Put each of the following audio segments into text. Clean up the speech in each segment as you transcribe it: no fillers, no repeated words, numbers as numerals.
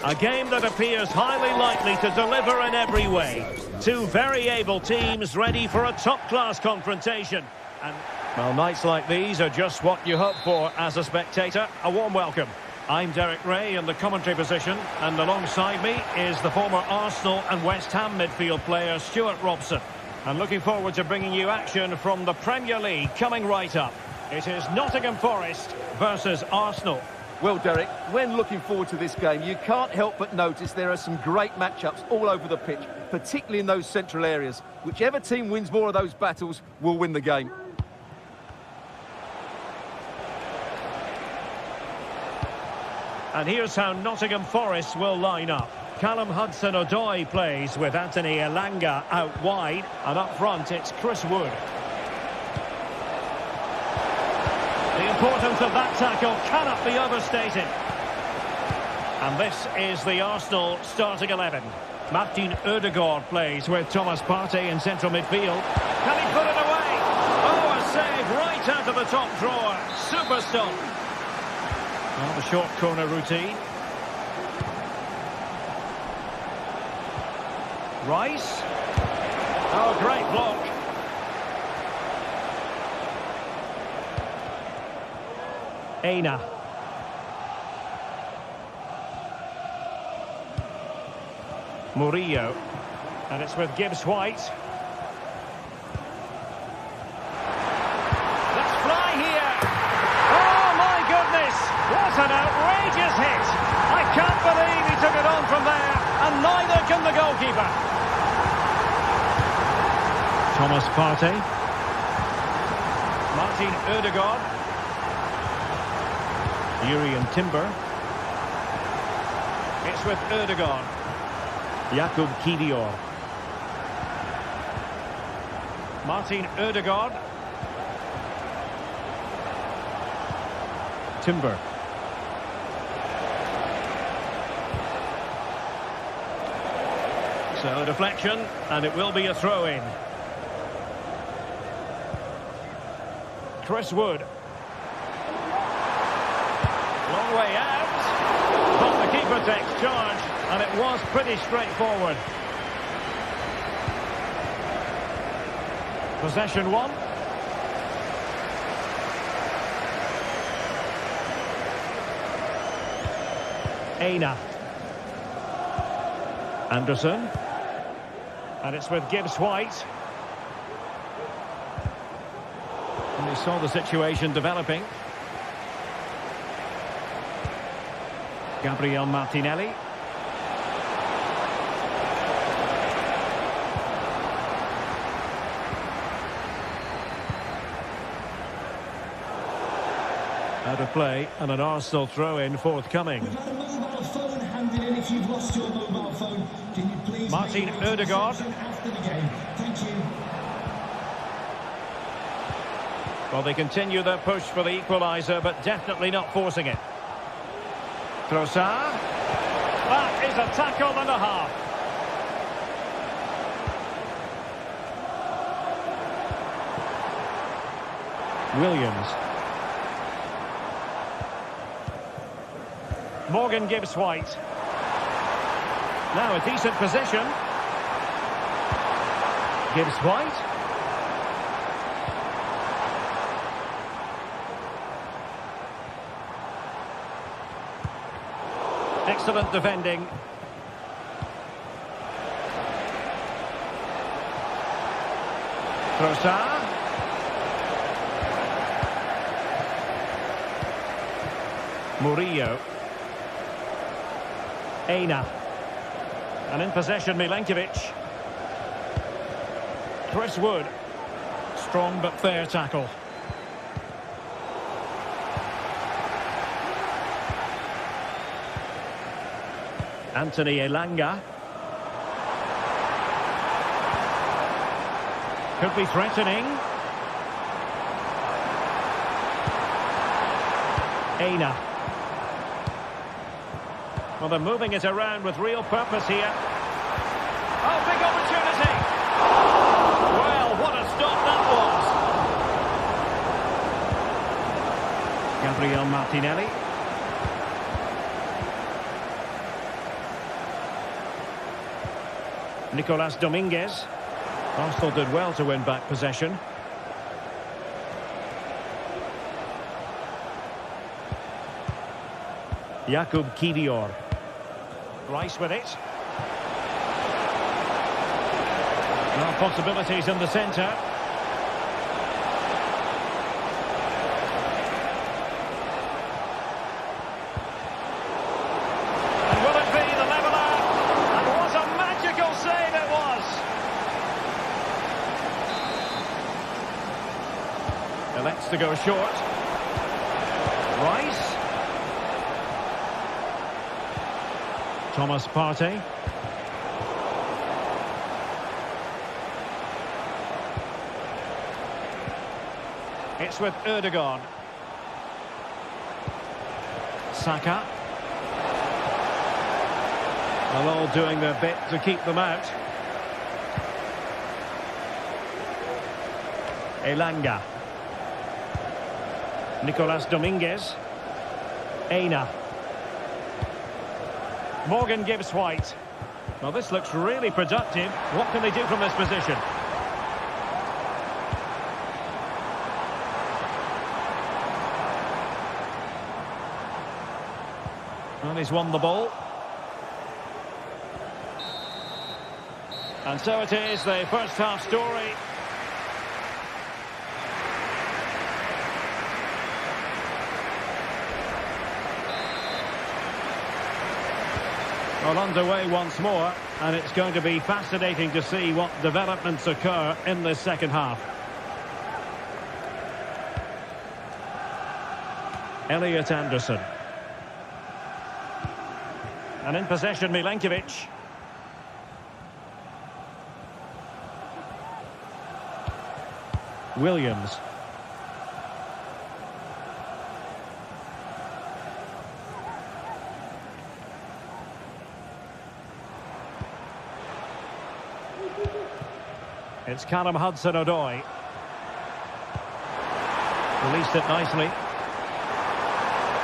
A game that appears highly likely to deliver in every way. Two very able teams ready for a top-class confrontation. And, well, nights like these are just what you hope for as a spectator. A warm welcome. I'm Derek Ray in the commentary position, and alongside me is the former Arsenal and West Ham midfield player Stuart Robson. And looking forward to bringing you action from the Premier League coming right up. It is Nottingham Forest versus Arsenal. Well, Derek, when looking forward to this game, you can't help but notice there are some great matchups all over the pitch, particularly in those central areas. Whichever team wins more of those battles will win the game. And here's how Nottingham Forest will line up. Callum Hudson-Odoi plays with Anthony Elanga out wide, and up front it's Chris Wood. The importance of that tackle cannot be overstated. And this is the Arsenal starting 11. Martin Ødegaard plays with Thomas Partey in central midfield. Can he put it away? Oh, a save right out of the top drawer. Super stop. Well, the short corner routine. Rice. Oh, great block. Aina. Murillo. And it's with Gibbs-White. Let's fly here. Oh, my goodness. What an outrageous hit. I can't believe he took it on from there. And neither can the goalkeeper. Thomas Partey. Martin Ødegaard. Jurriën Timber. It's with Ødegaard. Jakub Kiwior. Martin Ødegaard. Timber. So a deflection, and it will be a throw-in. Chris Wood. Long way out. But the keeper takes charge, and it was pretty straightforward. Possession one. Aina. Anderson. And it's with Gibbs-White. And we saw the situation developing. Gabriel Martinelli. Out of play, and an Arsenal throw-in forthcoming. We've had a mobile phone handed in. If you've lost your mobile phone, can you please Martin Ødegaard. After the game. Thank you. Well, they continue their push for the equaliser, but definitely not forcing it. Trossard. That is a tackle and a half. Williams. Morgan Gibbs-White. Now a decent possession. Gibbs-White. Excellent defending. Trossard. Murillo. Aina. And in possession, Milenkovic. Chris Wood. Strong but fair tackle. Anthony Elanga. Could be threatening. Aina. Well, they're moving it around with real purpose here. Oh, big opportunity! Well, what a stop that was! Gabriel Martinelli. Nicolas Dominguez. Arsenal did well to win back possession. Jakub Kivior. Rice with it. Now possibilities in the centre. And will it be the leveller? And what a magical save it was! Elects to go short. Rice. Thomas Partey. It's with Ødegaard. Saka. They're all doing their bit to keep them out. Elanga. Nicolas Dominguez. Aina. Morgan Gibbs White. Well, this looks really productive. What can they do from this position? And he's won the ball. And so it is, the first half story. Well, underway once more, and it's going to be fascinating to see what developments occur in this second half. Elliot Anderson. And in possession, Milenkovic. Williams. It's Callum Hudson-Odoi. Released it nicely.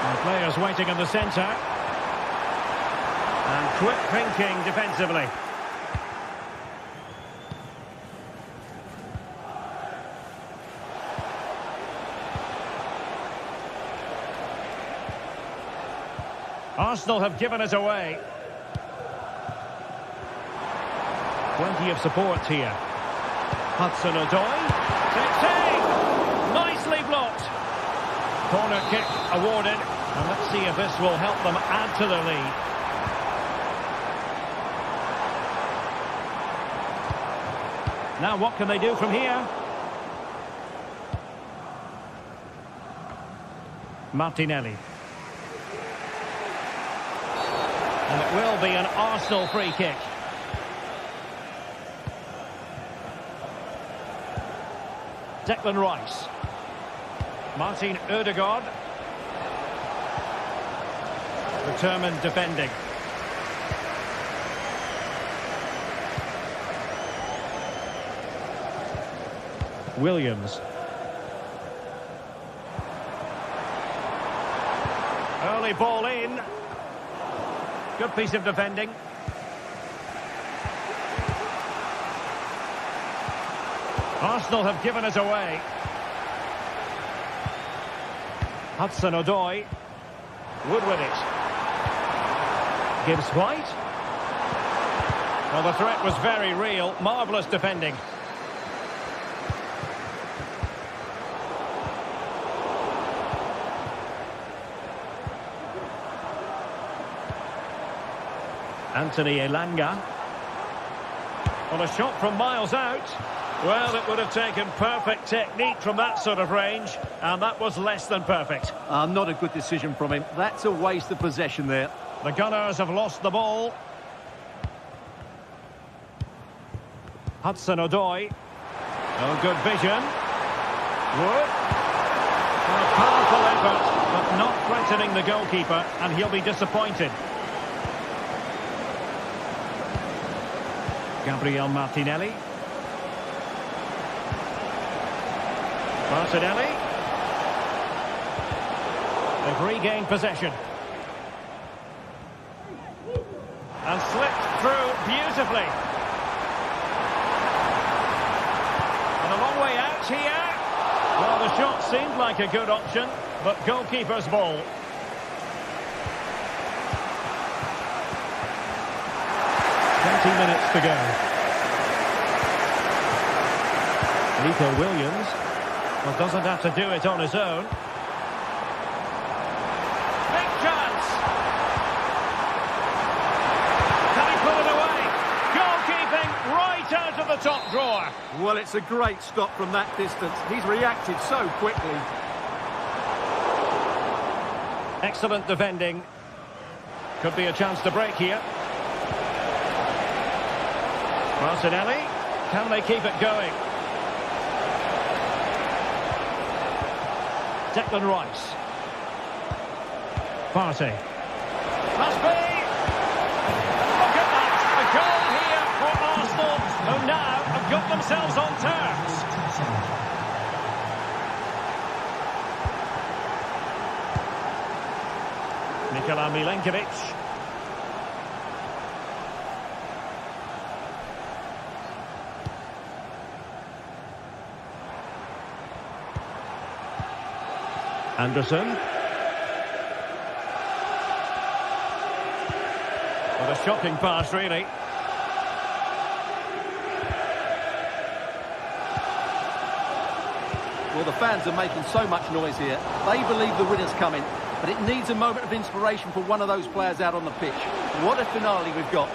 And players waiting in the centre. And quick thinking defensively. Arsenal have given it away. Plenty of support here. Hudson-Odoi. Save! Nicely blocked. Corner kick awarded. And let's see if this will help them add to the lead. Now what can they do from here? Martinelli. And it will be an Arsenal free kick. Declan Rice. Martin Ødegaard. Determined defending. Williams. Early ball in. Good piece of defending. Arsenal have given it away. Hudson-Odoi. Wood with it. Gibbs White. Well, the threat was very real. Marvellous defending. Anthony Elanga. Well, a shot from miles out. Well, it would have taken perfect technique from that sort of range, and that was less than perfect. Not a good decision from him. That's a waste of possession there. The Gunners have lost the ball. Hudson-Odoi. Oh, good vision. Wood. A powerful effort, but not threatening the goalkeeper, and he'll be disappointed. Gabriel Martinelli. Martinelli. They've regained possession. And slipped through beautifully. way out here. Well, the shot seemed like a good option, but goalkeeper's ball. Minutes to go. Nico Williams. Well, doesn't have to do it on his own. Big chance. Can he put it away? Goalkeeping right out of the top drawer. Well, it's a great stop from that distance. He's reacted so quickly. Excellent defending. Could be a chance to break here. Martinelli, can they keep it going? Declan Rice. Partey. Must be! Look at that! A goal here for Arsenal, who now have got themselves on terms. Nikola Milenkovic. Anderson. What a shocking pass, really. Well, the fans are making so much noise here. They believe the winner's coming, but it needs a moment of inspiration for one of those players out on the pitch. What a finale we've got.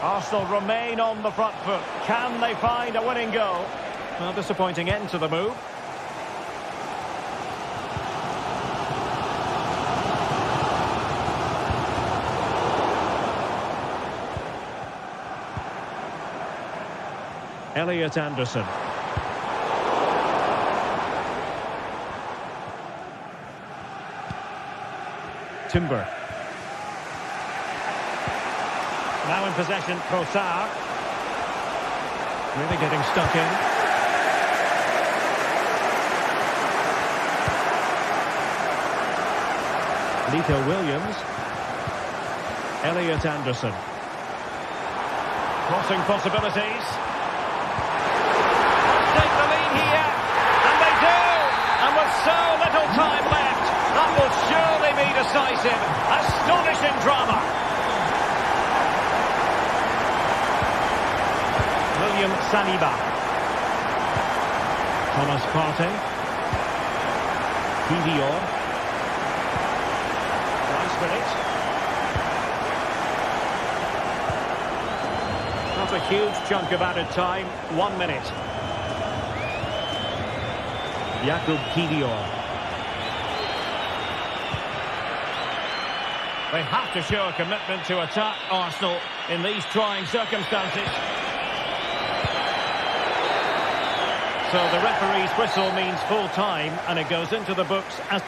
Arsenal remain on the front foot. Can they find a winning goal? Well, disappointing end to the move. Elliot Anderson. Timber. Now in possession, Trossard. Really getting stuck in. Nico Williams. Elliot Anderson. Crossing possibilities. Take the lead here, and they do! And with so little time left, that will surely be decisive. Astonishing drama. William Saliba. Thomas Partey. Kivior. Nice with it. Not a huge chunk of added time. 1 minute. Jakub Kivior. They have to show a commitment to attack Arsenal in these trying circumstances. So the referee's whistle means full time, and it goes into the books as...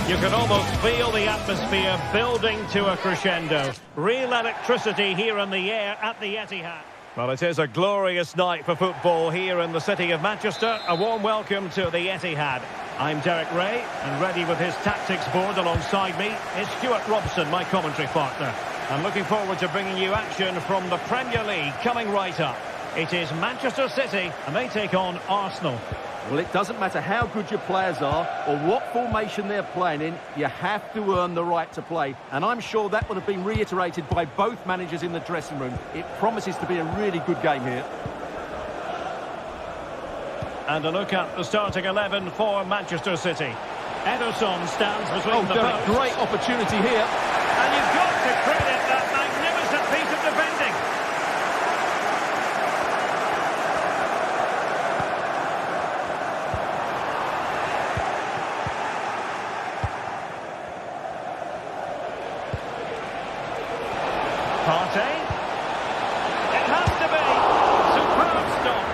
You can almost feel the atmosphere building to a crescendo. Real electricity here in the air at the Etihad. Well, it is a glorious night for football here in the city of Manchester. A warm welcome to the Etihad. I'm Derek Ray, and ready with his tactics board alongside me is Stuart Robson, my commentary partner. I'm looking forward to bringing you action from the Premier League coming right up. It is Manchester City, and they take on Arsenal. Well, it doesn't matter how good your players are or what formation they're playing in, you have to earn the right to play. And I'm sure that would have been reiterated by both managers in the dressing room. It promises to be a really good game here. And a look at the starting 11 for Manchester City. Ederson stands between the Derek, posts. great opportunity here. And you've got to credit that magnificent piece of defending. Partey. It has to be. Superb stop.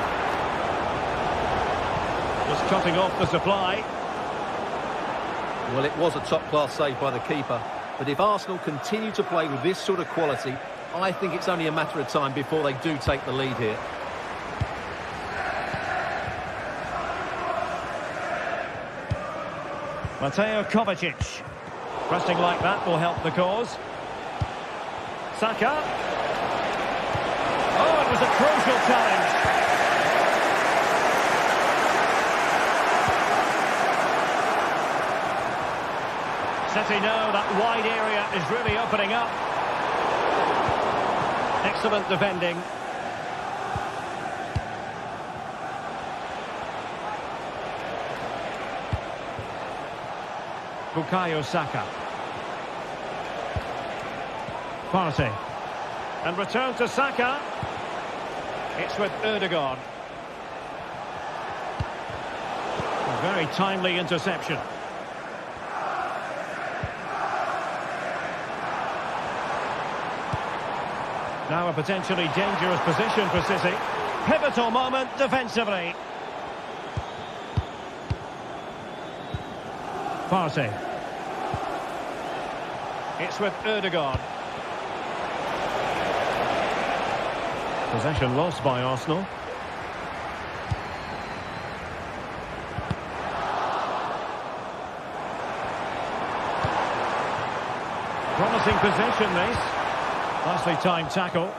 Just cutting off the supply. Well, it was a top-class save by the keeper. But if Arsenal continue to play with this sort of quality, I think it's only a matter of time before they do take the lead here. Mateo Kovacic. Pressing like that will help the cause. Saka. Oh, it was a crucial challenge. City know that wide area is really opening up. Excellent defending. Bukayo Saka. Partey. And return to Saka. It's with Ødegaard. A very timely interception. Now a potentially dangerous position for City. Pivotal moment defensively. Partey. It's with Ødegaard. Possession lost by Arsenal. Promising possession this. Nicely timed tackle.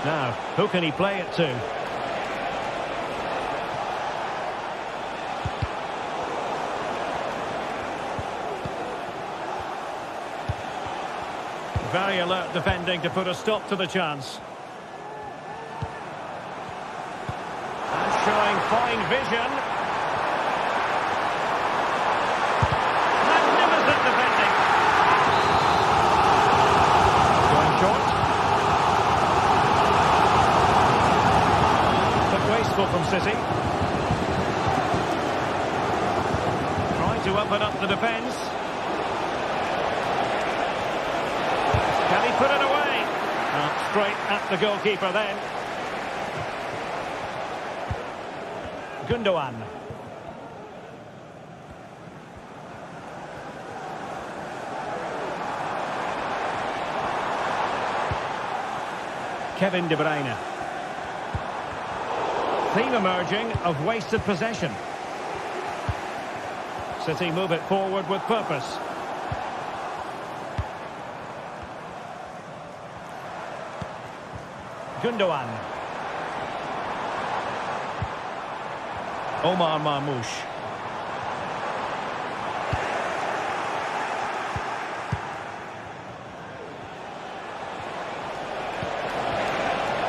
Now, who can he play it to? Very alert defending to put a stop to the chance. And showing fine vision. Magnificent defending. Going short. But wasteful from City. Trying to open up the defence. Can he put it away? Straight at the goalkeeper then. Gundogan. Kevin De Bruyne. Theme emerging of wasted possession. City move it forward with purpose. Gundogan. Omar Marmoush.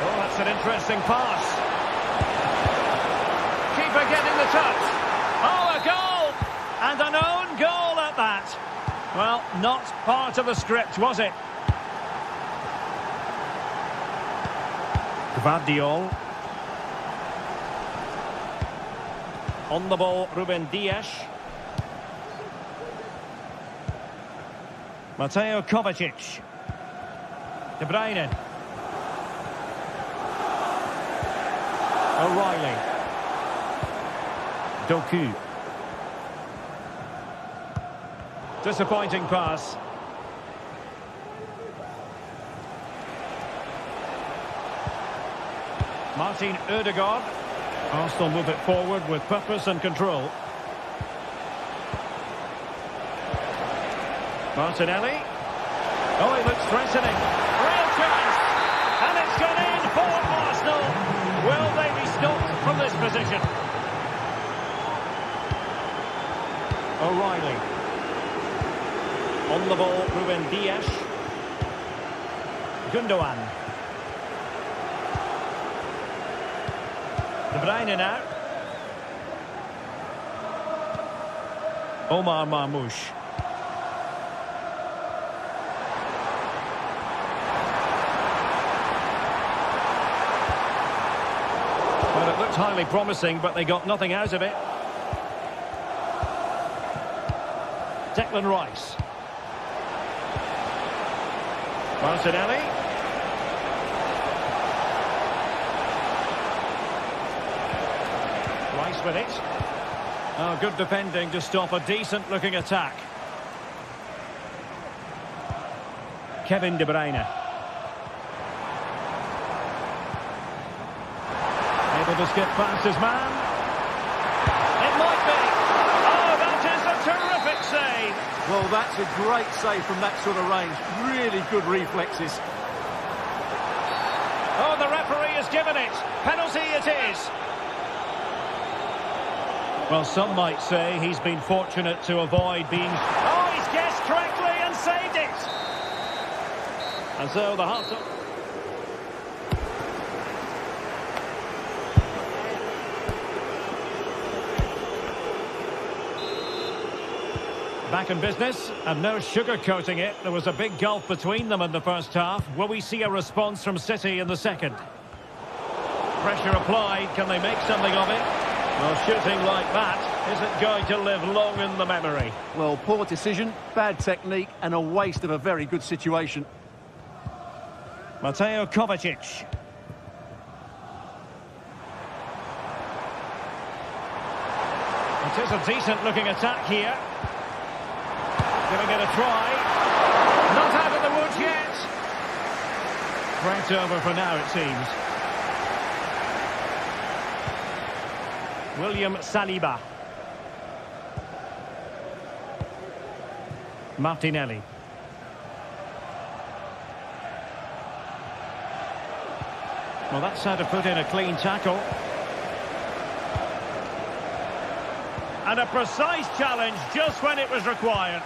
Oh, that's an interesting pass. Keeper getting the touch. Oh, a goal! And an own goal at that. Well, not part of the script, was it? Gvardiol. On the ball, Ruben Dias. Mateo Kovacic. De Bruyne. O'Reilly. Doku. Disappointing pass. Martin Ødegaard. Arsenal move it forward with purpose and control. Martinelli. Oh, he looks threatening. Real chance. And it's gone in for Arsenal. Will they be stopped from this position? O'Reilly. On the ball, Ruben Dias. Gundogan. De Bruyne now. Omar Marmoush. Well, it looked highly promising, but they got nothing out of it. Declan Rice. Martinelli. Rice with it. Oh, good defending to stop a decent-looking attack. Kevin De Bruyne. Able to skip past his man. It might be. Oh, that is a terrific save. Well, that's a great save from that sort of range. Really good reflexes. Oh, the referee has given it. Penalty it is. Well, some might say he's been fortunate to avoid being... Oh, he's guessed correctly and saved it. And so the half... Back in business, and no sugarcoating it. There was a big gulf between them in the first half. Will we see a response from City in the second? Pressure applied. Can they make something of it? Well, shooting like that isn't going to live long in the memory. Well, poor decision, bad technique, and a waste of a very good situation. Mateo Kovacic. It is a decent-looking attack here. Giving it a try. Not out of the woods yet. Threat over for now, it seems. William Saliba. Martinelli. Well, that's how to put in a clean tackle. And a precise challenge just when it was required.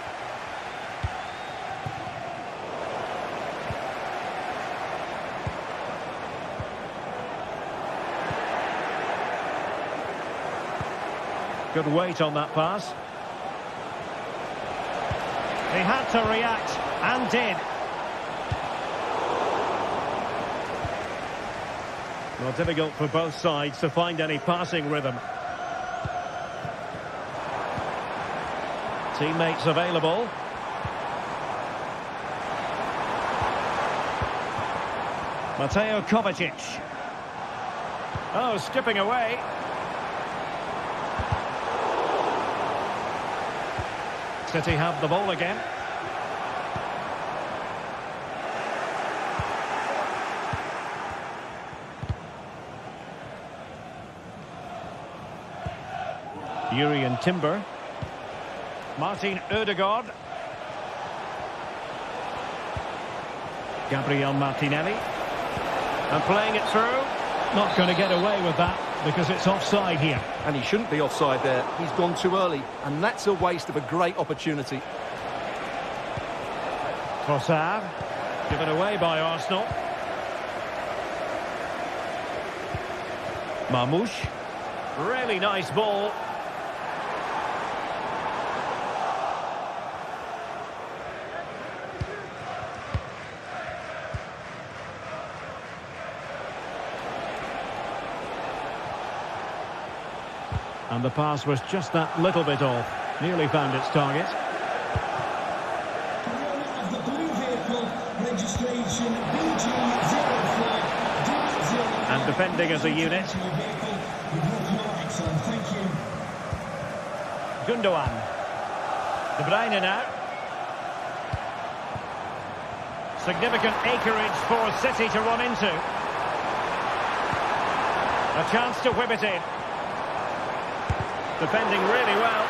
Good weight on that pass. He had to react, and did. Well, difficult for both sides to find any passing rhythm. Teammates available. Mateo Kovacic. Oh, skipping away. City have the ball again. Jurriën Timber. Martin Ødegaard. Gabriel Martinelli. And playing it through. Not going to get away with that because it's offside here. And he shouldn't be offside there. He's gone too early. And that's a waste of a great opportunity. Trossard. Given away by Arsenal. Marmoush. Really nice ball. And the pass was just that little bit off. Nearly found its target. Of the blue vehicle, registration BG04. And defending as a unit. Thank you. Gundogan. De Bruyne now. Significant acreage for City to run into. A chance to whip it in. Defending really well.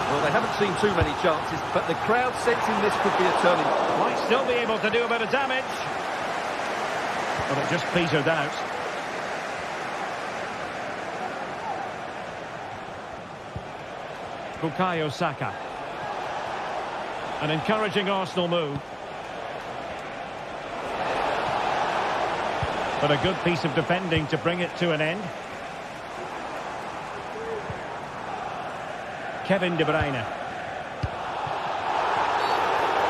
Well, they haven't seen too many chances, but the crowd sensing this could be a turning point. Might still be able to do a bit of damage. But it just petered out. Bukayo Saka. An encouraging Arsenal move. But a good piece of defending to bring it to an end. Kevin De Bruyne.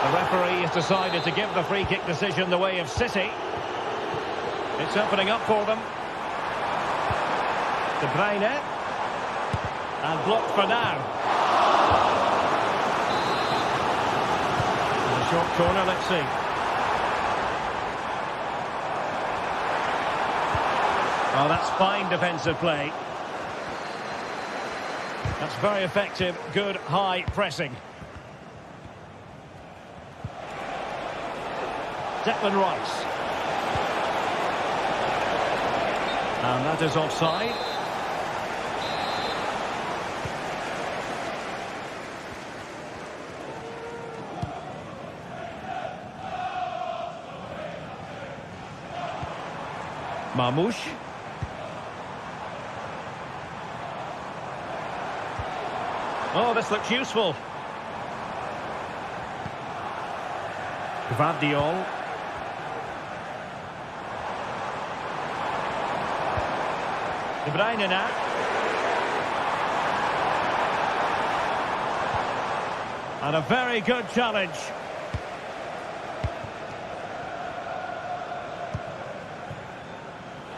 The referee has decided to give the free kick decision the way of City. It's opening up for them. De Bruyne. And blocked for now. And a short corner, let's see. Oh, that's fine defensive play. That's very effective, good high pressing. Declan Rice. And that is offside. Marmoush. Oh, this looks useful. Gvardiol. De Bruyne now. And a very good challenge.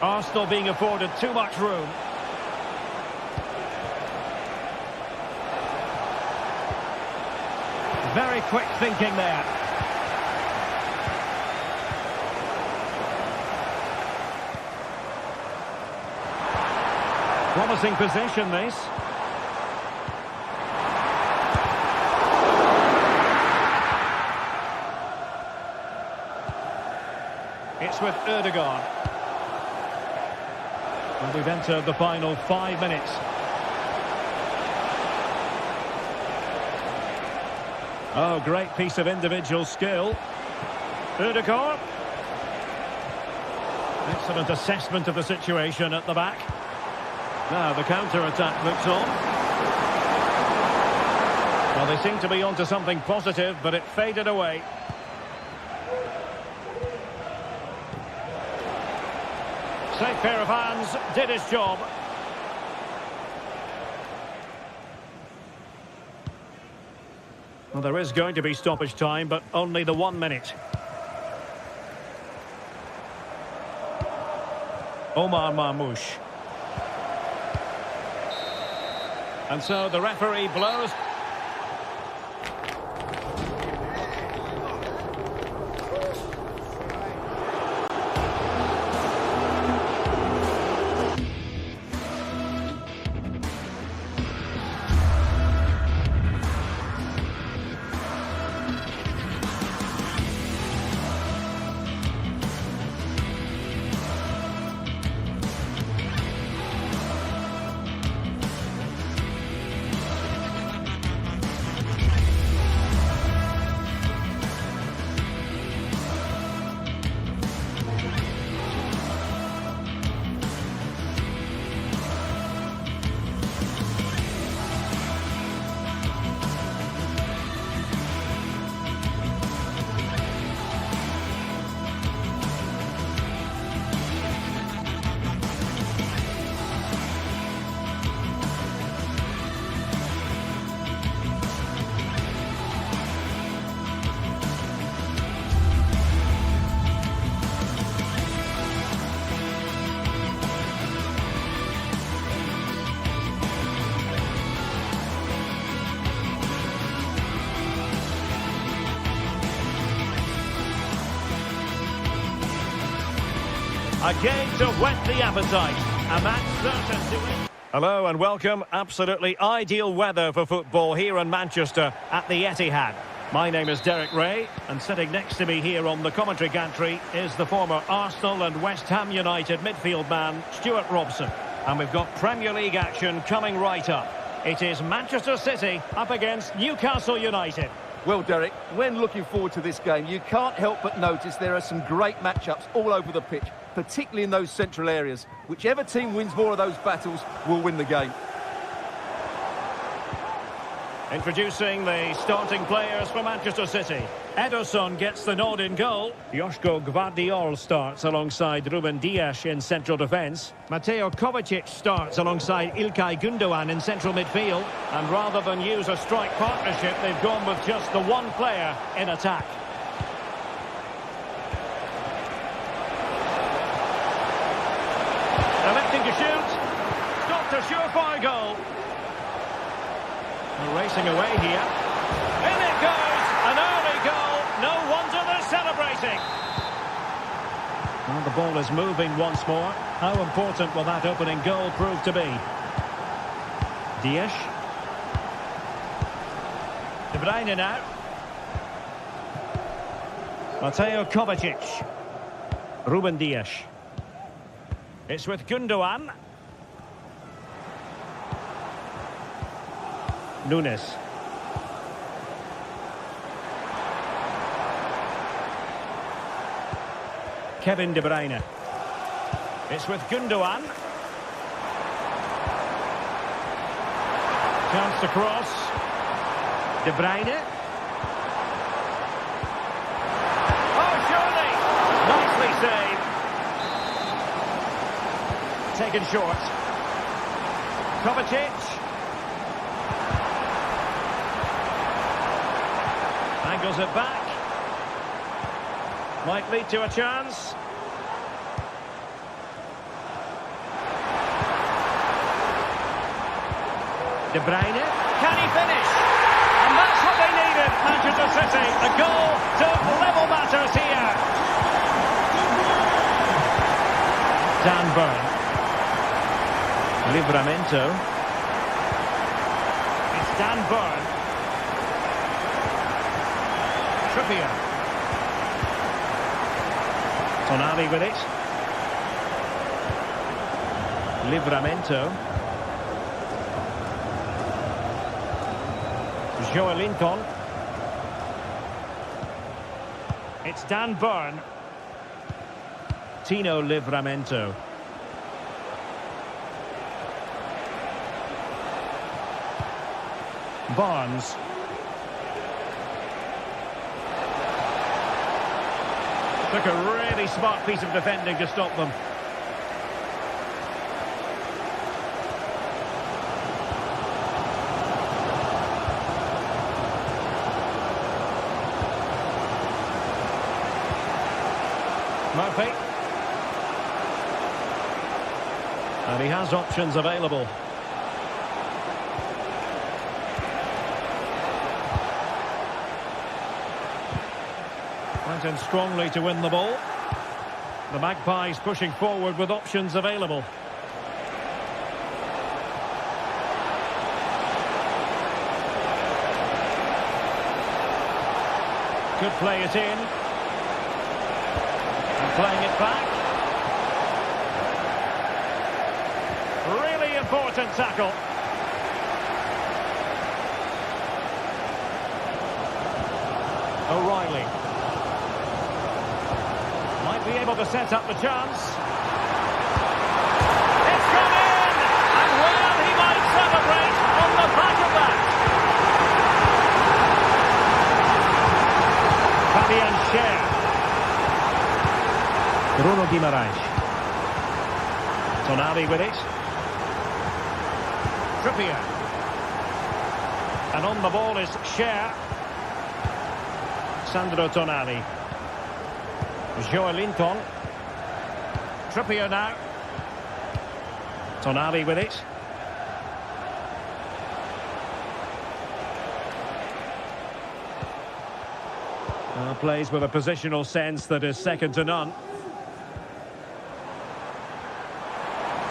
Arsenal being afforded too much room. Very quick thinking there. Promising possession, this. It's with Ødegaard. And we've entered the final 5 minutes. Oh, great piece of individual skill. Ødegaard. Excellent assessment of the situation at the back. Now the counter-attack looks on. Well, they seem to be onto something positive, but it faded away. Safe pair of hands, did his job. Well, there is going to be stoppage time, but only the 1 minute. Omar Marmoush. And so the referee blows. A game to whet the appetite. A match certain to win. Hello and welcome. Absolutely ideal weather for football here in Manchester at the Etihad. My name is Derek Ray, and sitting next to me here on the commentary gantry is the former Arsenal and West Ham United midfield man, Stuart Robson. And we've got Premier League action coming right up. It is Manchester City up against Newcastle United. Well, Derek, when looking forward to this game, you can't help but notice there are some great matchups all over the pitch, particularly in those central areas. Whichever team wins more of those battles will win the game. Introducing the starting players for Manchester City. Ederson gets the nod in goal. Joško Gvardiol starts alongside Ruben Dias in central defence. Mateo Kovacic starts alongside Ilkay Gundogan in central midfield. And rather than use a strike partnership, they've gone with just the one player in attack. Electing to shoot. Stopped a surefire goal. They're racing away here. In it goes! An early goal. No wonder they're celebrating. Well, the ball is moving once more. How important will that opening goal prove to be? Dias. De Bruyne now. Mateo Kovacic. Ruben Dias. It's with Gundogan. Nunes. Kevin De Bruyne. It's with Gundogan. Chance to cross. De Bruyne. Oh, surely! Nicely saved. Taken short. Kovacic. Angles it back. Might lead to a chance. De Bruyne. Can he finish? And that's what they needed, Manchester City. A goal to level matters here. Dan Burn. Livramento. It's Dan Burn. Trippier. Tonali with it. Livramento. Joelinton. It's Dan Burn. Tino Livramento. Barnes. Took a really smart piece of defending to stop them. Murphy. And he has options available. Went in strongly to win the ball. The Magpies pushing forward with options available. Could play it in. And playing it back. Really important tackle. O'Reilly. Might be able to set up the chance. It's gone in! And well, he might celebrate on the back of that. Fabian Schär. Bruno Guimaraes. Tonali with it. Trippier. And on the ball is Schär. Sandro Tonali. Joelinton. Trippier now. Tonali with it. Plays with a positional sense that is second to none.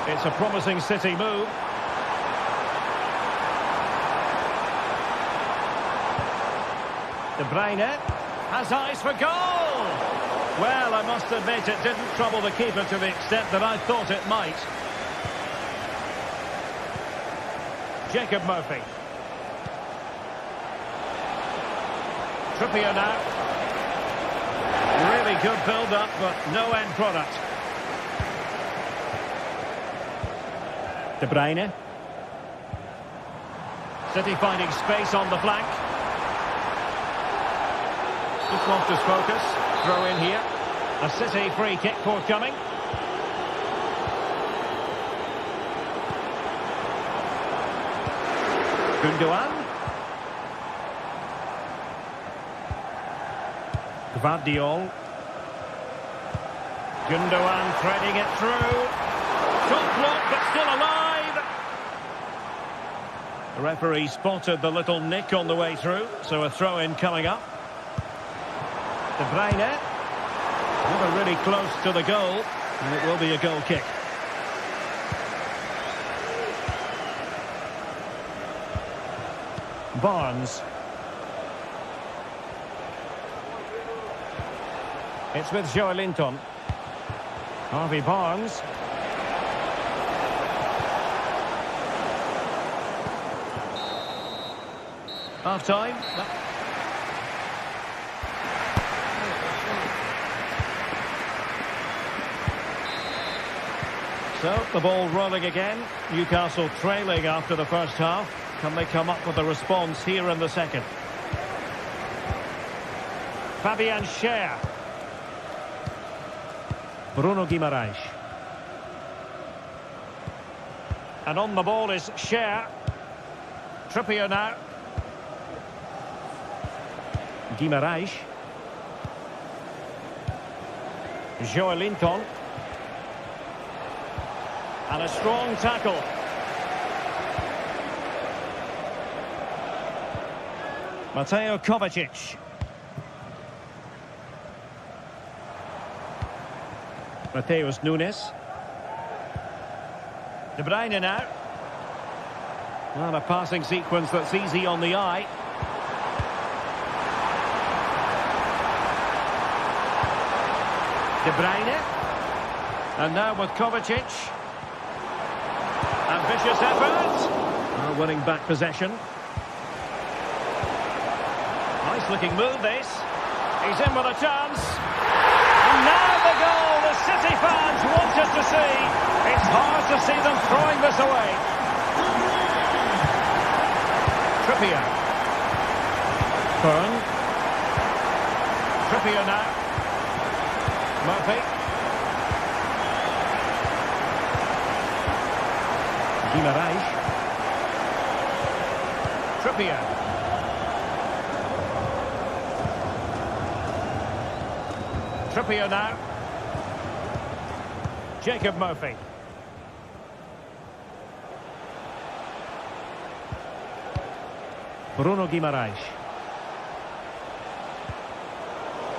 It's a promising City move. De Bruyne has eyes for goal. Well, I must admit it didn't trouble the keeper to the extent that I thought it might. Jacob Murphy. Trippier now. Really good build-up, but no end product. De Bruyne. City finding space on the flank. Just lost his focus. Throw in here. A City free kick forthcoming. Gundogan. Gvardiol. Gundogan threading it through. Shot blocked, but still alive. The referee spotted the little nick on the way through, so a throw-in coming up. De Bruyne. Never really close to the goal, and it will be a goal kick. Barnes. It's with Joelinton. Harvey Barnes. Half time. So the ball rolling again. Newcastle trailing after the first half. Can they come up with a response here in the second? Fabian Schär. Bruno Guimaraes. And on the ball is Schär. Trippier now. Guimaraes. Joelinton. And a strong tackle. Mateo Kovacic. Mateus Nunes. De Bruyne now. Not a passing sequence that's easy on the eye. De Bruyne. And now with Kovacic. Ambitious effort. Winning back possession. Nice looking move this. He's in with a chance. And now the goal the City fans wanted to see. It's hard to see them throwing this away. Trippier. Fern. Trippier now. Murphy. Guimaraes. Trippier. Trippier now. Jacob Murphy. Bruno Guimaraes.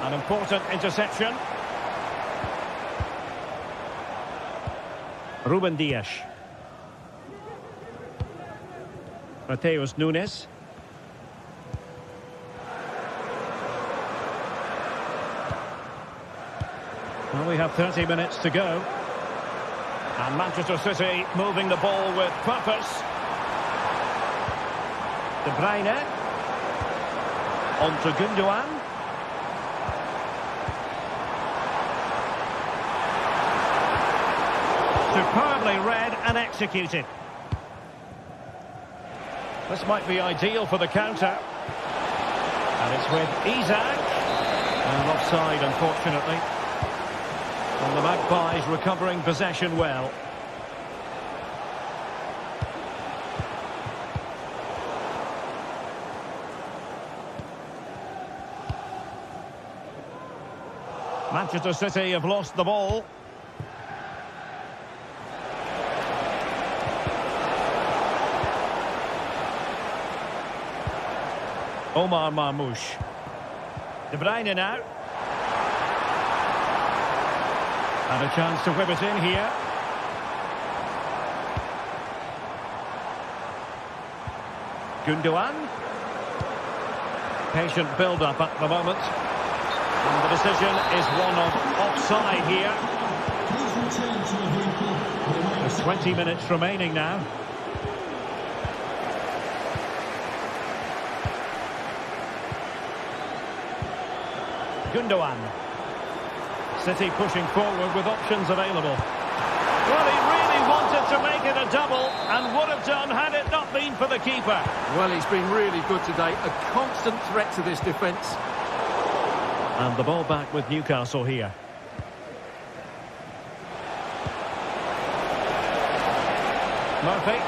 An important interception. Ruben Dias. Mateus Nunes. Well, we have 30 minutes to go. And Manchester City moving the ball with purpose. De Bruyne. On to Gundogan. Superbly read and executed. This might be ideal for the counter. And it's with Isak. And offside, unfortunately. And the Magpies recovering possession well. Manchester City have lost the ball. Omar Marmoush. De Bruyne now. And a chance to whip it in here. Gundogan. Patient build-up at the moment. And the decision is one of offside here. Please return to your vehicle. There's 20 minutes remaining now. Gundogan. City pushing forward with options available. Well, he really wanted to make it a double and would have done had it not been for the keeper. Well, he's been really good today. A constant threat to this defence. And the ball back with Newcastle here. Murphy.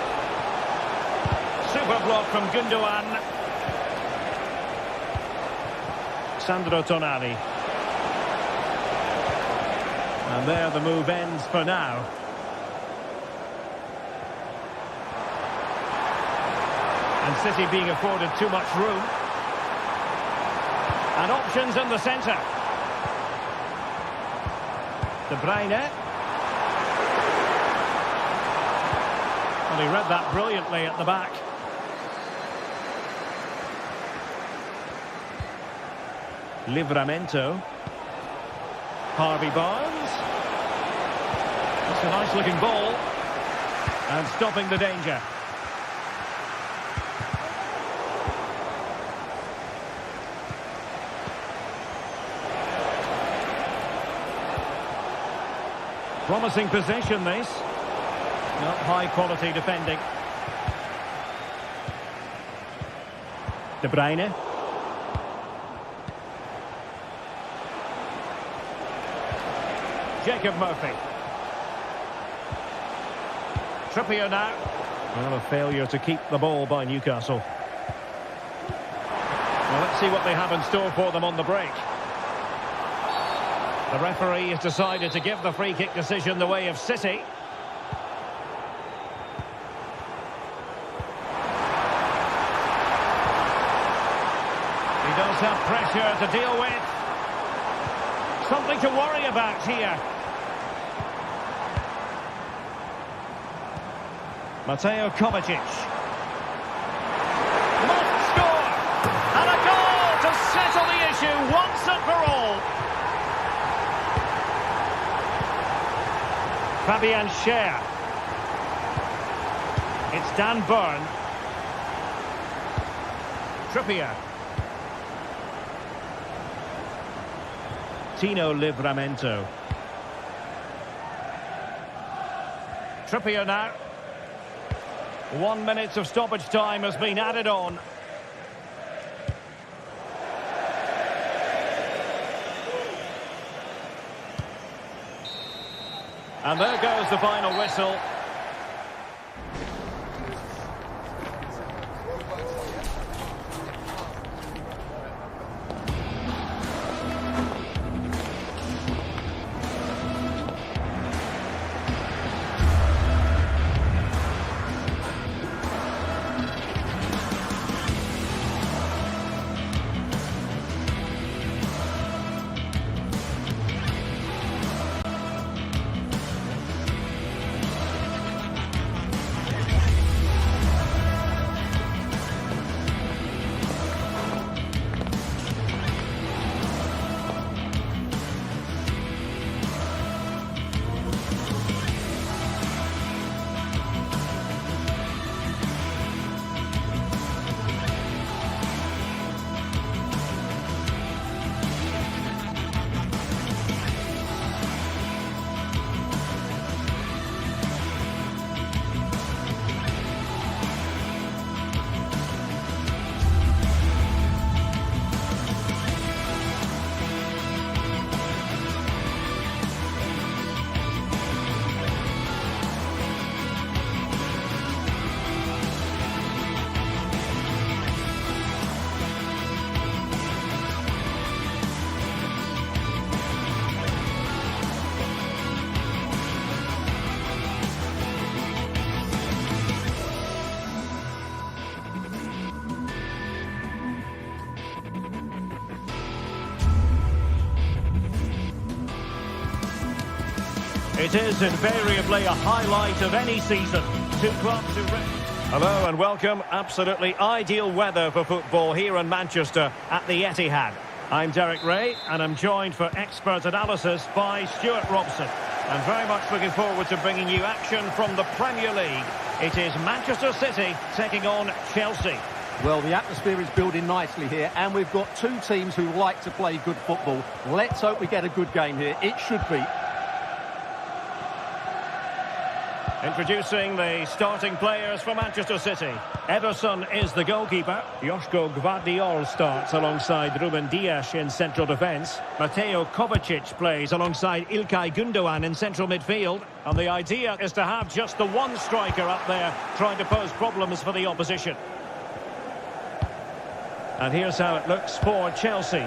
Super block from Gundogan. Sandro Tonali. And there the move ends for now. And City being afforded too much room. And options in the centre. De Bruyne. Well, he read that brilliantly at the back. Livramento. Harvey Barnes. That's a nice looking ball. And stopping the danger. Promising possession, this. Not high quality defending. De Bruyne. Jacob Murphy. Trippier now. Well, a failure to keep the ball by Newcastle. Well, let's see what they have in store for them on the break. The referee has decided to give the free kick decision the way of City. He does have pressure to deal with. Something to worry about here. Mateo Kovacic. Must score! And a goal to settle the issue once and for all. Fabian Schär. It's Dan Burn. Trippier. Tino Livramento. Trippier now. 1 minute of stoppage time has been added on. And there goes the final whistle. It is invariably a highlight of any season. Two clubs who... Hello and welcome. Absolutely ideal weather for football here in Manchester at the Etihad. I'm Derek Ray and I'm joined for expert analysis by Stuart Robson. I'm very much looking forward to bringing you action from the Premier League. It is Manchester City taking on Chelsea. Well, the atmosphere is building nicely here, and we've got two teams who like to play good football. Let's hope we get a good game here. It should be. Introducing the starting players for Manchester City. Ederson is the goalkeeper. Joško Gvardiol starts alongside Ruben Dias in central defence. Mateo Kovacic plays alongside Ilkay Gundogan in central midfield. And the idea is to have just the one striker up there trying to pose problems for the opposition. And here's how it looks for Chelsea.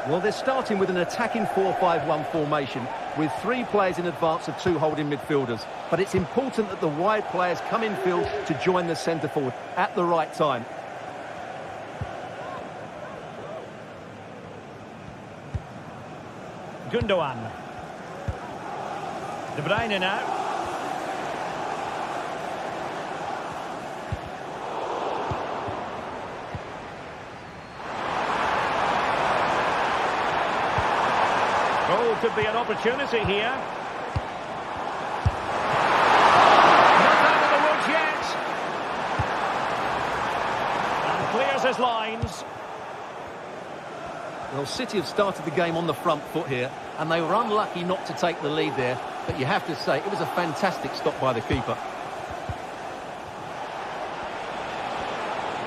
Well, they're starting with an attacking 4-5-1 formation with 3 players in advance of 2 holding midfielders. But it's important that the wide players come in field to join the centre forward at the right time. Gundogan. De Bruyne now. Oh, could be an opportunity here. Not out of the woods yet. And clears his lines. Well, City have started the game on the front foot here, and they were unlucky not to take the lead there. But you have to say, it was a fantastic stop by the keeper.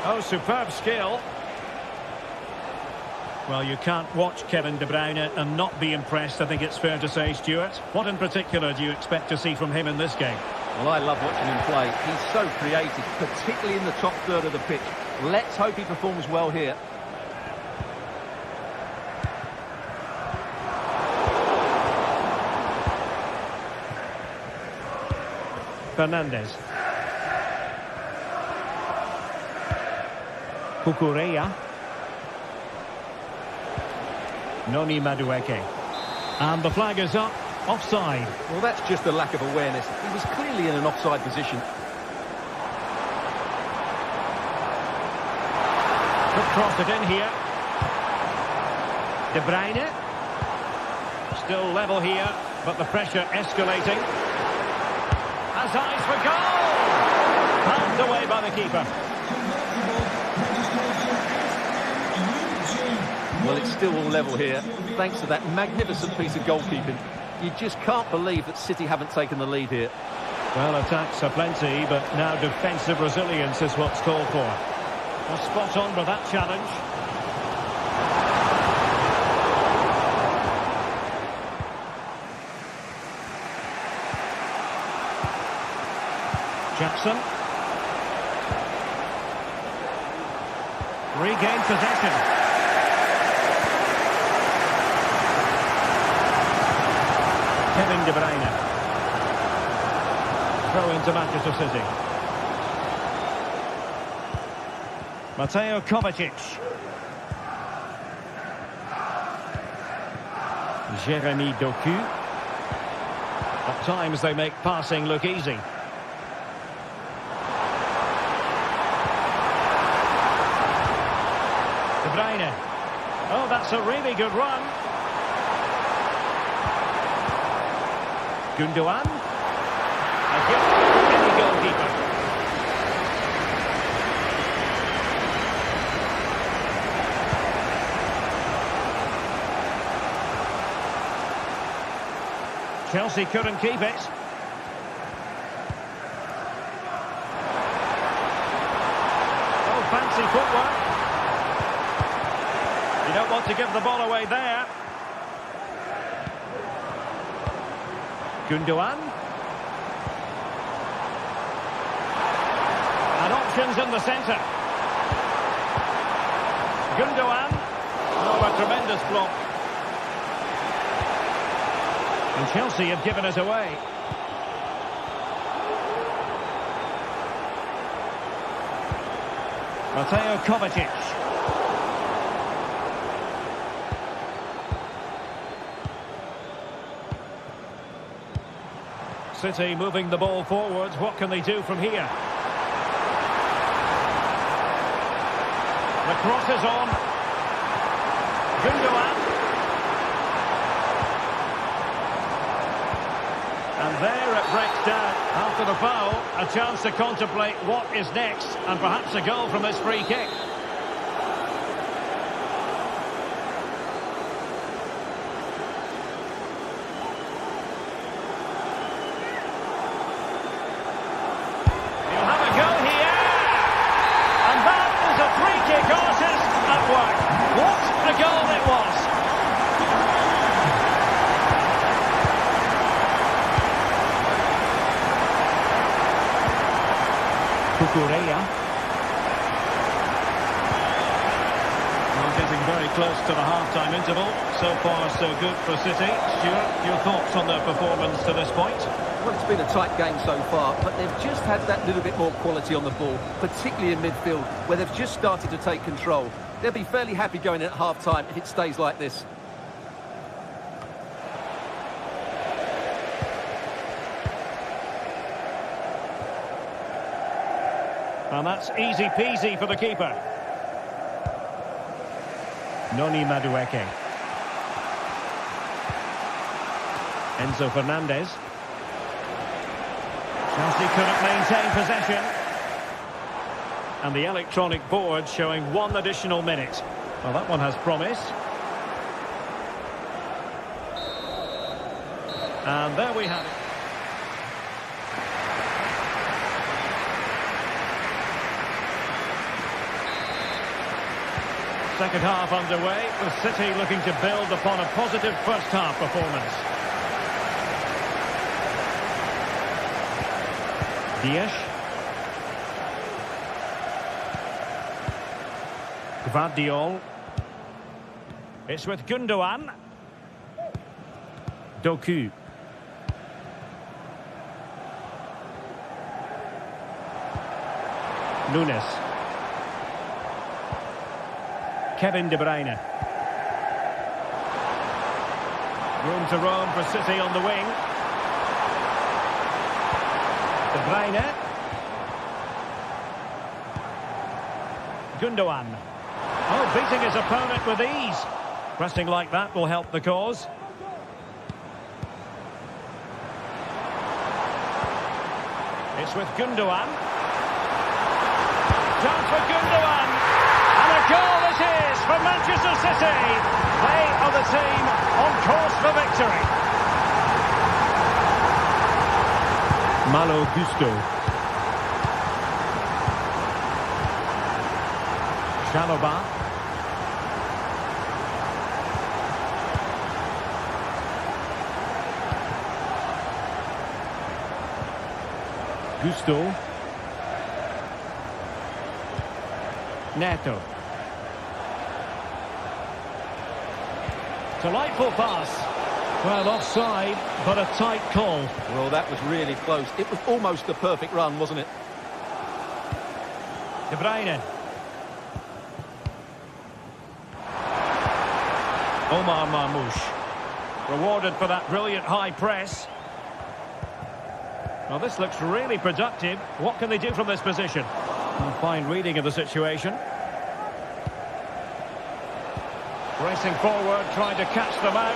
Oh, superb skill. Well, you can't watch Kevin De Bruyne and not be impressed, I think it's fair to say, Stuart. What in particular do you expect to see from him in this game? Well, I love watching him play. He's so creative, particularly in the top third of the pitch. Let's hope he performs well here. Fernandes. Cucurella. Noni Madueke. And the flag is up. Offside. Well, that's just a lack of awareness. He was clearly in an offside position. Could cross it in here. De Bruyne. Still level here, but the pressure escalating. Has eyes for goal! Panned away by the keeper. Well, it's still all level here, thanks to that magnificent piece of goalkeeping. You just can't believe that City haven't taken the lead here. Well, attacks are plenty, but now defensive resilience is what's called for. Well, spot on with that challenge. Jackson. Regained possession. Kevin De Bruyne. Throw into Manchester City. Mateo Kovacic. Jeremy Doku. At times they make passing look easy. De Bruyne. Oh, that's a really good run. Gundogan. A gift for any goalkeeper. Chelsea couldn't keep it. Oh, fancy footwork. You don't want to give the ball away there. Gundogan. And options in the centre. Gundogan. Oh, a tremendous block. And Chelsea have given it away. Mateo Kovacic. City moving the ball forwards. What can they do from here? The cross is on. Gundogan. And there it breaks down. After the foul, a chance to contemplate what is next, and perhaps a goal from this free kick. He'll have a go here. And that is a free kick artist at work. What a goal it was. Kukureya. Well, getting very close to the half-time interval. So far, so good for City. Stuart, your thoughts on their performance to this point? Well, it's been a tight game so far, but they've just had that little bit more quality on the ball, particularly in midfield, where they've just started to take control. They'll be fairly happy going in at half-time if it stays like this. And that's easy peasy for the keeper. Noni Madueke. Enzo Fernandez. Chelsea couldn't maintain possession. And the electronic board showing 1 additional minute. Well, that one has promise. And there we have it. Second half underway, with City looking to build upon a positive first half performance. Dias. Gvardiol. It's with Gundogan. Doku. Nunes. Kevin De Bruyne. Room to roam for City on the wing. De Bruyne. Gundogan. Oh, beating his opponent with ease. Pressing like that will help the cause. It's with Gundogan. Chance for Gundogan. And a goal it is for Manchester City. They are the team on course for victory. Malo Gusto. Chalobah. Gusto. Neto. Delightful pass. Well, offside, but a tight call. Well, that was really close. It was almost the perfect run, wasn't it? De Bruyne. Omar Marmoush. Rewarded for that brilliant high press. Well, this looks really productive. What can they do from this position? A fine reading of the situation. Racing forward, trying to catch them out.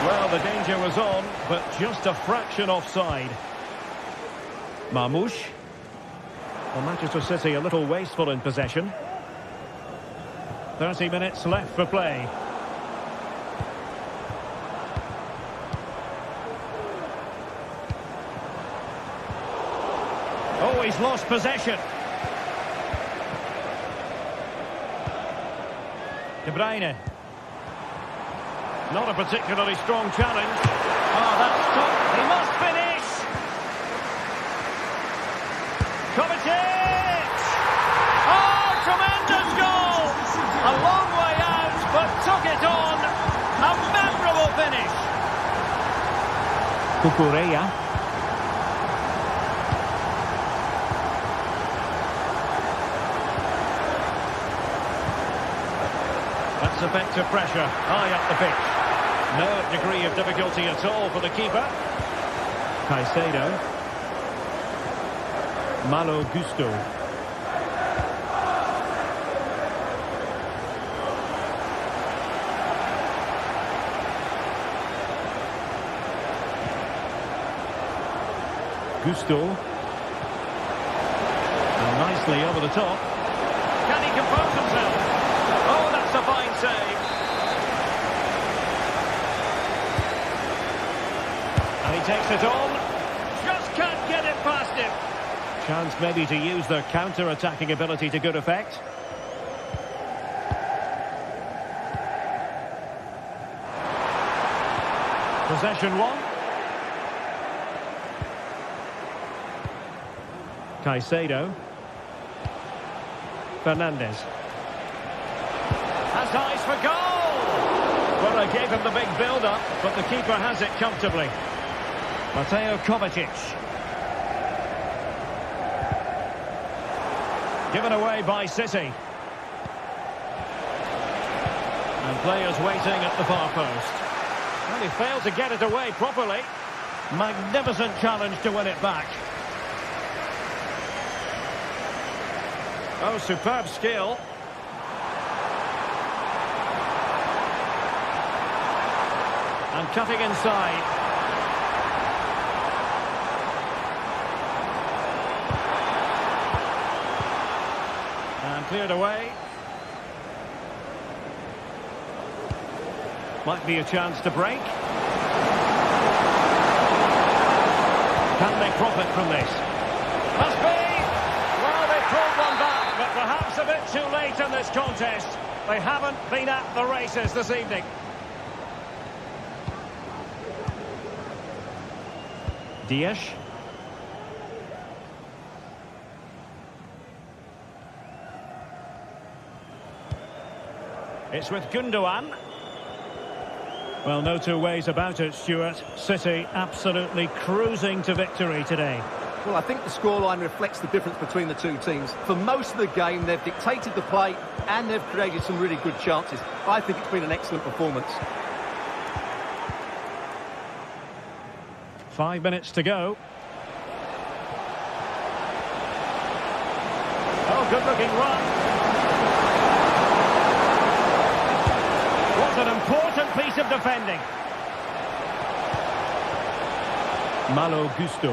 Well, the danger was on, but just a fraction offside. Marmoush. Well, Manchester City a little wasteful in possession. 30 minutes left for play. Oh, he's lost possession. De Bruyne. Not a particularly strong challenge. Oh, that's tough. He must finish. Kovacic! Oh, tremendous goal! A long way out, but took it on. A memorable finish. Kukureya. That's effective pressure, high up the pitch. No degree of difficulty at all for the keeper. Caicedo. Malo Gusto. Gusto. And nicely over the top. Can he compose himself? Oh, that's a fine save. And he takes it on. Just can't get it past him. Chance maybe to use their counter-attacking ability to good effect. Possession one. Caicedo. Fernandez. Has eyes for goal! Well, they gave him the big build-up, but the keeper has it comfortably. Mateo Kovacic. Given away by City. And players waiting at the far post. Well, he failed to get it away properly. Magnificent challenge to win it back. Oh, superb skill. And cutting inside. And cleared away. Might be a chance to break. Can they profit from this? Must be! Well, they pulled one back, but perhaps a bit too late in this contest. They haven't been at the races this evening. Dias. It's with Gundogan. Well, no two ways about it, Stuart. City absolutely cruising to victory today. Well, I think the scoreline reflects the difference between the two teams. For most of the game, they've dictated the play and they've created some really good chances. I think it's been an excellent performance. 5 minutes to go. Oh, good-looking run. What an important piece of defending. Malo Gusto.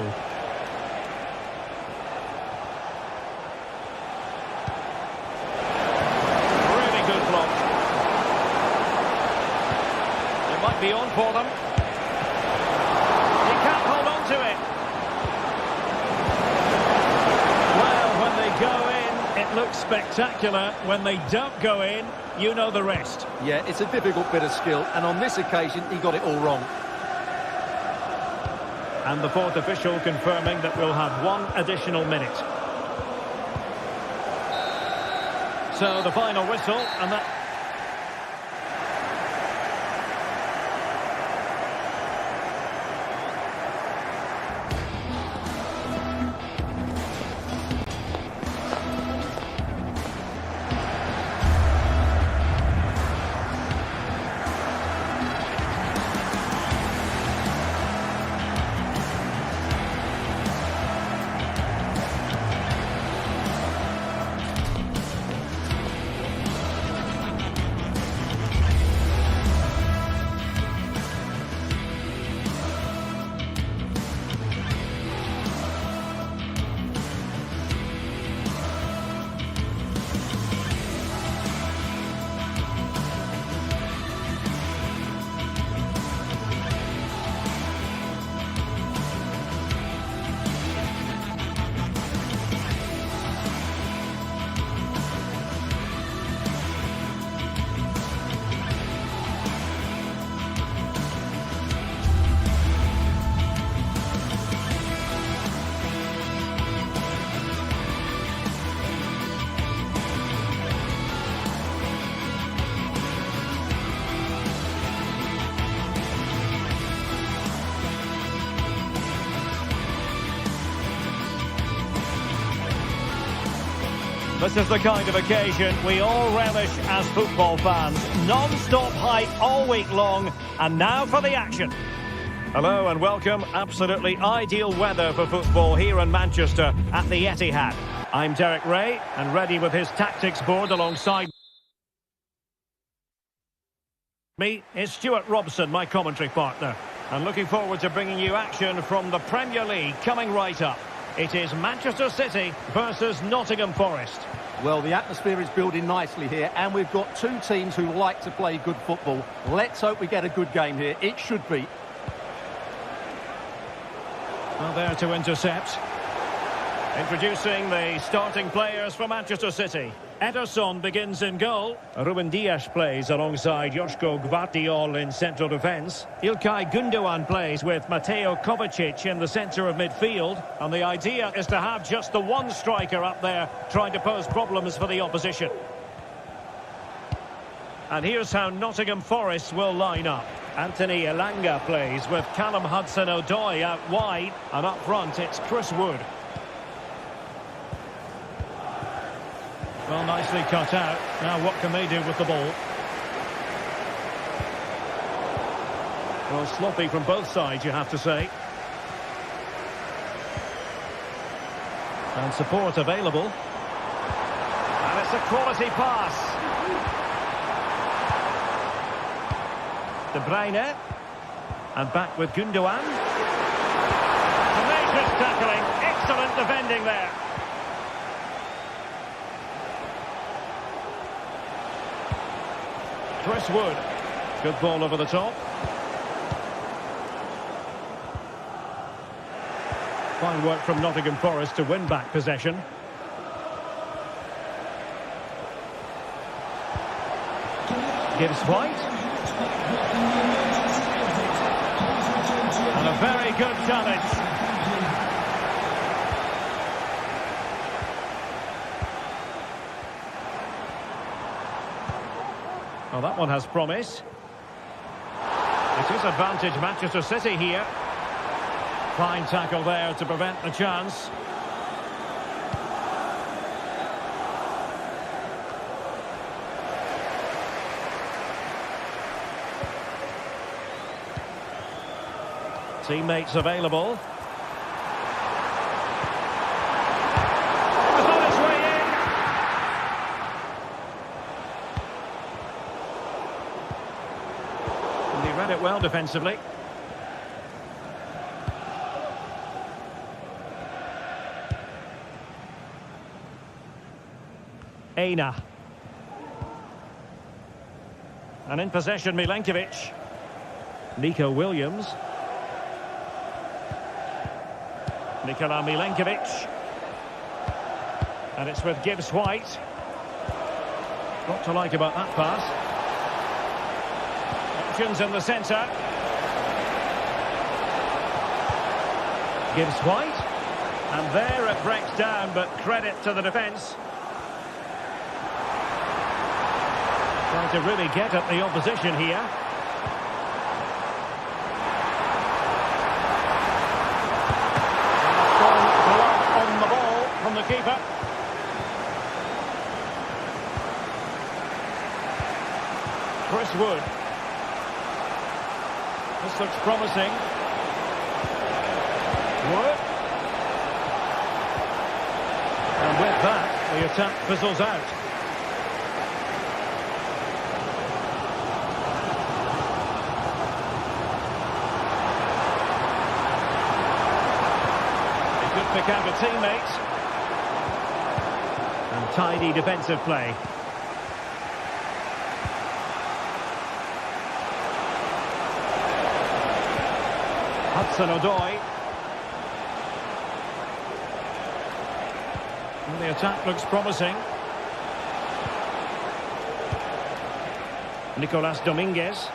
Really good block. It might be on for them. He can't hold on to it. Well, when they go in, it looks spectacular. When they don't go in, you know the rest. Yeah, it's a difficult bit of skill, and on this occasion, he got it all wrong. And the fourth official confirming that we'll have one additional minute. So the final whistle, and that... This is the kind of occasion we all relish as football fans. Non-stop hype all week long, and now for the action. Hello and welcome. Absolutely ideal weather for football here in Manchester at the Etihad. I'm Derek Ray, and ready with his tactics board alongside me is Stuart Robson, my commentary partner. And looking forward to bringing you action from the Premier League coming right up. It is Manchester City versus Nottingham Forest. Well, the atmosphere is building nicely here, and we've got two teams who like to play good football. Let's hope we get a good game here. It should be. Well, there to intercept. Introducing the starting players for Manchester City. Ederson begins in goal. Ruben Dias plays alongside Joško Gvardiol in central defence. İlkay Gündoğan plays with Mateo Kovacic in the centre of midfield. And the idea is to have just the one striker up there trying to pose problems for the opposition. And here's how Nottingham Forest will line up. Anthony Elanga plays with Callum Hudson-Odoi out wide. And up front it's Chris Wood. Well, nicely cut out. Now what can they do with the ball? Well, sloppy from both sides, you have to say. And support available. And it's a quality pass. De Bruyne. And back with Gündoğan. Tenacious tackling. Excellent defending there. Chris Wood. Good ball over the top. Fine work from Nottingham Forest to win back possession. Gibbs White. And a very good challenge. Well, that one has promise. It is advantage Manchester City here. Fine tackle there to prevent the chance. Teammates available. It was on its way in. And he read it well defensively. Aina. And in possession, Milenkovic. Nico Williams. Nikola Milenkovic. And it's with Gibbs White. What to like about that pass. Options in the centre. Gibbs White. And there it breaks down, but credit to the defence. Trying to really get at the opposition here. Strong glove on the ball from the keeper. Chris Wood. This looks promising. Wood. And with that, the attack fizzles out. Pick out a teammate. And tidy defensive play. Hudson-Odoi. And the attack looks promising. Nicolas Dominguez.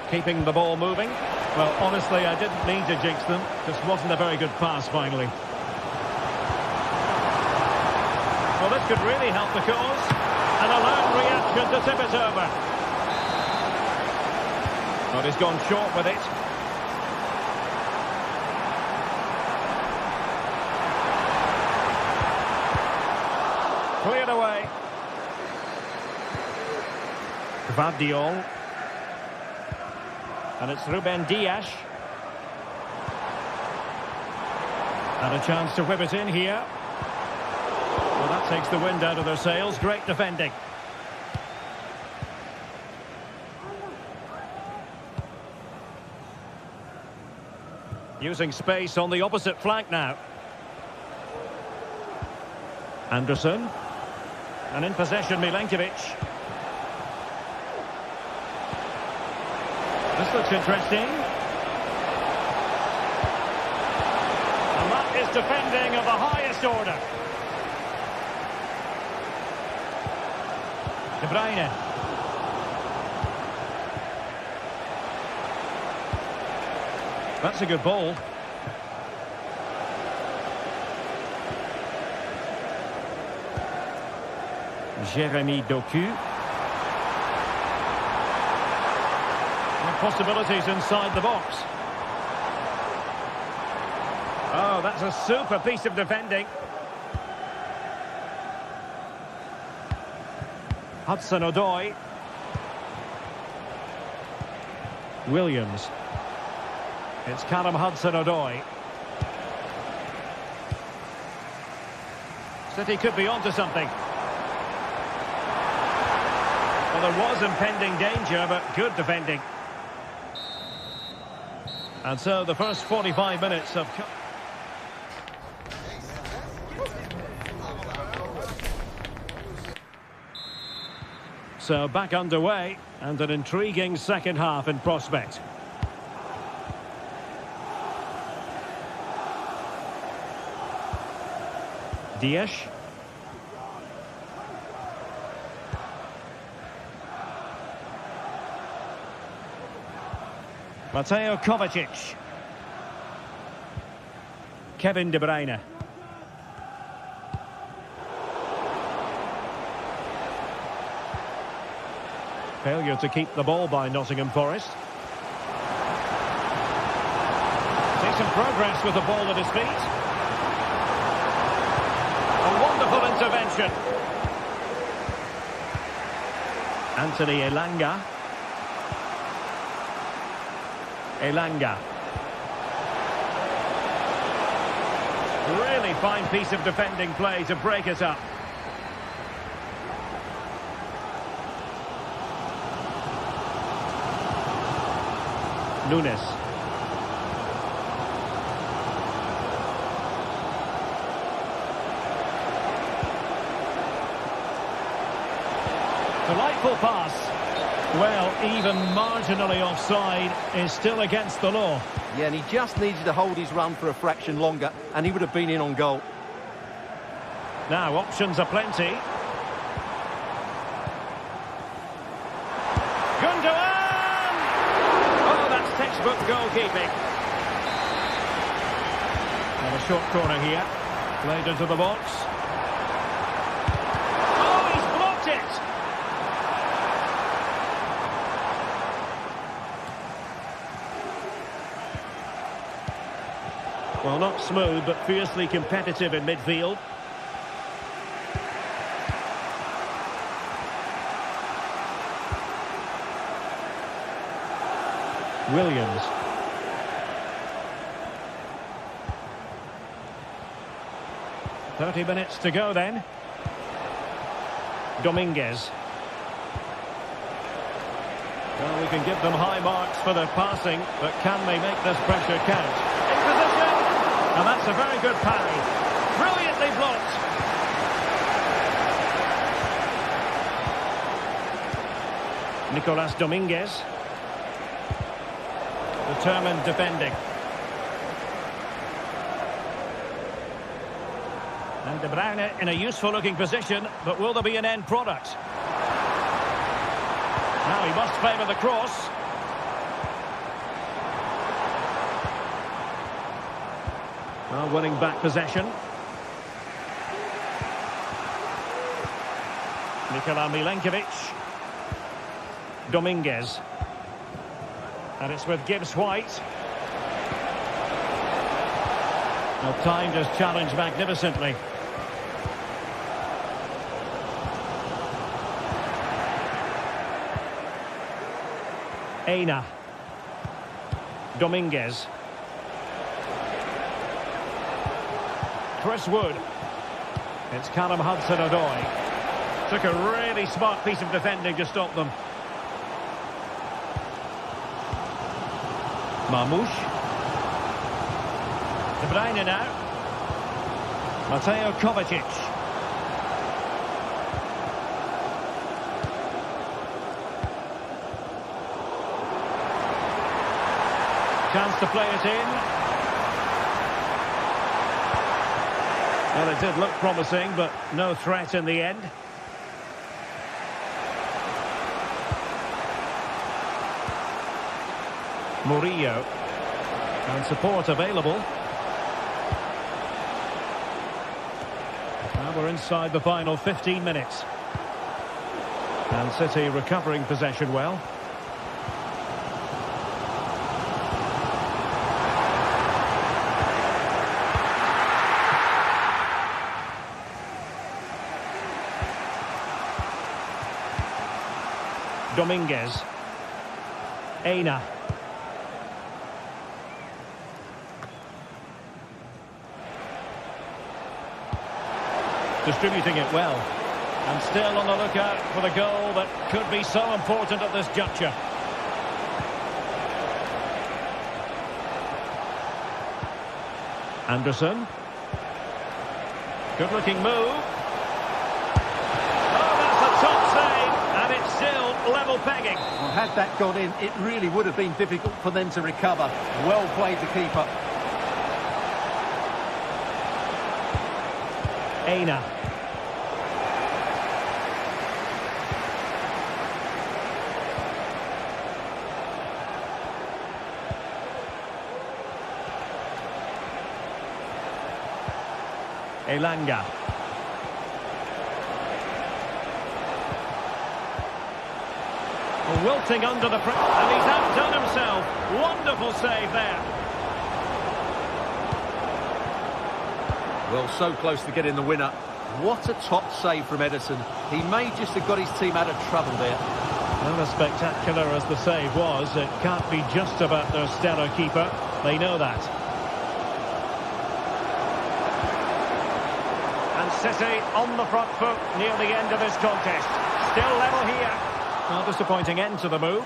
Keeping the ball moving. Well, honestly, I didn't mean to jinx them. Just wasn't a very good pass, finally. Well, this could really help the cause. An alert reaction to tip it over. But he's gone short with it. Cleared away. Gvardiol. And it's Ruben Dias. And a chance to whip it in here. Well, that takes the wind out of their sails. Great defending. Using space on the opposite flank now. Anderson. And in possession, Milenkovic. This looks interesting. And that is defending of the highest order. De Bruyne. That's a good ball. Jeremy Doku. And possibilities inside the box. Oh, that's a super piece of defending. Hudson-Odoi. Williams. It's Callum Hudson-Odoi. City could be onto something. Well, there was impending danger, but good defending. And so the first 45 minutes have come. So back underway, and an intriguing second half in prospect. Dias. Mateo Kovacic. Kevin De Bruyne. Failure to keep the ball by Nottingham Forest. Decent progress with the ball at his feet. A wonderful intervention. Anthony Elanga. Elanga. Really fine piece of defending play to break it up. Nunes. Delightful pass. Well, even marginally offside is still against the law. Yeah, and he just needed to hold his run for a fraction longer, and he would have been in on goal. Now, options are plenty. Gundogan! Oh, that's textbook goalkeeping. And a short corner here. Played into the box. Oh, he's blocked it! Well, not smooth, but fiercely competitive in midfield. Williams. "30 minutes to go then. Dominguez. Well, we can give them high marks for their passing, but can they make this pressure count? In position! And that's a very good parry. Brilliantly blocked. Nicolas Dominguez. Determined defending. And De Bruyne in a useful looking position, but will there be an end product? Now he must favour the cross. Well, winning back possession. Nikola Milenkovic. Dominguez. And it's with Gibbs White. Well, timed his challenge magnificently. Aina. Dominguez. Chris Wood. It's Callum Hudson-Odoi. Took a really smart piece of defending to stop them. Mamouche. De Bruyne now. Mateo Kovacic. Chance to play it in. Well, it did look promising, but no threat in the end. Murillo. And support available. Now we're inside the final 15 minutes. And City recovering possession well. Dominguez. Aina. Distributing it well. And still on the lookout for the goal that could be so important at this juncture. Anderson. Good looking move. Oh, that's a top save. And it's still level pegging. Well, had that gone in, it really would have been difficult for them to recover. Well played, the keeper. Aina. Elanga. Wilting under the pressure, and he's outdone himself. Wonderful save there. Well, so close to getting the winner. What a top save from Edison. He may just have got his team out of trouble there. Not as spectacular as the save was, it can't be just about their stellar keeper. They know that. And City on the front foot near the end of this contest. Still level here. Not disappointing end to the move.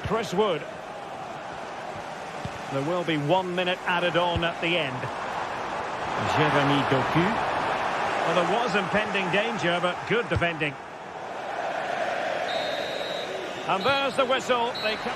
Chris Wood. There will be 1 minute added on at the end. Jeremy Doku. Well, there was impending danger, but good defending. And there's the whistle. They come.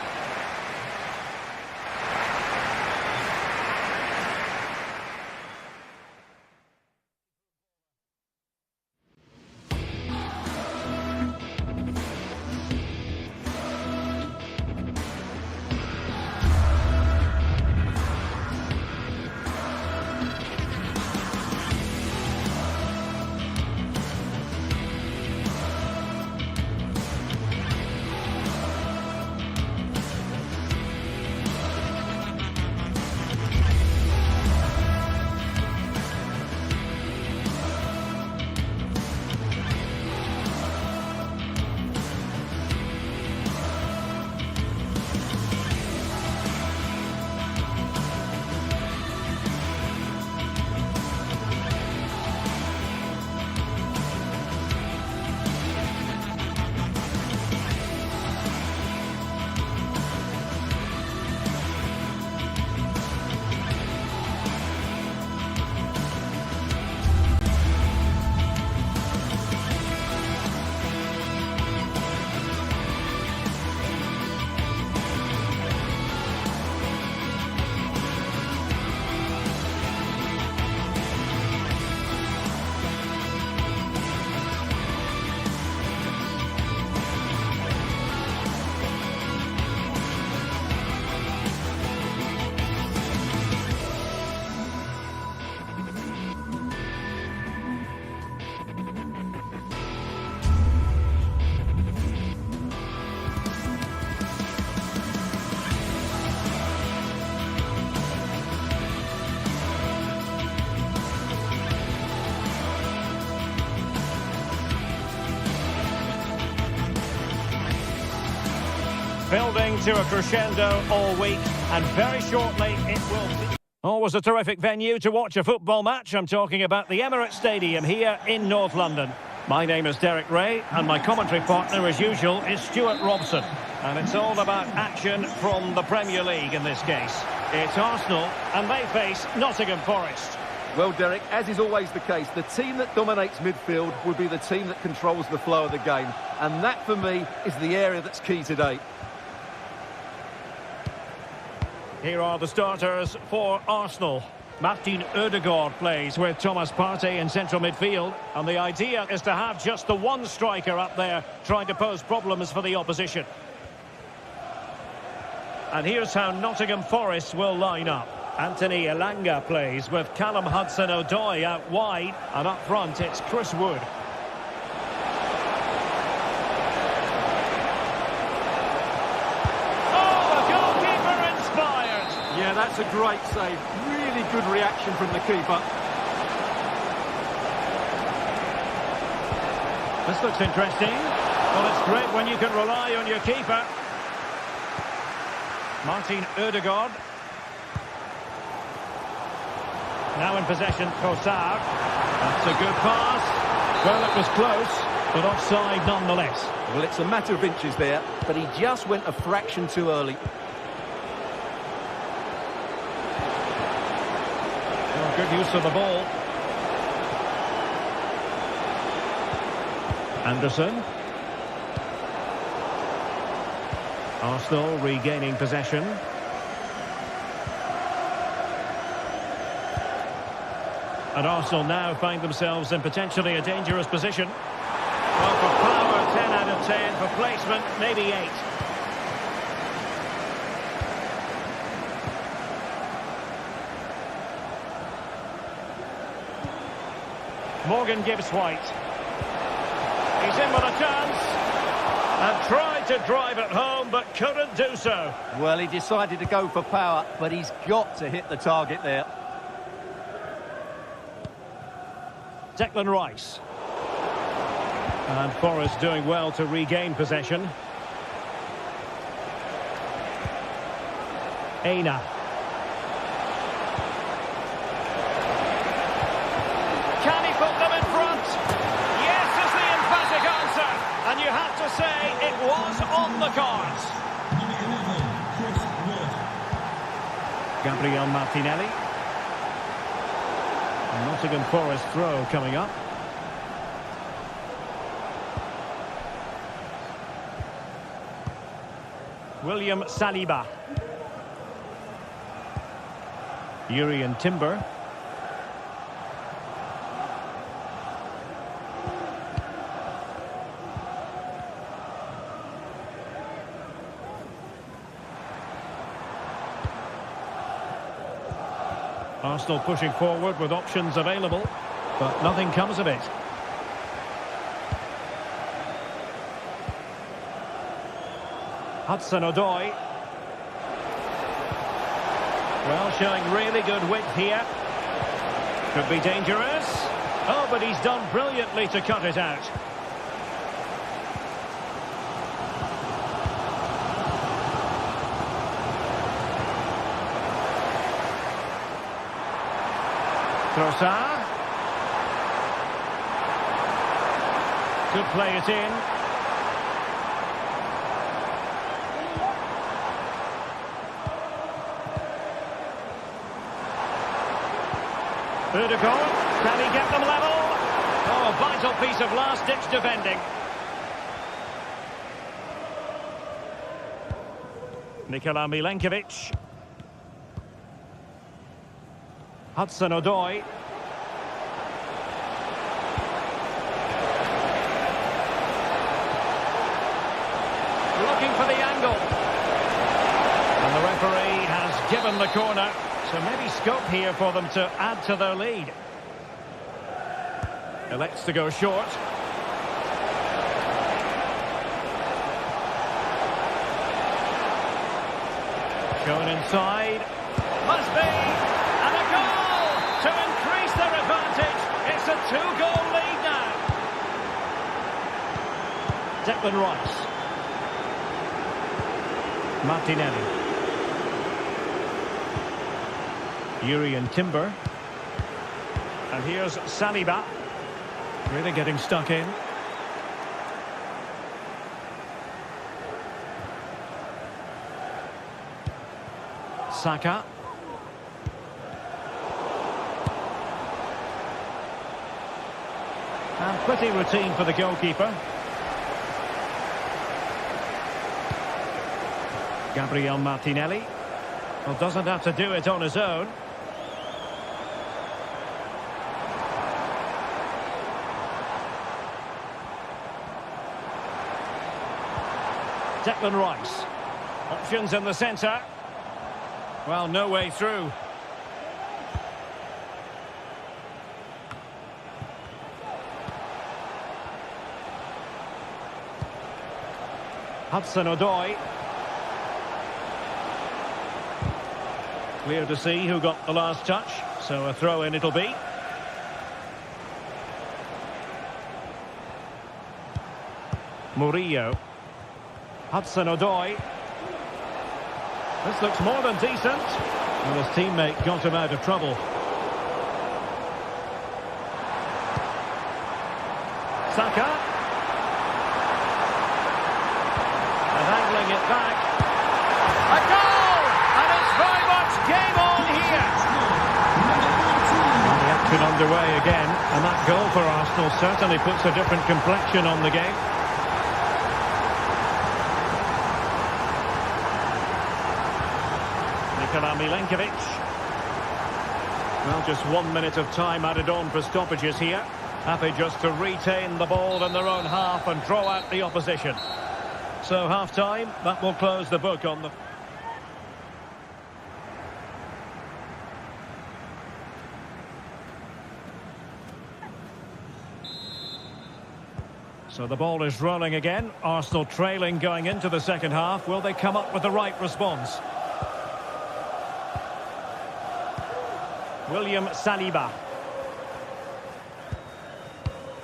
Building to a crescendo all week, and very shortly it will be. Always a terrific venue to watch a football match. I'm talking about the Emirates Stadium here in North London. My name is Derek Ray, and my commentary partner, as usual, is Stuart Robson. And it's all about action from the Premier League in this case. It's Arsenal, and they face Nottingham Forest. Well, Derek, as is always the case, the team that dominates midfield will be the team that controls the flow of the game. And that, for me, is the area that's key today. Here are the starters for Arsenal. Martin Ødegaard plays with Thomas Partey in central midfield. And the idea is to have just the one striker up there trying to pose problems for the opposition. And here's how Nottingham Forest will line up. Anthony Elanga plays with Callum Hudson-Odoi out wide. And up front, it's Chris Wood. Oh, the goalkeeper inspired! Yeah, that's a great save. Really good reaction from the keeper. This looks interesting. Well, it's great when you can rely on your keeper. Martin Ødegaard. Now in possession, Trossard. That's a good pass. Well, it was close, but offside nonetheless. Well, it's a matter of inches there, but he just went a fraction too early. Well, good use of the ball. Anderson. Arsenal regaining possession. And Arsenal now find themselves in potentially a dangerous position. Well, for power, 10 out of 10. For placement, maybe 8. Morgan Gibbs White. He's in with a chance. And tried to drive it home, but couldn't do so. Well, he decided to go for power, but he's got to hit the target there. Declan Rice. And Forest doing well to regain possession. Aina. Can he put them in front? Yes is the emphatic answer. And you have to say it was on the cards. Number 11, Chris Wood. Gabriel Martinelli. Nottingham Forest throw coming up. William Saliba. Urian Timber. Arsenal pushing forward with options available, but nothing comes of it. Hudson-Odoi. Well, showing really good width here. Could be dangerous. Oh, but he's done brilliantly to cut it out. Trossard. Could play it in. Ødegaard, can he get them level? Oh, a vital piece of last-ditch defending. Nikola Milenkovic. Hudson-Odoi. Looking for the angle. And the referee has given the corner. So maybe scope here for them to add to their lead. Elects to go short. Shown inside. Must be. And a goal to increase their advantage. It's a 2-goal lead now. Declan Rice. Martinelli. Urian Timber. And here's Saliba. Really getting stuck in. Saka. And pretty routine for the goalkeeper. Gabriel Martinelli. Well, doesn't have to do it on his own. Declan Rice. Options in the centre. Well, no way through. Hudson-Odoi. Clear to see who got the last touch, so a throw-in it'll be. Murillo. Hudson-Odoi. This looks more than decent. And his teammate got him out of trouble. Saka. And angling it back. A goal! And it's very much game on here. And the action underway again. And that goal for Arsenal certainly puts a different complexion on the game. Milenkovic. Well, just 1 minute of time added on for stoppages here. Happy just to retain the ball in their own half and draw out the opposition. So half-time, that will close the book on the... So the ball is rolling again. Arsenal trailing going into the second half. Will they come up with the right response? William Saliba.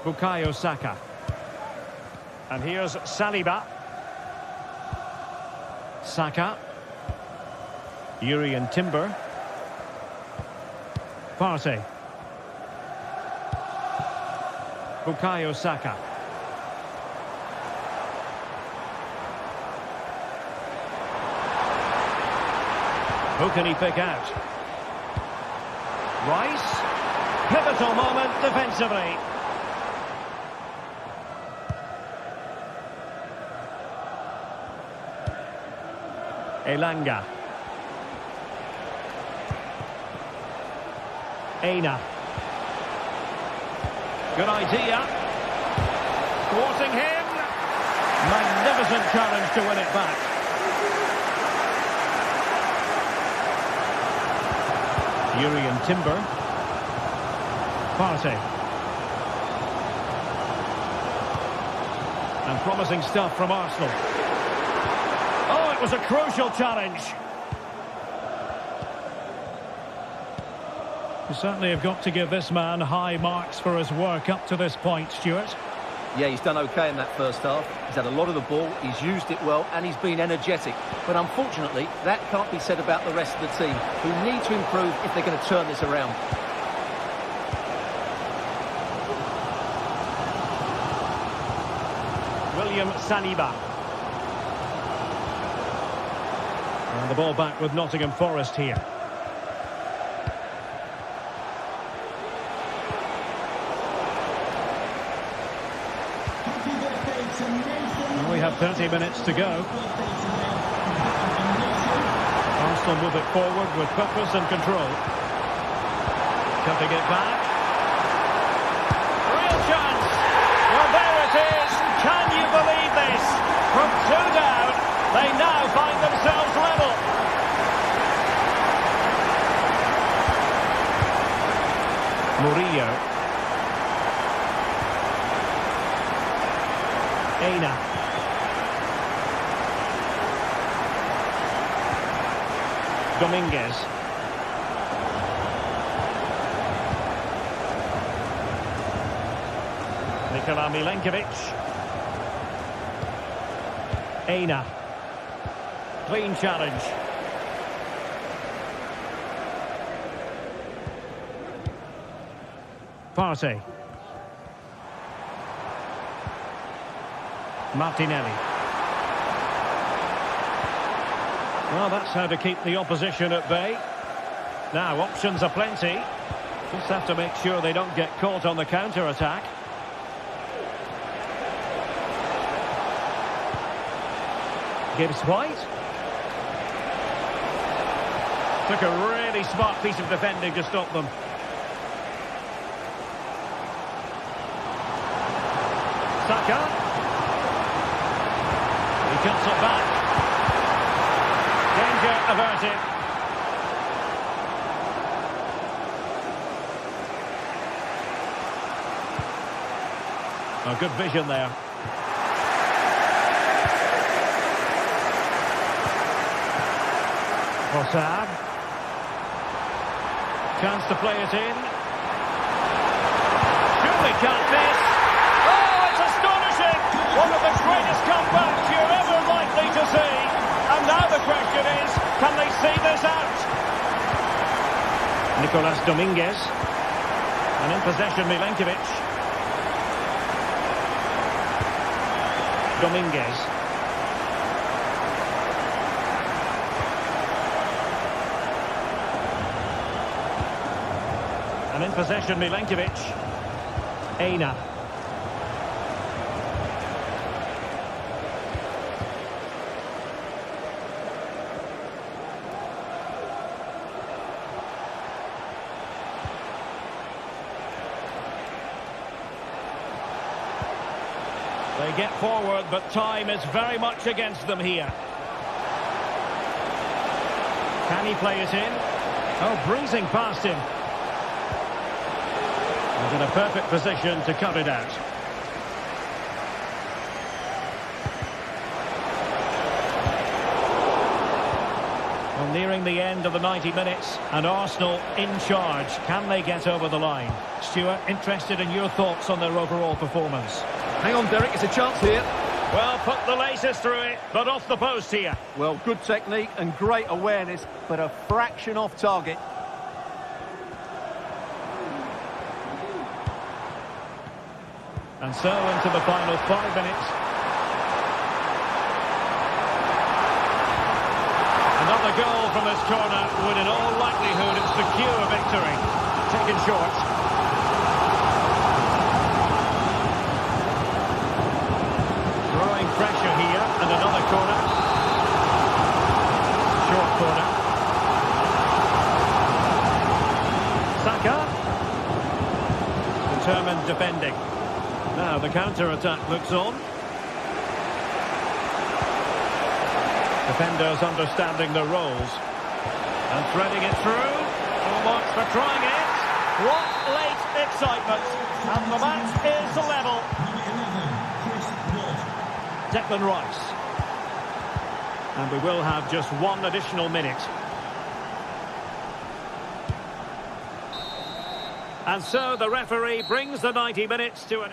Bukayo Saka. And here's Saliba. Saka. Urian Timber. Partey. Bukayo Saka. Who can he pick out? Rice. Pivotal moment defensively. Elanga. Aina. Good idea. Thwarting him. Magnificent challenge to win it back. Urian Timber. Partey. And promising stuff from Arsenal. Oh, it was a crucial challenge. You certainly have got to give this man high marks for his work up to this point, Stuart. Yeah, he's done okay in that first half. He's had a lot of the ball, he's used it well, and he's been energetic. But unfortunately, that can't be said about the rest of the team, who need to improve if they're going to turn this around. William Saliba. And the ball back with Nottingham Forest here. And we have 30 minutes to go. Arsenal move it forward with purpose and control. Cutting it back. Real chance. Well, there it is. Can you believe this? From 2 down, they now find themselves level. Murillo. Aina. Dominguez. Nikola Milenkovic. Aina. Clean challenge. Partey. Martinelli. Well, that's how to keep the opposition at bay. Now, options are plenty. Just have to make sure they don't get caught on the counter-attack. Gibbs White. Took a really smart piece of defending to stop them. Saka. He cuts it back. Danger averted. Oh, good vision there. Sociedad. Chance to play it in. Surely can't miss. Oh, it's astonishing! One of the greatest comebacks you're ever likely to see. And now the question is, can they see this out? Nicolas Dominguez. And in possession, Milenkovic. Dominguez. And in possession, Milenkovic. Aina. They get forward, but time is very much against them here. Can he play it in? Oh, breezing past him. He's in a perfect position to cut it out. Well, nearing the end of the 90 minutes, and Arsenal in charge. Can they get over the line? Stuart, interested in your thoughts on their overall performance. Hang on, Derek, it's a chance here. Well, put the laces through it, but off the post here. Well, good technique and great awareness, but a fraction off target. And so into the final 5 minutes. Another goal from this corner would in all likelihood secure a victory. Taken short. Growing pressure here, and another corner. Short corner. Saka. Determined defending. Now the counter-attack looks on. Defenders understanding their roles. And threading it through. Full marks for trying it. What late excitement. And the match is level. Declan Rice. And we will have just one additional minute. And so the referee brings the 90 minutes to an...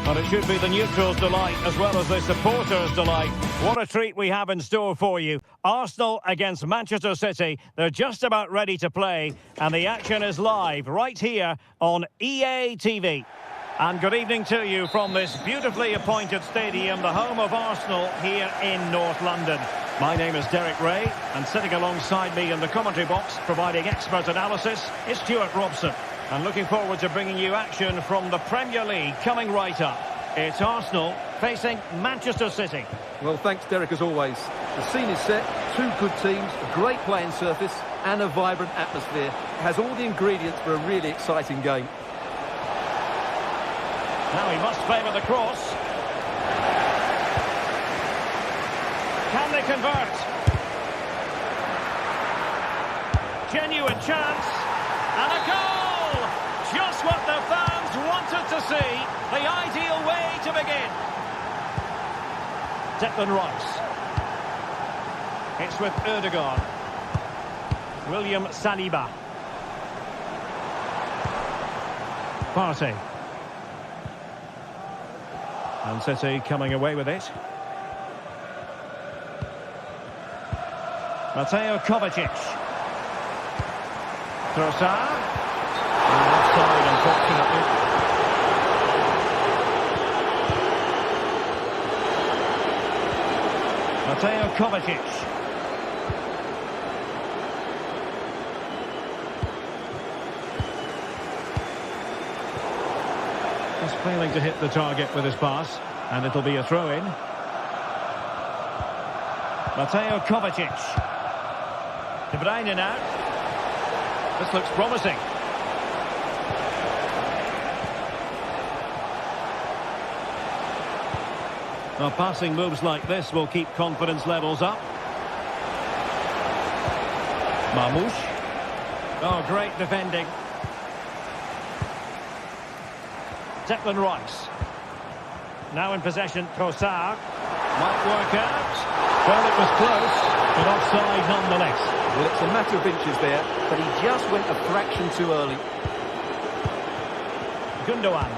But it should be the neutrals' delight as well as the supporters' delight. What a treat we have in store for you. Arsenal against Manchester City. They're just about ready to play, and the action is live right here on EA TV. And good evening to you from this beautifully appointed stadium, the home of Arsenal here in North London. My name is Derek Ray, and sitting alongside me in the commentary box, providing expert analysis, is Stuart Robson. And looking forward to bringing you action from the Premier League coming right up. It's Arsenal facing Manchester City. Well, thanks, Derek, as always. The scene is set, two good teams, a great playing surface, and a vibrant atmosphere. It has all the ingredients for a really exciting game. Now he must favour the cross. Can they convert? Genuine chance. And a goal! Just what the fans wanted to see. The ideal way to begin. Declan Rice. It's with Ødegaard. William Saliba. Partey. And City coming away with it. Mateo Kovacic. Trossard. Offside, unfortunately. Mateo Kovacic. Just failing to hit the target with his pass, and it'll be a throw-in. Mateo Kovacic. De Bruyne now. This looks promising. Well, passing moves like this will keep confidence levels up. Mamouche. Oh, great defending. Declan Rice. Now in possession, Trossard. Might work out. Well, it was close, but offside nonetheless. Well, it's a matter of inches there, but he just went a fraction too early. Gundogan.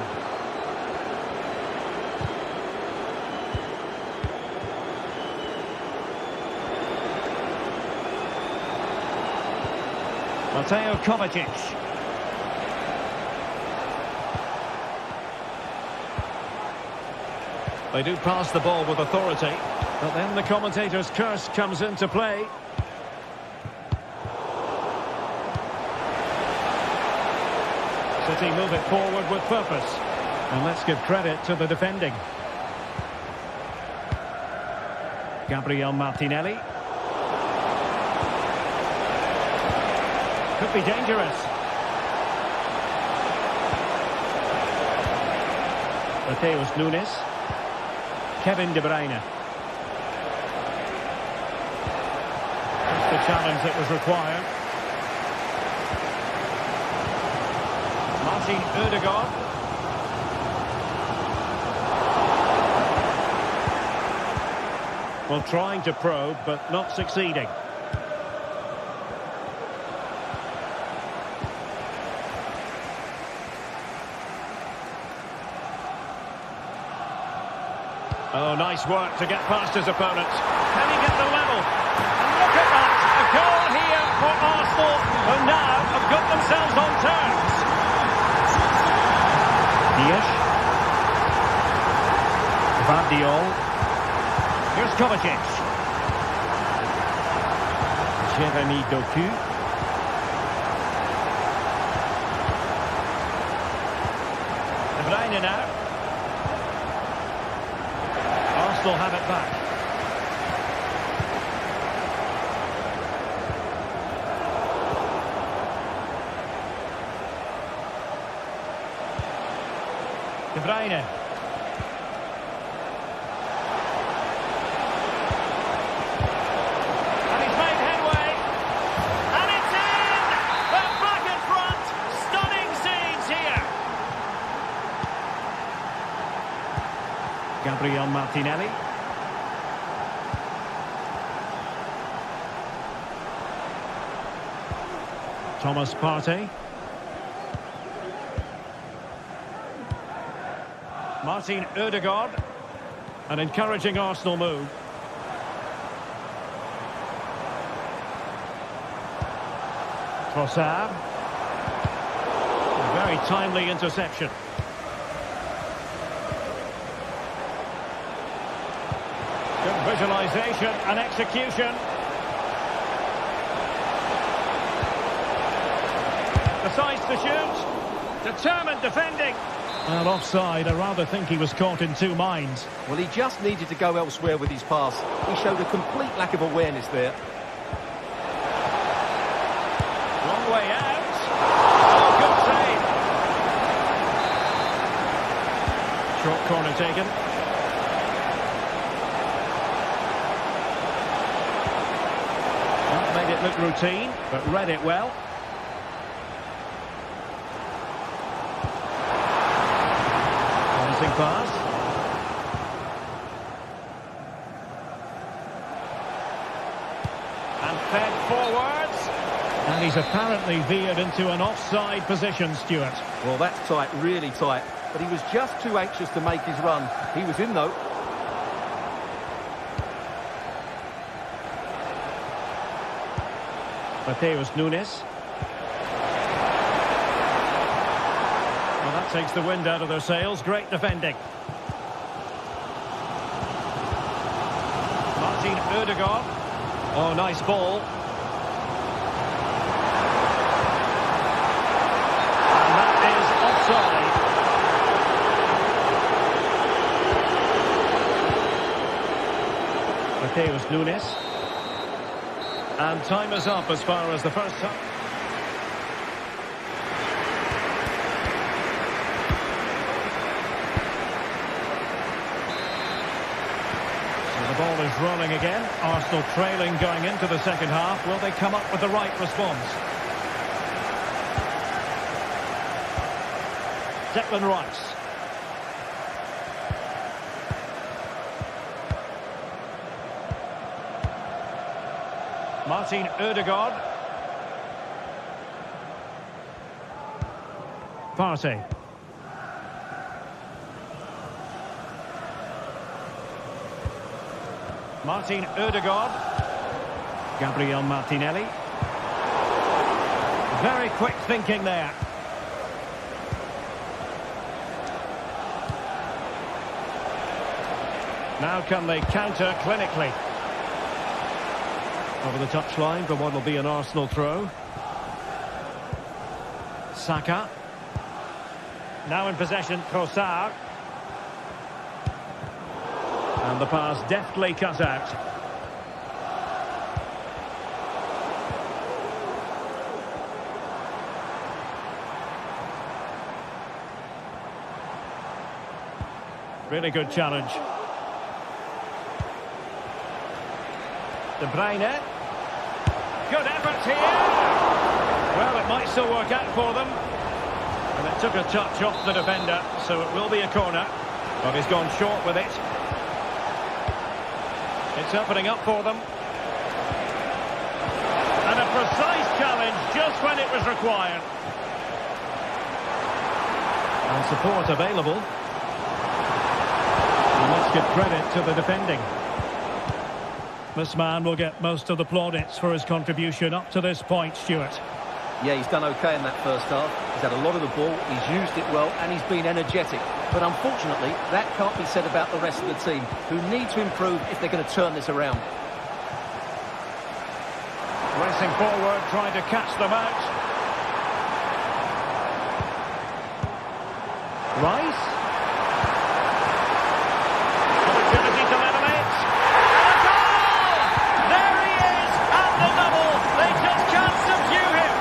Mateo Kovacic. They do pass the ball with authority, but then the commentator's curse comes into play. City move it forward with purpose. And let's give credit to the defending. Gabriel Martinelli. Could be dangerous. Mateus Nunes. Kevin De Bruyne. That's the challenge that was required. Martin Ødegaard. Well, trying to probe, but not succeeding. Oh, nice work to get past his opponent. Can he get the level? And look at that! A goal here for Arsenal, who now have got themselves on terms. Dias. Vardiol. Here's Kovacic. Jeremy Doku. De Bruyne now. Arsenal have it back. De Bruyne. And he's made headway. And it's in! They're back in front. Stunning scenes here. Gabriel Martinelli. Thomas Partey. Martin Ødegaard. An encouraging Arsenal move. Trossard. A very timely interception. Visualisation and execution. Decides to shoot. Determined defending. And offside. I rather think he was caught in two minds. Well, he just needed to go elsewhere with his pass. He showed a complete lack of awareness there. Long way out. Oh, good save. Short corner taken. That made it look routine, but read it well. Promising pass. And fed forwards. And he's apparently veered into an offside position, Stuart. Well, that's tight, really tight. But he was just too anxious to make his run. He was in, though. Mateus Nunes. Well, that takes the wind out of their sails. Great defending. Martin Ødegaard. Oh, nice ball. And that is offside. Mateus Nunes. And time is up as far as the first time. So the ball is rolling again. Arsenal trailing going into the second half. Will they come up with the right response? Declan Rice. Martin Ødegaard. Partey. Martin Ødegaard. Gabriel Martinelli. Very quick thinking there. Now can they counter clinically? Over the touchline for what will be an Arsenal throw. Saka. Now in possession, Trossard. And the pass deftly cut out. Really good challenge. De Bruyne. Good effort here. Well, it might still work out for them. And it took a touch off the defender, so it will be a corner. But he's gone short with it. It's opening up for them. And a precise challenge just when it was required. And support available. And let's give credit to the defending. This man will get most of the plaudits for his contribution up to this point, Stuart. Yeah, he's done okay in that first half. He's had a lot of the ball, he's used it well, and he's been energetic. But unfortunately, that can't be said about the rest of the team, who need to improve if they're going to turn this around. Racing forward, trying to catch them out. Rice. Opportunity to level it. There he is, at the double. They just can't subdue him.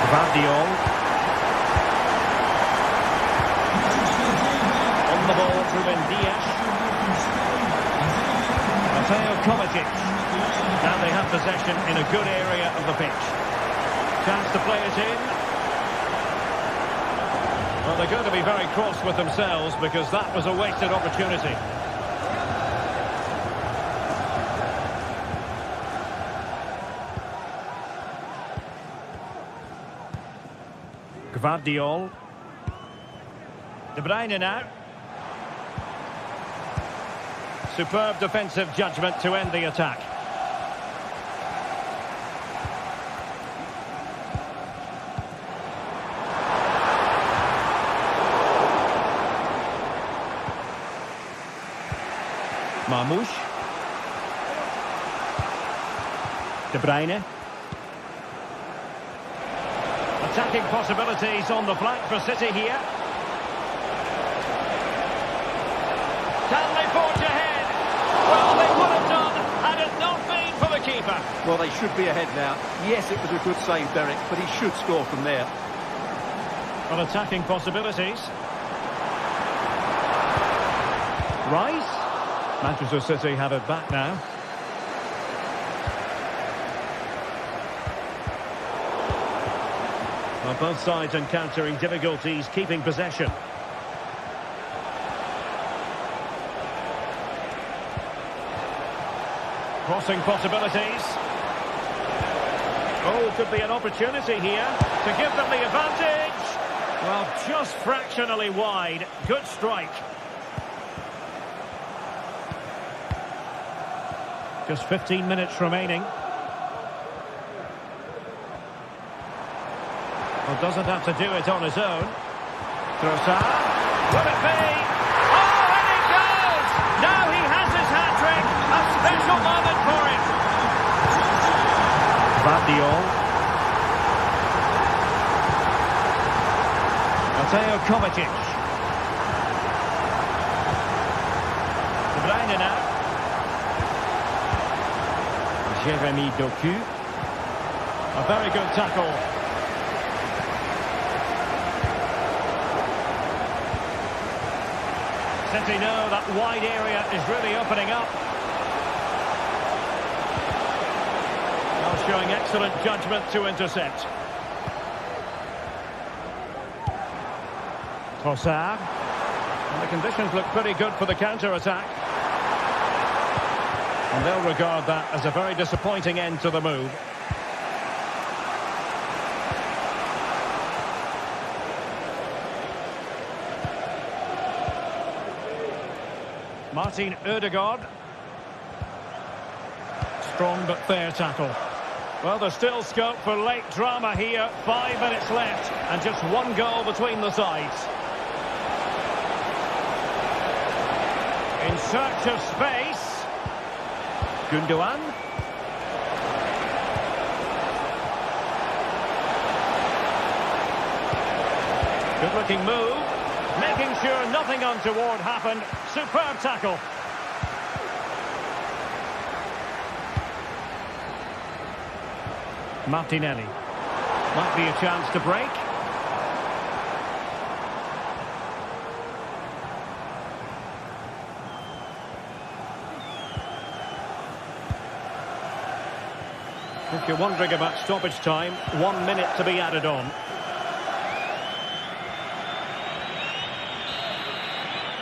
Gvardiol. On the ball to Diaz. Mateo Kovacic. Now they have possession in a good area of the pitch. Chance to play it in. Well, they're going to be very cross with themselves because that was a wasted opportunity. Gvardiol. De Bruyne now. Superb defensive judgment to end the attack. Marmouche. De Bruyne. Attacking possibilities on the flank for City here. Can they forge ahead? Well, they would have done had it not been for the keeper. Well, they should be ahead now. Yes, it was a good save, Derek, but he should score from there. Well, attacking possibilities. Rice. Manchester City have it back now. Well, both sides encountering difficulties keeping possession. Crossing possibilities. Oh, could be an opportunity here to give them the advantage. Well, just fractionally wide. Good strike. Just 15 minutes remaining. Well, doesn't have to do it on his own. Trossard. Will it be? Oh, and it goes! Now he has his hat-trick. A special moment for him. Vardiol. Mateo Kovacic. De Bruyne now. Jeremy Doku. A very good tackle. City know that wide area is really opening up. Well, showing excellent judgment to intercept. Trossard. And the conditions look pretty good for the counter-attack. And they'll regard that as a very disappointing end to the move. Martin Ødegaard. Strong but fair tackle. Well, there's still scope for late drama here. 5 minutes left and just one goal between the sides. In search of space. Gundogan. Good-looking move. Making sure nothing untoward happened. Superb tackle. Martinelli. Might be a chance to break. If you're wondering about stoppage time, 1 minute to be added on.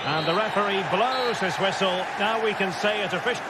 And the referee blows his whistle. Now we can say it officially.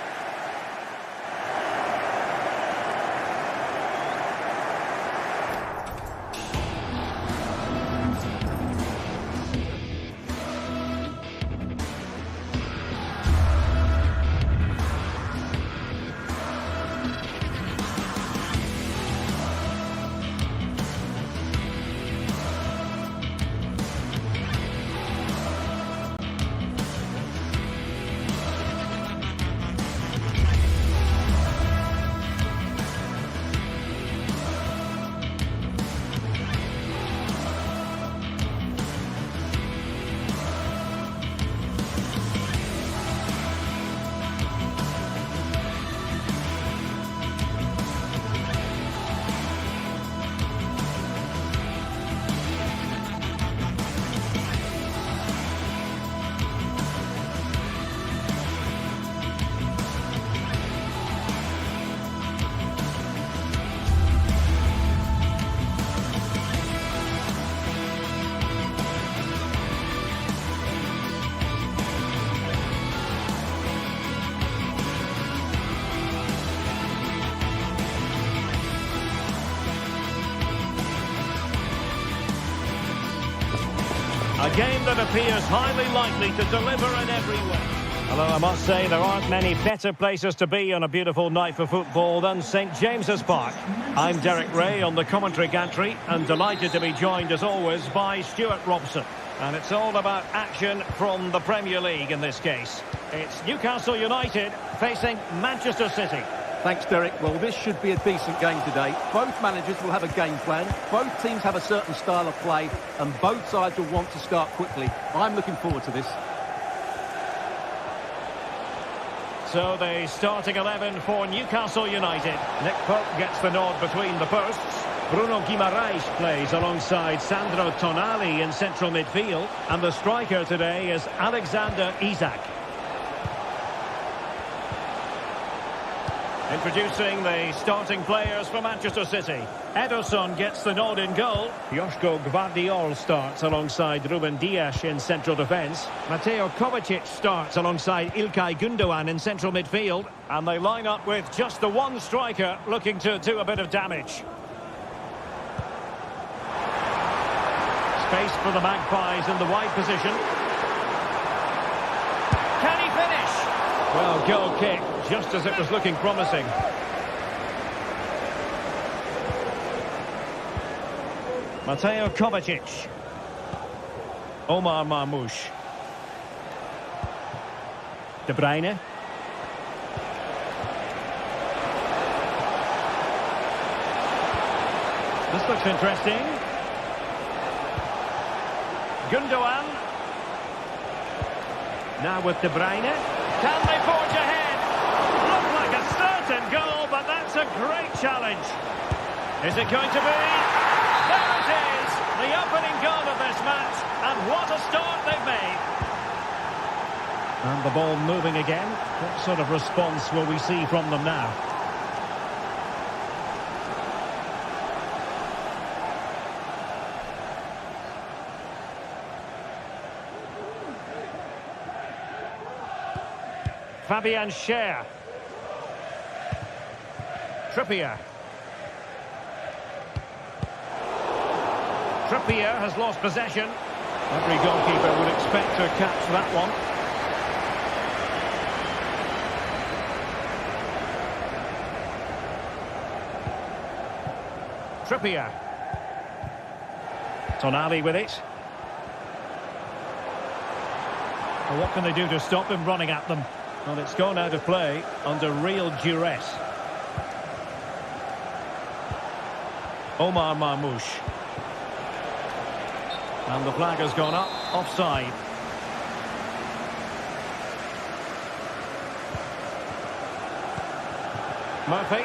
A game that appears highly likely to deliver in every way. Although I must say there aren't many better places to be on a beautiful night for football than St James's Park. I'm Derek Ray on the commentary gantry and delighted to be joined as always by Stuart Robson. And it's all about action from the Premier League in this case. It's Newcastle United facing Manchester City. Thanks, Derek. Well, this should be a decent game today. Both managers will have a game plan. Both teams have a certain style of play, and both sides will want to start quickly. I'm looking forward to this. So the starting 11 for Newcastle United. Nick Pope gets the nod between the posts. Bruno Guimaraes plays alongside Sandro Tonali in central midfield. And the striker today is Alexander Isak. Introducing the starting players for Manchester City. Ederson gets the nod in goal. Joško Gvardiol starts alongside Ruben Dias in central defence. Mateo Kovacic starts alongside Ilkay Gundogan in central midfield. And they line up with just the one striker looking to do a bit of damage. Space for the Magpies in the wide position. Can he finish? Well, goal kick, just as it was looking promising. Mateo Kovacic. Omar Marmoush. De Bruyne. This looks interesting. Gundogan. Now with De Bruyne. Can they forge ahead? Looked like a certain goal, but that's a great challenge. Is it going to be? There it is! The opening goal of this match, and what a start they've made. And the ball moving again. What sort of response will we see from them now? Fabian Schär. Trippier. Trippier has lost possession. Every goalkeeper would expect to catch that one. Trippier. Tonali with it. Well, what can they do to stop him running at them? Well, it's gone out of play under real duress. Omar Marmoush. And the flag has gone up, offside. Murphy.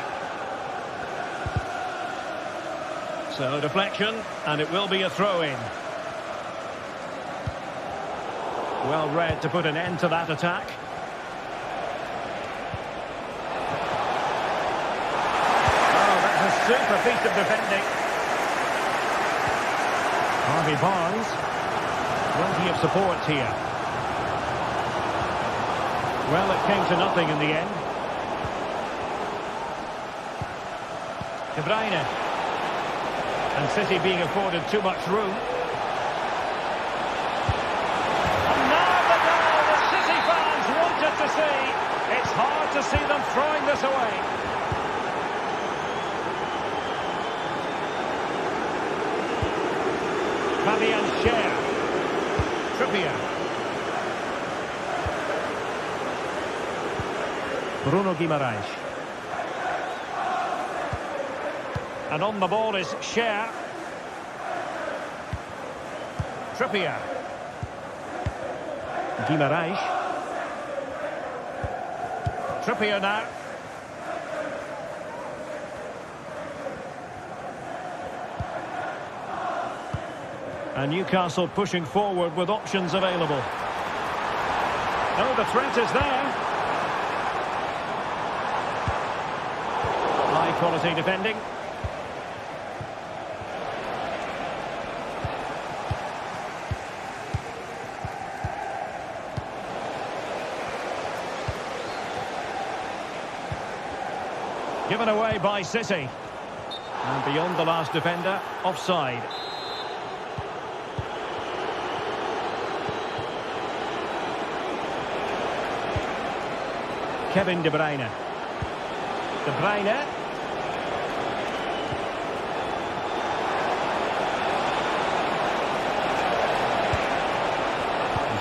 So deflection, and it will be a throw-in. Well read to put an end to that attack. Super piece of defending. Harvey Barnes. Plenty of support here. Well, it came to nothing in the end. De Bruyne. And City being afforded too much room. And now the goal the City fans wanted to see. It's hard to see them throwing this away. Fabian Schär. Trippier. Bruno Guimaraes. And on the ball is Schär. Trippier. Guimaraes. Trippier now. And Newcastle pushing forward with options available. Oh, the threat is there. High quality defending. Given away by City. And beyond the last defender, offside. Kevin De Bruyne. De Bruyne.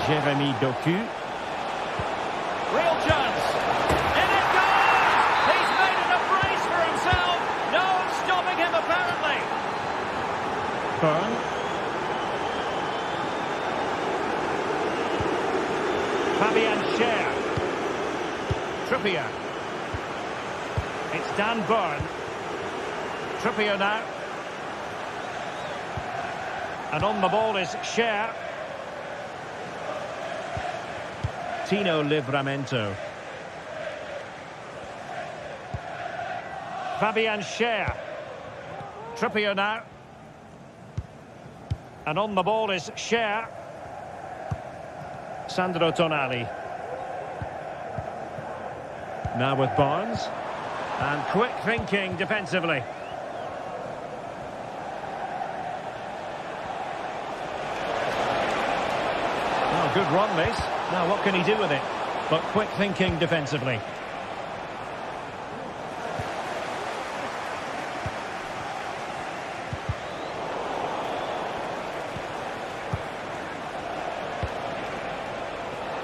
Jeremy Doku. Real chance. In it goes! He's made it a brace for himself. No stopping him, apparently. Byrne. Fabian Schär. Trippier. It's Dan Byrne. Trippier now. And on the ball is Schär. Tino Livramento. Fabian Schär. Trippier now. And on the ball is Schär. Sandro Tonali. Now with Barnes. And quick thinking defensively. Oh, good run this. Now what can he do with it? But quick thinking defensively.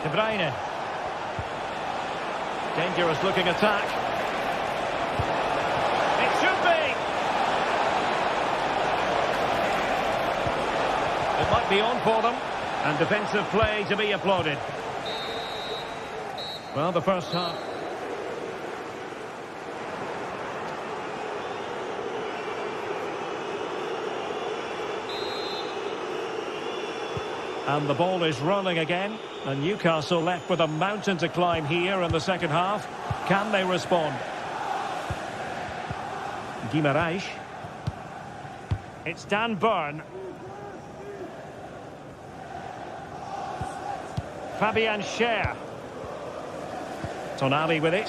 De Bruyne. Dangerous looking attack. It should be. It might be on for them. And defensive play to be applauded. Well, the first half. And the ball is rolling again. And Newcastle left with a mountain to climb here in the second half. Can they respond? Guimaraes. It's Dan Byrne. Fabian Schär. Tonali with it.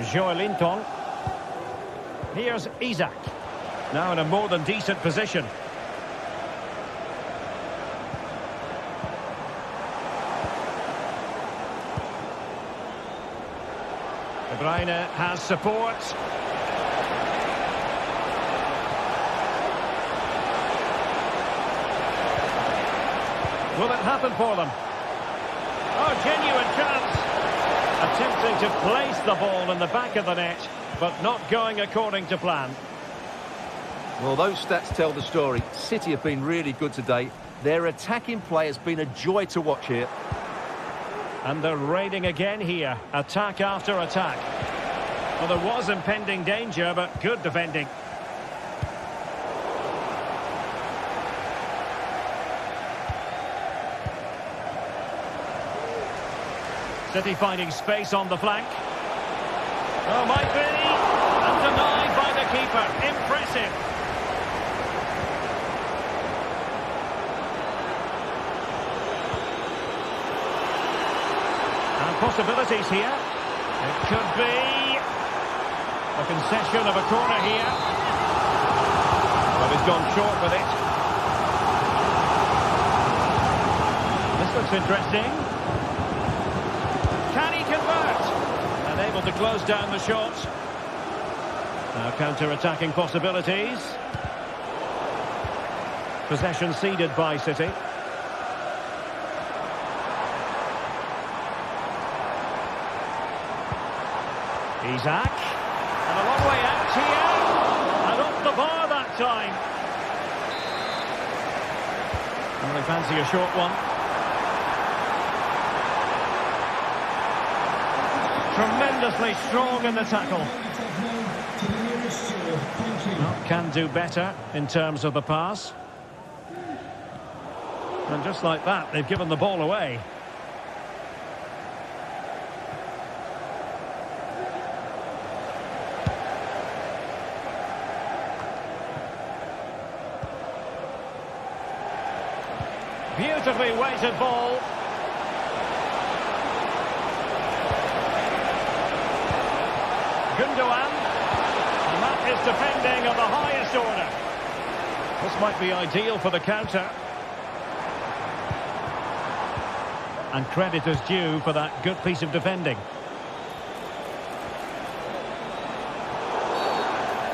Joelinton. Here's Isaac. Now in a more than decent position. De Bruyne has support. Will it happen for them? Oh, genuine chance. Attempting to place the ball in the back of the net, but not going according to plan. Well, those stats tell the story. City have been really good today. Their attacking play has been a joy to watch here. And they're raiding again here. Attack after attack. Well, there was impending danger, but good defending. City finding space on the flank. Oh, might be. And denied by the keeper. Impressive. And possibilities here. It could be a concession of a corner here. But he's gone short with it. This looks interesting. Can he convert? And able to close down the shot. Now counter-attacking possibilities. Possession ceded by City. Isaac. And a long way out here. And off the bar that time. And they fancy a short one. Tremendously strong in the tackle. Well, can do better in terms of the pass. And just like that, they've given the ball away. Beautifully weighted ball. Gundogan, and that is defending of the highest order. This might be ideal for the counter. And credit is due for that good piece of defending.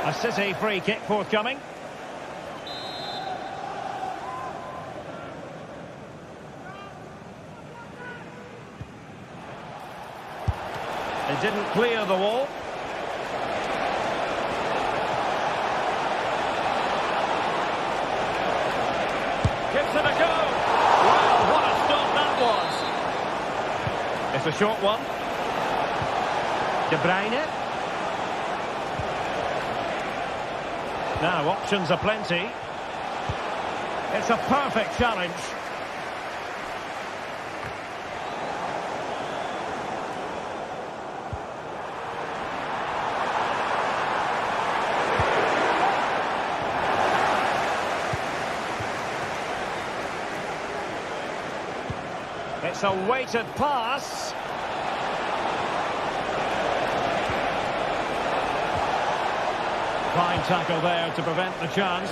A City free kick forthcoming. didn't clear the wall. Gives it a go. Wow, what a stop that was. It's a short one. De Bruyne. Now, options are plenty. It's a perfect challenge. It's a weighted pass. Fine tackle there to prevent the chance.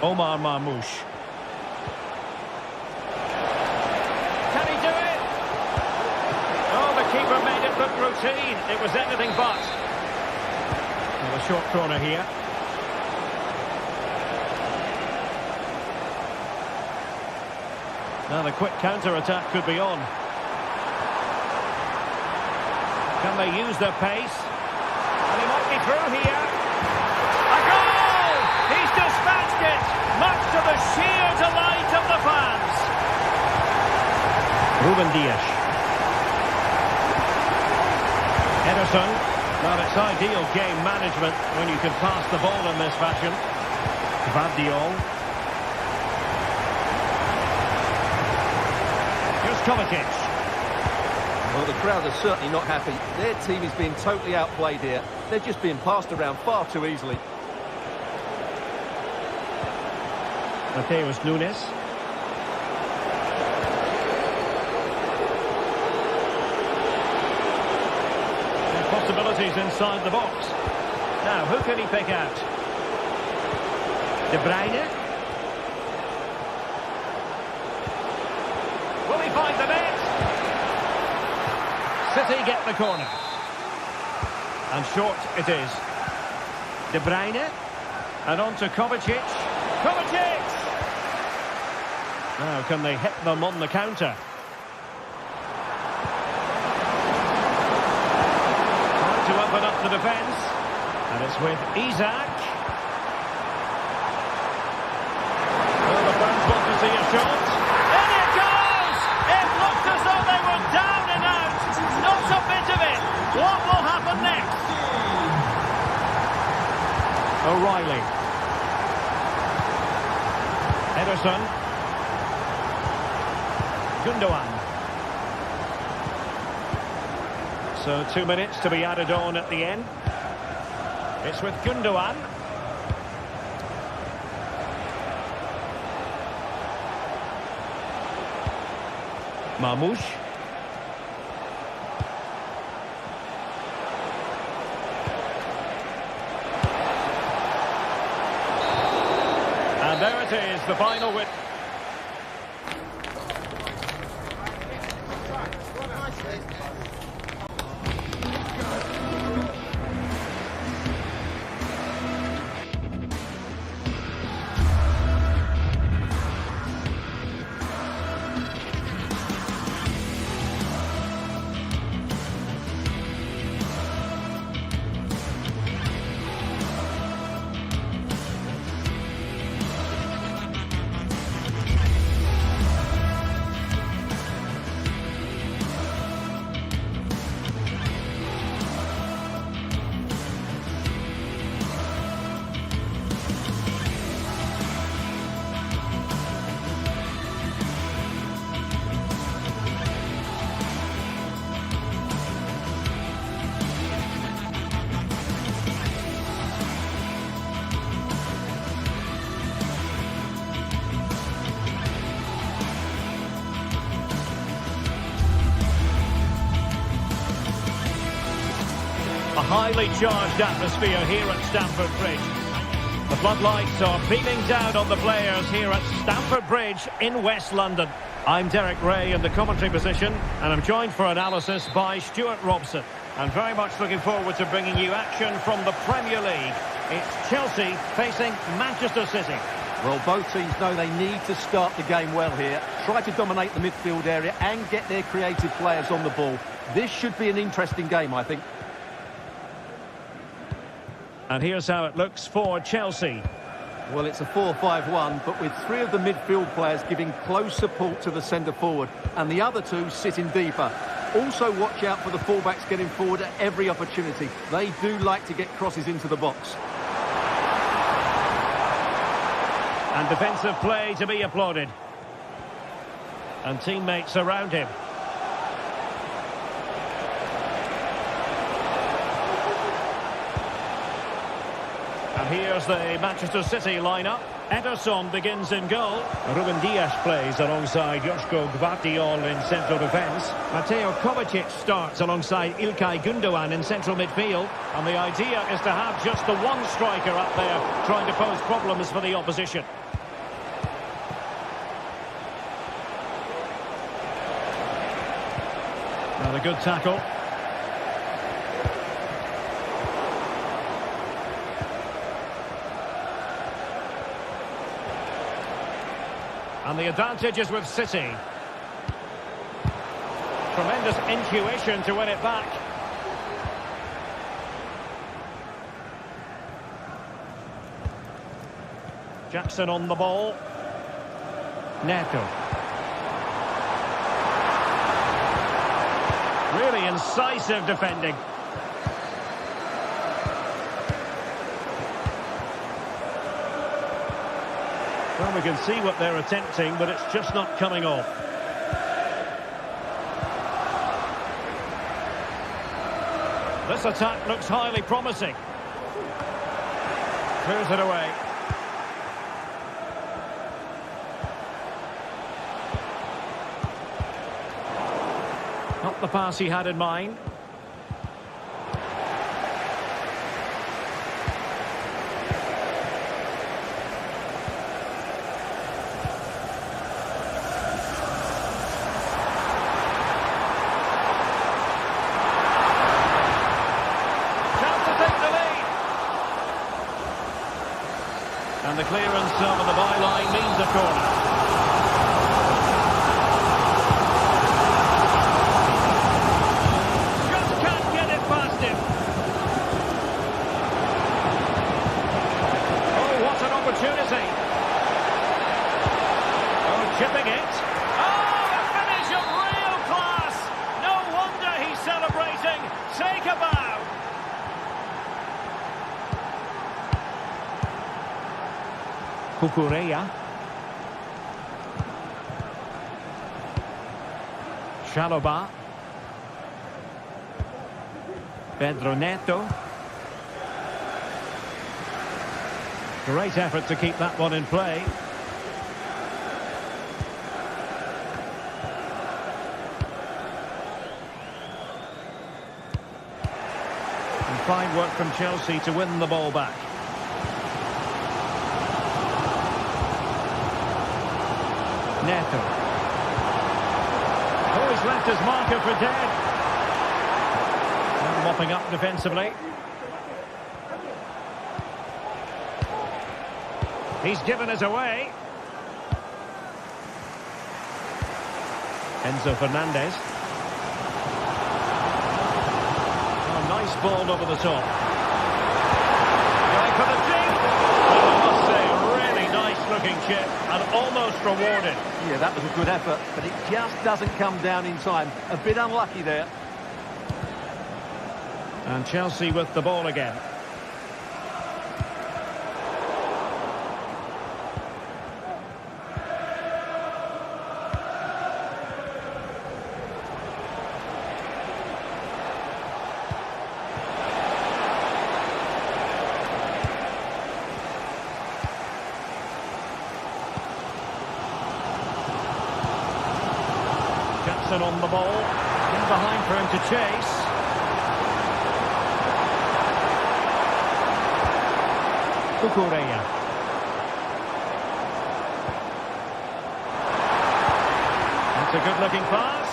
Omar Marmoush. Can he do it? Oh, the keeper made it look routine. It was anything but. Well, a short corner here. Now the quick counter-attack could be on. Can they use their pace? And he might be through here. A goal! He's dispatched it, much to the sheer delight of the fans. Ruben Dias. Ederson. Well, it's ideal game management when you can pass the ball in this fashion. Gvardiol. Kovacic. Well, the crowd are certainly not happy. Their team is being totally outplayed here. They're just being passed around far too easily. Mateus Nunes. There's possibilities inside the box. Now, who can he pick out? De Bruyne. Find the net. City get the corner. And short it is. De Bruyne. And on to Kovacic. Kovacic! Now, can they hit them on the counter? Trying to open up the defence. And it's with Isak. Well, the fans want to see a shot. As though they were down and out. Not a bit of it. What will happen next? O'Reilly. Ederson. Gundogan. So 2 minutes to be added on at the end. It's with Gundogan. Marmoush. And there it is, the final win. A highly charged atmosphere here at Stamford Bridge. The floodlights are beaming down on the players here at Stamford Bridge in West London. I'm Derek Ray in the commentary position, and I'm joined for analysis by Stuart Robson. And very much looking forward to bringing you action from the Premier League. It's Chelsea facing Manchester City. Well, both teams know they need to start the game well here. Try to dominate the midfield area and get their creative players on the ball. This should be an interesting game, I think. And here's how it looks for Chelsea. Well, it's a 4-5-1, but with three of the midfield players giving close support to the centre-forward, and the other two sitting deeper. Also watch out for the fullbacks getting forward at every opportunity. They do like to get crosses into the box. And defensive play to be applauded. And teammates around him. And here's the Manchester City lineup. Ederson begins in goal. Ruben Dias plays alongside Joško Gvardiol in central defence. Mateo Kovacic starts alongside Ilkay Gundogan in central midfield. And the idea is to have just the one striker up there trying to pose problems for the opposition. And a good tackle. And the advantage is with City. Tremendous intuition to win it back. Jackson on the ball. Neto. Really incisive defending. Well, we can see what they're attempting, but it's just not coming off. This attack looks highly promising. Clears it away. Not the pass he had in mind. And the clearance over the byline means a corner. Just can't get it past him. Oh, what an opportunity. Oh, chipping it. Oh, a finish of real class. No wonder he's celebrating. Take a bow. Cucurella. Chalobah. Pedro Neto. Great effort to keep that one in play. And fine work from Chelsea to win the ball back. Neto. Oh, he's left his marker for dead. And mopping up defensively. He's given us away. Enzo Fernandez. Oh, nice ball over the top. Going for the deep. Oh, I must say, really nice looking chip and almost rewarded. Yeah, that was a good effort, but it just doesn't come down in time. A bit unlucky there. And Chelsea with the ball again. On the ball, in behind for him to chase. Cucurella. That's a good-looking pass.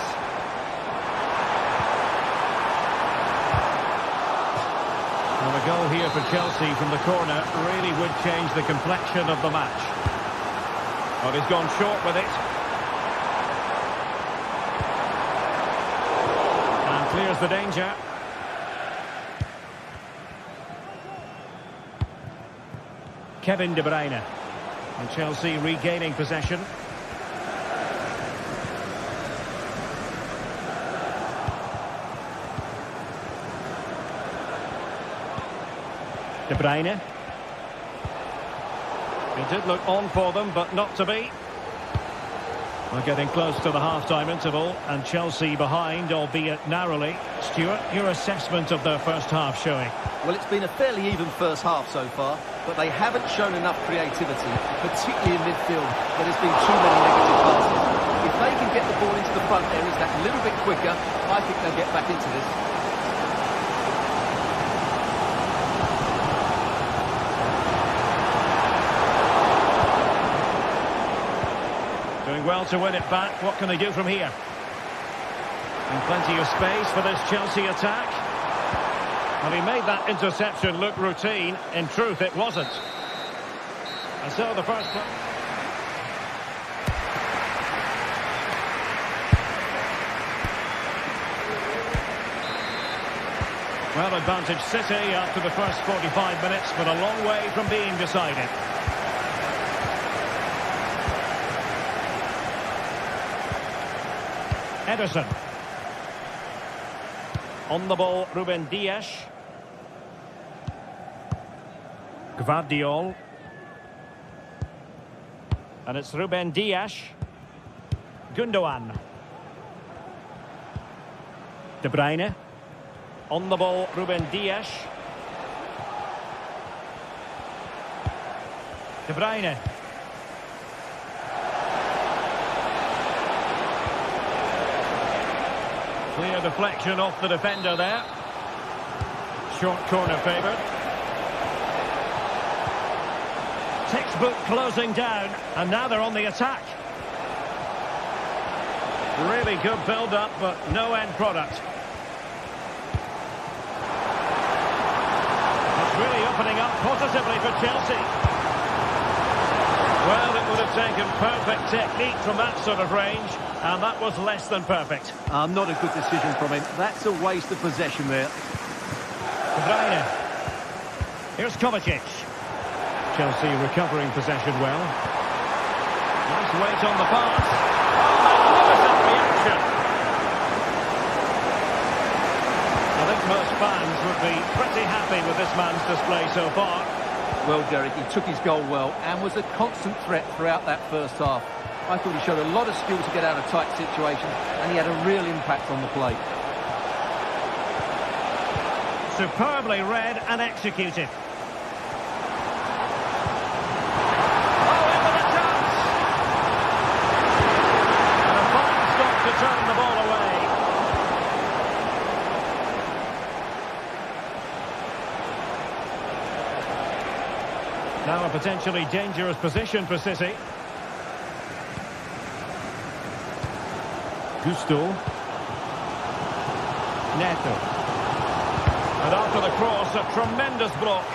Well, a goal here for Chelsea from the corner really would change the complexion of the match. Well, he's gone short with it. And clears the danger. Kevin De Bruyne. And Chelsea regaining possession. De Bruyne. He did look on for them, but not to be. We're getting close to the half-time interval, and Chelsea behind, albeit narrowly. Stuart, your assessment of their first half showing? Well, it's been a fairly even first half so far, but they haven't shown enough creativity, particularly in midfield. There's been too many negative passes. If they can get the ball into the front areas that little bit quicker, I think they'll get back into this. Doing well to win it back. What can they do from here? And plenty of space for this Chelsea attack. And he made that interception look routine. In truth, it wasn't. And so the first... Well, advantage City after the first 45 minutes, but a long way from being decided. Ederson. On the ball, Ruben Dias. Gvardiol. And it's Ruben Dias. Gundogan. De Bruyne. On the ball, Ruben Dias. De Bruyne. Clear deflection off the defender there. Short corner favoured. Textbook closing down, and now they're on the attack. Really good build-up, but no end product. It's really opening up positively for Chelsea. Well, it would have taken perfect technique from that sort of range, and that was less than perfect. Not a good decision from him. That's a waste of possession there. De Bruyne. Here's Kovacic. Chelsea recovering possession well. Nice weight on the pass. Magnificent reaction. I think most fans would be pretty happy with this man's display so far. Well, Derek, he took his goal well and was a constant threat throughout that first half. I thought he showed a lot of skill to get out of tight situations, and he had a real impact on the play. Superbly read and executed. Oh, in with a chance! And a fine stop to turn the ball away. Now a potentially dangerous position for City. Gusto. Neto. And after the cross, a tremendous block.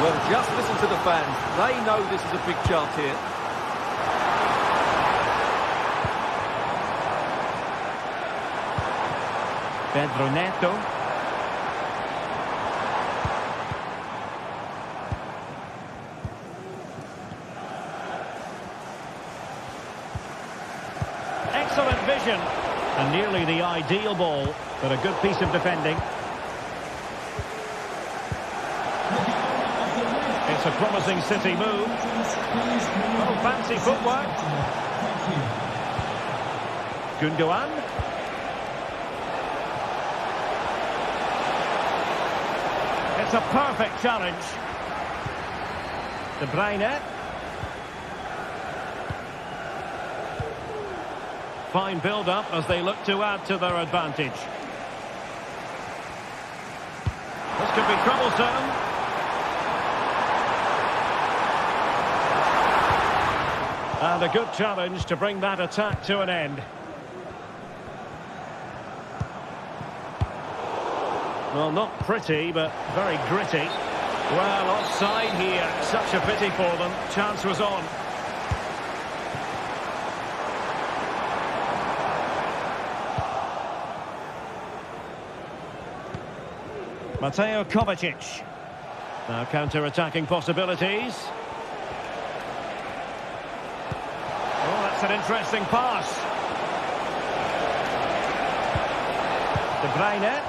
Well, just listen to the fans. They know this is a big chance here. Pedro Neto. Excellent vision. And nearly the ideal ball, but a good piece of defending. It's a promising City move. Oh, fancy footwork. Gundogan. It's a perfect challenge. De Bruyne. Fine build-up as they look to add to their advantage. This could be troublesome. And a good challenge to bring that attack to an end. Well, not pretty, but very gritty. Well, offside here. Such a pity for them. Chance was on. Mateo Kovacic. Now counter-attacking possibilities. Oh, that's an interesting pass. De Bruyne.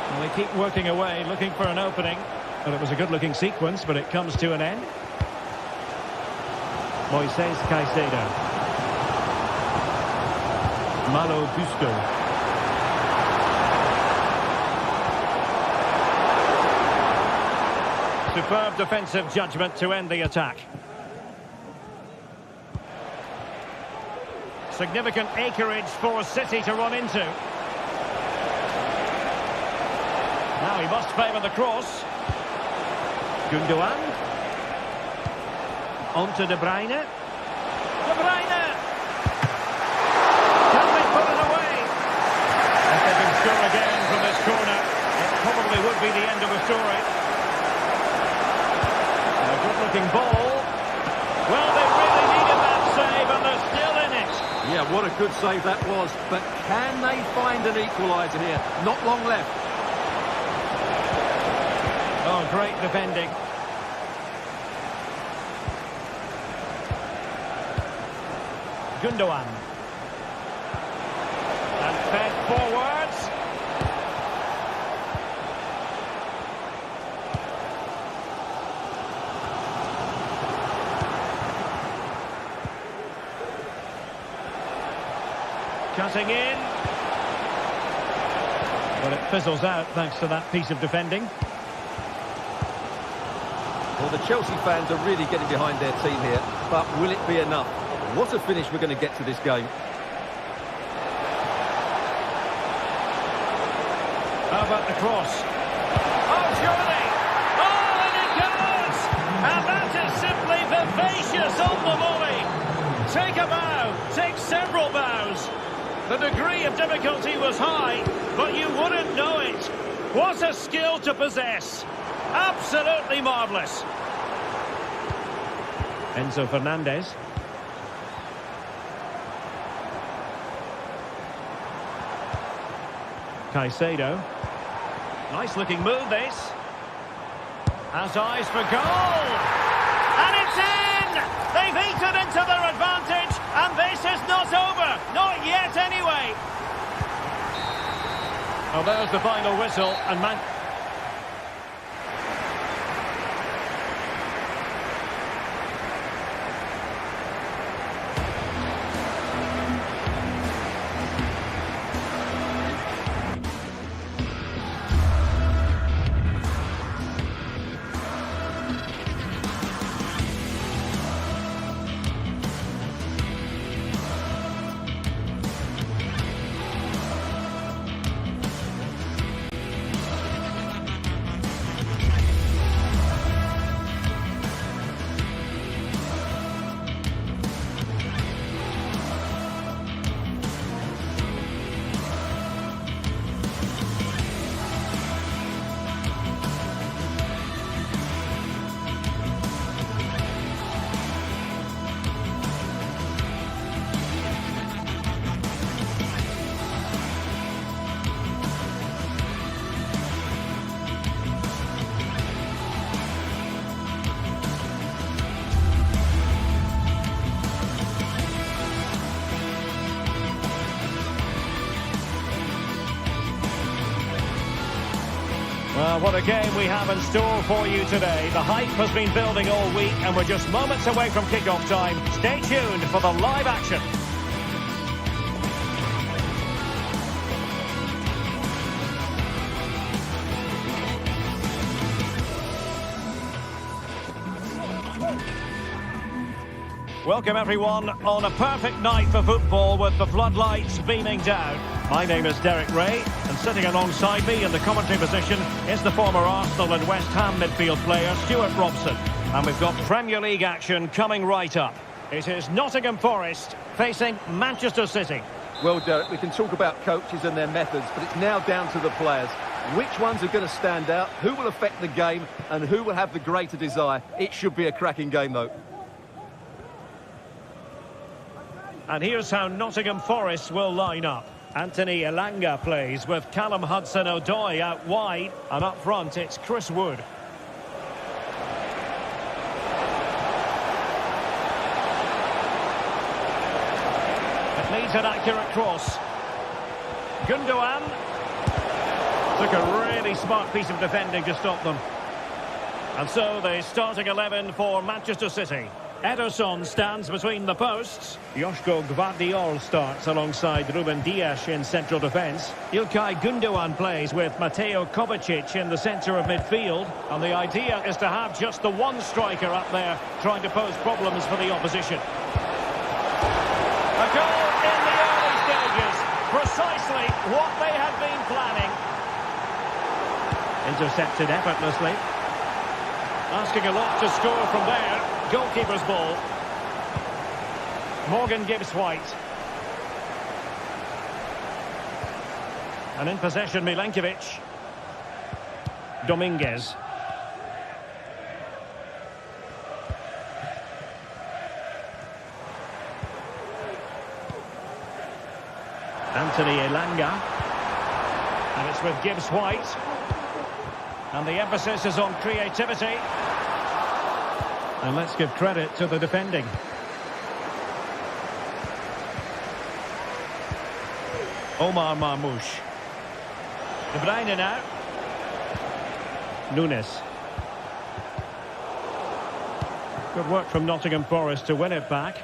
And they keep working away, looking for an opening. Well, it was a good-looking sequence, but it comes to an end. Moises Caicedo. Malo Gusto. Superb defensive judgment to end the attack. Significant acreage for City to run into. Now he must favour the cross. Gundogan. On to De Bruyne. De Bruyne! Can they put it away? If they can score again from this corner, it probably would be the end of the story. A good-looking ball. Well, they really needed that save, and they're still in it. Yeah, what a good save that was. But can they find an equaliser here? Not long left. Oh, great defending. Gundogan. And fed forwards. Cutting in. But it fizzles out thanks to that piece of defending. Well, the Chelsea fans are really getting behind their team here, but will it be enough? What a finish we're going to get to this game. How about the cross? Oh, surely! Oh, and it goes! And that is simply vivacious on the volley. Take a bow, take several bows. The degree of difficulty was high, but you wouldn't know it. What a skill to possess. Absolutely marvellous. Enzo Fernandez. Caicedo. Nice looking move, this. Has eyes for goal. And it's in! They've eaten into their advantage, and this is not over. Not yet, anyway. Oh, there's the final whistle, and Well, what a game we have in store for you today. The hype has been building all week, and we're just moments away from kick-off time. Stay tuned for the live action. Welcome everyone on a perfect night for football with the floodlights beaming down. My name is Derek Ray, and sitting alongside me in the commentary position is the former Arsenal and West Ham midfield player Stuart Robson. And we've got Premier League action coming right up. It is Nottingham Forest facing Manchester City. Well, Derek, we can talk about coaches and their methods, but it's now down to the players. Which ones are going to stand out, who will affect the game, and who will have the greater desire? It should be a cracking game, though. And here's how Nottingham Forest will line up. Anthony Elanga plays with Callum Hudson-Odoi out wide, and up front it's Chris Wood. It needs an accurate cross. Gundogan took a really smart piece of defending to stop them. And so the starting 11 for Manchester City. Ederson stands between the posts. Joško Gvardiol starts alongside Ruben Dias in central defence. Ilkay Gundogan plays with Mateo Kovacic in the centre of midfield. And the idea is to have just the one striker up there trying to pose problems for the opposition. A goal in the early stages. Precisely what they had been planning. Intercepted effortlessly. Asking a lot to score from there. Goalkeeper's ball. Morgan Gibbs-White. And in possession, Milenkovic. Dominguez. Anthony Elanga. And it's with Gibbs-White. And the emphasis is on creativity. And let's give credit to the defending. Omar Marmoush. De Bruyne now. Nunes. Good work from Nottingham Forest to win it back.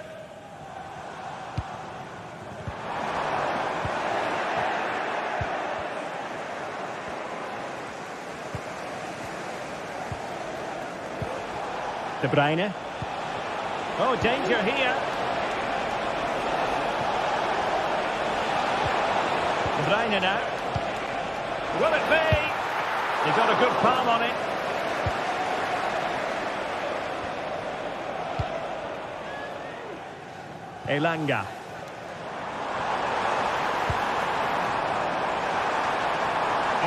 De Bruyne. Oh, danger here. De Bruyne now. Will it be? He got a good palm on it. Elanga.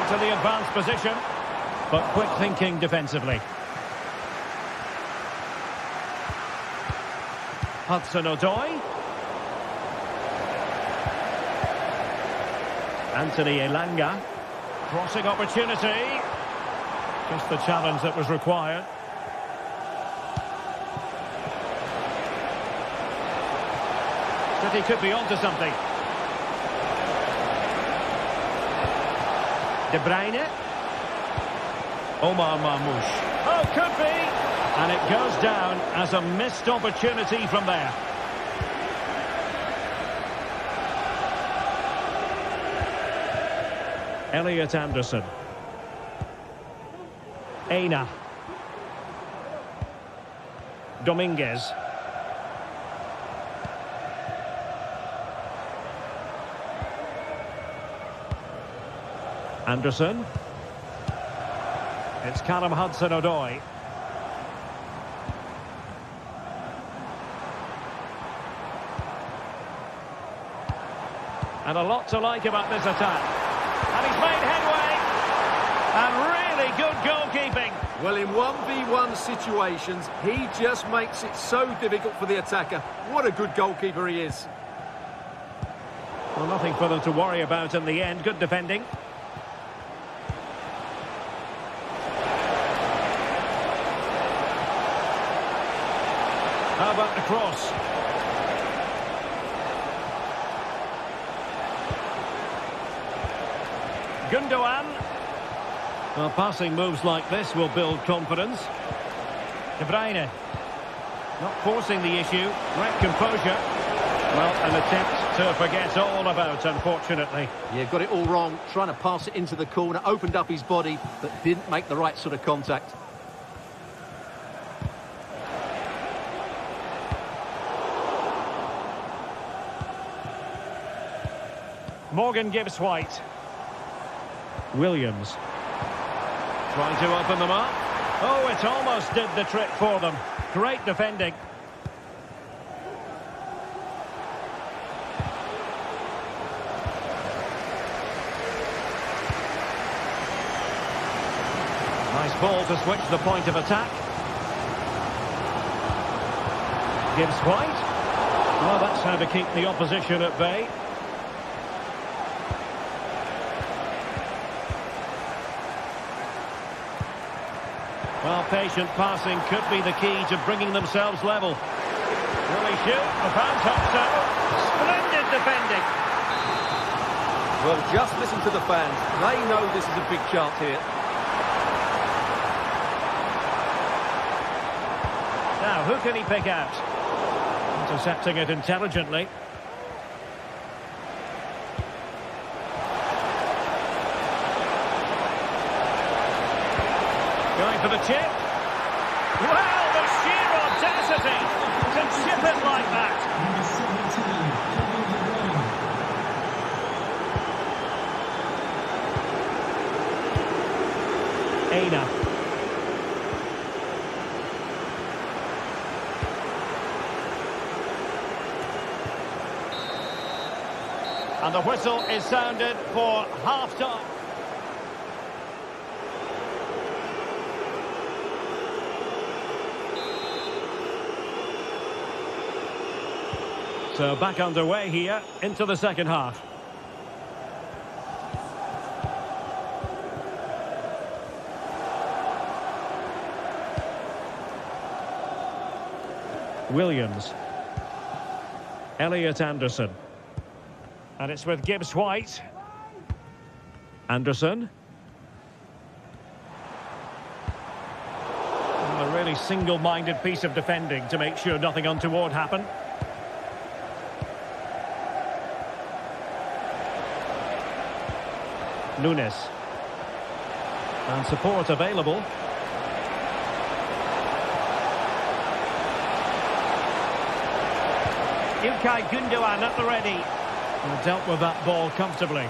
Into the advanced position, but quick thinking defensively. Hudson-Odoi. Anthony Elanga. Crossing opportunity. Just the challenge that was required. City could be onto something. De Bruyne. Omar Marmoush. Oh, could be. And it goes down as a missed opportunity from there. Elliot Anderson. Aina. Dominguez. Anderson. It's Callum Hudson-Odoi. And a lot to like about this attack. And he's made headway. And really good goalkeeping. Well, in 1v1 situations, he just makes it so difficult for the attacker. What a good goalkeeper he is. Well, nothing for them to worry about in the end. Good defending. How about the cross? Gundogan. Well, passing moves like this will build confidence. De Bruyne. Not forcing the issue. Right composure. Well, an attempt to forget all about, unfortunately. Yeah, got it all wrong. Trying to pass it into the corner. Opened up his body, but didn't make the right sort of contact. Morgan Gibbs-White. Williams. Trying to open them up. Oh, it almost did the trick for them. Great defending. ball to switch the point of attack. Gibbs White. Well, that's how to keep the opposition at bay. Well, patient passing could be the key to bringing themselves level. Will he shoot? Apparent top so. Splendid defending. Well, just listen to the fans. They know this is a big chance here. Now, who can he pick out? Intercepting it intelligently. Going for the chip. Well, the sheer audacity to chip it like that. Number 17, Kevin De Bruyne. Aina. And the whistle is sounded for half-time. So back underway here into the second half. Williams. Elliot Anderson. And it's with Gibbs White. Anderson. A really single-minded piece of defending to make sure nothing untoward happened. Nunes. And support available. Ilkay Gundogan at the ready. And dealt with that ball comfortably.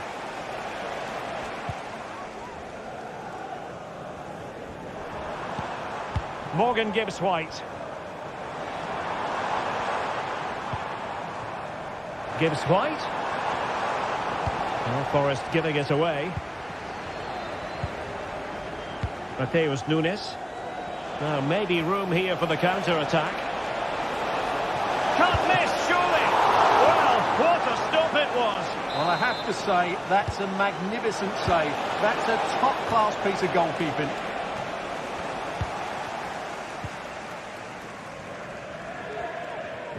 Morgan Gibbs White. Gibbs White. Well, Forest giving it away. Mateus Nunes. Now maybe room here for the counter-attack. Can't miss, surely! Well, what a stop it was! Well, I have to say, that's a magnificent save. That's a top-class piece of goalkeeping.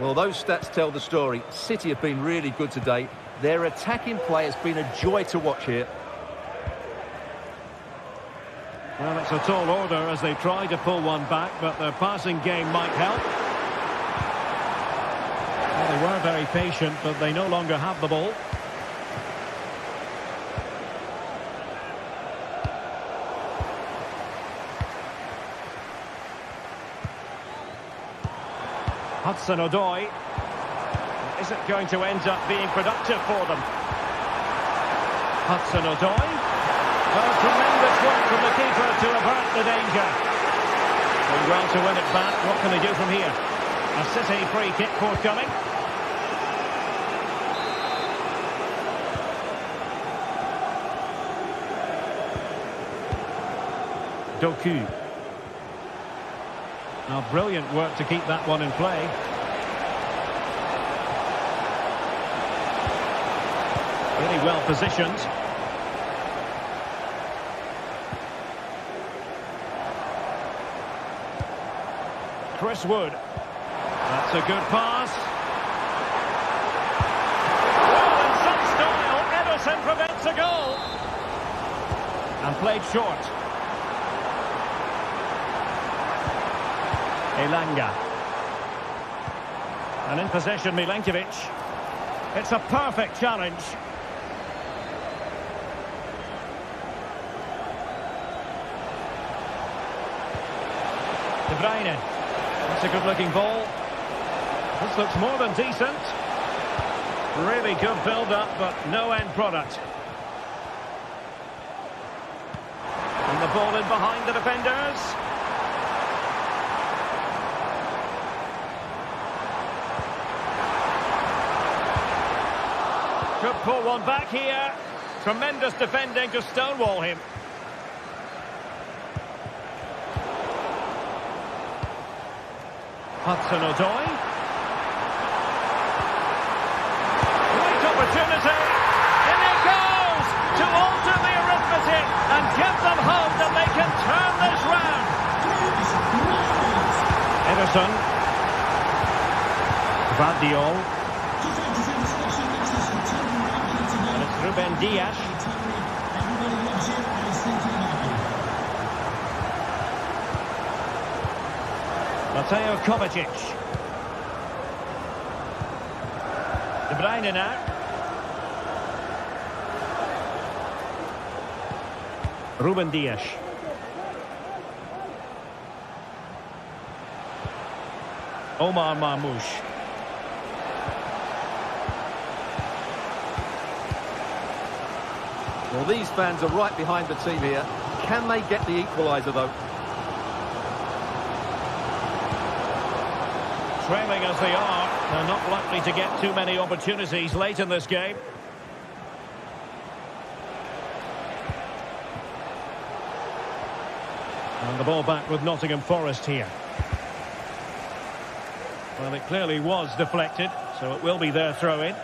Well, those stats tell the story. City have been really good today. Their attacking play has been a joy to watch here. Well, it's a tall order as they try to pull one back, but their passing game might help. Well, they were very patient, but they no longer have the ball. Hudson-Odoi. Is it going to end up being productive for them? Hudson-Odoi. Well, tremendous work from the keeper to avert the danger. Doing well to win it back. What can they do from here? A City free kick forthcoming. Doku. Now, brilliant work to keep that one in play. Really well positioned. Chris Wood. That's a good pass. Well, in some style, Ederson prevents a goal. And played short. Elanga. And in possession, Milenkovic. It's a perfect challenge. De Bruyne. That's a good-looking ball. This looks more than decent. Really good build-up, but no end product. And the ball in behind the defenders. Could pull one back here. Tremendous defending to stonewall him. Hudson-Odoi. Great opportunity. In it goes to alter the arithmetic and give them hope that they can turn this round. Ederson. Vardiol. And it's Ruben Dias. Mateo Kovacic. De Bruyne now. Ruben Dias. Omar Marmoush. Well, these fans are right behind the team here. Can they get the equaliser, though? Trailing as they are, they're not likely to get too many opportunities late in this game. And the ball back with Nottingham Forest here. Well, it clearly was deflected, so it will be their throw-in.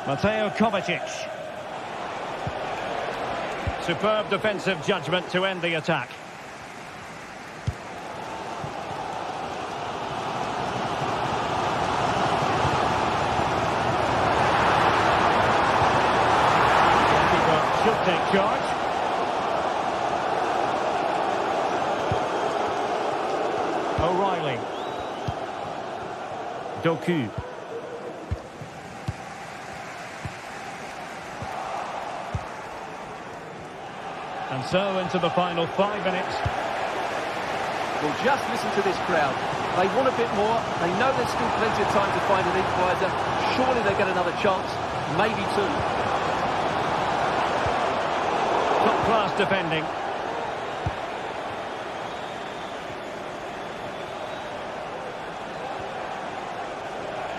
Mateo Kovacic. Superb defensive judgment to end the attack. Goalkeeper should take charge. O'Reilly. Doku. And so into the final 5 minutes. Well, just listen to this crowd. They want a bit more. They know there's still plenty of time to find an equaliser. Surely they get another chance. Maybe two. Top-class defending.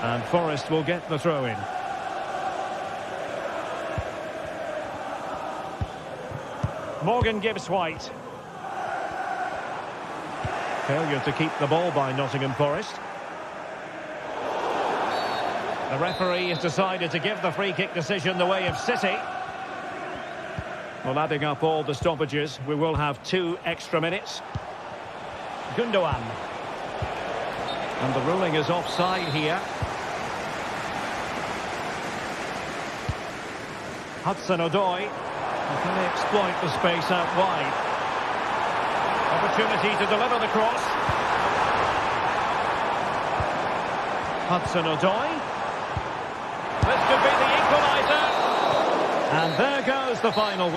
And Forest will get the throw-in. Morgan Gibbs-White. Failure to keep the ball by Nottingham Forest. The referee has decided to give the free-kick decision the way of City. Well, adding up all the stoppages, we will have 2 extra minutes. Gundogan. And the ruling is offside here. Hudson-Odoi. Can they exploit the space out wide? Opportunity to deliver the cross. Hudson-Odoi. This could be the equaliser. And there goes the final.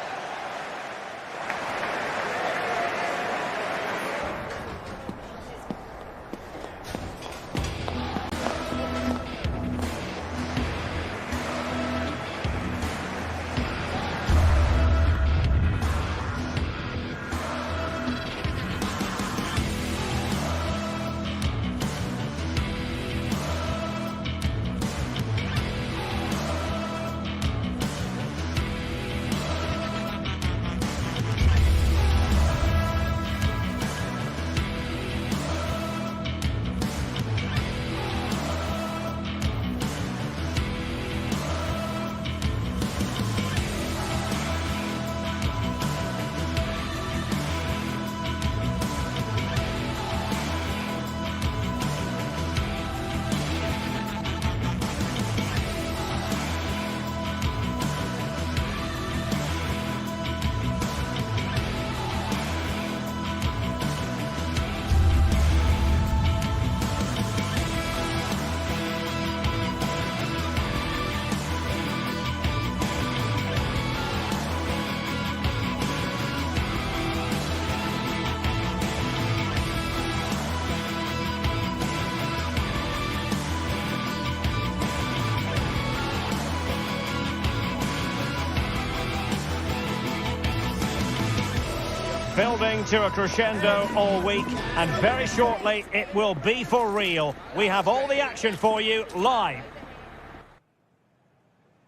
Building to a crescendo all week, and very shortly it will be for real. We have all the action for you live.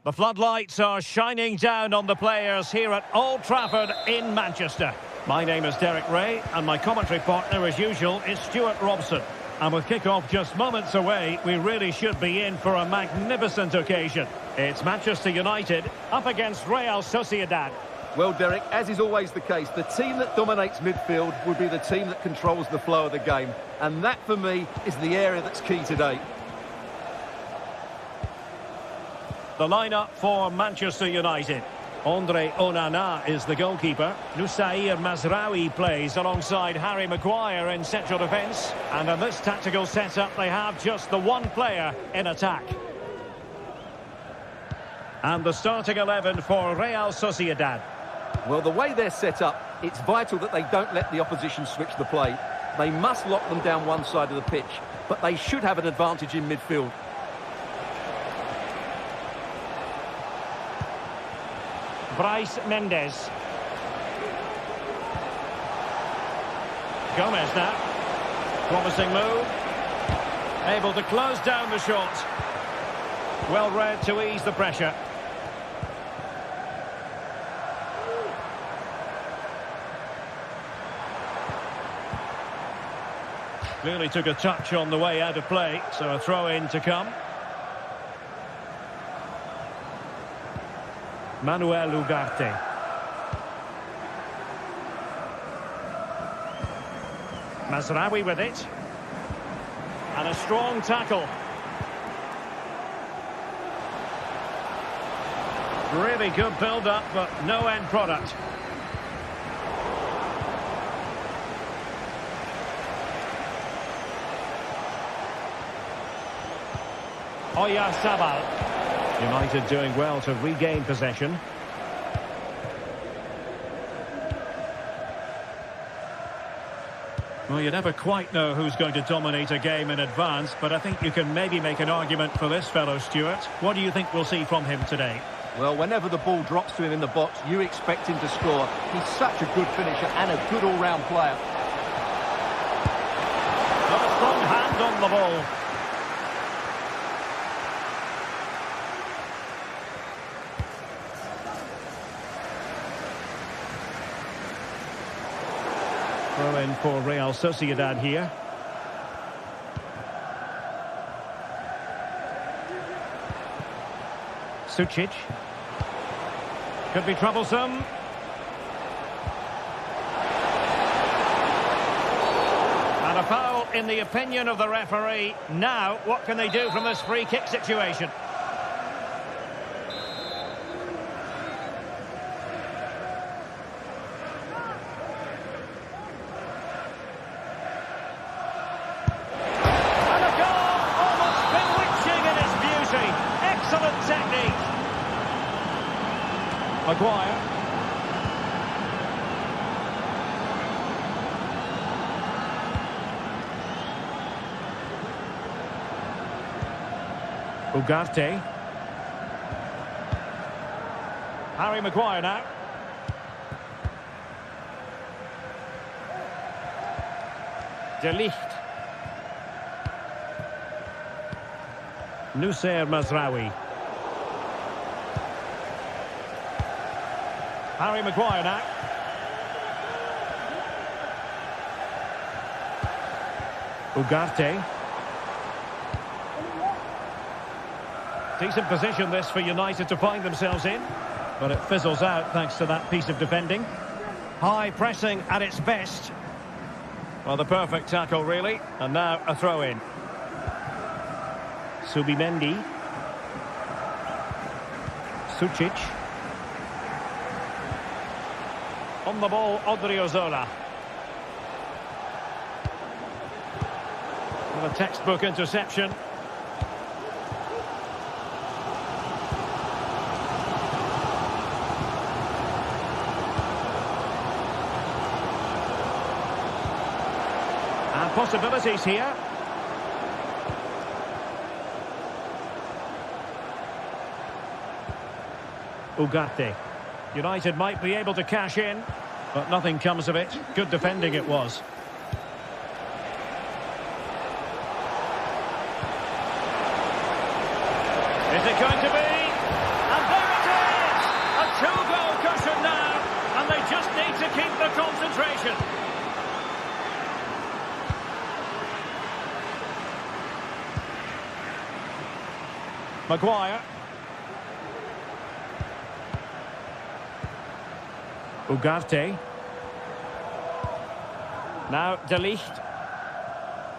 The floodlights are shining down on the players here at Old Trafford in Manchester. My name is Derek Ray, and my commentary partner, as usual, is Stuart Robson. And with kick-off just moments away, we really should be in for a magnificent occasion. It's Manchester United up against Real Sociedad. Well, Derek, as is always the case, the team that dominates midfield will be the team that controls the flow of the game. And that, for me, is the area that's key today. The lineup for Manchester United. Andre Onana is the goalkeeper. Nusair Mazraoui plays alongside Harry Maguire in central defence. And in this tactical setup, they have just the one player in attack. And the starting 11 for Real Sociedad. Well, the way they're set up, it's vital that they don't let the opposition switch the play. They must lock them down one side of the pitch, but they should have an advantage in midfield. Bryce Mendes. Gomez now. Promising move. Able to close down the shot. Well read to ease the pressure. Clearly took a touch on the way out of play, so a throw-in to come. Manuel Ugarte. Mazraoui with it. And a strong tackle. Really good build-up, but no end product. Oyarzabal. United doing well to regain possession. Well, you never quite know who's going to dominate a game in advance, but I think you can maybe make an argument for this fellow, Stuart. What do you think we'll see from him today? Well, whenever the ball drops to him in the box, you expect him to score. He's such a good finisher and a good all-round player. Got a strong hand on the ball. Throw in for Real Sociedad here. Sucic. Could be troublesome. And a foul in the opinion of the referee. Now, what can they do from this free kick situation? Excellent technique. Maguire. Ugarte. Harry Maguire now. De Ligt. Nusair Mazraoui. Harry Maguire now. Ugarte. Decent position this for United to find themselves in, but it fizzles out thanks to that piece of defending. High pressing at its best. Well, the perfect tackle really, and now a throw-in. Subimendi. Sucic. On the ball, Odriozola. With a textbook interception. And possibilities here. Ugarte. United might be able to cash in, but nothing comes of it. Good defending it was. Is it going to be? And there it is! A two-goal cushion now, and they just need to keep the concentration. Maguire. Ugarte. Now De Ligt.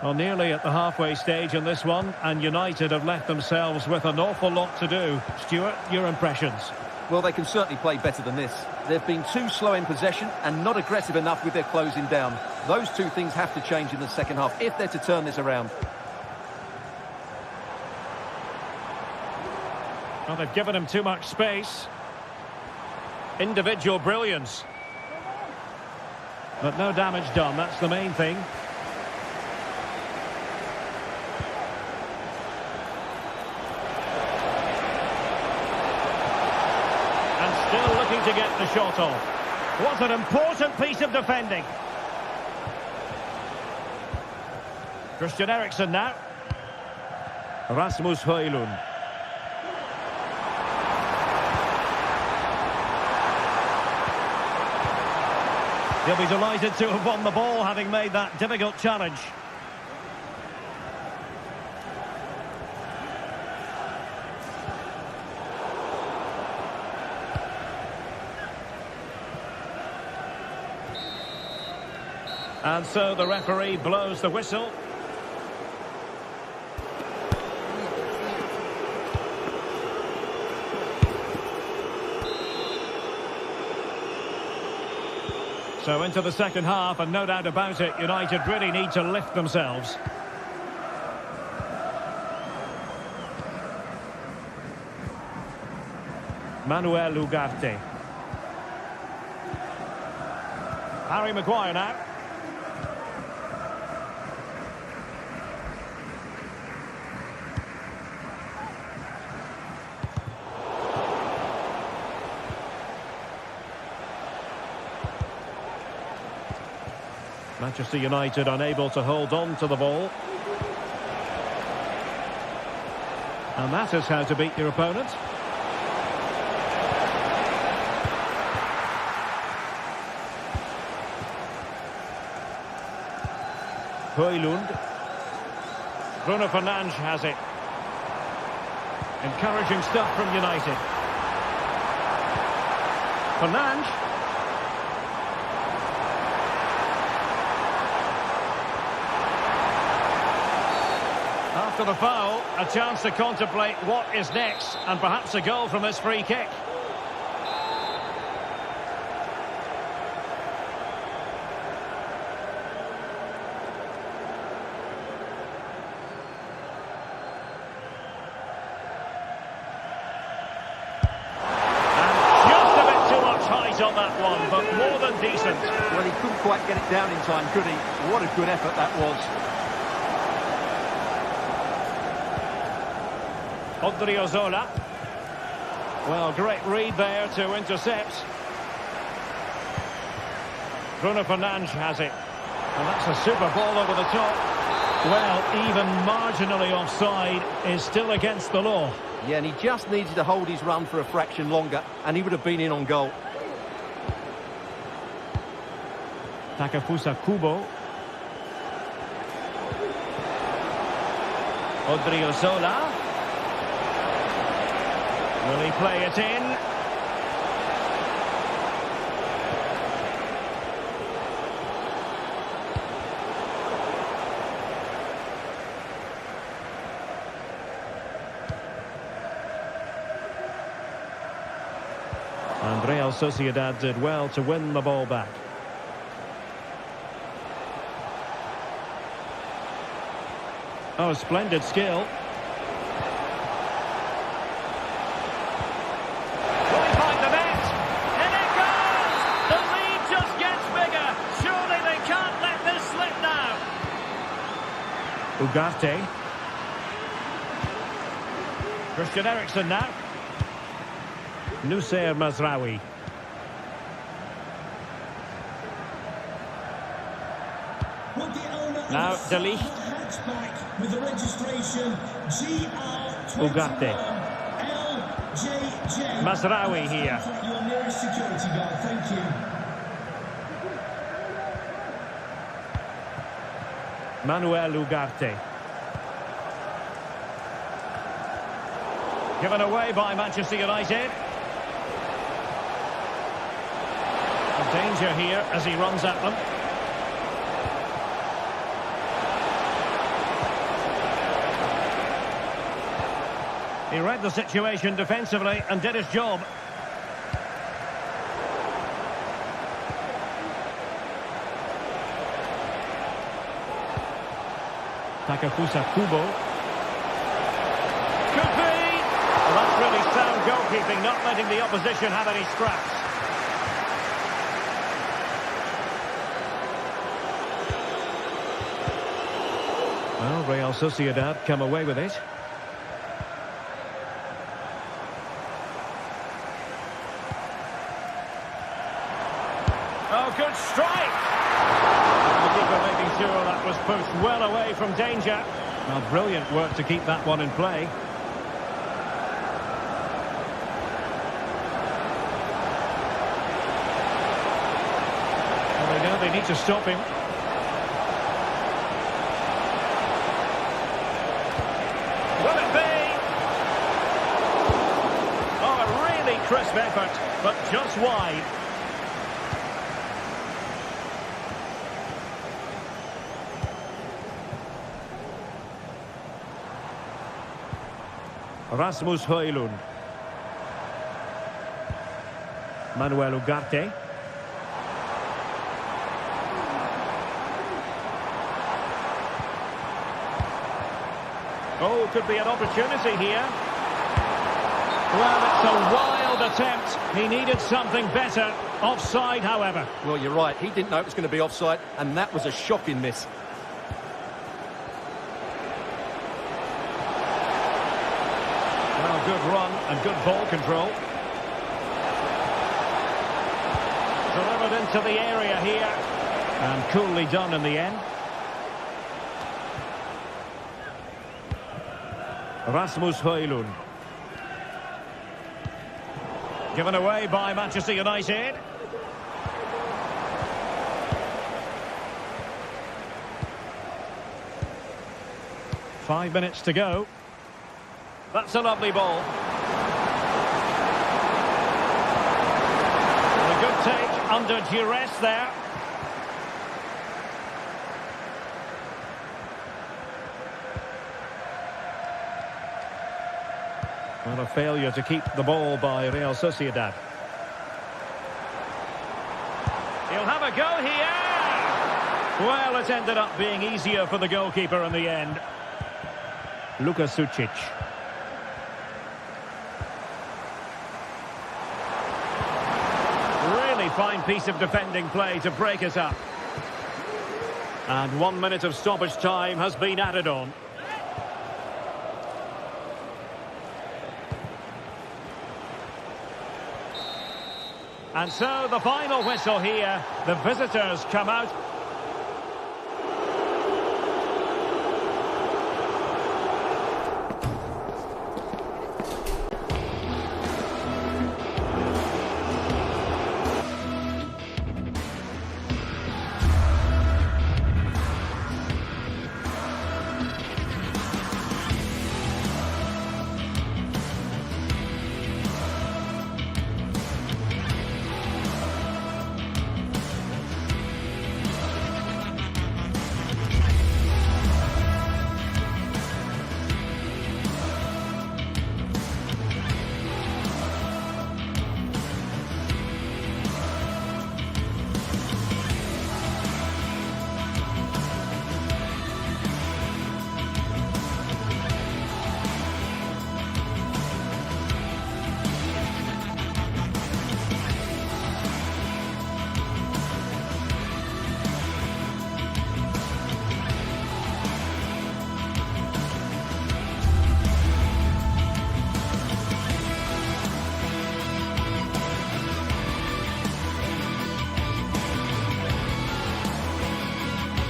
Well, nearly at the halfway stage in this one, and United have left themselves with an awful lot to do. Stuart, your impressions? Well, they can certainly play better than this. They've been too slow in possession and not aggressive enough with their closing down. Those two things have to change in the second half if they're to turn this around. Well, they've given him too much space. Individual brilliance. But no damage done, that's the main thing. Still looking to get the shot off. What an important piece of defending. Christian Eriksen now. Rasmus Højlund. He'll be delighted to have won the ball, having made that difficult challenge. And so the referee blows the whistle. So into the second half, and no doubt about it, United really need to lift themselves. Manuel Ugarte. Harry Maguire now. Manchester United unable to hold on to the ball. And that is how to beat your opponent. Højlund. Bruno Fernandes has it. Encouraging stuff from United. Fernandes. After the foul, a chance to contemplate what is next, and perhaps a goal from this free kick. On that one, but more than decent. Well, he couldn't quite get it down in time, could he? What a good effort that was. Odriozola. Well, great read there to intercept. Bruno Fernandes has it. And that's a super ball over the top. Well, even marginally offside is still against the law. Yeah, and he just needed to hold his run for a fraction longer, and he would have been in on goal. Takefusa Kubo. Odriozola. Will he play it in? And Real Sociedad did well to win the ball back. Oh, splendid skill. Will he find the net? And it goes! The lead just gets bigger. Surely they can't let this slip now. Ugarte. Christian Eriksen now. Nusayr Mazraoui. Now De Ligt. With the registration Ugarte. GR21LJJ. Mazraoui here. Your nearest security guard, thank you. Manuel Ugarte. Given away by Manchester United. Danger here as he runs at them. He read the situation defensively and did his job. Takafusa Kubo. Could be! Well, that's really sound goalkeeping, not letting the opposition have any scraps. Well, Real Sociedad come away with it. Oh, good strike! The keeper making sure that was pushed well away from danger. Well, brilliant work to keep that one in play. Well, they know they need to stop him. Will it be? Oh, a really crisp effort, but just wide. Rasmus Højlund. Manuel Ugarte. Oh, could be an opportunity here. Well, it's a wild attempt. He needed something better. Offside, however. Well, you're right. He didn't know it was going to be offside, and that was a shocking miss. Well, good run and good ball control. Delivered into the area here. And coolly done in the end. Rasmus Højlund. Given away by Manchester United. Five minutes to go. That's a lovely ball. A good take under duress there. Well, a failure to keep the ball by Real Sociedad. He'll have a go here! Well, it ended up being easier for the goalkeeper in the end. Luka Sucic. Really fine piece of defending play to break us up. And 1 minute of stoppage time has been added on. And so the final whistle here. The visitors come out.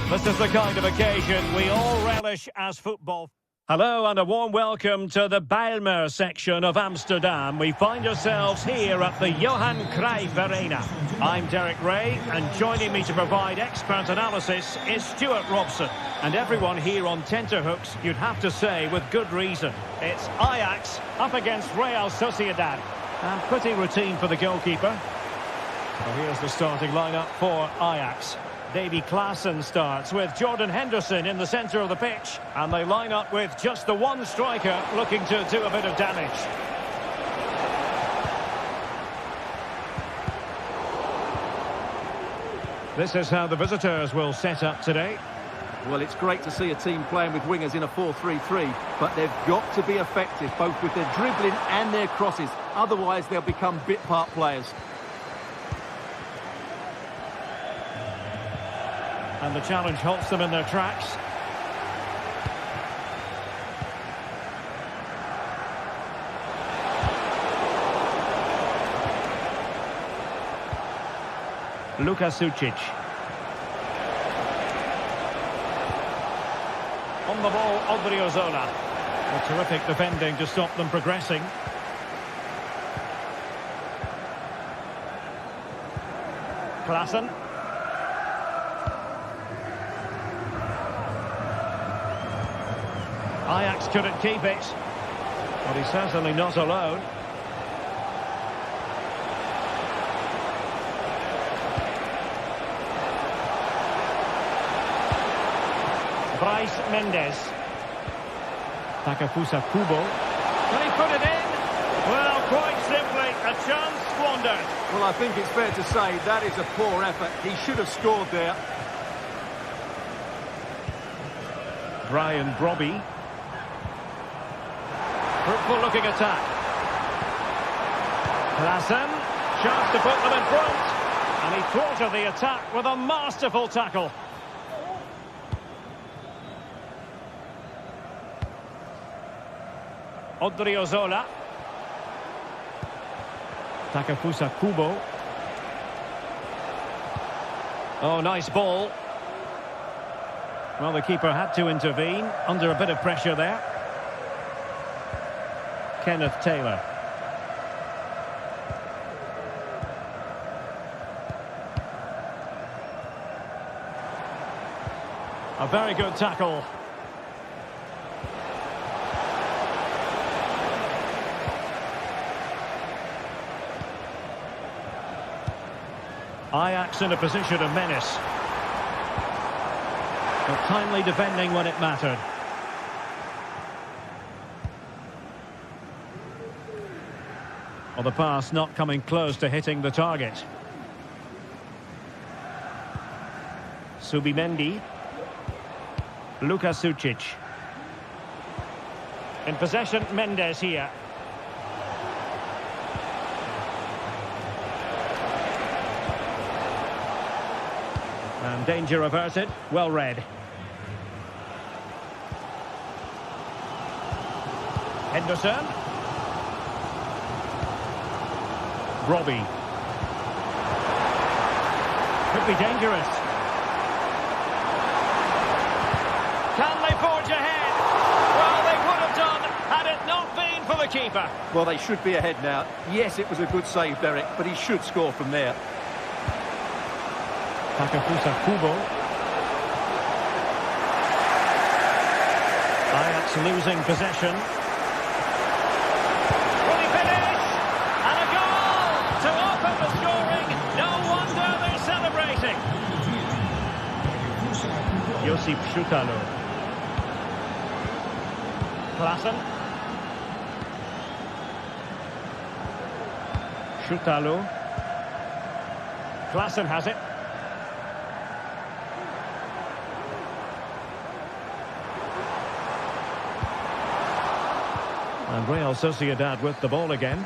This is the kind of occasion we all relish as football. Hello and a warm welcome to the Bijlmer section of Amsterdam. We find ourselves here at the Johan Cruijff Arena. I'm Derek Ray, and joining me to provide expert analysis is Stuart Robson. And everyone here on tenterhooks, you'd have to say with good reason. It's Ajax up against Real Sociedad. And pretty routine for the goalkeeper. Well, here's the starting lineup for Ajax. Davy Klaassen starts with Jordan Henderson in the centre of the pitch. And they line up with just the one striker looking to do a bit of damage. This is how the visitors will set up today. Well, it's great to see a team playing with wingers in a 4-3-3, but they've got to be effective, both with their dribbling and their crosses. Otherwise, they'll become bit-part players. And the challenge halts them in their tracks. Lukasucic. On the ball, Odriozola. A terrific defending to stop them progressing. Klaassen. Ajax couldn't keep it. But he's certainly not alone. Bryce Mendes. Takafusa Kubo. Can he put it in? Well, quite simply, a chance squandered. Well, I think it's fair to say that is a poor effort. He should have scored there. Brian Brobby. Fruitful looking attack. Klaassen. Chance to put them in front. And he thwarted the attack with a masterful tackle. Odriozola. Takafusa Kubo. Oh, nice ball. Well, the keeper had to intervene under a bit of pressure there. Kenneth Taylor. A very good tackle. Ajax in a position of menace. But timely defending when it mattered. Well, the pass not coming close to hitting the target. Subimendi. Lukasucic. In possession, Mendes here. And danger averted. Well read. Henderson. Robbie. Could be dangerous. Can they forge ahead? Well, they would have done had it not been for the keeper. Well, they should be ahead now. Yes, it was a good save, Derek, but he should score from there. Takafusa Kubo. Ajax losing possession. Will he finish? And a goal to open the scoring. No wonder they're celebrating. Josip Šutalo. Klaassen. Šutalo. Klaassen has it. And Real Sociedad with the ball again.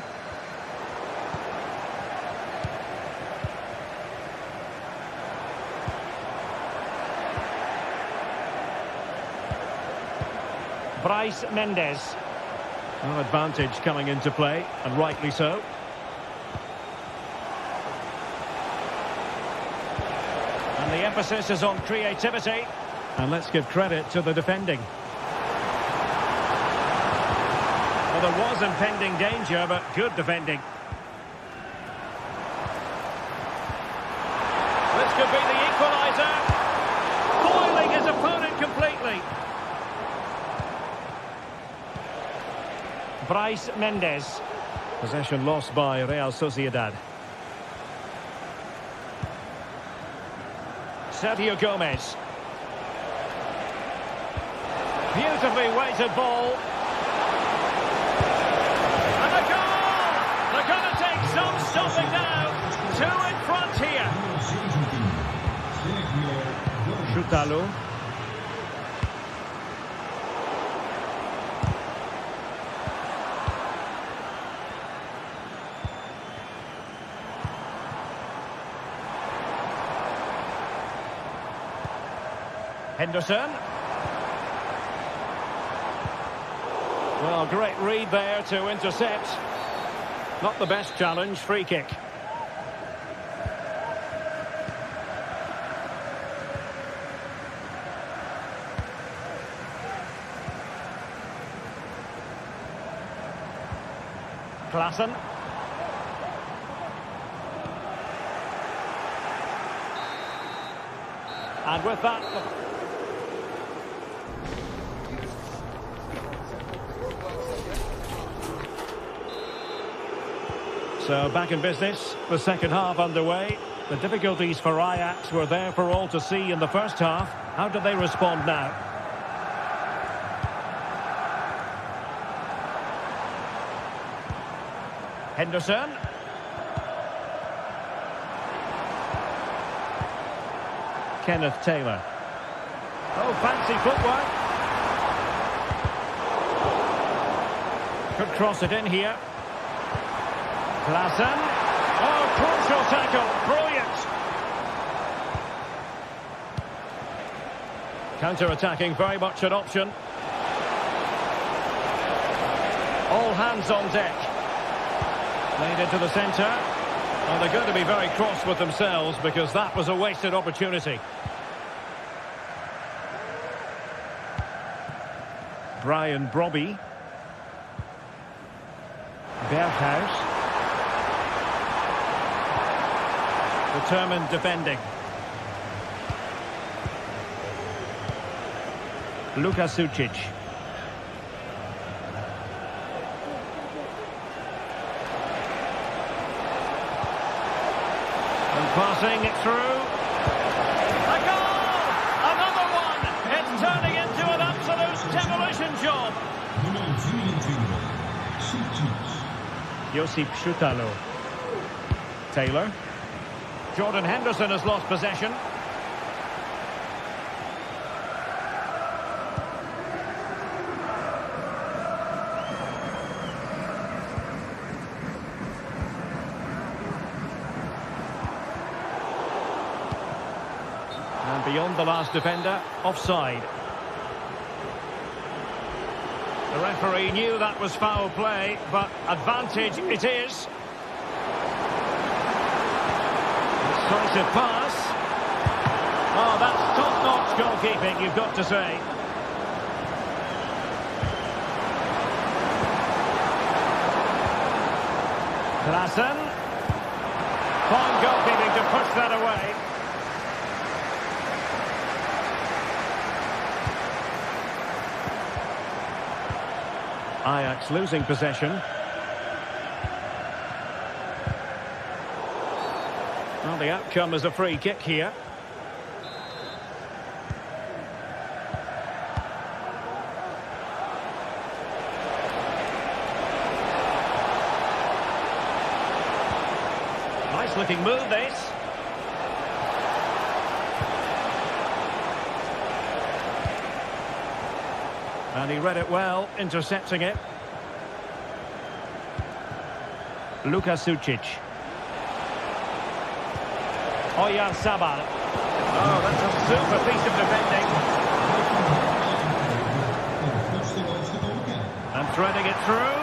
Bryce Mendes. No advantage coming into play, and rightly so. And the emphasis is on creativity. And let's give credit to the defending. Well, there was impending danger, but good defending. This could be the equaliser. Foiling his opponent completely. Bryce Mendes. Possession lost by Real Sociedad. Sergio Gomez. Beautifully weighted ball. And a goal! They're going to take some stopping now. Two in front here. Shutalo. Henderson. Well, great read there to intercept. Not the best challenge, free kick. Klassen. And with that... So back in business, the second half underway. The difficulties for Ajax were there for all to see in the first half. How do they respond now? Henderson. Kenneth Taylor. Oh, fancy footwork. Could cross it in here. Klassen. Oh, crucial tackle. Brilliant. Counter-attacking, very much an option. All hands on deck. Played into the centre. Well, they're going to be very cross with themselves because that was a wasted opportunity. Brian Brobby. Berghuis. Determined defending. Luka Sucic. And passing it through. A goal! Another one! It's turning into an absolute demolition job. Josip Shutalo. Taylor. Jordan Henderson has lost possession. And beyond the last defender, offside. The referee knew that was foul play, but advantage it is. Decisive pass. Oh, that's top-notch goalkeeping, you've got to say. Klassen. Fine goalkeeping to push that away. Ajax losing possession. Well, the outcome is a free kick here. Nice looking move, this. And he read it well, intercepting it. Luka Sucic. Oyarzabal. Oh, that's a super piece of defending. And threading it through.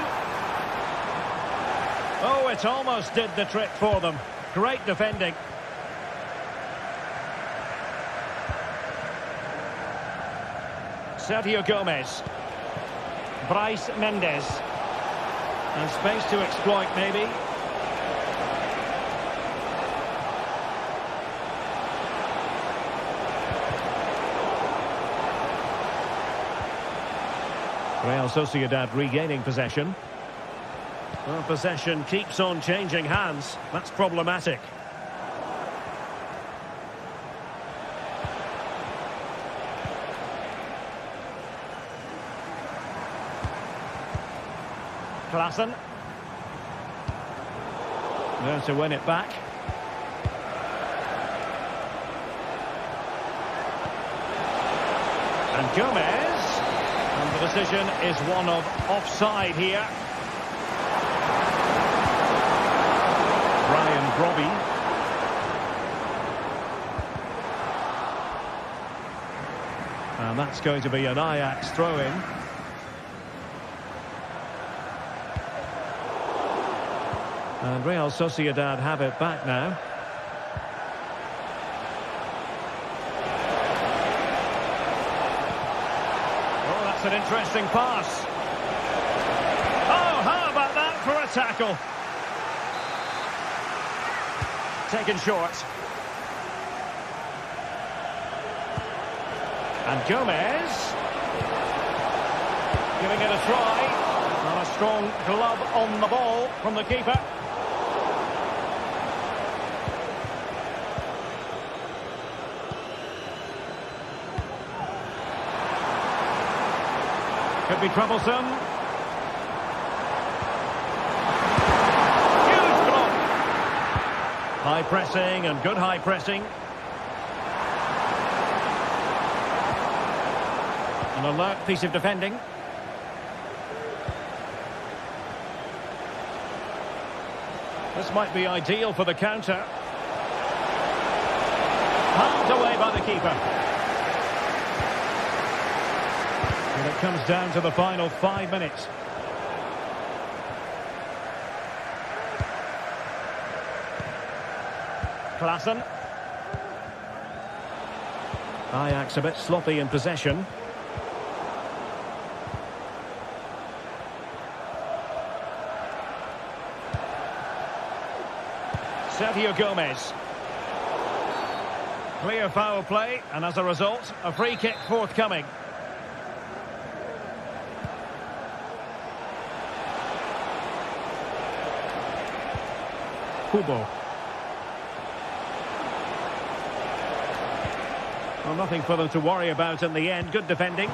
Oh, it almost did the trick for them. Great defending. Sergio Gomez. Bryce Mendes. And space to exploit, maybe. Real Sociedad regaining possession. Well, possession keeps on changing hands. That's problematic. Klassen. There to win it back. And Gomez. And the decision is one of offside here. Brian Brobby. And that's going to be an Ajax throw-in. And Real Sociedad have it back now. Oh, that's an interesting pass. Oh, how about that for a tackle? Taken short. And Gomez. Giving it a try. Not a strong glove on the ball from the keeper. Could be troublesome. Huge block. High pressing and good high pressing. An alert piece of defending. This might be ideal for the counter. Pumped away by the keeper. And it comes down to the final 5 minutes. Klassen. Ajax a bit sloppy in possession. Sergio Gomez. Clear foul play, and as a result, a free kick forthcoming. Kubo. Well, nothing for them to worry about in the end. Good defending.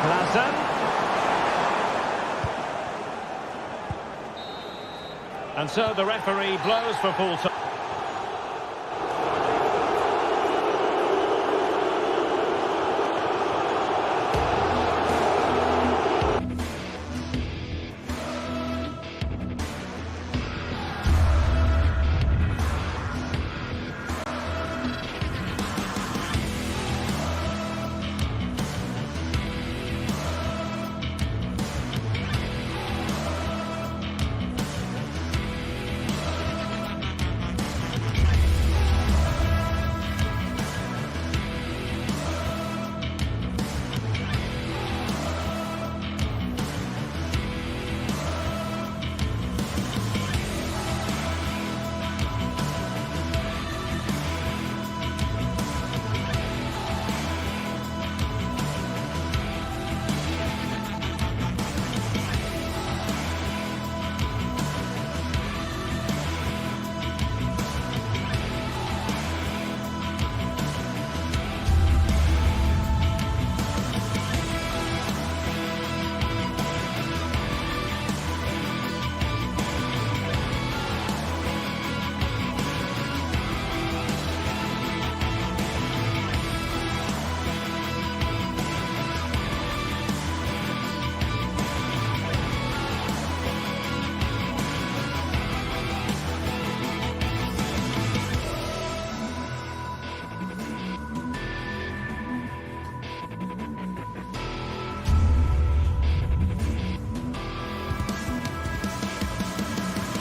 Klassen. And so the referee blows for full time.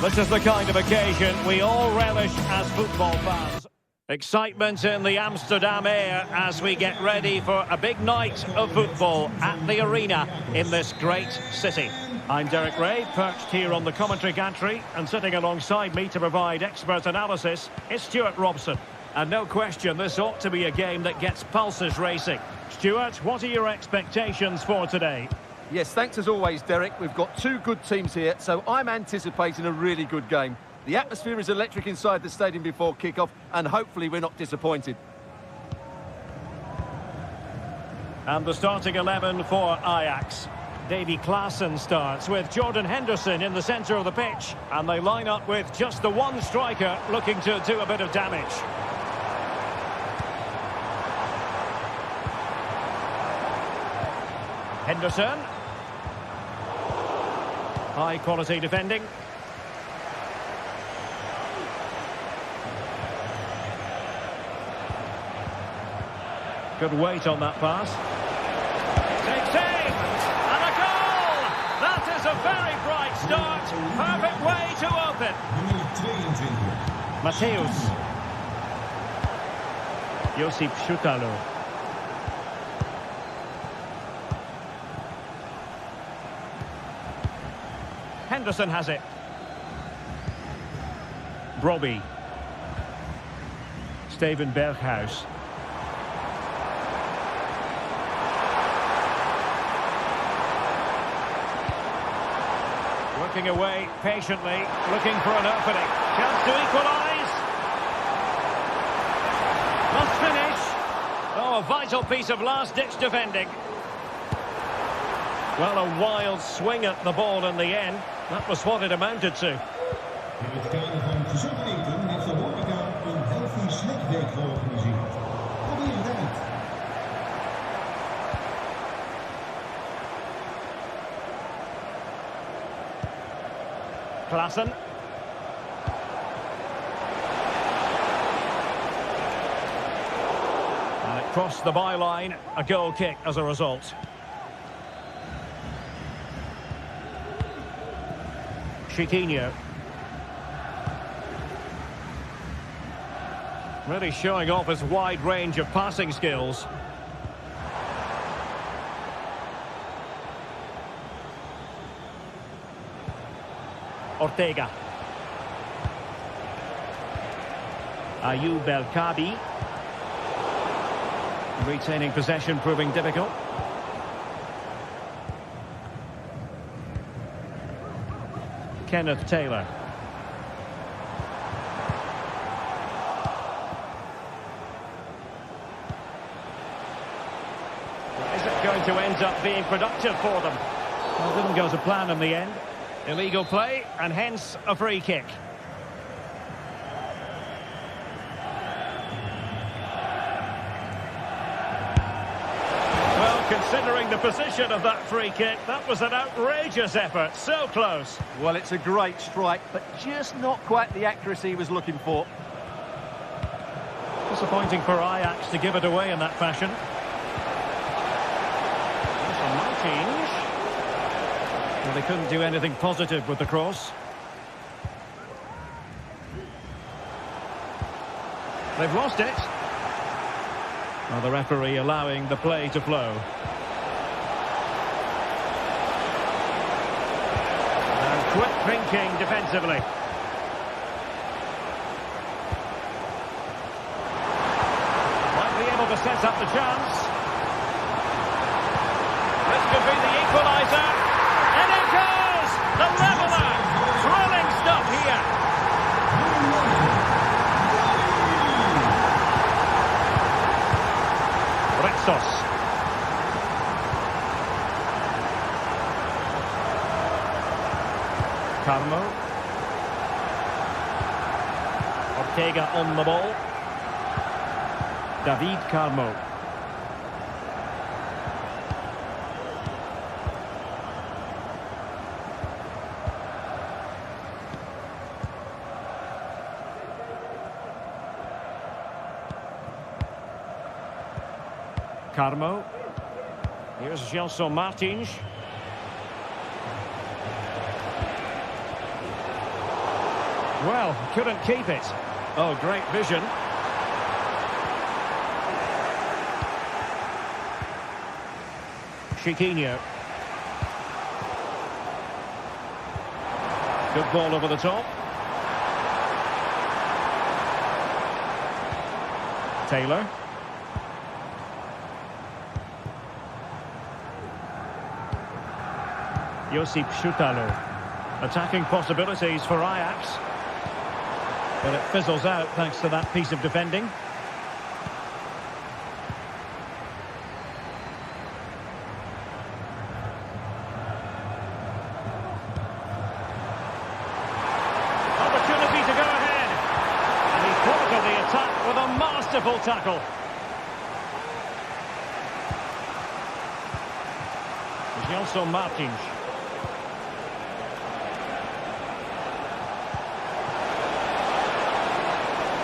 This is the kind of occasion we all relish as football fans. Excitement in the Amsterdam air as we get ready for a big night of football at the arena in this great city. I'm Derek Ray, perched here on the commentary gantry, and sitting alongside me to provide expert analysis is Stuart Robson. And no question, this ought to be a game that gets pulses racing. Stuart, what are your expectations for today? Yes, thanks as always, Derek. We've got two good teams here, so I'm anticipating a really good game. The atmosphere is electric inside the stadium before kick-off, and hopefully we're not disappointed. And the starting 11 for Ajax. Davy Klaassen starts with Jordan Henderson in the centre of the pitch. And they line up with just the one striker looking to do a bit of damage. Henderson. High quality defending. Good weight on that pass. Big save! And a goal! That is a very bright start. Perfect way to open. Matthäus. Josip Schutalo. Henderson has it. Brobbey. Steven Berghuis. Working away patiently, looking for an opening. Chance to equalise. Must finish. Oh, a vital piece of last-ditch defending. Well, a wild swing at the ball in the end. That was what it amounted to. In het kader van gezond eten heeft de horeca een healthy snack week georganiseerd. Probeer het uit. Klaassen. And it crossed the byline. A goal kick as a result. Chiquinho. Really showing off his wide range of passing skills. Ortega. Ayoub El Kabi. Retaining possession proving difficult. Kenneth Taylor. Is it going to end up being productive for them? Well, didn't go to plan in the end. Illegal play, and hence a free kick. Well, considering the position of that free kick, that was an outrageous effort. So close. Well, it's a great strike, but just not quite the accuracy he was looking for. Disappointing for Ajax to give it away in that fashion. There's a Martins. Well, they couldn't do anything positive with the cross. They've lost it. Well, the referee allowing the play to flow. And quick thinking defensively. Might be able to set up the chance. This could be the equaliser. And it goes! The leveller! Thrilling stuff here. Retsos. Carmo. Ortega on the ball. David Carmo. Carmo. Here's Gelson Martins. Well, couldn't keep it. Oh, great vision. Chiquinho. Good ball over the top. Taylor. Josip Schutalo. Attacking possibilities for Ajax. But it fizzles out thanks to that piece of defending. Opportunity to go ahead. And he quartered the attack with a masterful tackle. Gelson Martins.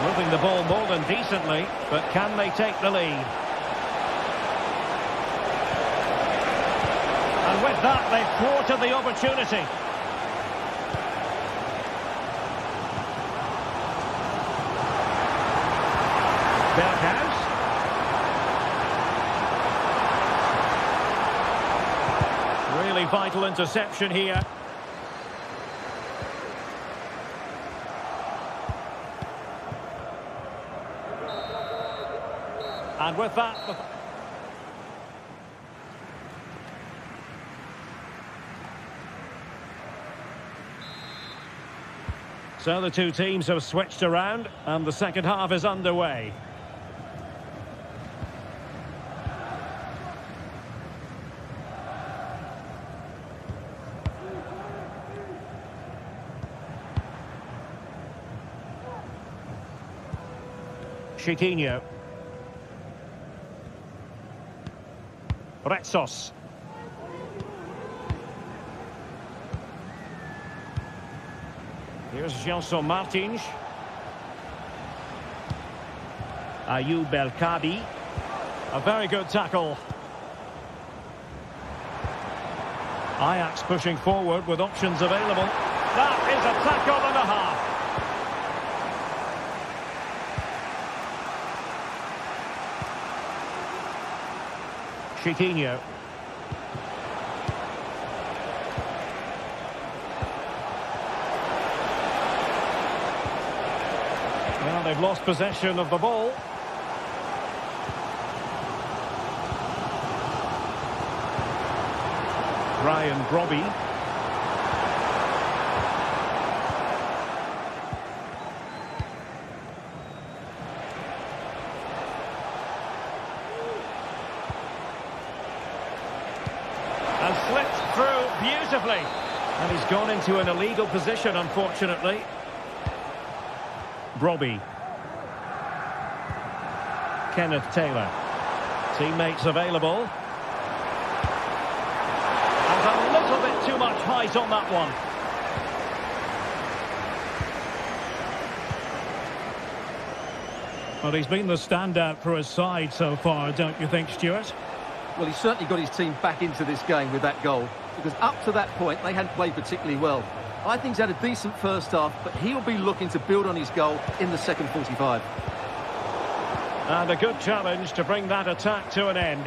Moving the ball more than decently, but can they take the lead? And with that, they've thwarted the opportunity. Berghuis. Really vital interception here. And with that... So the two teams have switched around, and the second half is underway. Chiquinho. Retsos. Here's Gelson Martins. Ayoub El Kabi. A very good tackle. Ajax pushing forward with options available. That is a tackle and a half. Chiquinho. Well, they've lost possession of the ball. Ryan Brobby. And slipped through beautifully. And he's gone into an illegal position, unfortunately. Brobby. Kenneth Taylor. Teammates available. And a little bit too much height on that one. Well, he's been the standout for his side so far, don't you think, Stuart? Well, he's certainly got his team back into this game with that goal, because up to that point, they hadn't played particularly well. I think he's had a decent first half, but he'll be looking to build on his goal in the second 45. And a good challenge to bring that attack to an end.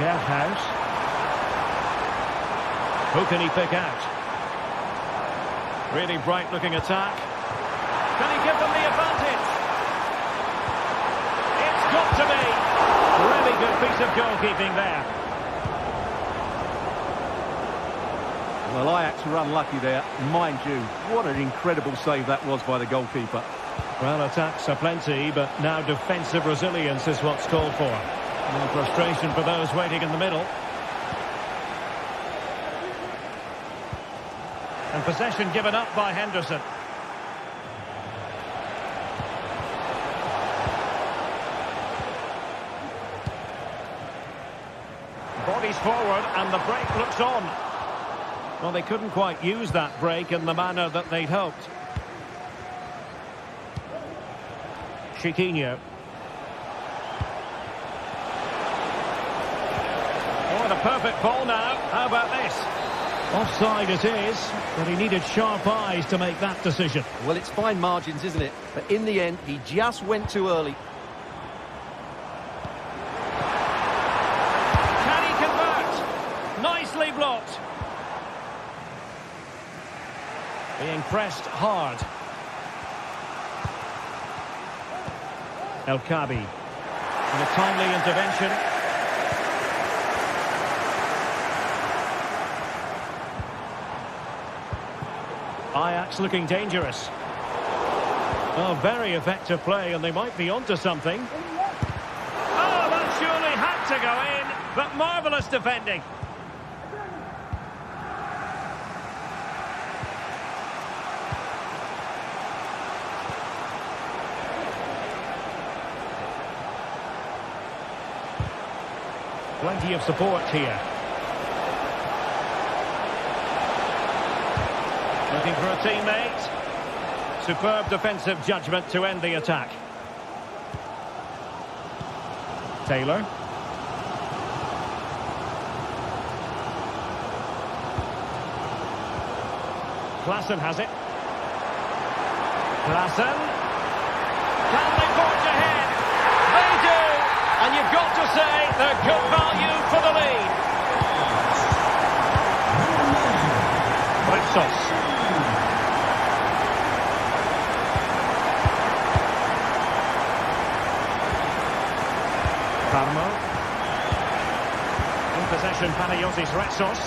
Berghuis. Who can he pick out? Really bright-looking attack. Can he give them the advantage? It's got to be. Really good piece of goalkeeping there. Well, Ajax were unlucky there, mind you. What an incredible save that was by the goalkeeper. Well, attacks are plenty, but now defensive resilience is what's called for. No frustration for those waiting in the middle. And possession given up by Henderson. Bodies forward and the break looks on. Well, they couldn't quite use that break in the manner that they'd hoped. Chiquinho. Oh, the perfect ball now. How about this? Offside it is, but he needed sharp eyes to make that decision. Well, it's fine margins, isn't it? But in the end, he just went too early. Being pressed hard. El Kabi. And a timely intervention. Ajax looking dangerous. Oh, very effective play, and they might be onto something. Oh, that surely had to go in, but marvellous defending. Plenty of support here. Looking for a teammate. Superb defensive judgment to end the attack. Taylor. Klaassen has it. Klaassen. Can they forge ahead? They do! And you've got to say they're good value for the lead. Bettis. In possession, Panathinaikos Retsos.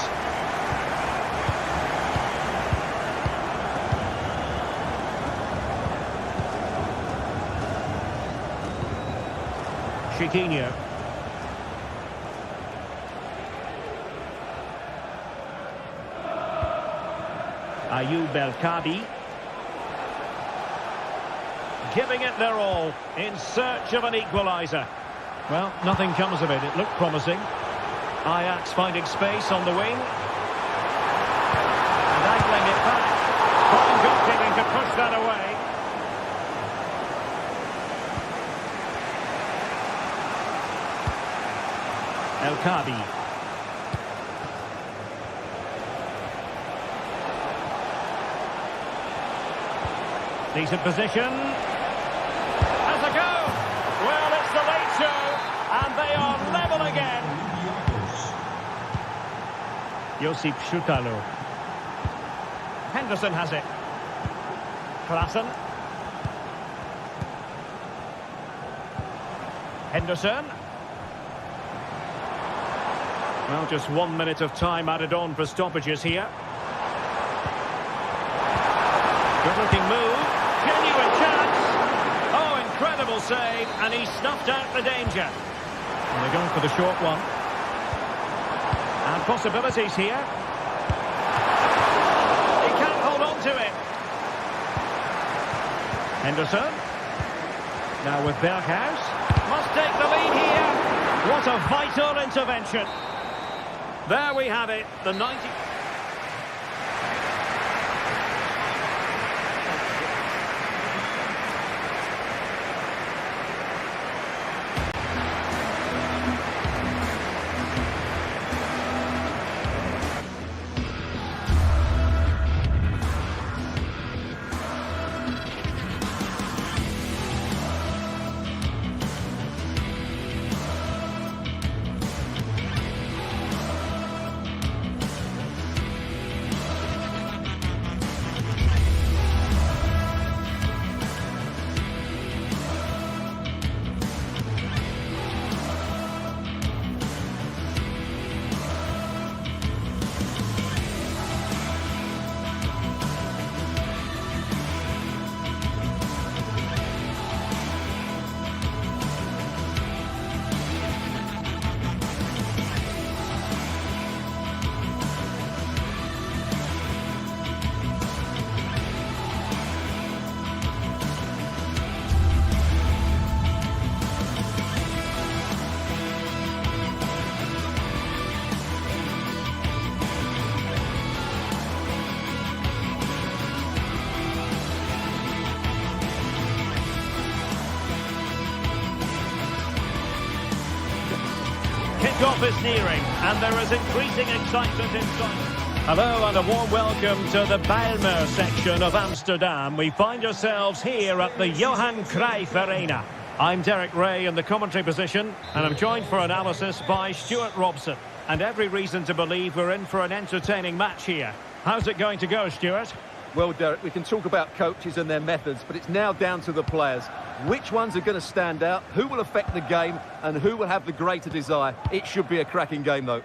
Chiquinho. Ayoub El Kabi. Giving it their all in search of an equaliser. Well, nothing comes of it. It looked promising. Ajax finding space on the wing. And angling it back. Fine goalkeeping to push that away. El Kabi. Decent position. Has a go. Well, it's the late show, and they are level again. Josip Schutalo. Henderson has it. Klaassen. Henderson. Well, just 1 minute of time added on for stoppages here. Good-looking move. Genuine chance. Oh, incredible save, and he snuffed out the danger. And they're going for the short one. And possibilities here. He can't hold on to it. Henderson. Now with Berghuis. Must take the lead here. What a vital intervention. There we have it. The 90... Kick-off is nearing, and there is increasing excitement inside. Hello and a warm welcome to the Bijlmer section of Amsterdam. We find ourselves here at the Johan Cruijff Arena. I'm Derek Ray in the commentary position, and I'm joined for analysis by Stuart Robson. And every reason to believe we're in for an entertaining match here. How's it going to go, Stuart? Well, Derek, we can talk about coaches and their methods, but it's now down to the players. Which ones are going to stand out, who will affect the game, and who will have the greater desire? It should be a cracking game, though.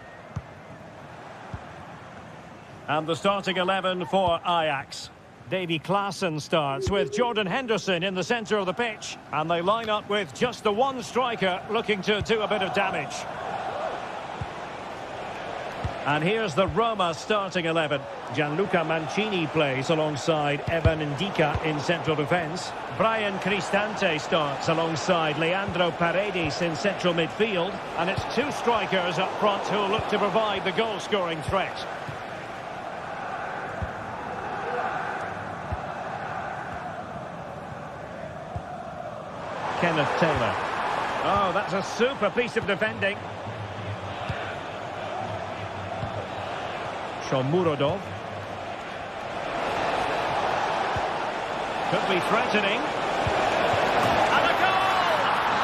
And the starting 11 for Ajax. Davy Klaassen starts with Jordan Henderson in the centre of the pitch. And they line up with just the one striker looking to do a bit of damage. And here's the Roma starting 11. Gianluca Mancini plays alongside Evan Ndika in central defence. Brian Cristante starts alongside Leandro Paredes in central midfield. And it's two strikers up front who'll look to provide the goal-scoring threat. Kenneth Taylor. Oh, that's a super piece of defending. Shomurodov. Could be threatening. And a goal!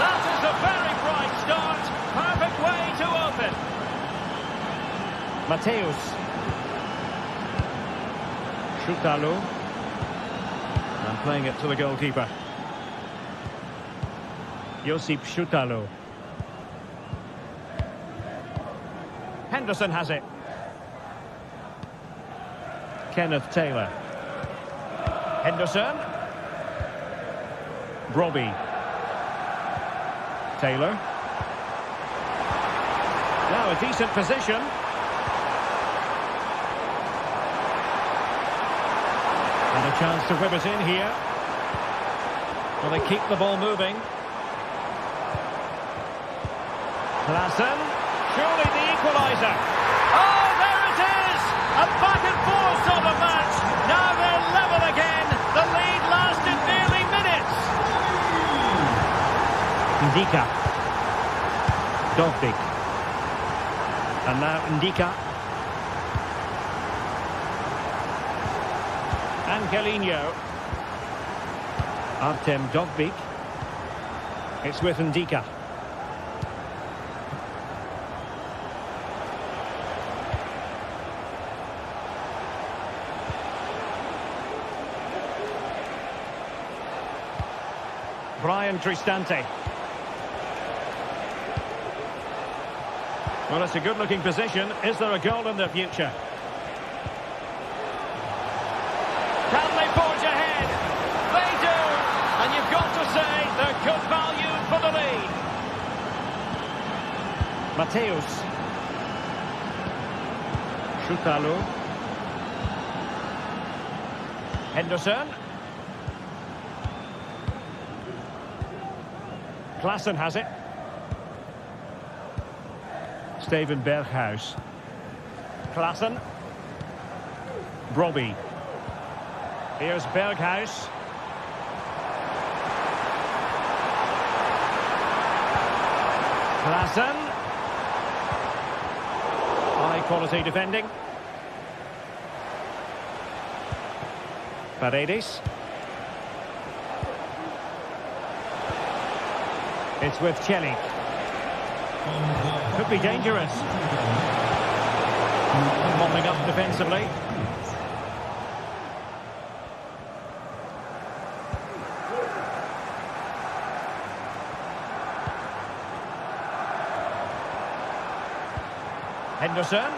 That is a very bright start. Perfect way to open. Mateus. Shutalo. And playing it to the goalkeeper. Josip Shutalo. Henderson has it. Kenneth Taylor. Henderson. Brobbey. Taylor. Now a decent position. And a chance to whip it in here. Well, they keep the ball moving. Klaassen, surely the equaliser. Oh, there it is! A back and forth sort of match. Now they're level again. The lead lasted nearly minutes. Ndika. Dovbyk. And now Ndika. Angelino. Artem Dovbyk. It's with Ndika. Brian Cristante. Well, it's a good-looking position. Is there a goal in the future? Can they forge ahead? They do! And you've got to say they're good value for the lead. Mateus. Shutalo. Henderson. Klaassen has it. Steven Berghuis. Klaassen. Brobbey. Here's Berghuis. Klaassen. High quality defending. Paredes. It's with Celik. Could be dangerous. Mopping up defensively. Henderson.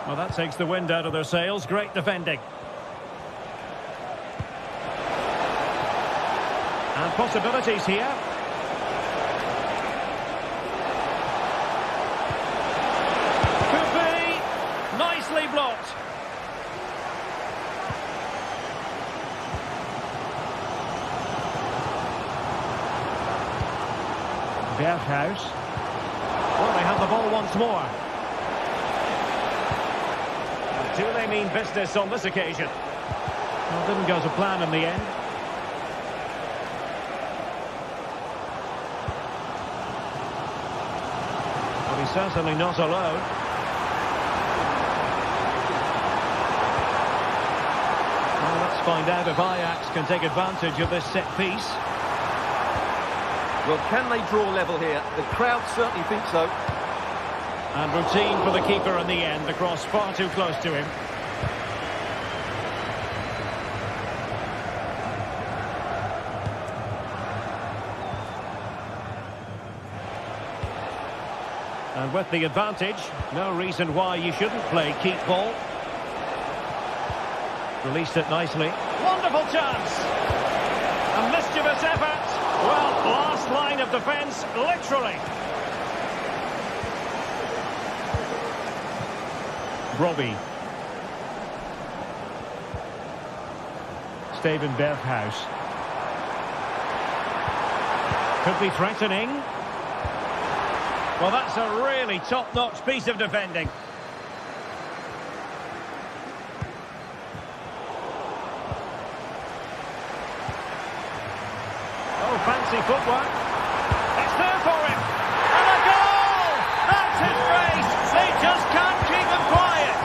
Well, that takes the wind out of their sails. Great defending. And possibilities here. Could be. Nicely blocked. Berghuis. Well, they have the ball once more. Do they mean business on this occasion? Well, it didn't go to plan in the end. Well, he's certainly not alone. Well, let's find out if Ajax can take advantage of this set piece. Well, can they draw level here? The crowd certainly think so. And routine for the keeper in the end. The cross far too close to him. And with the advantage, no reason why you shouldn't play keep ball. Released it nicely. Wonderful chance! A mischievous effort. Well, last line of defence, literally. Robbie. Steven Berghuis. Could be threatening. Well, that's a really top-notch piece of defending. Oh, fancy footwork. It's there for him. And a goal! That's his race. They just can't keep him quiet.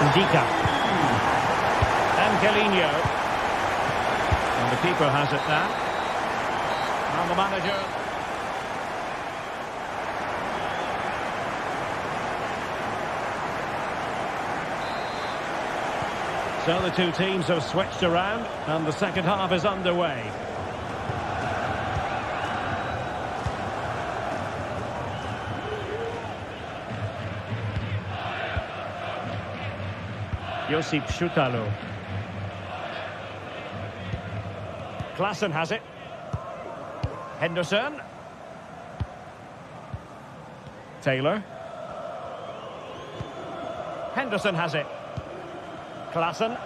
Ndika. Angelino. And the keeper has it now. And the manager... So the two teams have switched around and the second half is underway. Josip Šutalo. Klaassen has it. Henderson. Taylor. Henderson has it. Klaassen.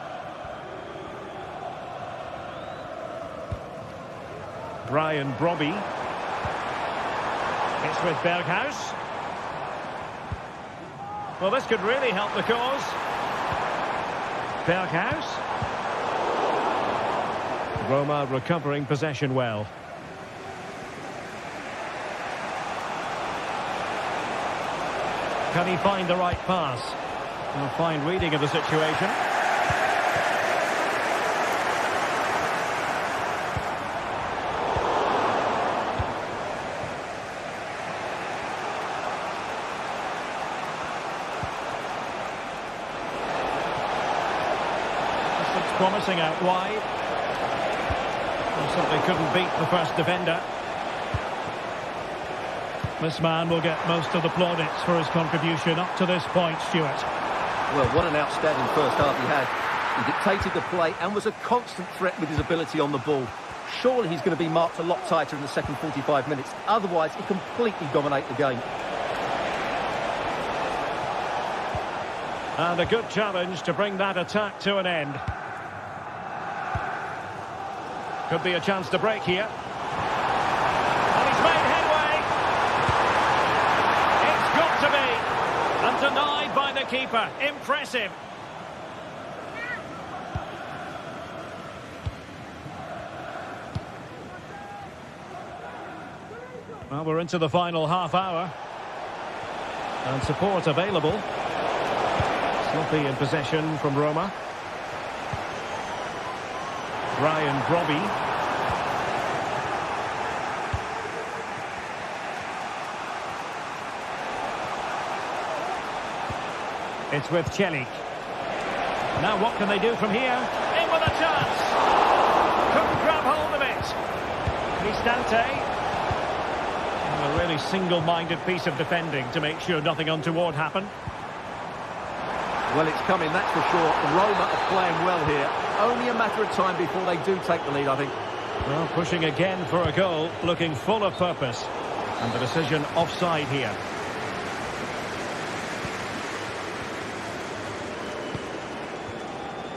Brian Brobby. It's with Berghuis. Well, this could really help the cause. Berghuis. Roma recovering possession well. Can he find the right pass? A fine reading of the situation. This looks promising out wide. And simply couldn't beat the first defender. This man will get most of the plaudits for his contribution up to this point, Stuart. Well, what an outstanding first half he had. He dictated the play and was a constant threat with his ability on the ball. Surely he's going to be marked a lot tighter in the second 45 minutes. Otherwise, he completely dominate the game. And a good challenge to bring that attack to an end. Could be a chance to break here. And he's made headway. It's got to be. And denied by the keeper. Impressive. Well, we're into the final half hour. And support available. Sloppy in possession from Roma. Brian Brobby. It's with Celik. Now what can they do from here? In with a chance. Couldn't grab hold of it. Cristante. A really single-minded piece of defending to make sure nothing untoward happened. Well, it's coming, that's for sure. Roma are playing well here. Only a matter of time before they do take the lead, I think. Well, pushing again for a goal, looking full of purpose. And the decision offside here.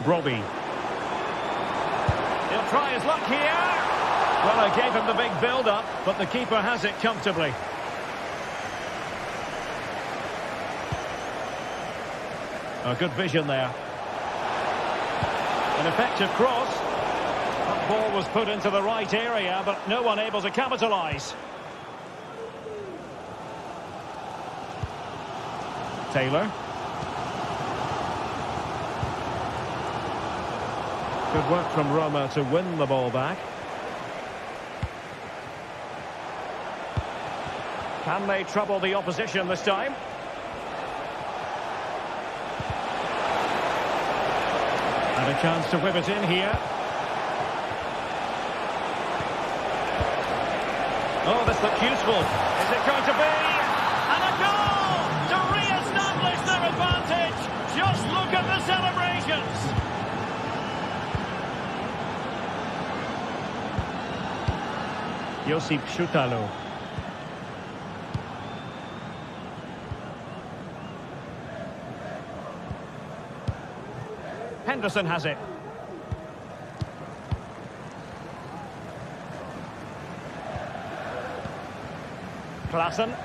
Brobby. He'll try his luck here. Well, I gave him the big build-up, but the keeper has it comfortably. A good vision there. An effective cross. That ball was put into the right area, but no one able to capitalise. Taylor. Good work from Roma to win the ball back. Can they trouble the opposition this time? And a chance to whip it in here. Oh, this looks useful. Is it going to be? And a goal to re-establish their advantage. Just look at the celebrations. Josip Šutalo. Henderson has it. Klaassen.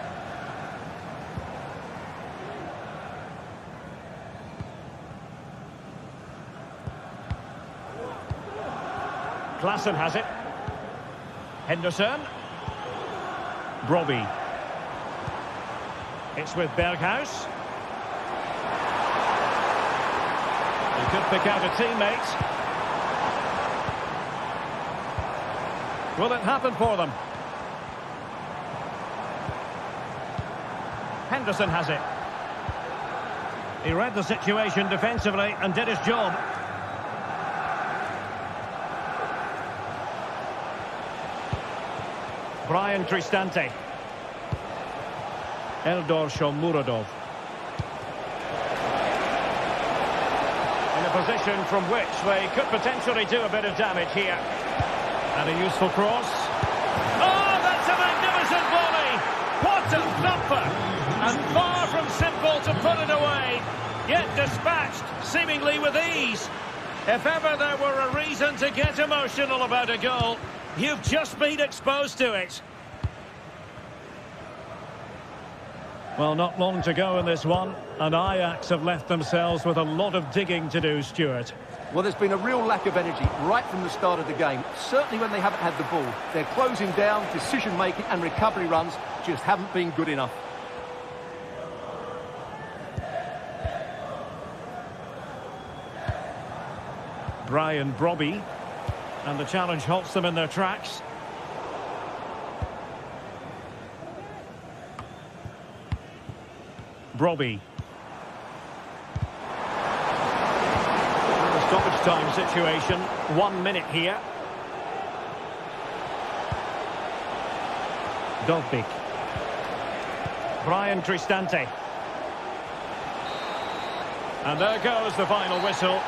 Klaassen has it. Henderson. Brobbey. It's with Berghuis. He could pick out a teammate. Will it happen for them? Henderson has it. He read the situation defensively and did his job. Brian Cristante. Eldor Shomurodov. In a position from which they could potentially do a bit of damage here. And a useful cross. Oh, that's a magnificent volley! What a thumper! And far from simple to put it away, yet dispatched seemingly with ease. If ever there were a reason to get emotional about a goal, you've just been exposed to it. Well, not long to go in this one, and Ajax have left themselves with a lot of digging to do, Stuart. Well, there's been a real lack of energy right from the start of the game. Certainly when they haven't had the ball. Their closing down, decision-making and recovery runs just haven't been good enough. Brian Brobbey, and the challenge halts them in their tracks. Brobbey. The stoppage time situation, 1 minute here. Dovbik. Brian Cristante. And there goes the final whistle.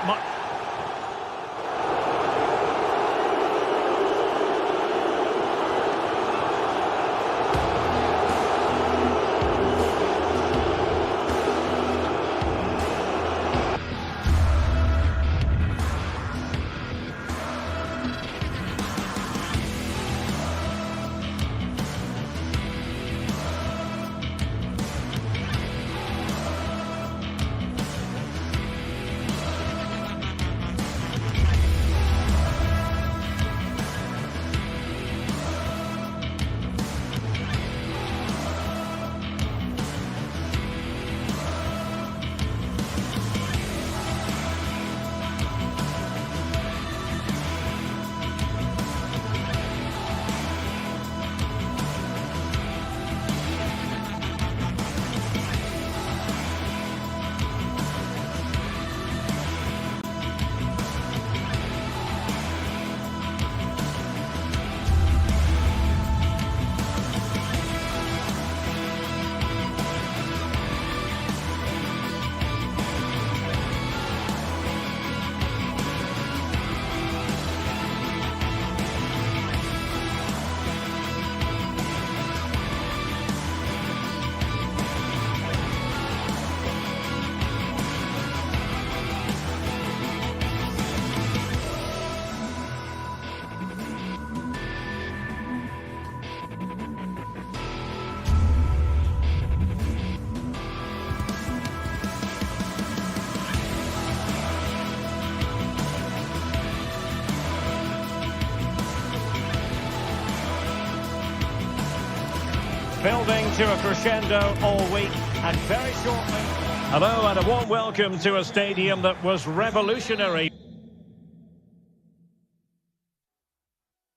Building to a crescendo all week, and very shortly... Hello and a warm welcome to a stadium that was revolutionary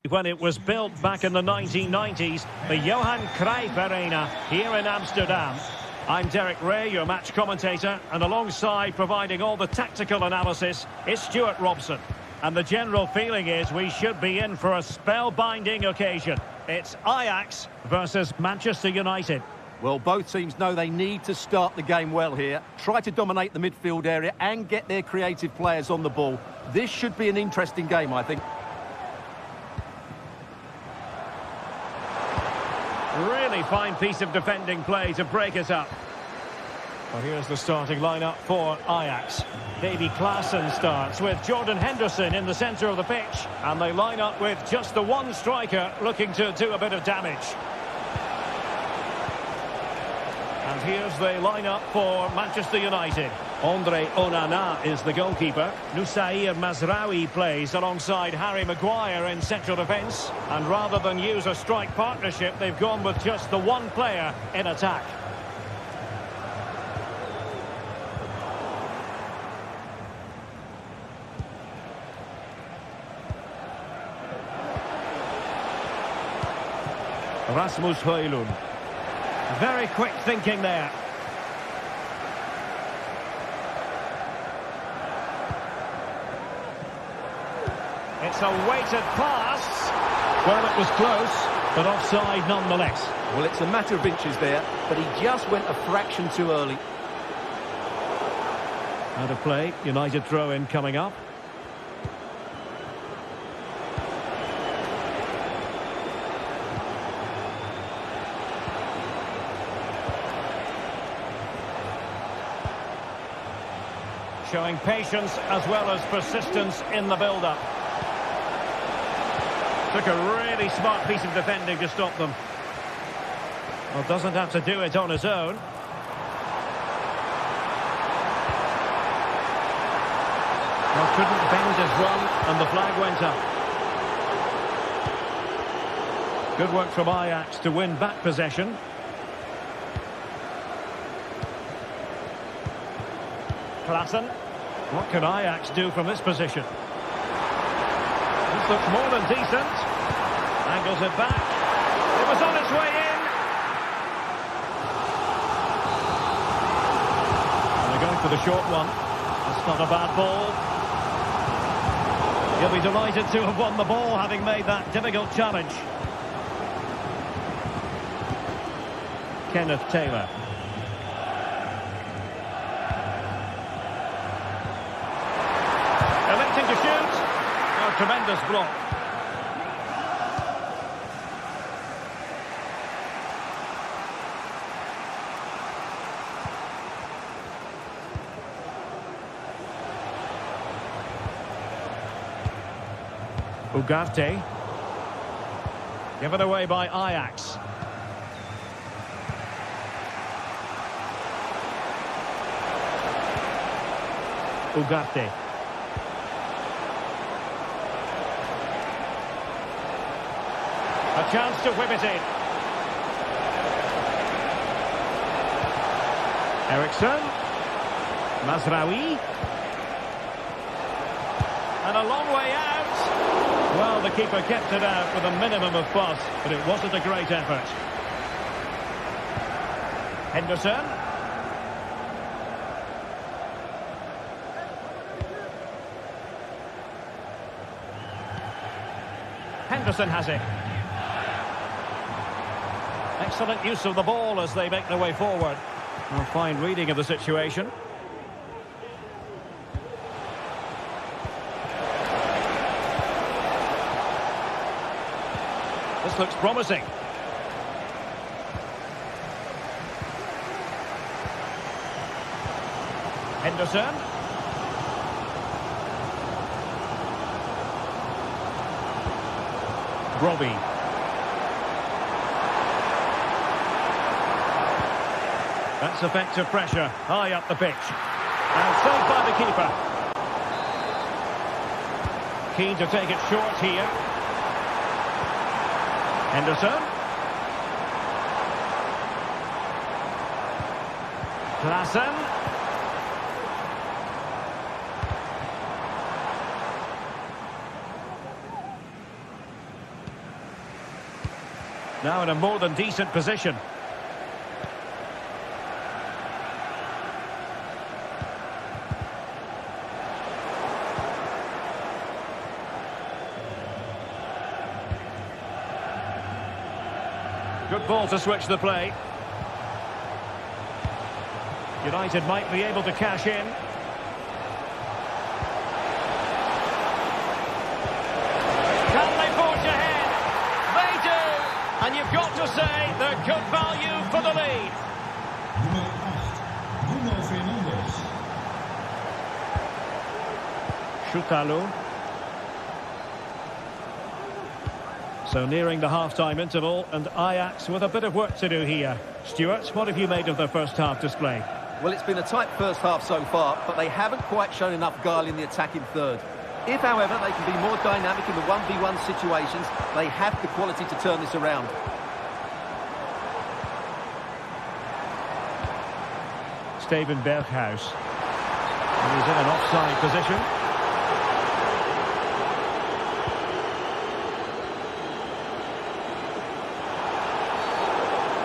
when it was built back in the 1990s, the Johan Cruyff Arena here in Amsterdam. I'm Derek Ray, your match commentator, and alongside providing all the tactical analysis is Stuart Robson. And the general feeling is we should be in for a spellbinding occasion. It's Ajax versus Manchester United. Well, both teams know they need to start the game well here. Try to dominate the midfield area and get their creative players on the ball. This should be an interesting game, I think. Really fine piece of defending play to break it up. Well, here's the starting lineup for Ajax. Davy Klaassen starts with Jordan Henderson in the centre of the pitch. And they line up with just the one striker looking to do a bit of damage. And here's the lineup for Manchester United. Andre Onana is the goalkeeper. Nusair Mazraoui plays alongside Harry Maguire in central defence. And rather than use a strike partnership, they've gone with just the one player in attack. Rasmus Højlund. Very quick thinking there. It's a weighted pass. Well, it was close, but offside nonetheless. Well, it's a matter of inches there, but he just went a fraction too early. Out of play, United throw-in coming up. Showing patience as well as persistence in the build-up. Took a really smart piece of defending to stop them. Well, doesn't have to do it on his own. Well, couldn't bend his run, and the flag went up. Good work from Ajax to win back possession. Klaassen. What can Ajax do from this position? This looks more than decent. Angles it back. It was on its way in. And they're going for the short one. That's not a bad ball. He'll be delighted to have won the ball, having made that difficult challenge. Kenneth Taylor. Electing to shoot. Oh, tremendous block. Ugarte. Given away by Ajax. Ugarte. A chance to whip it in. Eriksson. Mazraoui. And a long way out. Well, the keeper kept it out with a minimum of fuss, but it wasn't a great effort. Henderson. Henderson has it. Excellent use of the ball as they make their way forward. A fine reading of the situation. This looks promising. Henderson. Robbie. That's effective pressure, high up the pitch. And saved by the keeper. Keen to take it short here. Henderson. Klaassen. Now in a more than decent position. Good ball to switch the play. United might be able to cash in. Can they forge ahead? They do! And you've got to say they're good value for the lead. Nummer 8, Bruno Fernandes. Shutalo. So nearing the half-time interval, and Ajax with a bit of work to do here. Stuart, what have you made of their first half display? Well, it's been a tight first half so far, but they haven't quite shown enough guile in the attacking third. If, however, they can be more dynamic in the 1v1 situations, they have the quality to turn this around. Steven Berghuis. He's in an offside position.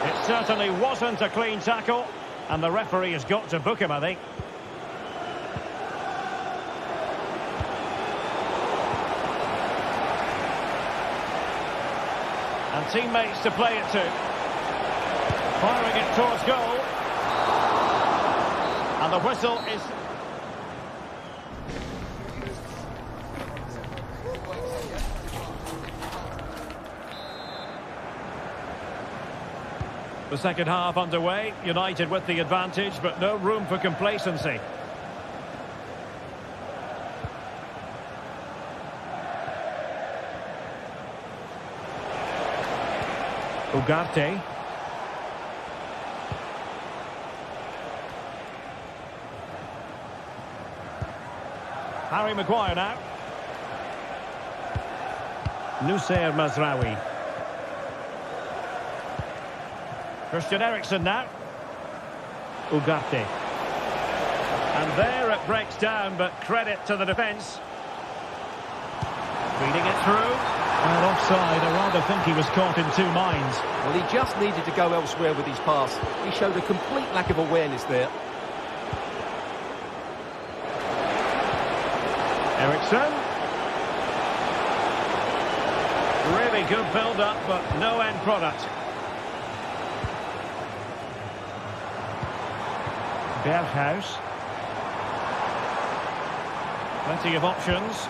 It certainly wasn't a clean tackle, and the referee has got to book him, I think. And teammates to play it to. Firing it towards goal. And the whistle is... The second half underway. United with the advantage, but no room for complacency. Ugarte. Harry Maguire now. Nussair Mazraoui. Christian Eriksen now. Ugarte. And there it breaks down, but credit to the defence. Feeding it through. Well, offside, I rather think he was caught in two minds. Well, he just needed to go elsewhere with his pass. He showed a complete lack of awareness there. Eriksen. Really good build-up, but no end product. Berghuis. Plenty of options.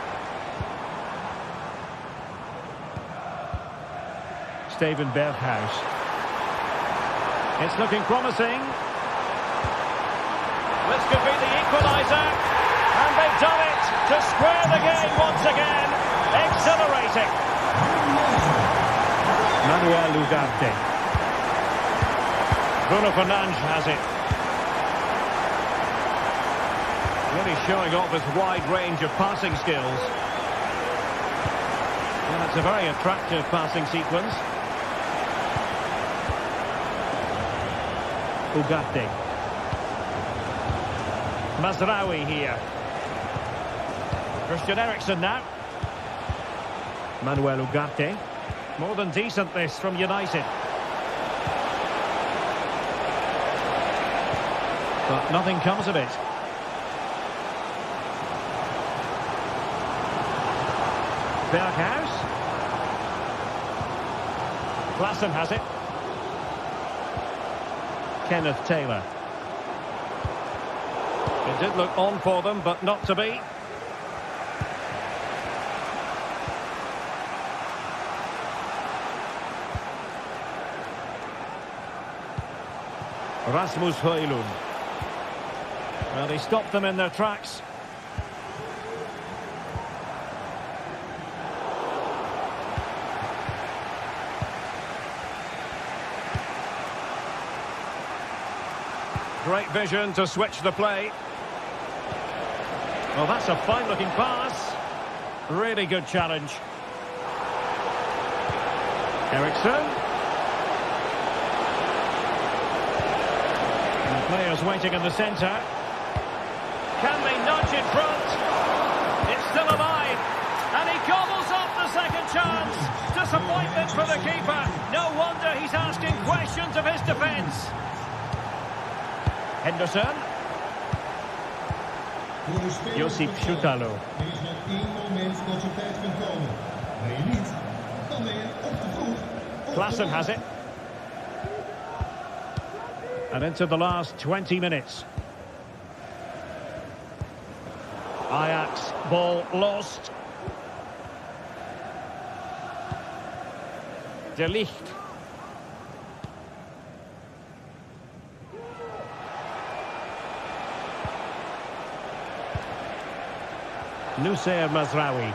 Steven Berghuis. It's looking promising. This could be the equaliser. And they've done it to square the game once again. Exhilarating. Manuel Ugarte. Bruno Fernandes has it. Really showing off his wide range of passing skills. And it's a very attractive passing sequence. Ugarte. Mazraoui here. Christian Eriksen now. Manuel Ugarte. More than decent this from United. But nothing comes of it. Berghuis. Klassen has it. Kenneth Taylor. It did look on for them, but not to be. Rasmus Højlund. Well, they stopped them in their tracks. Great vision to switch the play. Well, that's a fine-looking pass. Really good challenge. Eriksen. And the players waiting in the centre. Can they nudge in front? It's still alive. And he gobbles up the second chance to Disappointment for the keeper. No wonder he's asking questions of his defence. Henderson. Voor de spelers Josip op het veld. Schutalo. Er is maar één moment dat je tijd kunt komen. Ben je niet, dan ben je op te vroeg. Klassen has it. And into the last 20 minutes. Ajax, ball lost. De Ligt. Nusayr Mazraoui.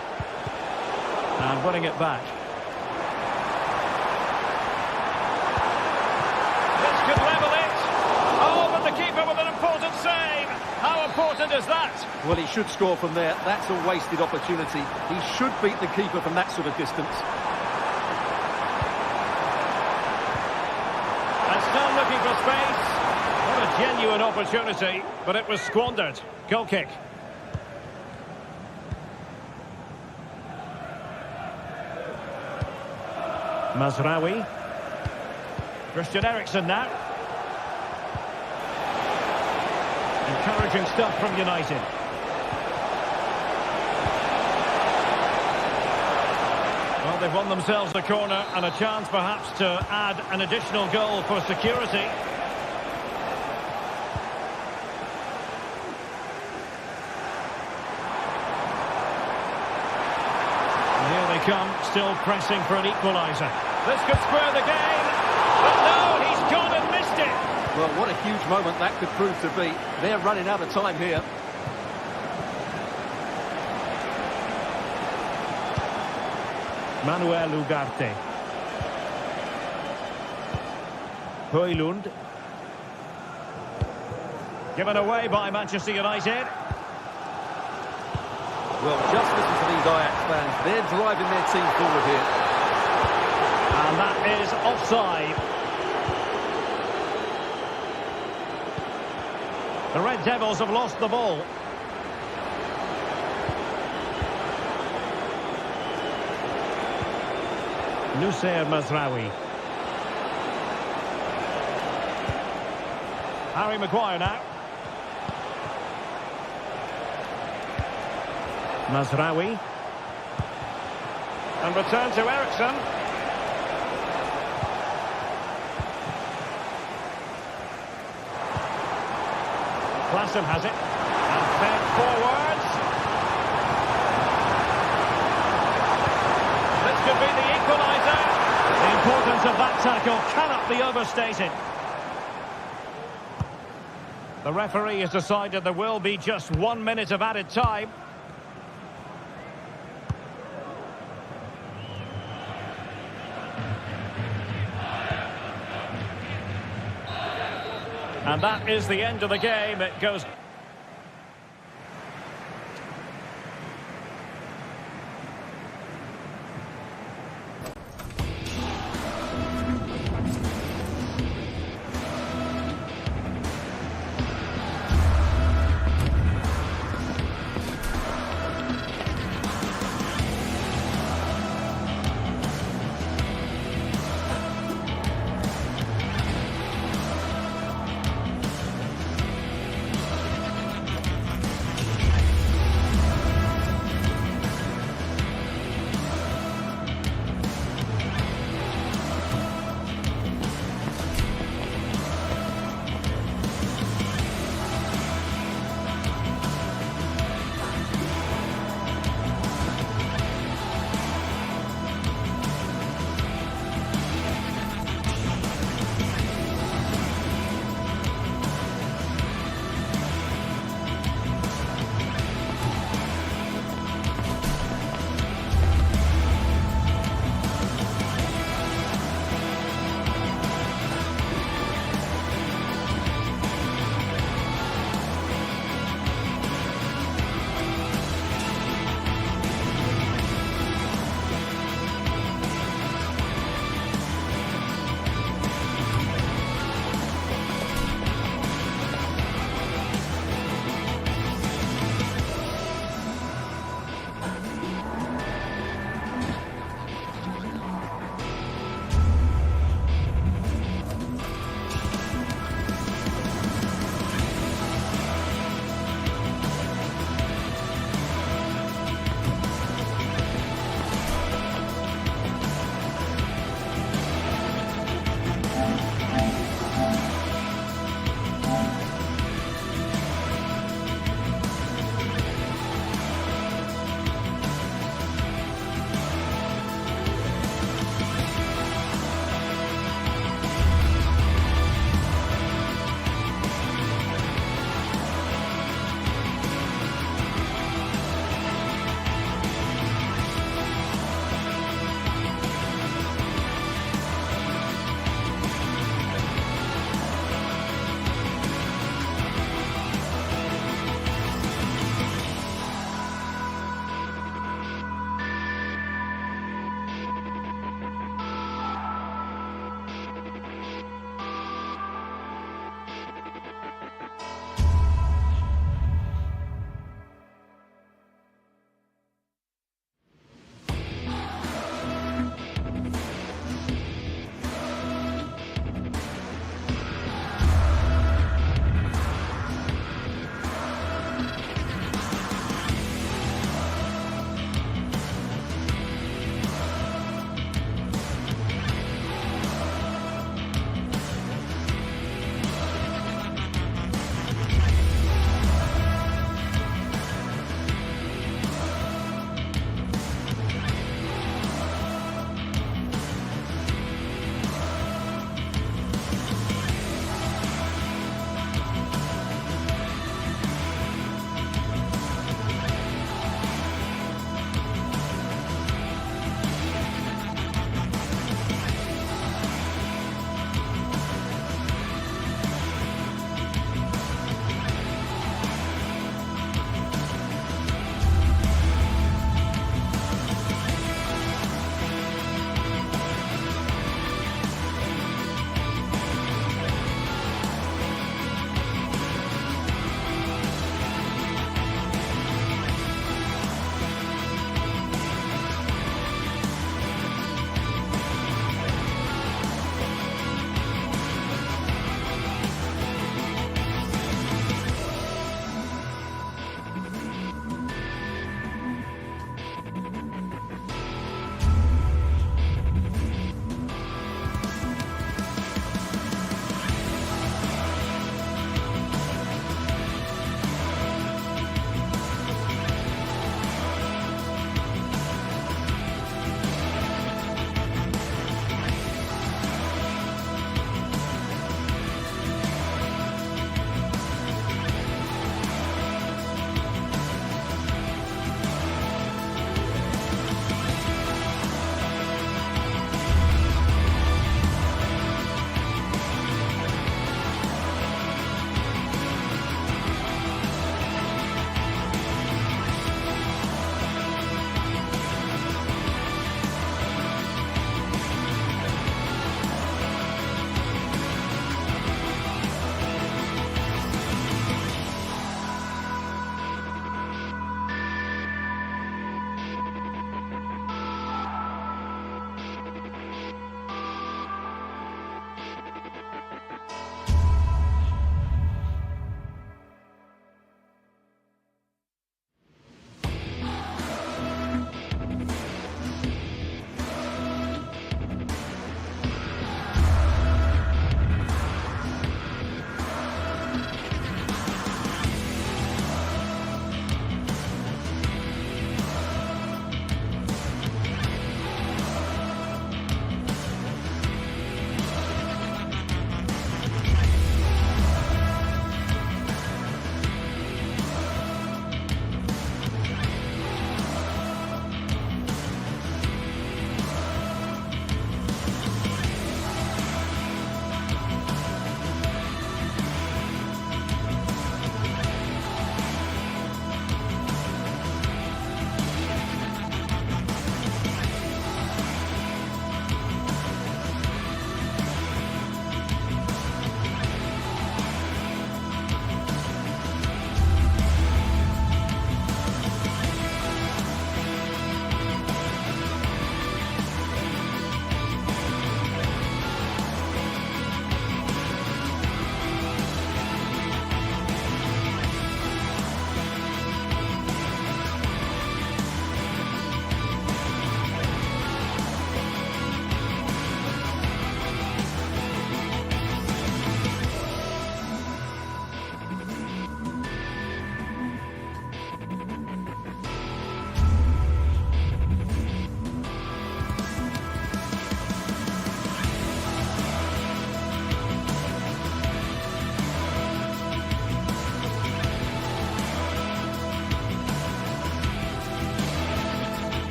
And winning it back. This could level it. Oh, but the keeper with an important save. How important is that? Well, he should score from there. That's a wasted opportunity. He should beat the keeper from that sort of distance. And still looking for space. What a genuine opportunity, but it was squandered. Goal kick. Mazraoui. Christian Eriksen now. Encouraging stuff from United. Well, they've won themselves a corner and a chance perhaps to add an additional goal for security. And here they come, still pressing for an equaliser. This could spur the game, but no, he's gone and missed it. Well, what a huge moment that could prove to be. They're running out of time here. Manuel Ugarte. Højlund. Given away by Manchester United. Well, just listen to these Ajax fans. They're driving their team forward here. And that is offside. The Red Devils have lost the ball. Nusayr Mazraoui. Harry Maguire now. Mazraoui. And return to Eriksen. Klassen has it. And fed forwards. This could be the equaliser. The importance of that tackle cannot be overstated. The referee has decided there will be just 1 minute of added time. And that is the end of the game. It goes...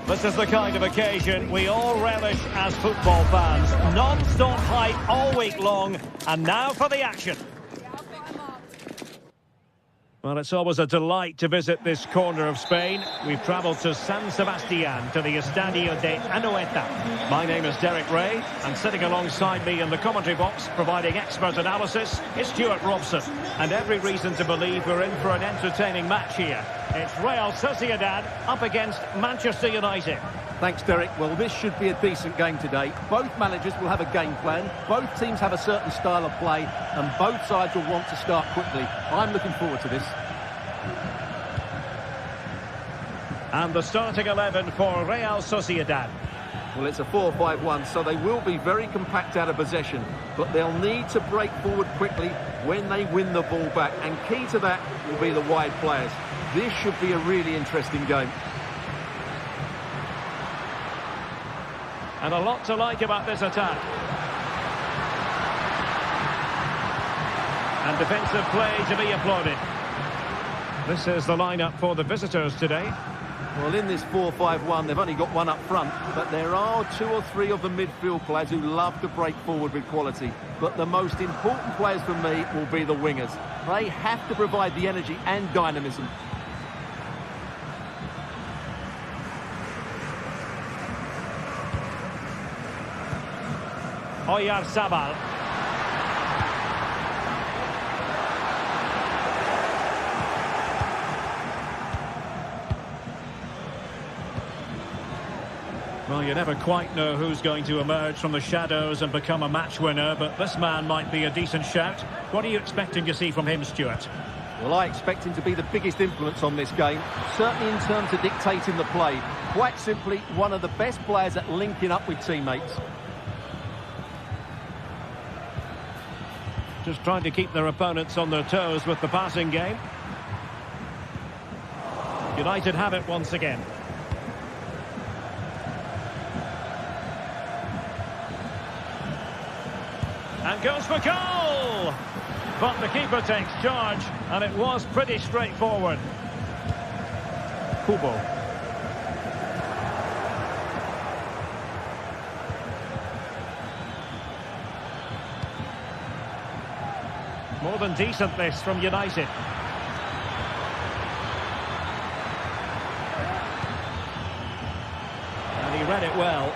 This is the kind of occasion we all relish as football fans. Non-stop hype all week long, and now for the action. Well, it's always a delight to visit this corner of Spain. We've travelled to San Sebastián, to the Estadio de Anoeta. My name is Derek Ray, and sitting alongside me in the commentary box, providing expert analysis, is Stuart Robson. And every reason to believe we're in for an entertaining match here. It's Real Sociedad up against Manchester United. Thanks, Derek. Well, this should be a decent game today. Both managers will have a game plan. Both teams have a certain style of play, and both sides will want to start quickly. I'm looking forward to this. And the starting 11 for Real Sociedad. Well, it's a 4-5-1, so they will be very compact out of possession, but they'll need to break forward quickly when they win the ball back, and key to that will be the wide players. This should be a really interesting game. And a lot to like about this attack. And defensive play to be applauded. This is the lineup for the visitors today. Well, in this 4-5-1, they've only got one up front, but there are 2 or 3 of the midfield players who love to break forward with quality. But the most important players for me will be the wingers. They have to provide the energy and dynamism. Oyarzabal. Well, you never quite know who's going to emerge from the shadows and become a match winner, but this man might be a decent shout. What are you expecting to see from him, Stuart? Well, I expect him to be the biggest influence on this game, certainly in terms of dictating the play. Quite simply, one of the best players at linking up with teammates. Just trying to keep their opponents on their toes with the passing game. United have it once again. And goes for goal! But the keeper takes charge, and it was pretty straightforward. Kubo. More than decent this from United. And he read it well.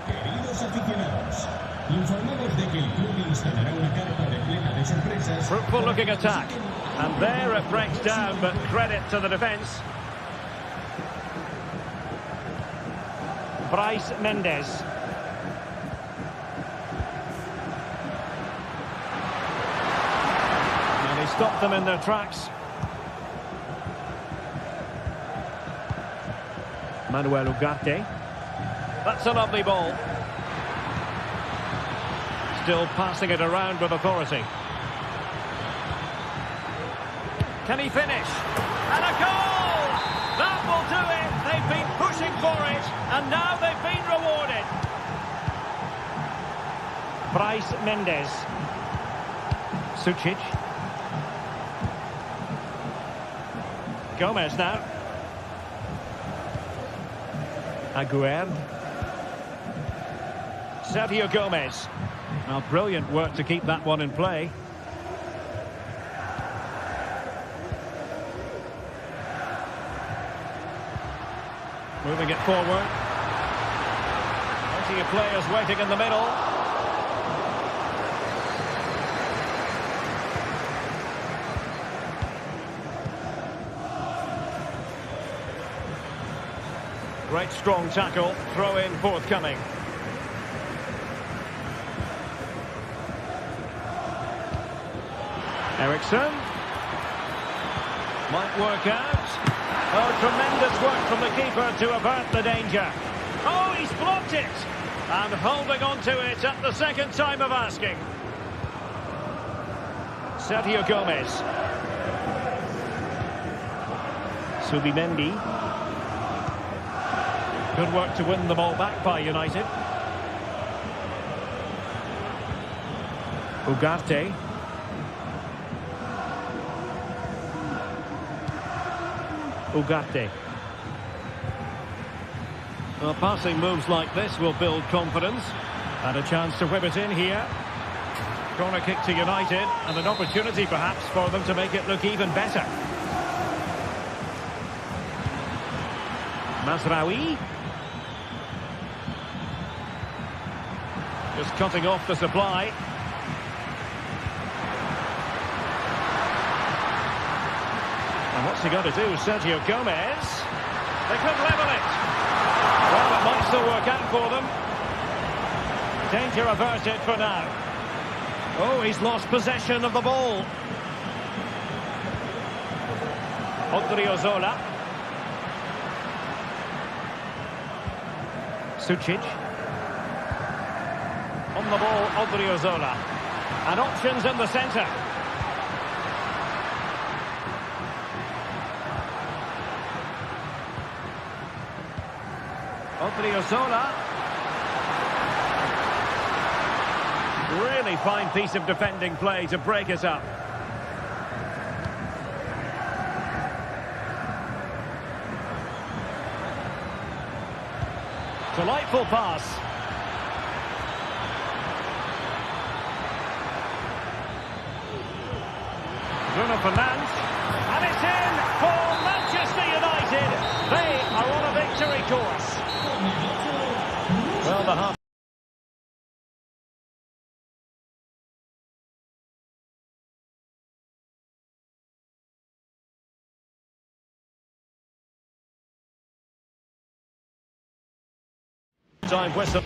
Queridos aficionados, informamos de que el club instalará una carpa repleta de sorpresas. Fruitful looking attack. And there it breaks down, but credit to the defence. Bryce Mendes. And he stopped them in their tracks. Manuel Ugarte. That's a lovely ball. Still passing it around with authority. Can he finish? And a goal! That will do it! They've been pushing for it, and now they've been rewarded. Bryce Mendes. Sucic. Gomez now. Aguerd. Sergio Gomez. Now, brilliant work to keep that one in play. Moving it forward. Plenty of players waiting in the middle. Great strong tackle, throw in forthcoming. Eriksson. Might work out. Oh, tremendous work from the keeper to avert the danger. Oh, he's blocked it. And holding on to it at the second time of asking. Sergio Gomez. Subimendi. Good work to win the ball back by United. Ugarte. Ugarte. Well, passing moves like this will build confidence. And a chance to whip it in here. Corner kick to United, and an opportunity perhaps for them to make it look even better. Mazraoui. Just cutting off the supply. And what's he going to do, Sergio Gomez? They could level it. Well, it might still work out for them. Danger averted for now. Oh, he's lost possession of the ball. Odriozola. Sucic. On the ball, Odriozola. And options in the centre. Odriozola. Really fine piece of defending play to break us up. Delightful pass. Bruno Fernandes. And it's in for Manchester United. They are on a victory course. Well, the half. Time whistle.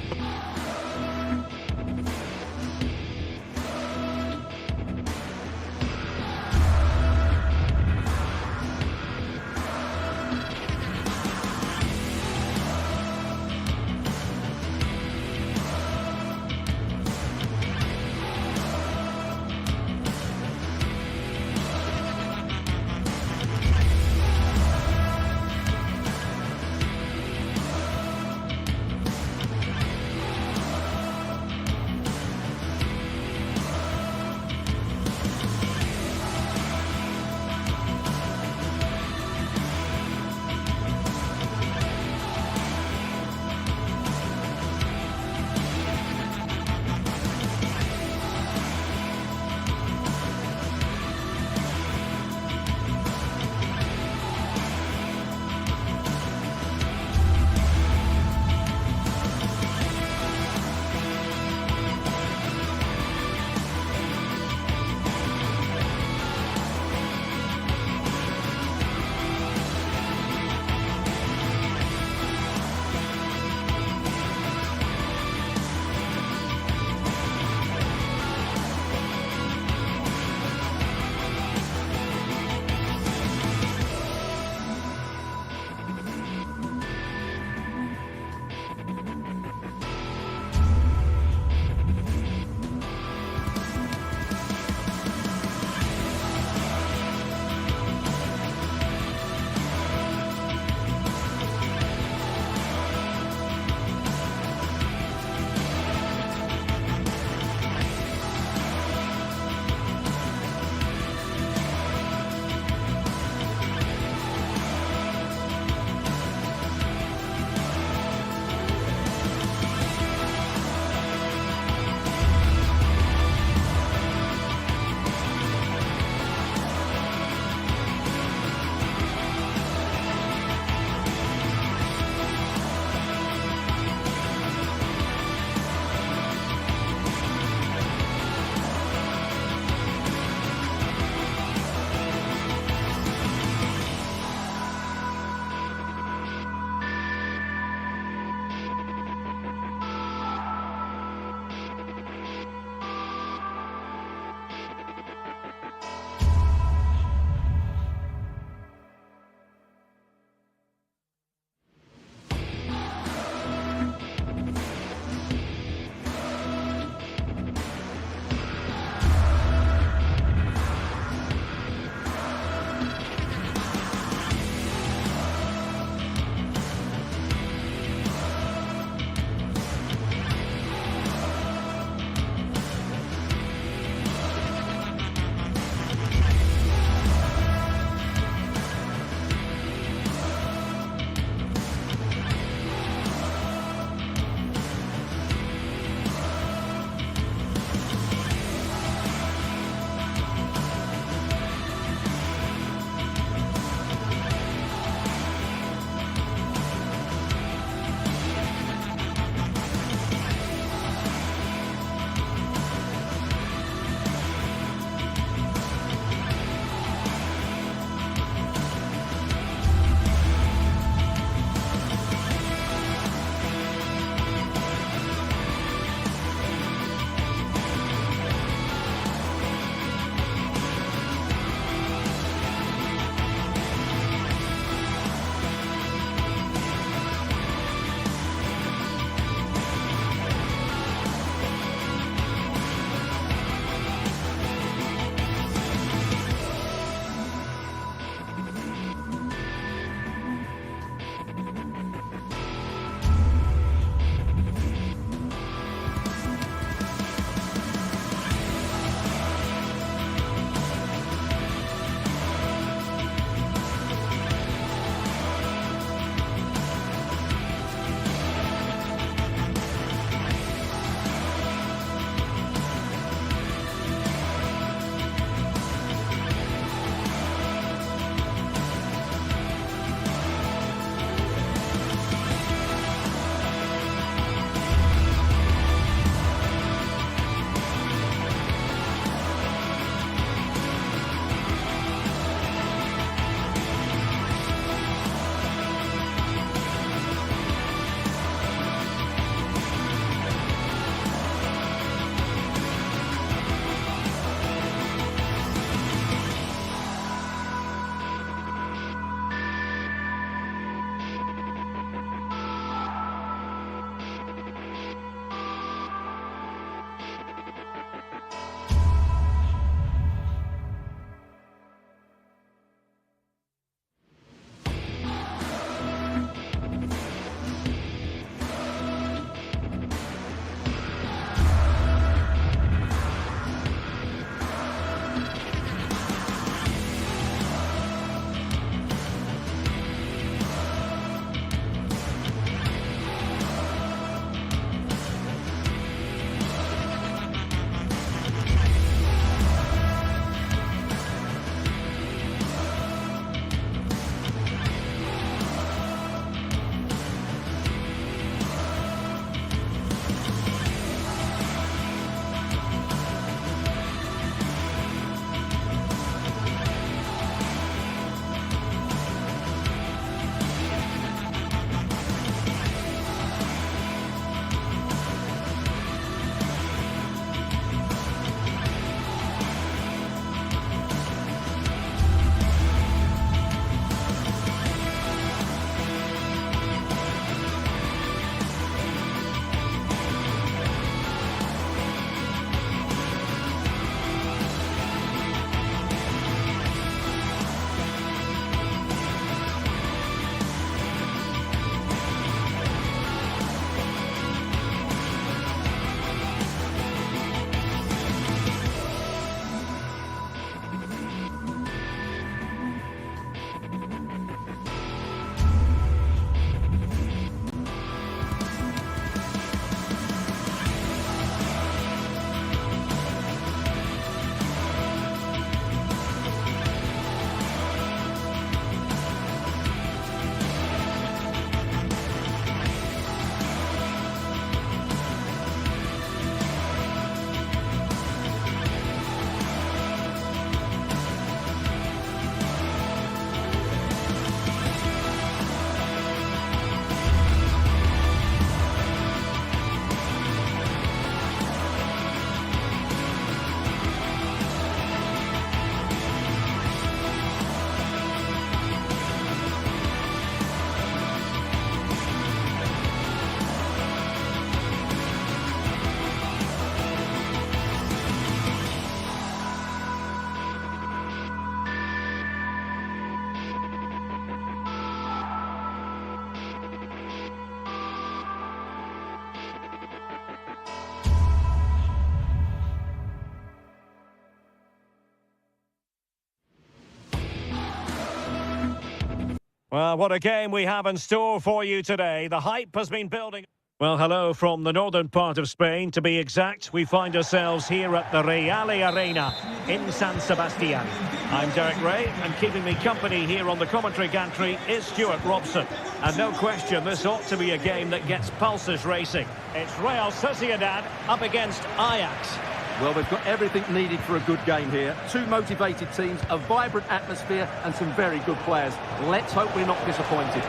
Well, what a game we have in store for you today. The hype has been building. Well, hello from the northern part of Spain. To be exact, we find ourselves here at the Reale Arena in San Sebastian. I'm Derek Ray, and keeping me company here on the commentary gantry is Stuart Robson. And no question, this ought to be a game that gets pulses racing. It's Real Sociedad up against Ajax. Well, they've got everything needed for a good game here. Two motivated teams, a vibrant atmosphere, and some very good players. Let's hope we're not disappointed.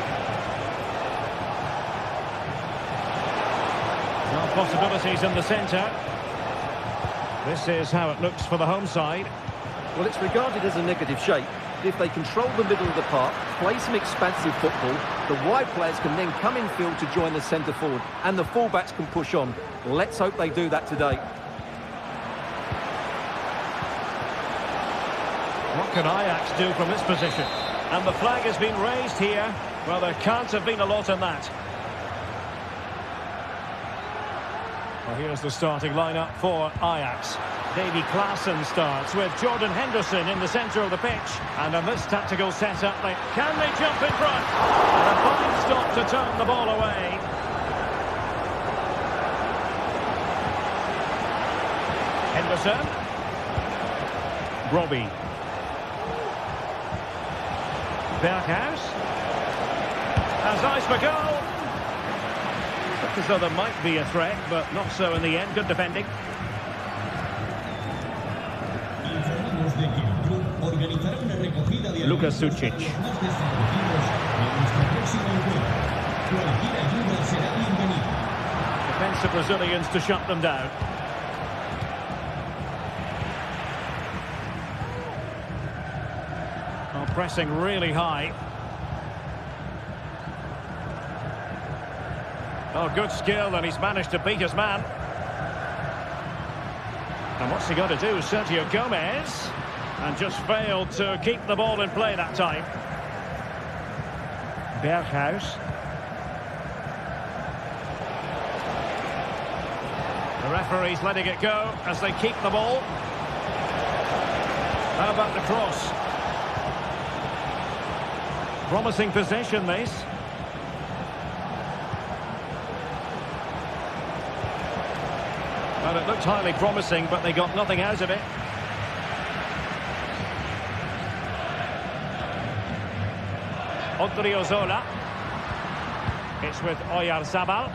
No possibilities in the centre. This is how it looks for the home side. Well, it's regarded as a negative shape. If they control the middle of the park, play some expansive football, the wide players can then come in field to join the centre forward, and the fullbacks can push on. Let's hope they do that today. What can Ajax do from this position? And the flag has been raised here. Well, there can't have been a lot in that. Well, here's the starting lineup for Ajax. Davy Klaassen starts with Jordan Henderson in the centre of the pitch. And in this tactical setup, can they jump in front? And a fine stop to turn the ball away. Henderson. Robbie. Berghuis has eyes for goal. Looked as though there might be a threat, but not so in the end. Good defending. Luka Sucic. Defensive Brazilians to shut them down. Pressing really high. Oh, good skill, and he's managed to beat his man. And what's he got to do? Sergio Gomez. And just failed to keep the ball in play that time. Berghuis. The referee's letting it go as they keep the ball. How about the cross? Promising possession, this. Well, it looked highly promising, but they got nothing out of it. Odriozola. It's with Oyarzabal.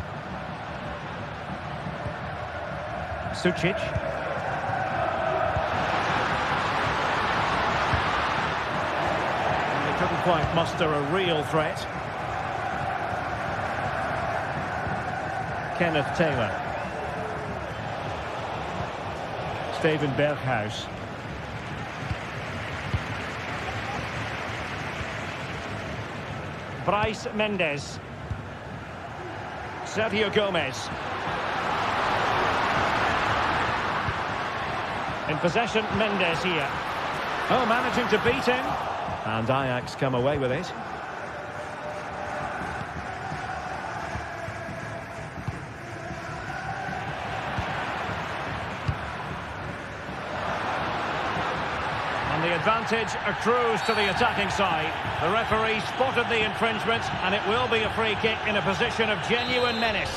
Sucic. Couldn't quite muster a real threat. Kenneth Taylor. Steven Berghuis. Bryce Mendes. Sergio Gomez. In possession, Mendes here. Oh, managing to beat him. And Ajax come away with it. And the advantage accrues to the attacking side. The referee spotted the infringement, and it will be a free kick in a position of genuine menace.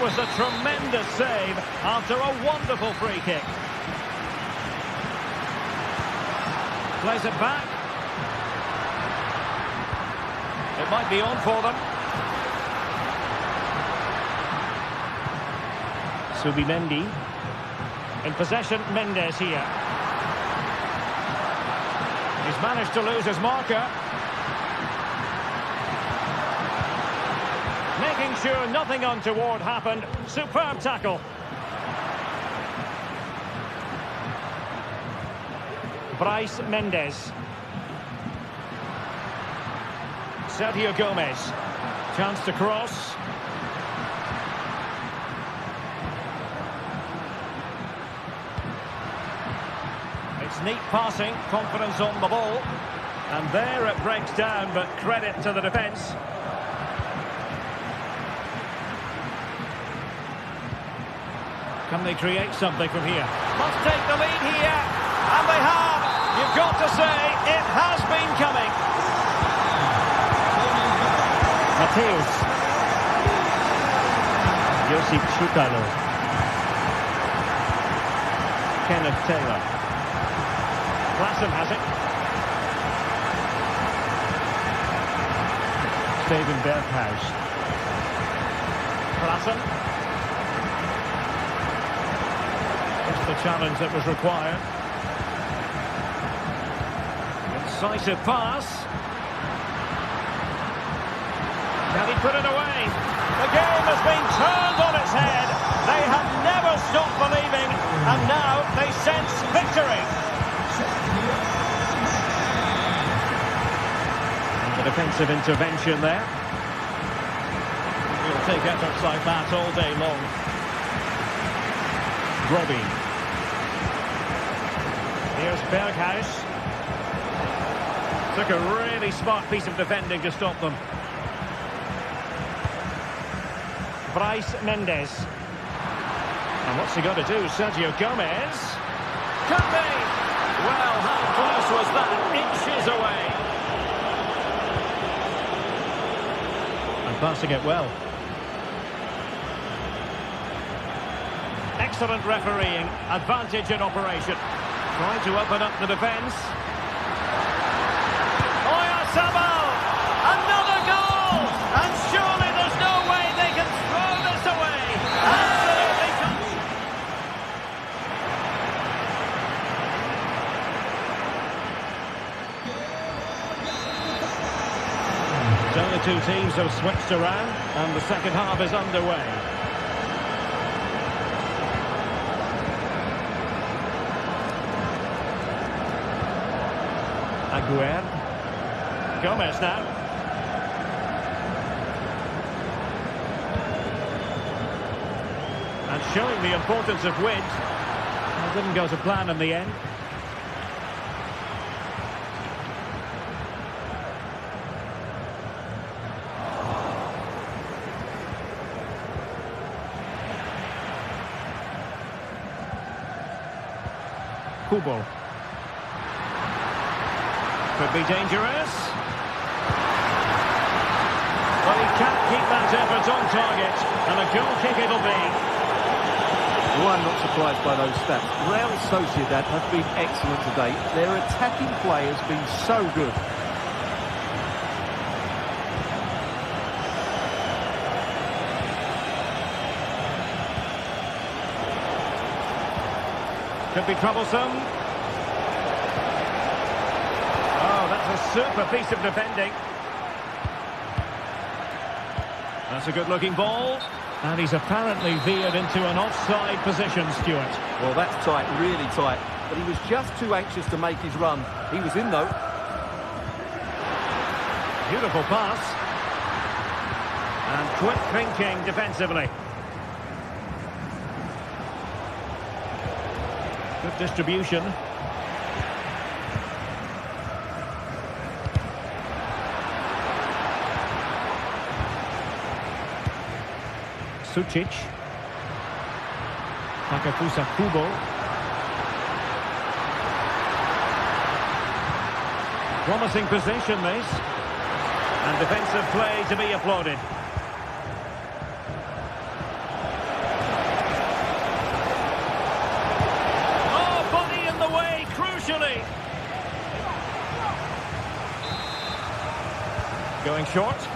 Was a tremendous save after a wonderful free kick. Plays it back. It might be on for them. Subimendi. In possession, Mendes here. He's managed to lose his marker. Making sure nothing untoward happened. Superb tackle. Bryce Mendes. Sergio Gomez. Chance to cross. It's neat passing, confidence on the ball. And there it breaks down, but credit to the defence. Can they create something from here? Must take the lead here. And they have. You've got to say, it has been coming. Mateus. Josip Chutalo. Kenneth Taylor. Klassen has it. Steven Berghuis. Klassen. Just the challenge that was required. Decisive pass. Can he put it away? The game has been turned on its head. They have never stopped believing, and now they sense victory. And the defensive intervention there. He'll take efforts like that all day long. Robbie. Here's Berghuis. Took a really smart piece of defending to stop them. Bryce Mendes. And what's he got to do? Sergio Gomez. Could be. Well, how close was that? Inches away. And passing it well. Excellent refereeing. Advantage in operation. Trying to open up the defence. Oyarzabal! Another goal! And surely there's no way they can throw this away. Absolutely. So the two teams have switched around and the second half is underway. Aguirre. Gomez now. And showing the importance of wind. It didn't go to plan in the end. Kubo. Could be dangerous. Well, he can't keep that effort on target, and a goal kick it'll be. Well, I'm not surprised by those stats. Real Sociedad have been excellent today. Their attacking play has been so good. Could be troublesome. A super piece of defending. That's a good-looking ball. And he's apparently veered into an offside position, Stuart. Well, that's tight, really tight. But he was just too anxious to make his run. He was in, though. Beautiful pass. And quick thinking defensively. Good distribution. Sucic. Takafusa Kubo. Promising position, this. And defensive play to be applauded. Oh, body in the way, crucially. Going short.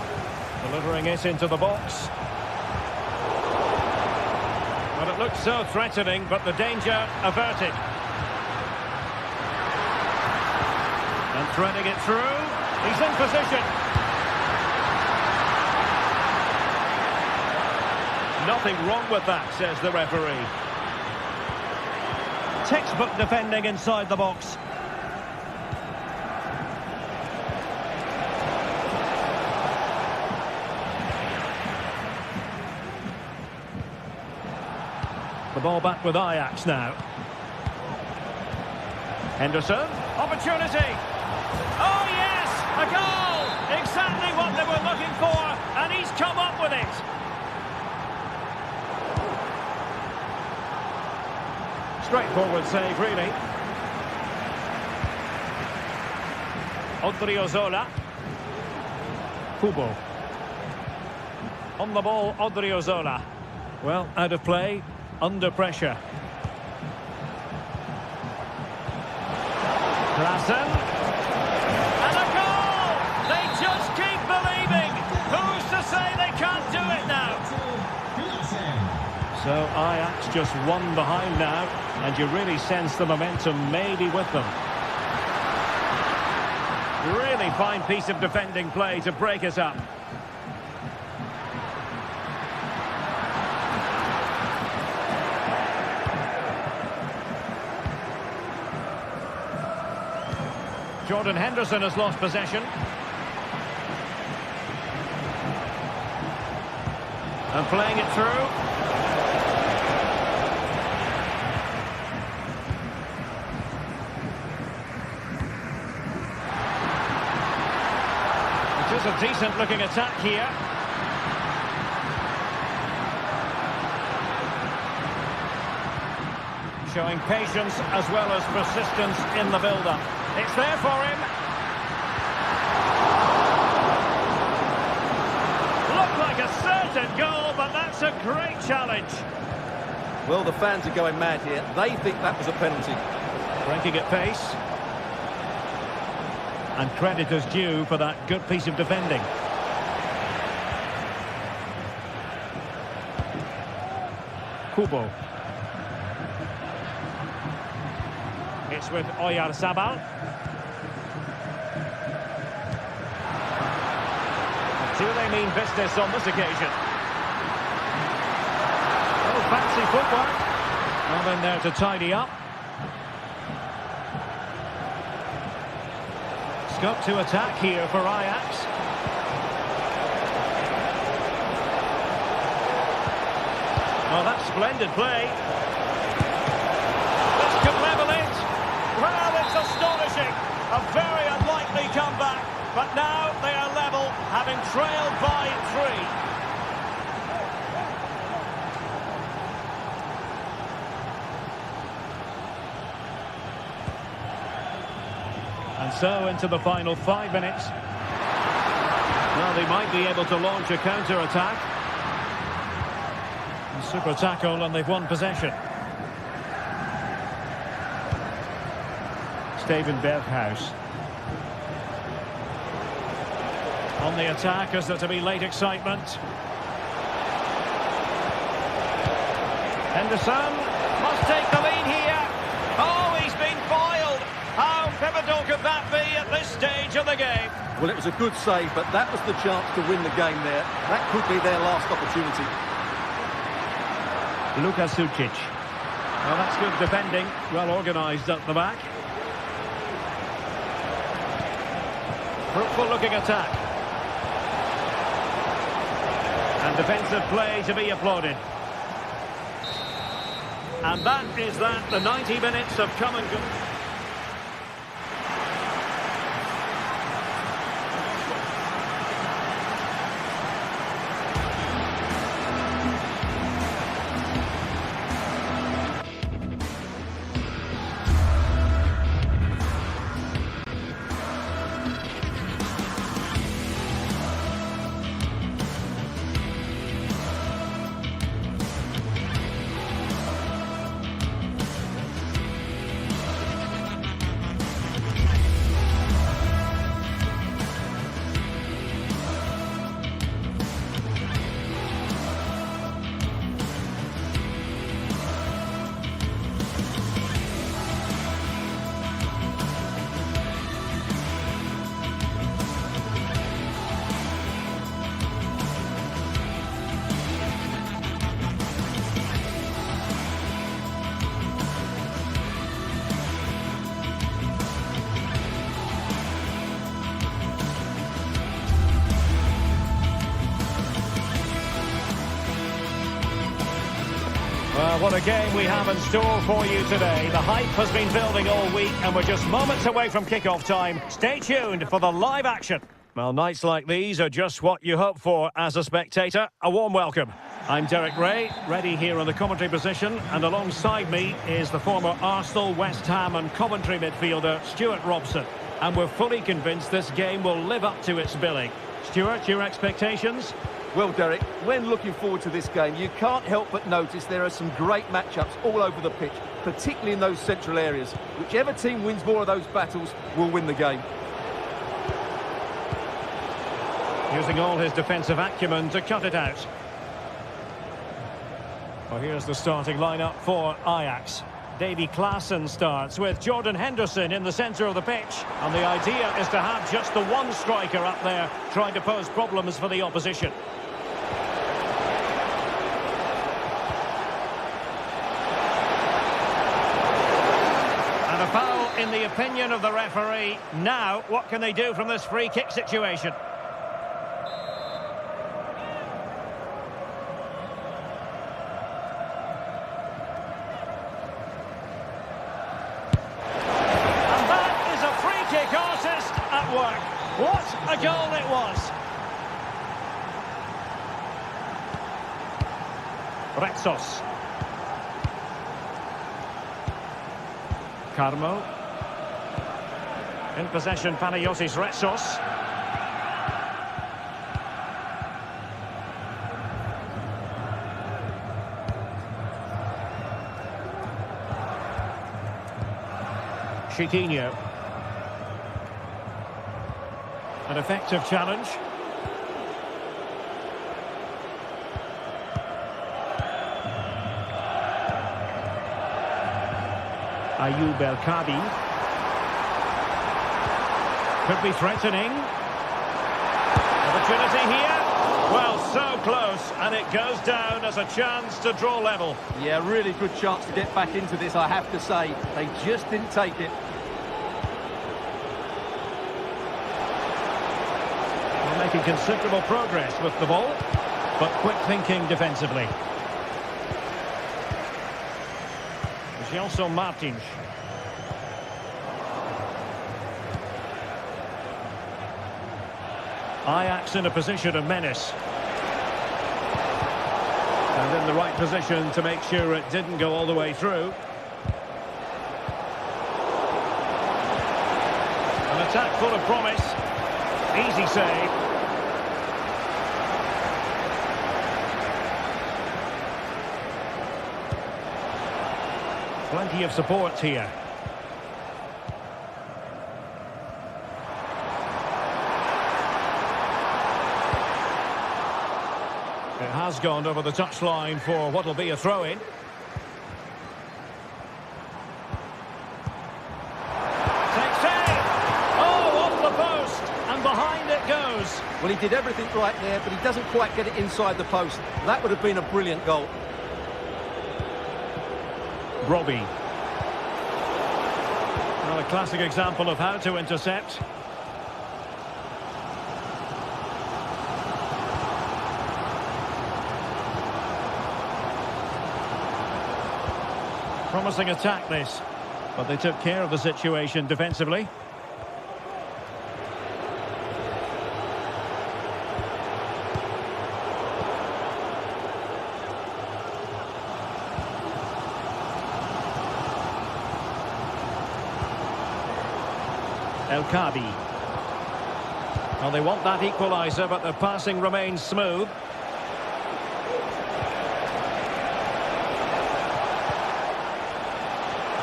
Delivering it into the box. Well, it looked so threatening, but the danger averted. And threading it through. He's in position. Nothing wrong with that, says the referee. Textbook defending inside the box. The ball back with Ajax now. Henderson, opportunity. Oh yes, a goal! Exactly what they were looking for, and he's come up with it. Straightforward save, really. Odriozola. Kubo. On the ball, Odriozola. Well, out of play, under pressure. Klassen. And a goal! They just keep believing. Who's to say they can't do it now? So Ajax just one behind now, and you really sense the momentum maybe with them. Really fine piece of defending play to break us up. Jordan Henderson has lost possession. And playing it through. It is a decent looking attack here. Showing patience as well as persistence in the build-up. It's there for him. Looked like a certain goal, but that's a great challenge. Well, the fans are going mad here. They think that was a penalty. Breaking at pace. And credit is due for that good piece of defending. Kubo. It's with Oyarzabal. Do they mean business on this occasion? Oh, fancy footwork. Well, then there to tidy up. Scope to attack here for Ajax. Well, that's splendid play. This could level it. Well, it's astonishing. A very unlikely comeback. But now they are level, having trailed by 3. And so into the final 5 minutes. Well, they might be able to launch a counter-attack. Super tackle, and they've won possession. Steven Berghuis. On the attack, as there to be late excitement. Henderson must take the lead here. Oh, he's been foiled. How pivotal could that be at this stage of the game? Well, it was a good save, but that was the chance to win the game there. That could be their last opportunity. Luka Sucic. Well, that's good defending. Well organised at the back. Fruitful looking attack. And defensive play to be applauded. And that is that. The 90 minutes have come and gone. Well, what a game we have in store for you today. The hype has been building all week and we're just moments away from kick-off time. Stay tuned for the live action. Well, nights like these are just what you hope for as a spectator. A warm welcome. I'm Derek Ray, ready here on the commentary position, and alongside me is the former Arsenal, West Ham and Coventry midfielder Stuart Robson. And we're fully convinced this game will live up to its billing. Stuart, your expectations? Well, Derek, when looking forward to this game, you can't help but notice there are some great matchups all over the pitch, particularly in those central areas. Whichever team wins more of those battles will win the game. Using all his defensive acumen to cut it out. Well, here's the starting lineup for Ajax. Davy Klaassen starts with Jordan Henderson in the centre of the pitch. And the idea is to have just the one striker up there trying to pose problems for the opposition. And a foul in the opinion of the referee. Now, what can they do from this free kick situation? What a goal it was! Retsos. Carmo. In possession, Panayotis Retsos. Chiquinho. An effective challenge. Ayoub El Kadi. Could be threatening. Opportunity here. Well, so close, and it goes down as a chance to draw level. Yeah, really good chance to get back into this, I have to say. They just didn't take it. Making considerable progress with the ball, but quick thinking defensively. Gelson Martins. Ajax in a position of menace. And in the right position to make sure it didn't go all the way through. An attack full of promise. Easy save. Plenty of support here. It has gone over the touchline for what will be a throw-in. Take save! Oh, off the post! And behind it goes. Well, he did everything right there, but he doesn't quite get it inside the post. That would have been a brilliant goal. Robbie. Well, a classic example of how to intercept. Promising attack this, but they took care of the situation defensively. El Kadi. Well, they want that equaliser, but the passing remains smooth.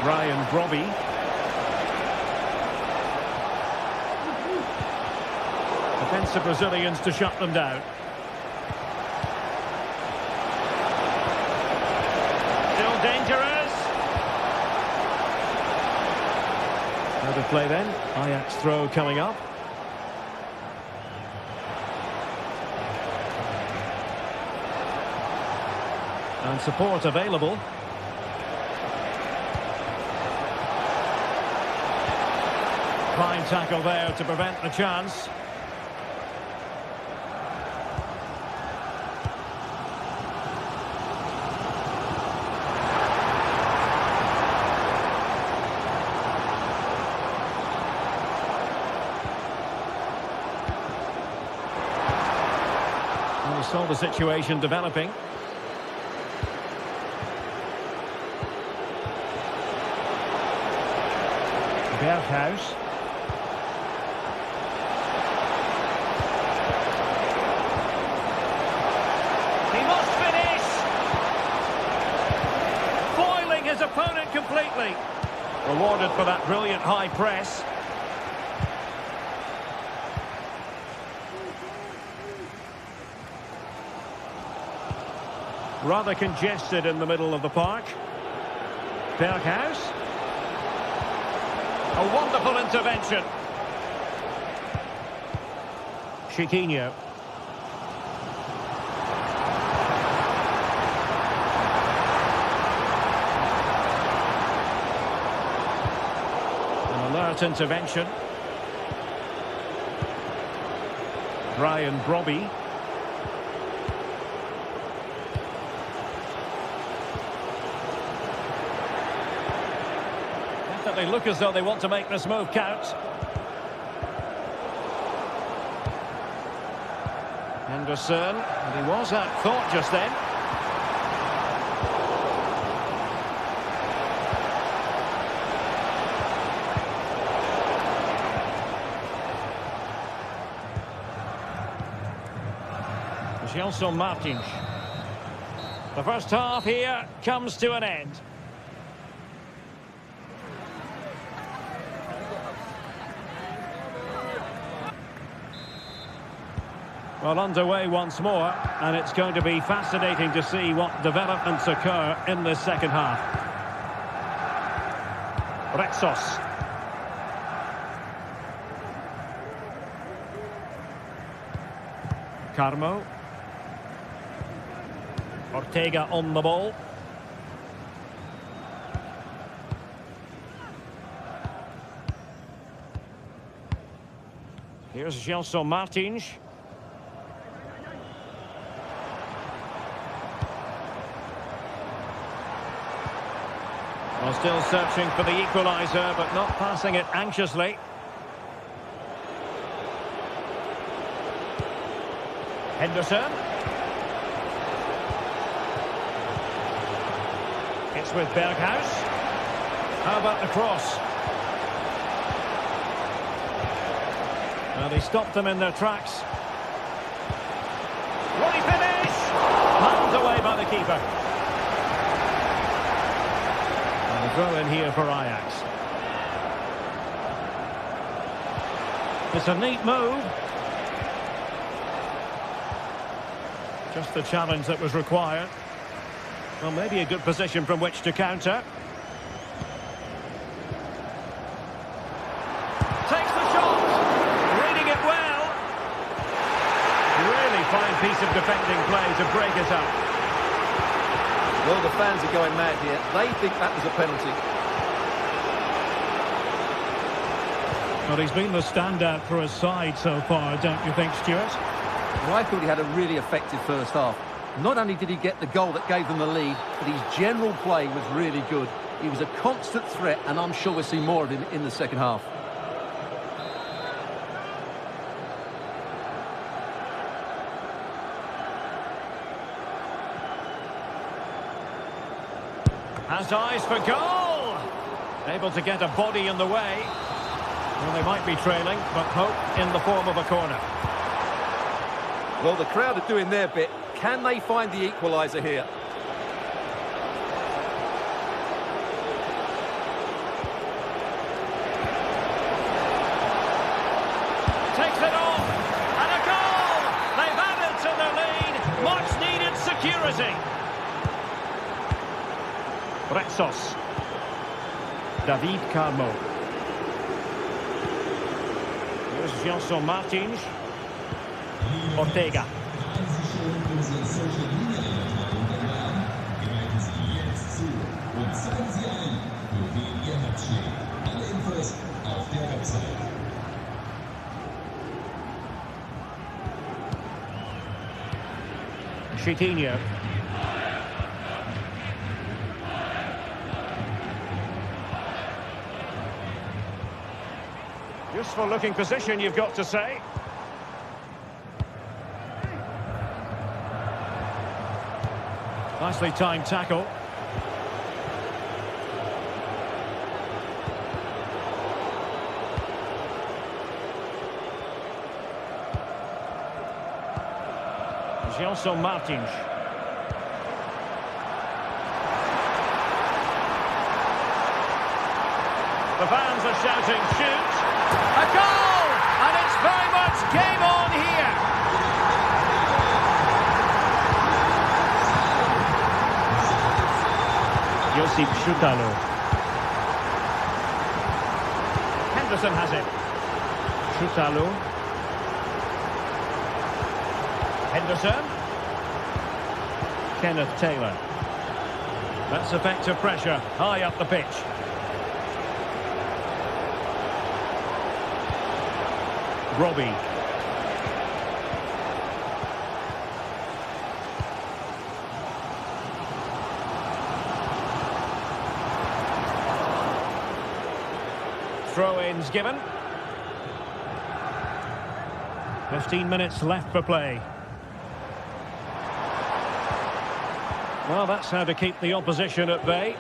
Ryan Brobby. Defensive Brazilians to shut them down. Still dangerous. Out of play then. Ajax throw coming up. And support available. Fine tackle there to prevent the chance. He saw the situation developing. Berghuis. He must finish! Foiling his opponent completely. Rewarded for that brilliant high press. Rather congested in the middle of the park. Berghuis. A wonderful intervention. Chiquinho. An alert intervention. Brian Brobby. They look as though they want to make this move count. Henderson, and he was at thought just then. Gelson Martins. The first half here comes to an end. Well, underway once more, and it's going to be fascinating to see what developments occur in this second half. Rexos. Carmo. Ortega on the ball. Here's Gelson Martins. Well, still searching for the equaliser, but not passing it anxiously. Henderson. It's with Berghuis. How about the cross? Well, they stopped them in their tracks. Will he finish? Pulled away by the keeper. And a throw in here for Ajax. It's a neat move. Just the challenge that was required. Well, maybe a good position from which to counter. Takes the shot. Reading it well. Really fine piece of defending play to break it up. Well, the fans are going mad here. They think that was a penalty. Well, he's been the standout for his side so far, don't you think, Stuart? Well, I thought he had a really effective first half. Not only did he get the goal that gave them the lead, but his general play was really good. He was a constant threat, and I'm sure we'll see more of him in the second half. Has eyes for goal! Able to get a body in the way. Well, they might be trailing, but hope in the form of a corner. Well, the crowd are doing their bit. Can they find the equaliser here? Takes it off, and a goal! They've added to their lead. Much needed security. Rexos. David Carmo. Here's Gelson Martins. Ortega. Unsere Social Media Übertragung greifen Sie jetzt zu und zeigen Sie ein, für wen Ihr Herz schlägt. Alle Infos auf der Website. Chiquinho. Useful looking position, you've got to say. Nicely timed tackle. Gelson Martins. The fans are shouting, shoot! A goal! And it's very much game on here! Josip Šutalo. Henderson has it. Šutalo. Henderson. Kenneth Taylor. That's effective pressure high up the pitch. Robbie. Throw-ins given. 15 minutes left for play. Well, that's how to keep the opposition at bay.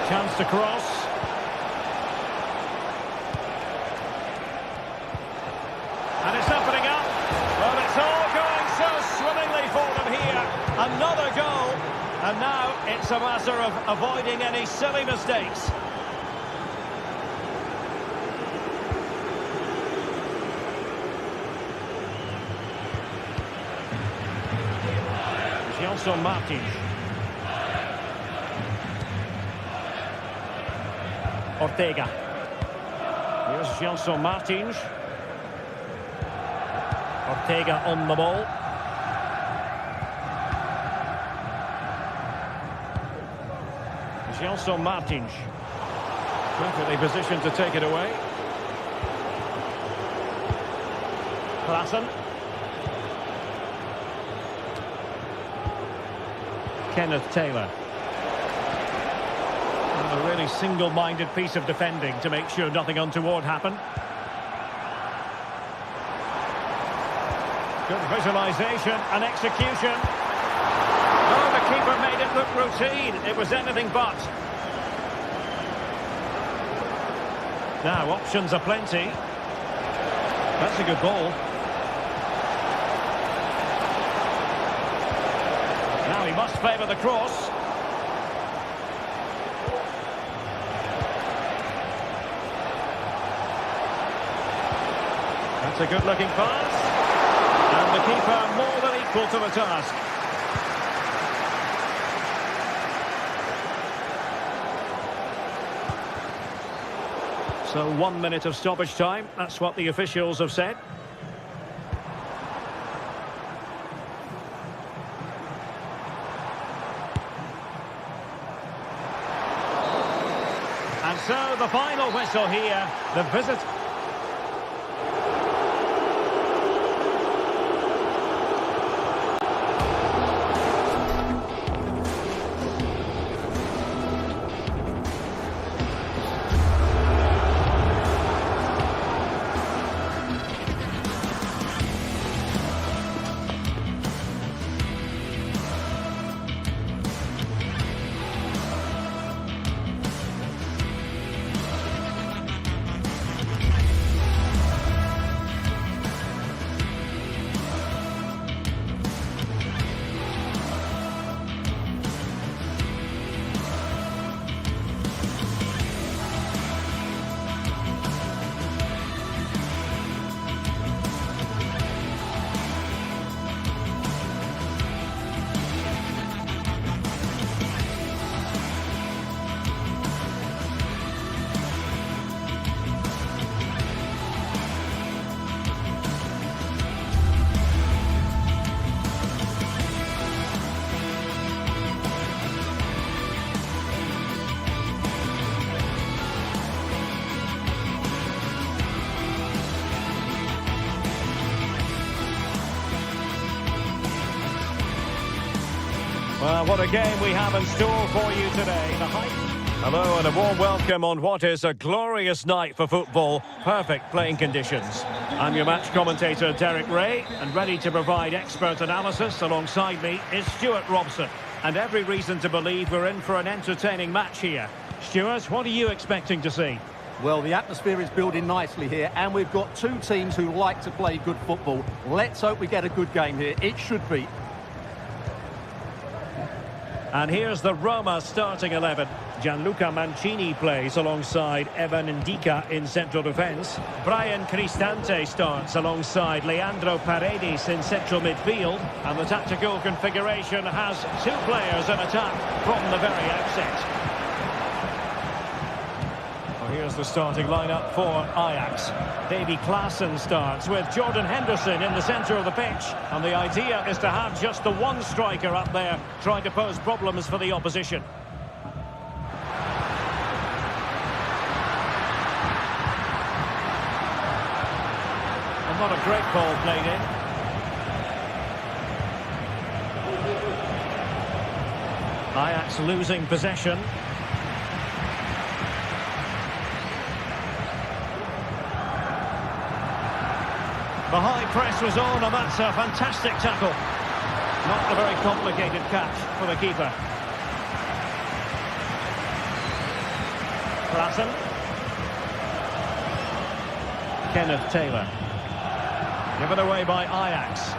Chance to cross. And it's opening up. Well, it's all going so swimmingly for them here. Another goal. And now it's a matter of avoiding any silly mistakes. Gelson Martins. Ortega. Here's Gelson Martins. Ortega on the ball. Gelson Martins. Perfectly positioned to take it away. Klassen. Kenneth Taylor. And a really single-minded piece of defending to make sure nothing untoward happened. Good visualisation and execution. Oh, the keeper made it look routine. It was anything but. Now, options are plenty. That's a good ball. Now he must favour the cross. That's a good-looking pass. And the keeper more than equal to the task. So 1 minute of stoppage time. That's what the officials have said. And so the final whistle here. The visit. Well, what a game we have in store for you today. The hype. Hello and a warm welcome on what is a glorious night for football. Perfect playing conditions. I'm your match commentator Derek Ray, and ready to provide expert analysis alongside me is Stuart Robson. And every reason to believe we're in for an entertaining match here. Stuart, what are you expecting to see? Well, the atmosphere is building nicely here, and we've got two teams who like to play good football. Let's hope we get a good game here. It should be. And here's the Roma starting 11. Gianluca Mancini plays alongside Evan Ndika in central defence. Brian Cristante starts alongside Leandro Paredes in central midfield. And the tactical configuration has two players in attack from the very outset. Here's the starting lineup for Ajax. Davy Klaassen starts with Jordan Henderson in the centre of the pitch. And the idea is to have just the one striker up there trying to pose problems for the opposition. And not a great ball played in. Ajax losing possession. The high press was on, and that's a fantastic tackle. Not a very complicated catch for the keeper. Klaassen. Kenneth Taylor. Given away by Ajax.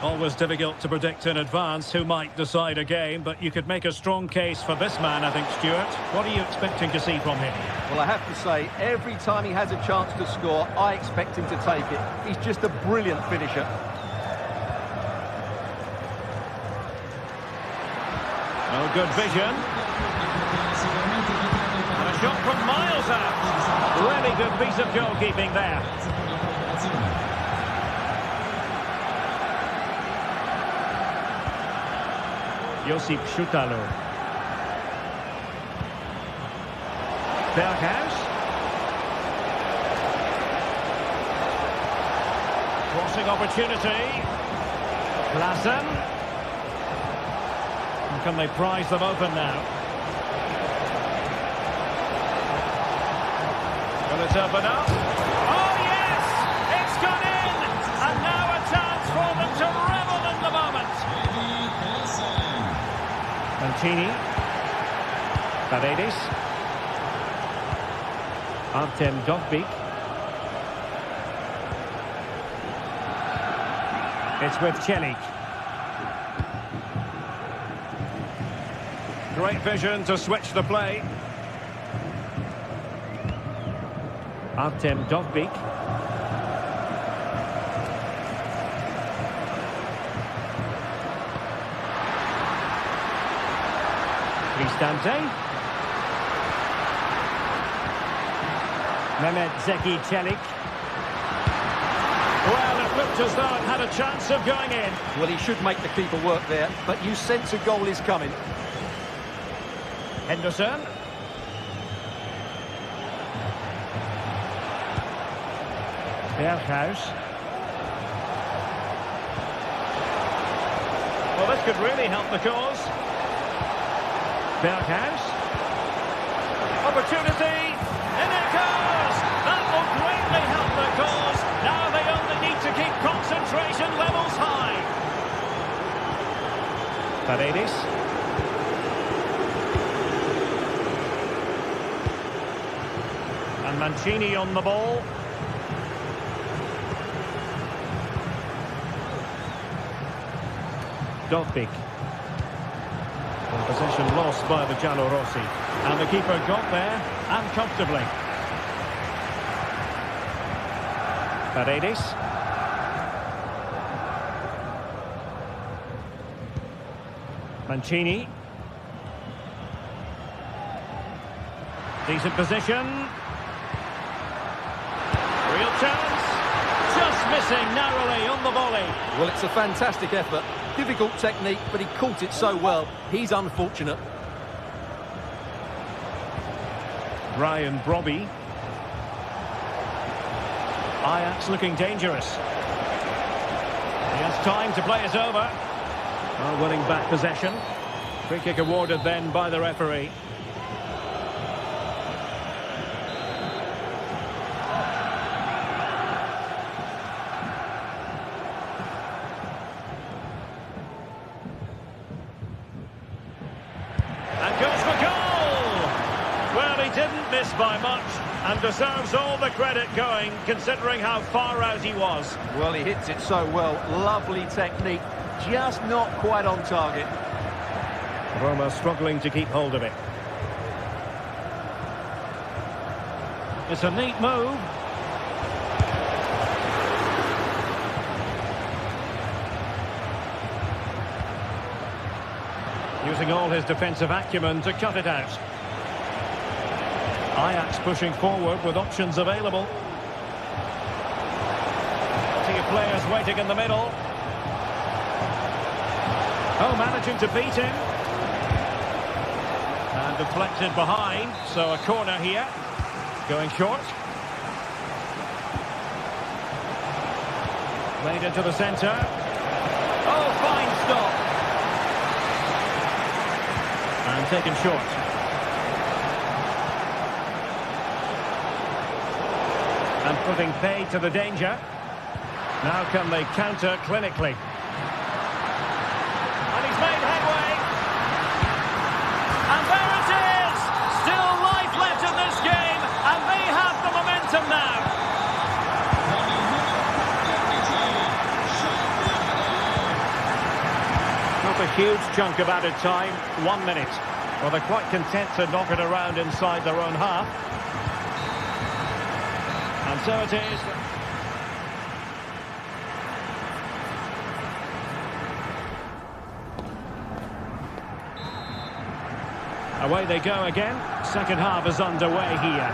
Always difficult to predict in advance who might decide a game, but you could make a strong case for this man, I think, Stuart. What are you expecting to see from him? Well, I have to say, every time he has a chance to score, I expect him to take it. He's just a brilliant finisher. Oh, good vision. And a shot from miles out. Really good piece of goalkeeping there. Josip Schutalo. Berghuis. Crossing opportunity. Klaassen. And can they prize them open now? Will it open up? Oh yes! It's gone in! And now a chance for them to revel in the moment. Mancini. Paredes. Artem Dovbyk. It's with Celik. Great vision to switch the play. Artem Dovbyk. Cristante. Mehmet Zeki Celik. Well, it looked as though it had a chance of going in. Well, he should make the keeper work there, but you sense a goal is coming. Henderson. Berghuis. Well, this could really help the cause. Berghuis. Opportunity. And it goes! That will greatly help the cause. Now they only need to keep concentration levels high. Paredes. And Mancini on the ball. Dovbyk. Possession lost by the Giallorossi. And the keeper got there, and comfortably. Paredes. Mancini. Decent position. Real chance. Just missing narrowly on the volley. Well, it's a fantastic effort. Difficult technique, but he caught it so well. He's unfortunate. Ryan Brobby. Ajax looking dangerous. He has time to play it over. Winning back possession. Free kick awarded then by the referee. And goes for goal! Well, he didn't miss by much and deserves all the credit going, considering how far out he was. Well, he hits it so well. Lovely technique. Just not quite on target. Roma struggling to keep hold of it. It's a neat move. Using all his defensive acumen to cut it out. Ajax pushing forward with options available. Plenty of players waiting in the middle. Oh, managing to beat him. And deflected behind, so a corner here. Going short. Played into the centre. Oh, fine stop. And taken short. And putting pay to the danger. Now can they counter clinically? And he's made headway. And there it is! Still life left in this game, and they have the momentum now. Not a huge chunk of added time, 1 minute. Well, they're quite content to knock it around inside their own half. And so it is. Away they go again. Second half is underway here.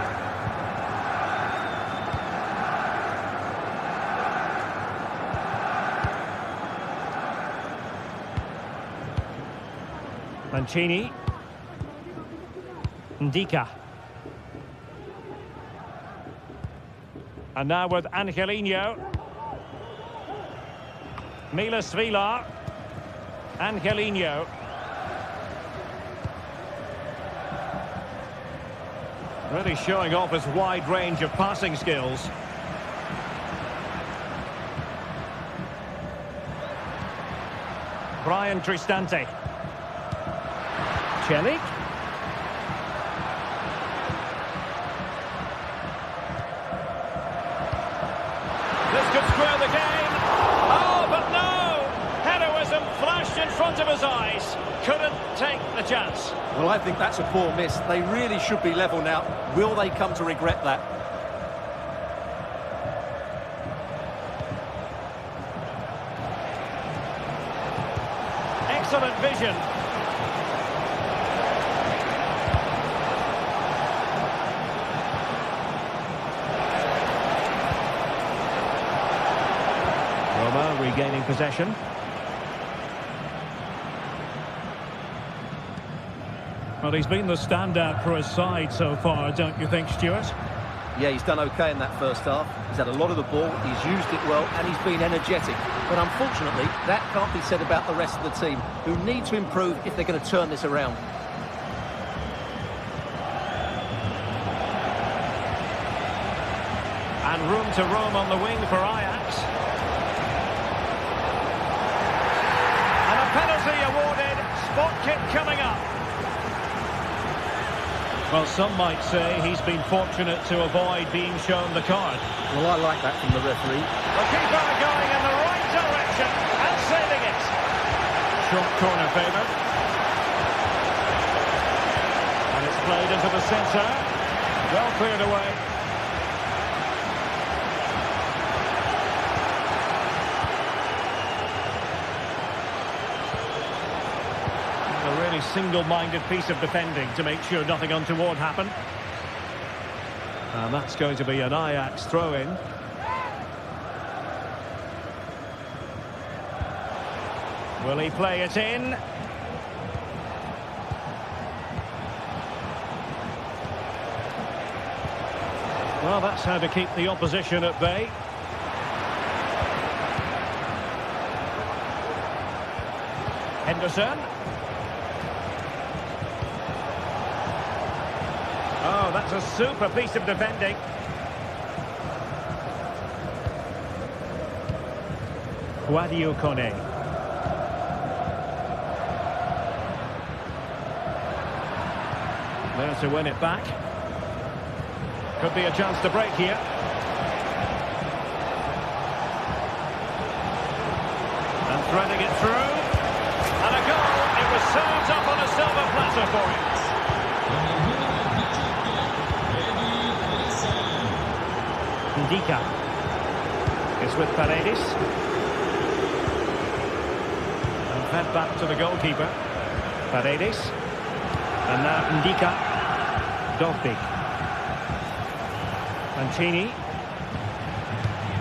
Mancini. Ndika. And now with Angelino. Milas Vilar. Angelino. Really showing off his wide range of passing skills. Brian Cristante. Celik. This could square the game. Oh, but no! Heroism flashed in front of his eyes. Couldn't take the chance. Well, I think that's a poor miss. They really should be level now. Will they come to regret that? Excellent vision. Roma regaining possession. Well, he's been the standout for his side so far, don't you think, Stuart? Yeah, he's done okay in that first half. He's had a lot of the ball, he's used it well, and he's been energetic. But unfortunately, that can't be said about the rest of the team, who need to improve if they're going to turn this around. And room to roam on the wing for Ajax. And a penalty awarded. Spot kick coming up. Well, some might say he's been fortunate to avoid being shown the card. Well, I like that from the referee. The keeper going in the right direction and saving it. Short corner favoured. And it's played into the centre. Well cleared away. A really single-minded piece of defending to make sure nothing untoward happened. And that's going to be an Ajax throw-in. Will he play it in? Well, that's how to keep the opposition at bay. Henderson. that's a super piece of defending. Guadio Kone. There to win it back. Could be a chance to break here. And threading it through. And a goal. It was served up on a silver platter for him. Ndika is with Paredes. And fed back to the goalkeeper. Paredes. And now Ndika. Dovbik. Mancini.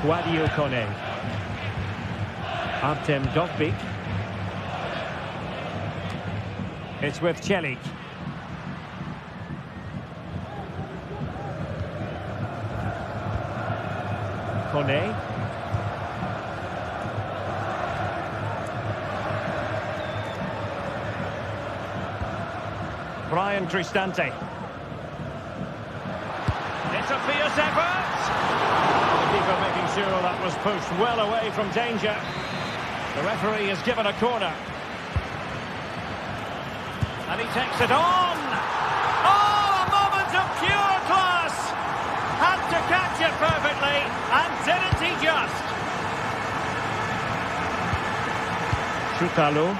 Guadio Kone. Artem Dovbik. It's with Celik. Kone. Brian Cristante. It's a fierce effort. The keeper making sure that was pushed well away from danger. The referee has given a corner. And he takes it on. Oh, a moment of pure class. Had to catch it perfectly. And didn't he just? Shutalo.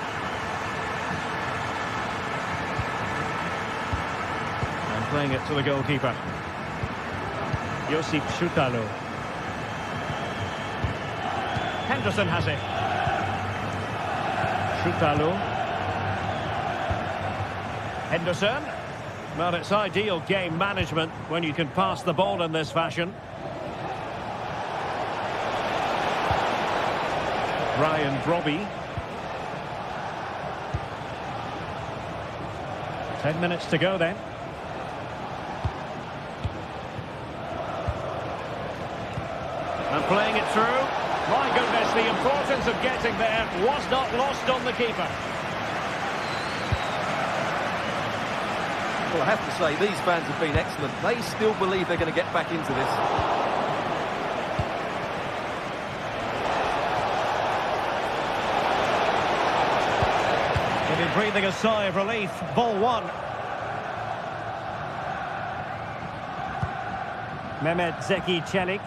And playing it to the goalkeeper. Josip Shutalo. Henderson has it. Shutalo. Henderson. Well, it's ideal game management when you can pass the ball in this fashion. Ryan Brobby. 10 minutes to go then. And playing it through. My goodness, the importance of getting there was not lost on the keeper. Well, I have to say, these fans have been excellent. They still believe they're going to get back into this. He'll be breathing a sigh of relief. Ball one. Mehmet Zeki Celik.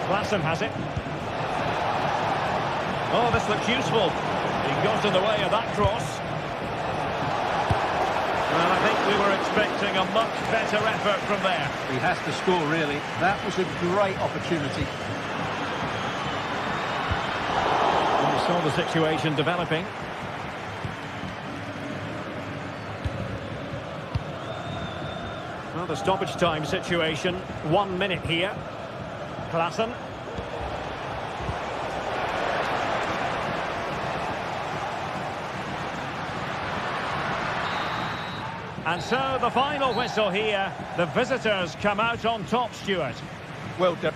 Klassen has it. Oh, this looks useful. He got in the way of that cross. Well, I think we were expecting a much better effort from there. He has to score, really. That was a great opportunity. And we saw the situation developing. Well, the stoppage time situation. 1 minute here. Klassen. And so the final whistle here. The visitors come out on top, Stuart. Well done.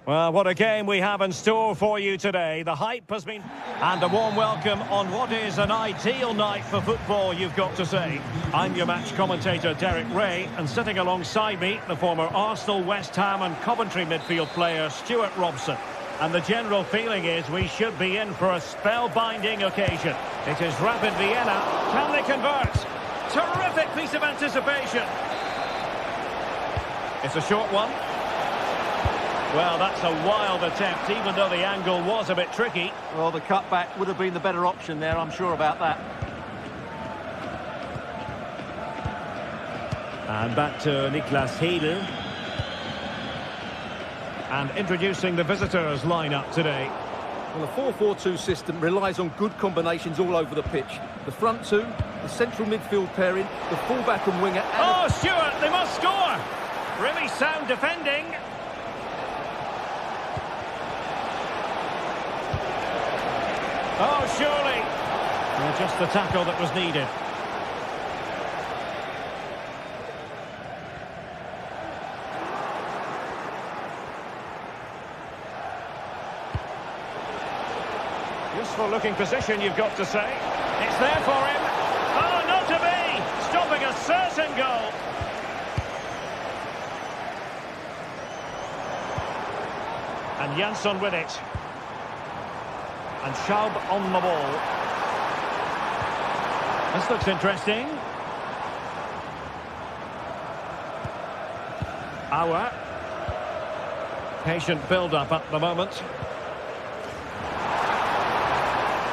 Well, what a game we have in store for you today. The hype has been... And a warm welcome on what is an ideal night for football, you've got to say. I'm your match commentator, Derek Ray, and sitting alongside me, the former Arsenal, West Ham and Coventry midfield player, Stuart Robson. And the general feeling is we should be in for a spellbinding occasion. It is Rapid Vienna. Can they convert? Terrific piece of anticipation. It's a short one. Well, that's a wild attempt, even though the angle was a bit tricky. Well, the cutback would have been the better option there, I'm sure about that. And back to Niklas Hedel. And introducing the visitors' lineup today. Well, the 4-4-2 system relies on good combinations all over the pitch. The front two, the central midfield pairing, the fullback and winger... Oh, Stuart, they must score! Really sound defending. Oh, surely. Well, just the tackle that was needed. Useful looking position, you've got to say. It's there for him. Oh, not to be! Stopping a certain goal. And Jansson with it. And Schaub on the ball. This looks interesting. Auer. Patient build-up at the moment.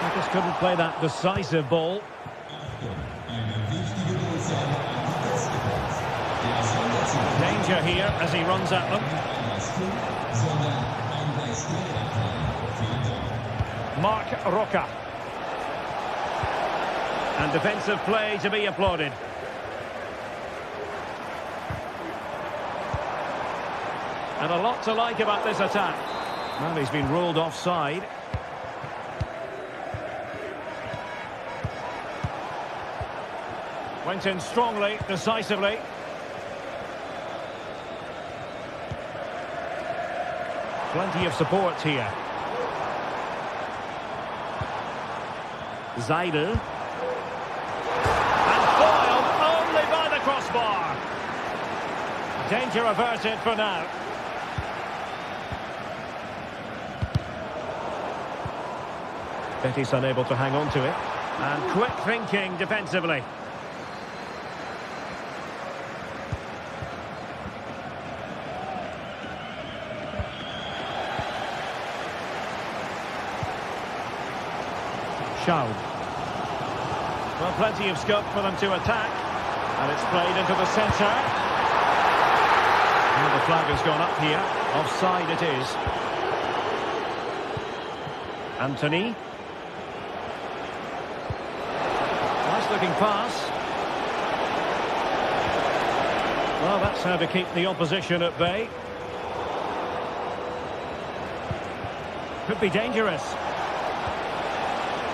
He just couldn't play that decisive ball. Danger here as he runs at them. Mark Roca. And defensive play to be applauded. And a lot to like about this attack. Well, he's been ruled offside. Went in strongly, decisively. Plenty of support here. Seidel. And foiled only by the crossbar. Danger averted for now. Bettis unable to hang on to it. And quick thinking defensively. Schaub. Well, plenty of scope for them to attack. And it's played into the centre. And the flag has gone up here. Offside it is. Anthony. Nice looking pass. Well, that's how to keep the opposition at bay. Could be dangerous.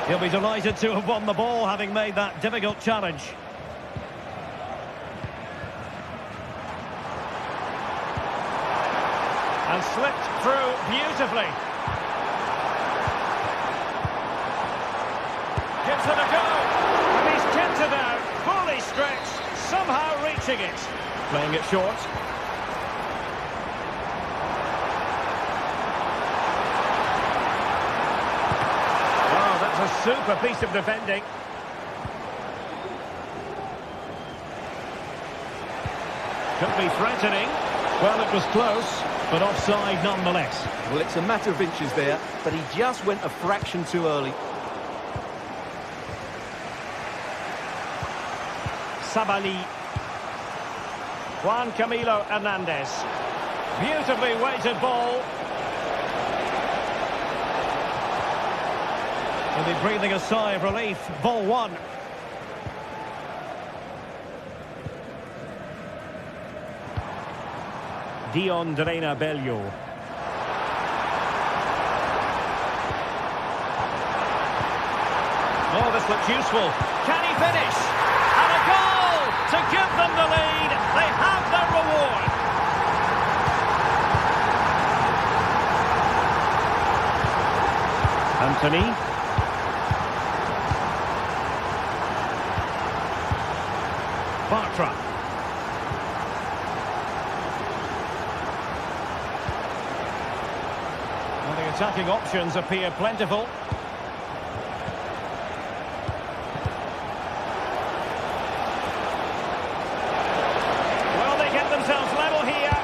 He'll be delighted to have won the ball, having made that difficult challenge. And slipped through beautifully. Gives it a go. And he's kept it out, fully stretched, somehow reaching it. Playing it short. Super piece of defending. Could be threatening. Well, it was close, but offside nonetheless. Well, it's a matter of inches there, but he just went a fraction too early. Sabali. Juan Camilo Hernandez. Beautifully weighted ball. Will be breathing a sigh of relief. Ball one. Dion Drena Bello. Oh, this looks useful. Can he finish? And a goal to give them the lead. They have their reward. Anthony. Bartra. Well, the attacking options appear plentiful. Well, they get themselves level here.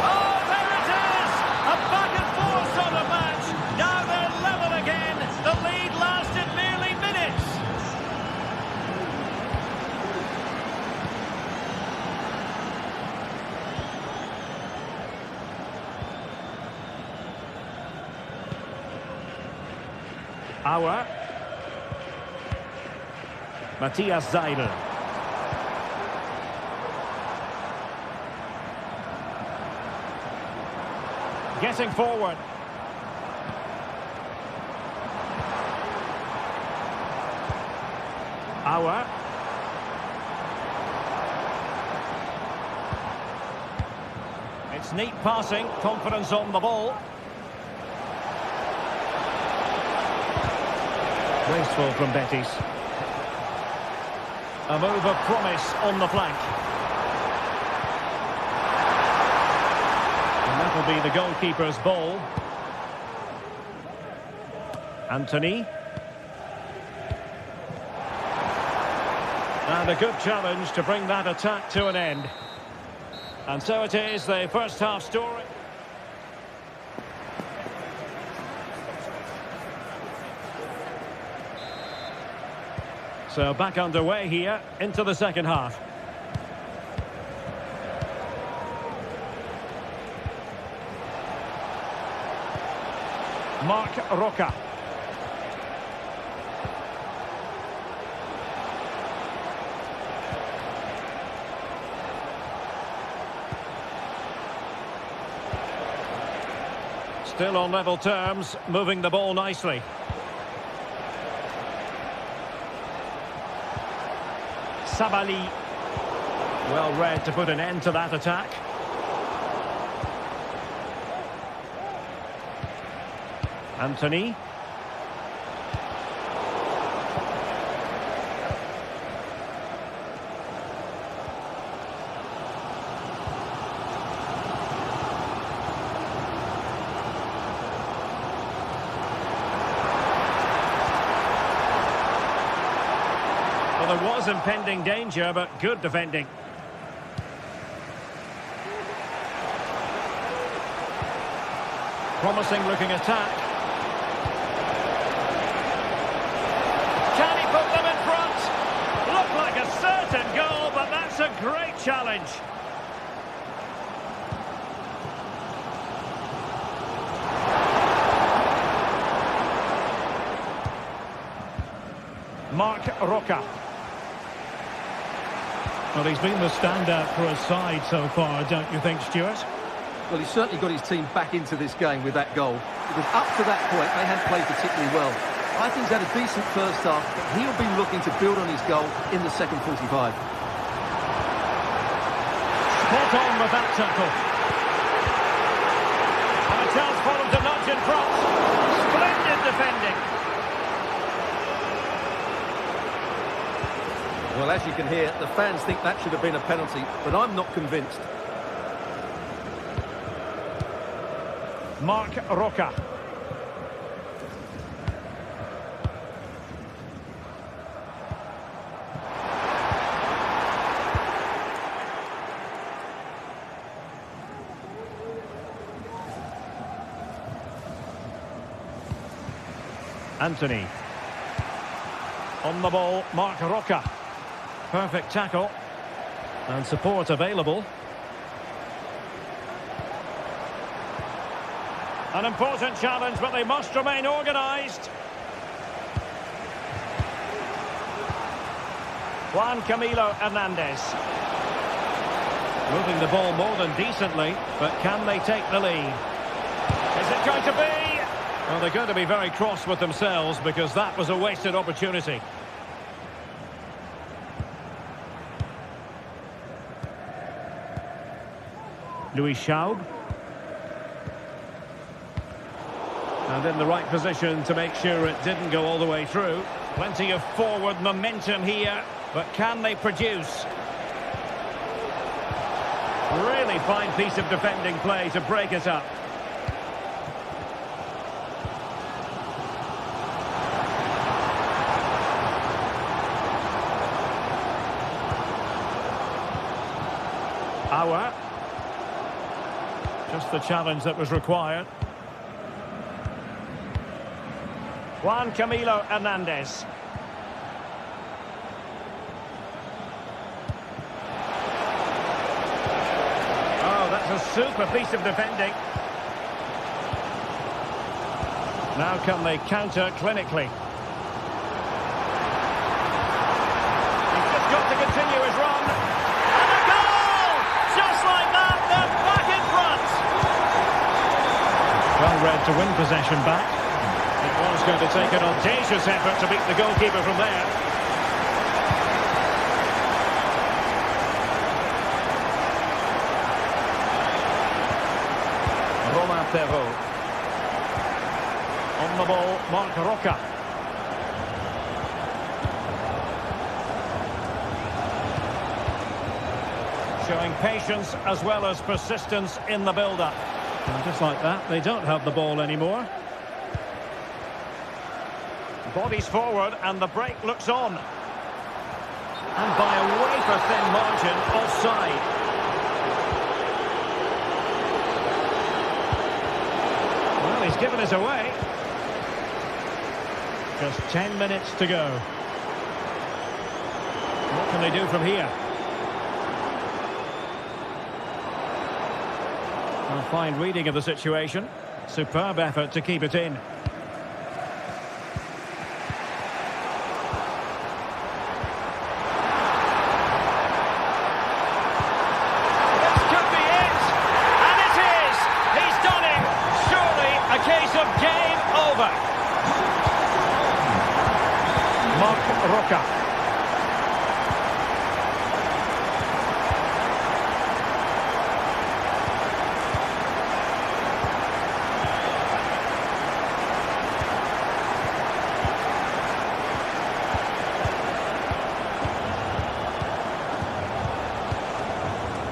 Oh, there it is! A back and forth sort of match. Now they're level again. The lead lasted merely minutes. Auer. Matthias Seidel. Getting forward. Auer. It's neat passing, confidence on the ball. Wasteful from Bettis. A move of promise on the flank. And that'll be the goalkeeper's ball. Anthony. And a good challenge to bring that attack to an end. And so it is, the first half story. So back underway here into the second half. Marc Roca. Still on level terms, moving the ball nicely. Sabali. Well read to put an end to that attack. Anthony. Well, there was impending danger, but good defending. Promising looking attack. Can he put them in front? Looked like a certain goal, but that's a great challenge. Marc Roca. Well, he's been the standout for his side so far, don't you think, Stuart? Well, he's certainly got his team back into this game with that goal. Because up to that point, they hadn't played particularly well. I think he's had a decent first half, but he'll be looking to build on his goal in the second 45. Spot on with that tackle. And a chance for him to nudge in front. Splendid defending. Well, as you can hear, the fans think that should have been a penalty, but I'm not convinced. Marc Roca. Anthony. On the ball, Marc Roca. Perfect tackle. And support available. An important challenge, but they must remain organised. Juan Camilo Hernandez. Moving the ball more than decently, but can they take the lead? Is it going to be? Well, they're going to be very cross with themselves because that was a wasted opportunity. Louis Schaub. And in the right position to make sure it didn't go all the way through. Plenty of forward momentum here, but can they produce? Really fine piece of defending play to break it up. Auer. Just the challenge that was required. Juan Camilo Hernandez. Oh, that's a super piece of defending. Now can they counter clinically? He's just got to continue his run. And a goal! Just like that, they're back in front. Well read to win possession back. It was going to take an audacious effort to beat the goalkeeper from there. Roma Perrault. On the ball, Marc Roca. Showing patience as well as persistence in the build-up. And just like that, they don't have the ball anymore. Bodies forward and the break looks on. And by a wafer-thin margin, offside. Well, he's given us away. Just 10 minutes to go. What can they do from here? A fine reading of the situation. Superb effort to keep it in. Roca.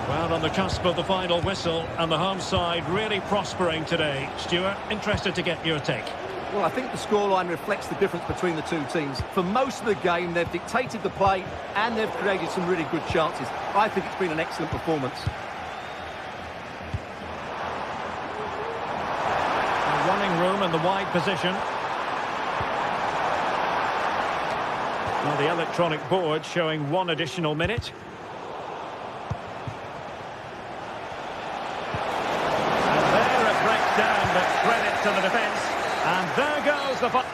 Well, on the cusp of the final whistle, and the home side really prospering today. Stuart, interested to get your take. Well, I think the scoreline reflects the difference between the two teams. For most of the game, they've dictated the play and they've created some really good chances. I think it's been an excellent performance. A running room in the wide position. Well, the electronic board showing 1 additional minute. And there it breaks down, but credit to the defence. And there goes the...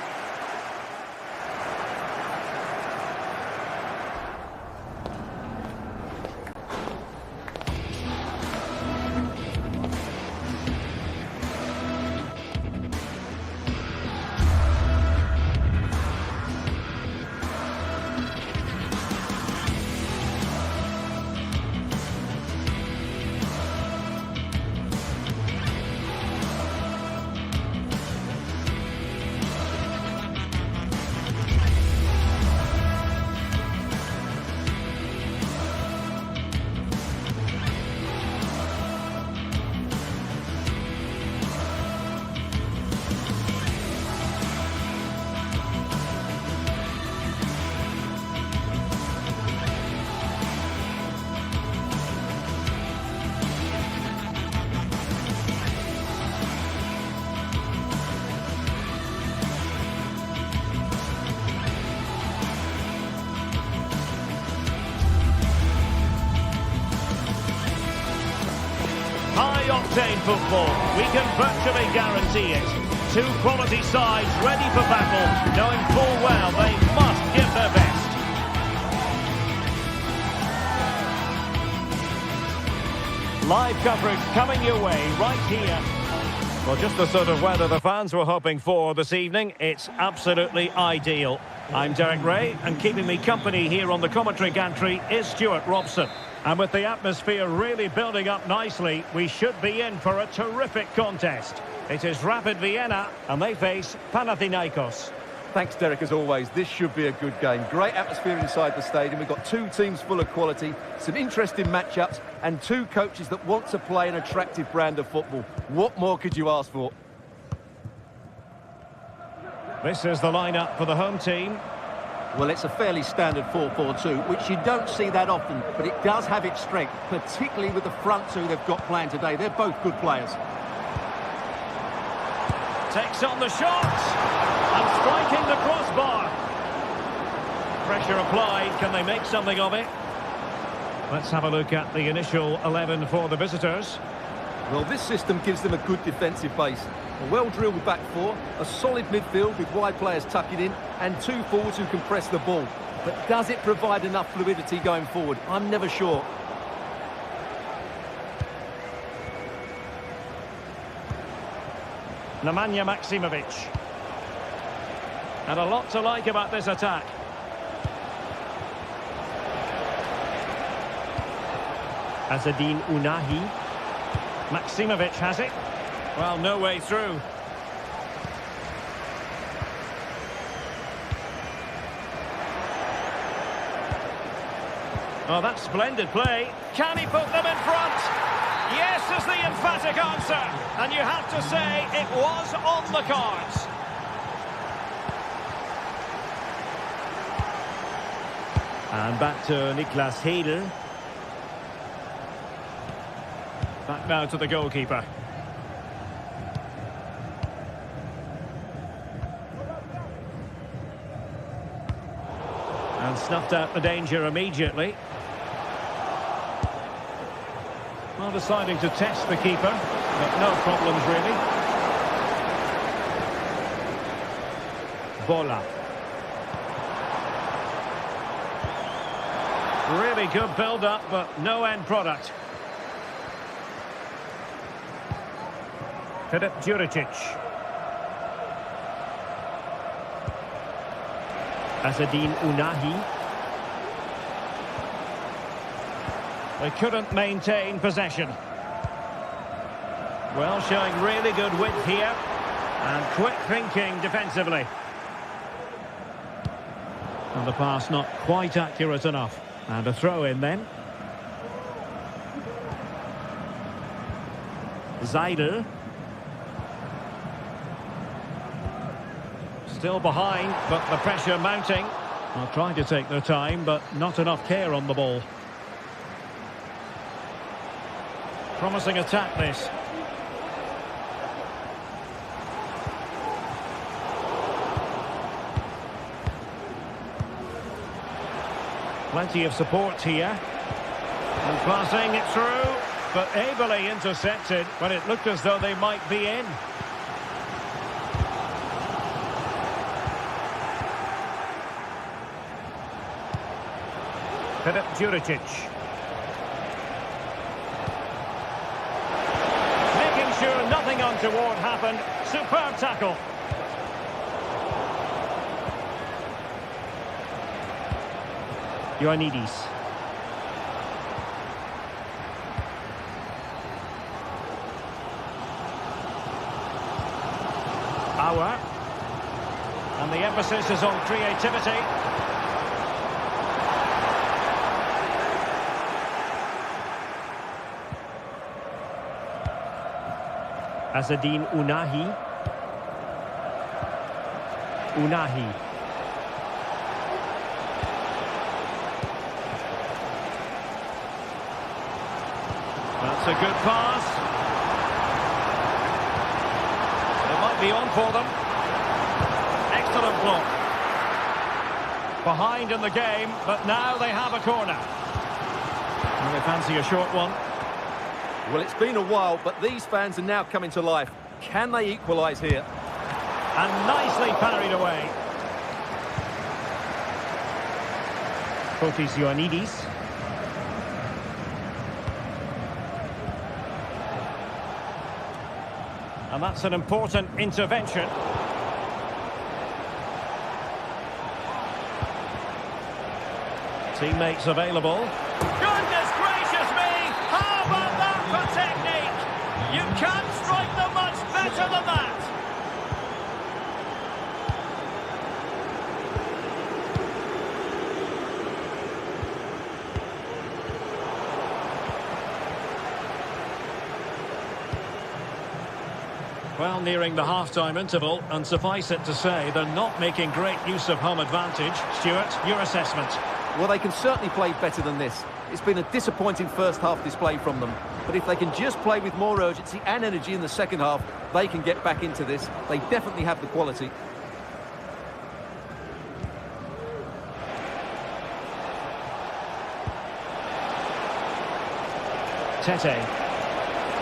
high-octane football. We can virtually guarantee it. Two quality sides ready for battle, knowing full well they must give their best. Live coverage coming your way right here. Well, just the sort of weather the fans were hoping for this evening. It's absolutely ideal. I'm Derek Ray, and keeping me company here on the commentary gantry is Stuart Robson. And with the atmosphere really building up nicely, we should be in for a terrific contest. It is Rapid Vienna, and they face Panathinaikos. Thanks, Derek, as always. This should be a good game. Great atmosphere inside the stadium. We've got two teams full of quality, some interesting matchups, and two coaches that want to play an attractive brand of football. What more could you ask for? This is the lineup for the home team. Well, it's a fairly standard 4-4-2, which you don't see that often, but it does have its strength, particularly with the front two they've got playing today. They're both good players. Takes on the shot, and striking the crossbar. Pressure applied, can they make something of it? Let's have a look at the initial 11 for the visitors. Well, this system gives them a good defensive base. A well-drilled back four, a solid midfield with wide players tucking in, and two forwards who can press the ball. But does it provide enough fluidity going forward? I'm never sure. Nemanja Maksimovic. And a lot to like about this attack. Azzedine Ounahi. Maksimovic has it. Well, no way through. Oh, that's splendid play. Can he put them in front? Yes is the emphatic answer. And you have to say it was on the cards. And back to Niklas Hedel. Back now to the goalkeeper. And snuffed out the danger immediately. Well, deciding to test the keeper, but no problems really. Bola. Really good build-up, but no end product. Filip Juricic. Azzedine Ounahi. They couldn't maintain possession. Well, showing really good width here. And quick thinking defensively. And the pass not quite accurate enough. And a throw in then. Seidel. Still behind, but the pressure mounting. Well, trying to take their time, but not enough care on the ball. Promising attack, this. Plenty of support here. And passing it through, but ably intercepted when it looked as though they might be in. Filip Juricic. Making sure nothing untoward happened. Superb tackle. Ioannidis. Auer. And the emphasis is on creativity. Azzedine Ounahi. Ounahi. That's a good pass. It might be on for them. Excellent block. Behind in the game, but now they have a corner. And they fancy a short one. Well, it's been a while, but these fans are now coming to life. Can they equalise here? And nicely parried away. Fotis Ioannidis. And that's an important intervention. Teammates available. Goodness gracious me! How about that for technique? You can't strike them much better than that. Well, nearing the half-time interval, and suffice it to say, they're not making great use of home advantage. Stuart, your assessment? Well, they can certainly play better than this. It's been a disappointing first-half display from them. But if they can just play with more urgency and energy in the second half, they can get back into this. They definitely have the quality. Tete.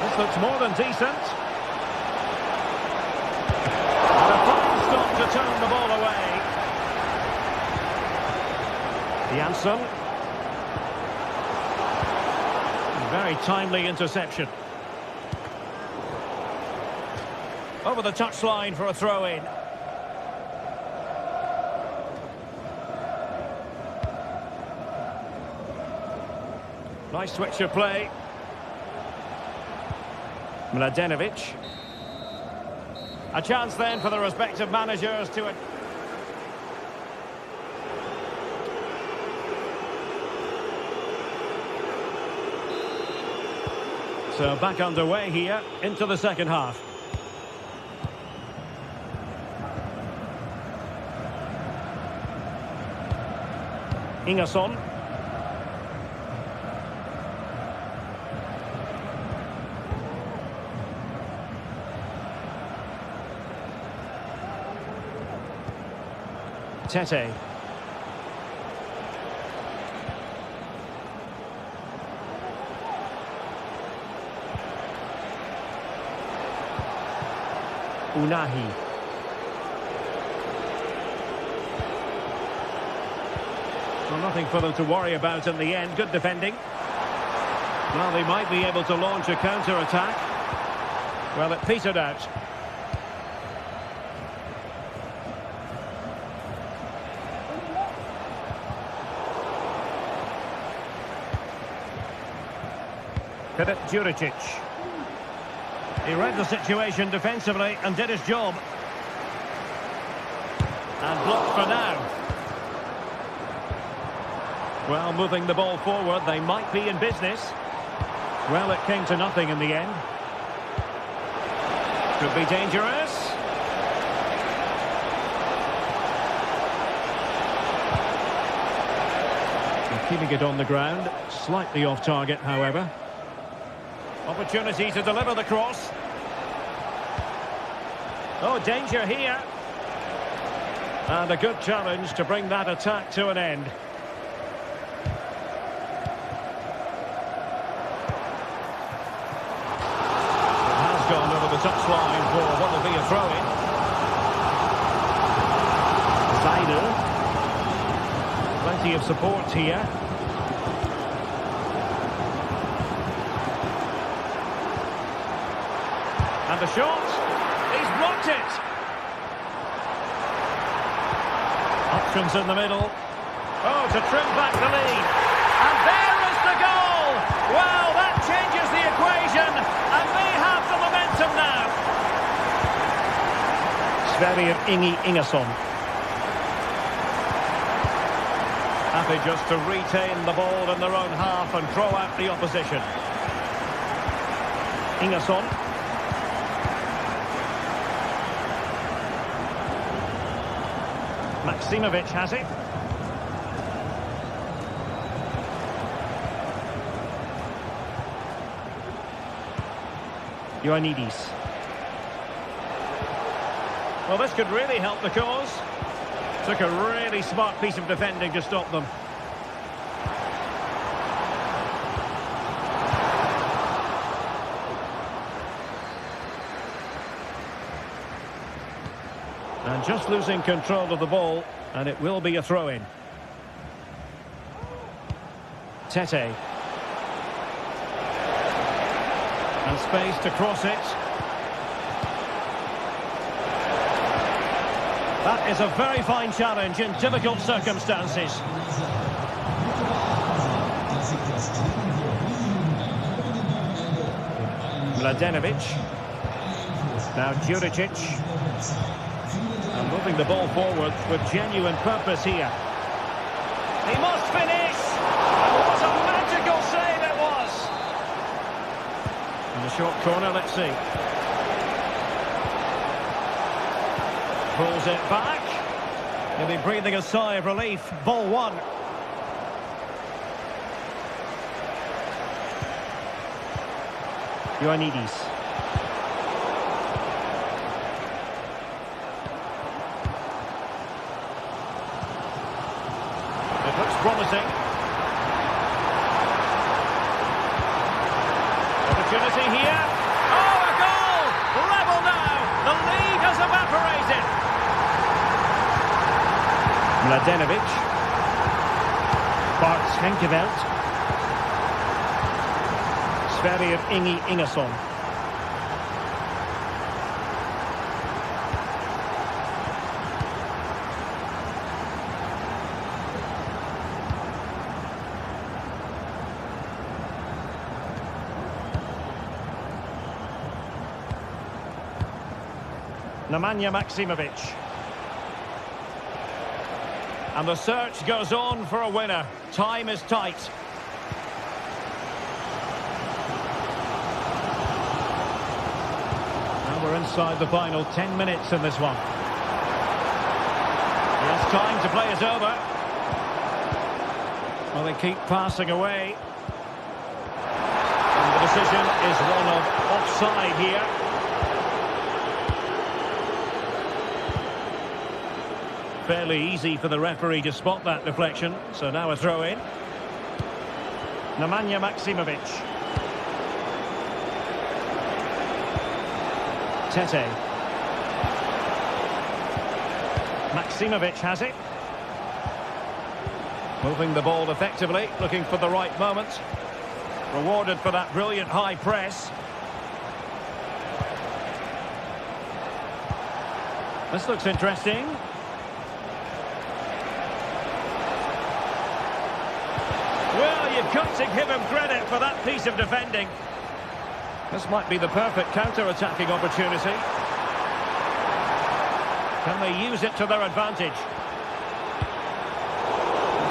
This looks more than decent. And a fine stop to turn the ball away. Janssen. Very timely interception. Over the touchline for a throw-in. Nice switch of play. Mladenovic. A chance then for the respective managers to... So back underway here into the second half. Ingerson. Tete. Unahi. Well, nothing for them to worry about in the end. Good defending. Well, they might be able to launch a counter-attack. Well, it petered out. Filip Juricic. He read the situation defensively and did his job. And blocked for now. Well, moving the ball forward, they might be in business. Well, it came to nothing in the end. Could be dangerous. And keeping it on the ground, slightly off target, however. Opportunity to deliver the cross. Oh, danger here. And a good challenge to bring that attack to an end. It has gone over the touchline for what will be a throw-in. Zaida. Plenty of support here. And the shot, he's blocked it. Options in the middle. Oh, to trim back the lead. And there is the goal. Well, that changes the equation. And they have the momentum now. Sverrir Ingi Ingerson. Happy just to retain the ball in their own half and throw out the opposition. Ingerson. Maksimovic has it. Ioannidis. Well, this could really help the cause. Took a really smart piece of defending to stop them. And just losing control of the ball, and it will be a throw-in. Tete. And space to cross it. That is a very fine challenge in difficult circumstances. Mladenovic. Now Juricic. And moving the ball forward with genuine purpose here. He must finish! And what a magical save it was! In the short corner, let's see. Pulls it back. He'll be breathing a sigh of relief. Ball one. Ioannidis. It looks promising. Opportunity here. Oh, a goal! Level now. The lead has evaporated. Mladenovic. Bart Schenkeveld. Sverrir Ingi Ingersson. Nemanja Maksimovic. And the search goes on for a winner. Time is tight. Now we're inside the final 10 minutes in this one. Yes, time to play is over. Well, they keep passing away. And the decision is one of offside here. Fairly easy for the referee to spot that deflection. So now a throw-in. Nemanja Maksimovic. Tete. Maksimovic has it. Moving the ball effectively, looking for the right moment. Rewarded for that brilliant high press. This looks interesting. Well, you've got to give him credit for that piece of defending. This might be the perfect counter-attacking opportunity. Can they use it to their advantage?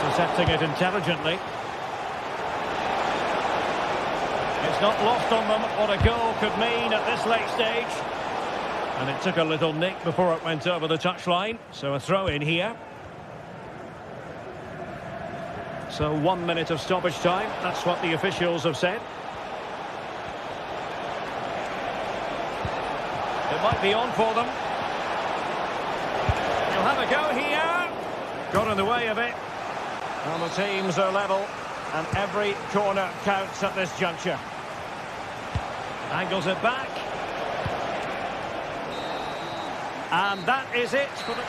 Intercepting it intelligently. It's not lost on them what a goal could mean at this late stage. And it took a little nick before it went over the touchline. So a throw-in here. So 1 minute of stoppage time. That's what the officials have said. It might be on for them. He'll have a go here. Got in the way of it. Well, the teams are level, and every corner counts at this juncture. Angles it back. And that is it for the...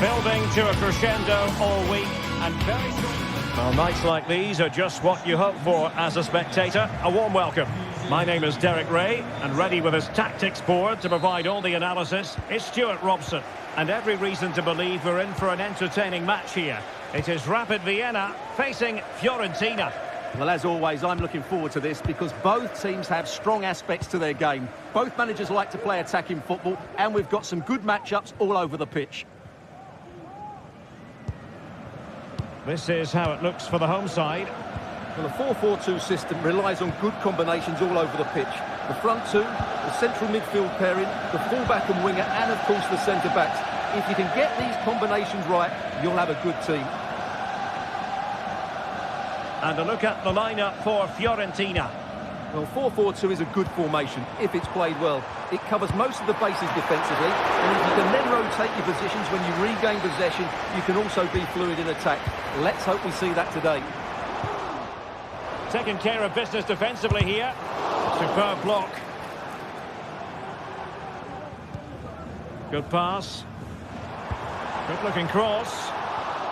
Building to a crescendo all week and very short. Well, nights like these are just what you hope for as a spectator. A warm welcome. My name is Derek Ray, and ready with his tactics board to provide all the analysis is Stuart Robson. And every reason to believe we're in for an entertaining match here. It is Rapid Vienna facing Fiorentina. Well, as always, I'm looking forward to this because both teams have strong aspects to their game. Both managers like to play attacking football, and we've got some good matchups all over the pitch. This is how it looks for the home side. Well, the 4-4-2 system relies on good combinations all over the pitch. The front two, the central midfield pairing, the fullback and winger, and of course the centre-backs. If you can get these combinations right, you'll have a good team. And a look at the lineup for Fiorentina. Well, 4-4-2 is a good formation if it's played well. It covers most of the bases defensively, and if you can then rotate your positions when you regain possession, you can also be fluid in attack. Let's hope we see that today. Taking care of business defensively here. Superb block. Good pass. Good looking cross.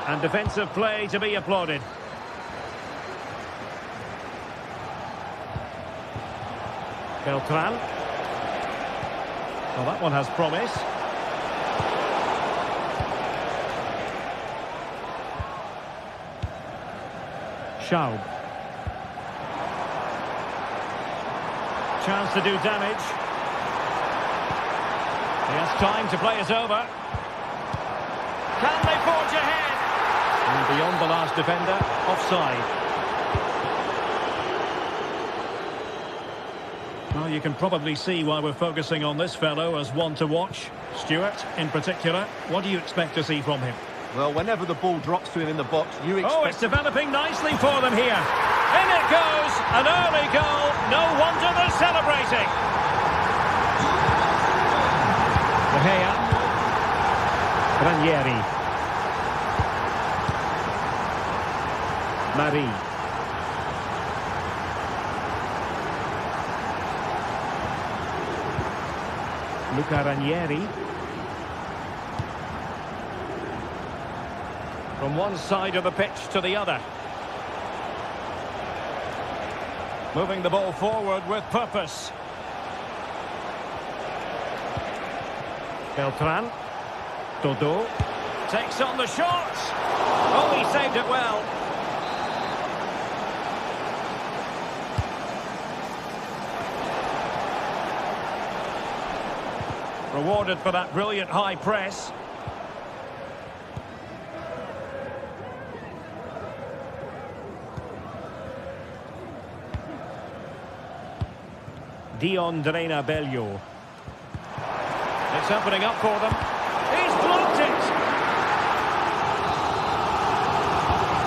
And defensive play to be applauded. Beltran. Well, that one has promise. Schaub. Chance to do damage. He has time to play it over. Can they forge ahead? And beyond the last defender, offside. Well, you can probably see why we're focusing on this fellow as one to watch. Stuart, in particular, what do you expect to see from him? Well, whenever the ball drops to him in the box, you expect... Oh, it's developing nicely for them here. In it goes, an early goal. No wonder they're celebrating. De Gea. Ranieri. Marie. Luca Ranieri. From one side of the pitch to the other. Moving the ball forward with purpose. Beltran. Dodo. Takes on the shot. Oh, he saved it well. Rewarded for that brilliant high press. Dion Drena Bello. It's opening up for them. He's blocked it.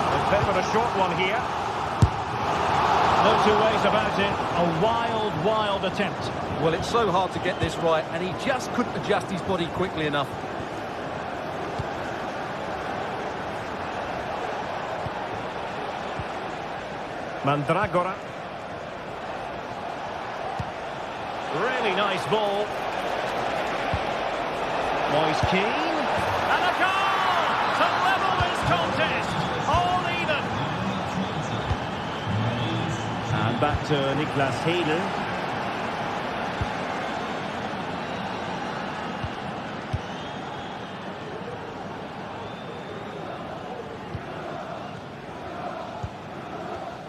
They've been with a short one here. No two ways about it. A wild, wild attempt. Well, it's so hard to get this right, and he just couldn't adjust his body quickly enough. Mandragora. Really nice ball. Moise Keane. And a goal to level this contest. All even. And back to Niklas Hedel.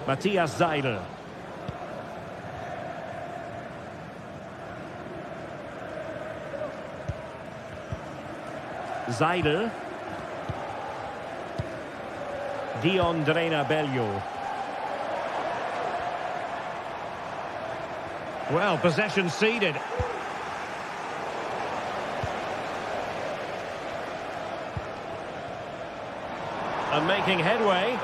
Matthias Seidel. Seidel. Dion Drena Bello. Well, possession ceded. And making headway.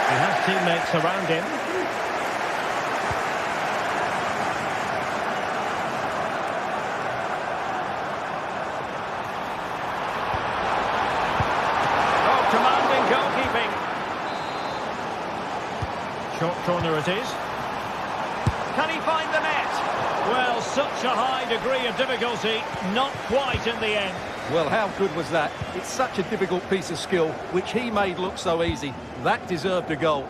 He has teammates around him. corner it is. Can he find the net? Well, such a high degree of difficulty, not quite in the end. Well, how good was that? It's such a difficult piece of skill, which he made look so easy. That deserved a goal.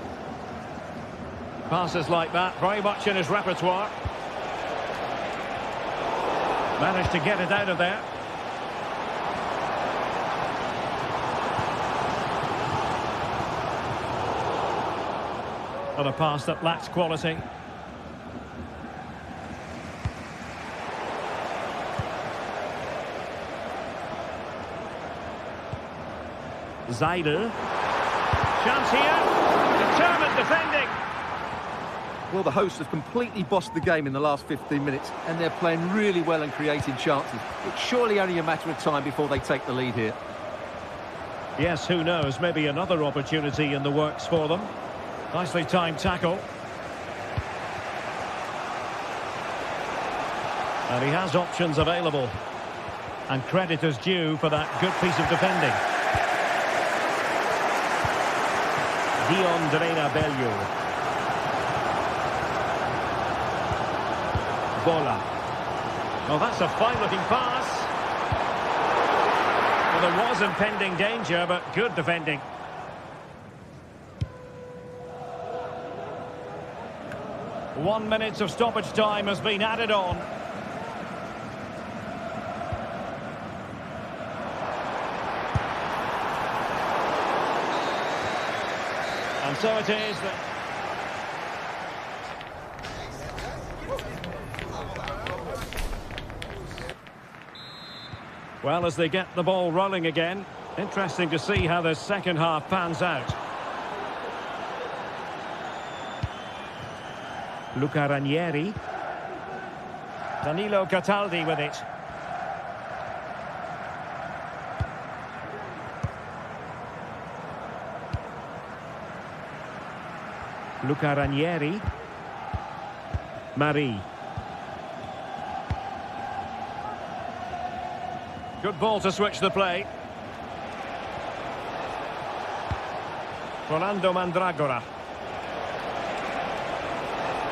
Passes like that, very much in his repertoire. Managed to get it out of there. On a pass that lacks quality. Seidel. Chance here. Determined defending. Well, the hosts have completely bossed the game in the last 15 minutes, and they're playing really well and creating chances. It's surely only a matter of time before they take the lead here. Yes, who knows? Maybe another opportunity in the works for them. Nicely timed tackle. And he has options available. And credit is due for that good piece of defending. Dion Bello. Bola. Oh, that's a fine-looking pass. Well, there was impending danger, but good defending. One minute of stoppage time has been added on. And so it is that... Well, as they get the ball rolling again, interesting to see how the second half pans out. Luca Ranieri. Danilo Cataldi with it. Luca Ranieri. Marie. Good ball to switch the play. Rolando Mandragora.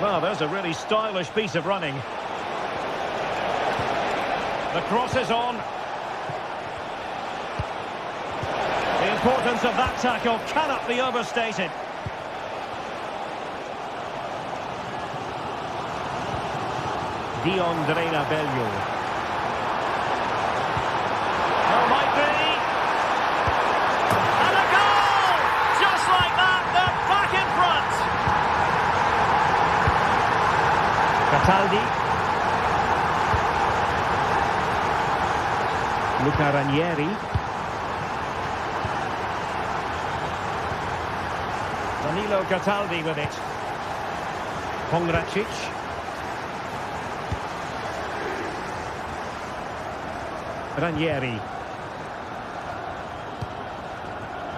Well, there's a really stylish piece of running. The cross is on. The importance of that tackle cannot be overstated. Dion Bello. Oh, might be. And a goal! Just like that, they're back in front. Cataldi. Luca Ranieri. Danilo Cataldi with it. Pongracic. Ranieri.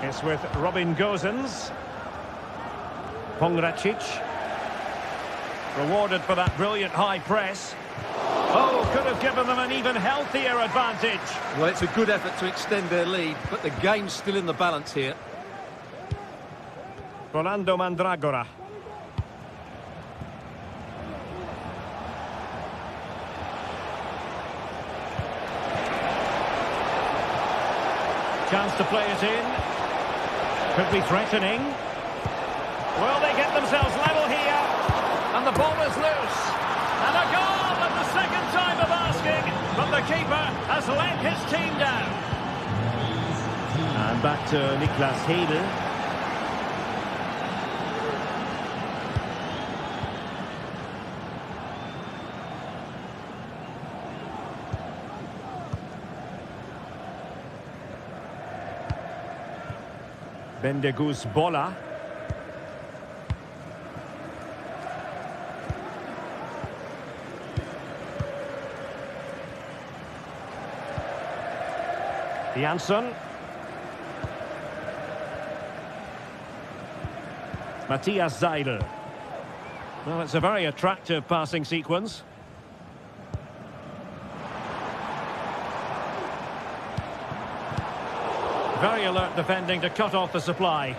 It's with Robin Gosens. Pongracic. Rewarded for that brilliant high press. Oh, could have given them an even healthier advantage. Well, it's a good effort to extend their lead, but the game's still in the balance here. Rolando Mandragora. Chance to play it in. Could be threatening. Will they get themselves level here? And the ball is loose. And a goal at the second time of asking. But the keeper has let his team down. And back to Niklas Hedel. Bendegus Bola. Jansson. Matthias Seidel. Well, it's a very attractive passing sequence. Very alert defending to cut off the supply.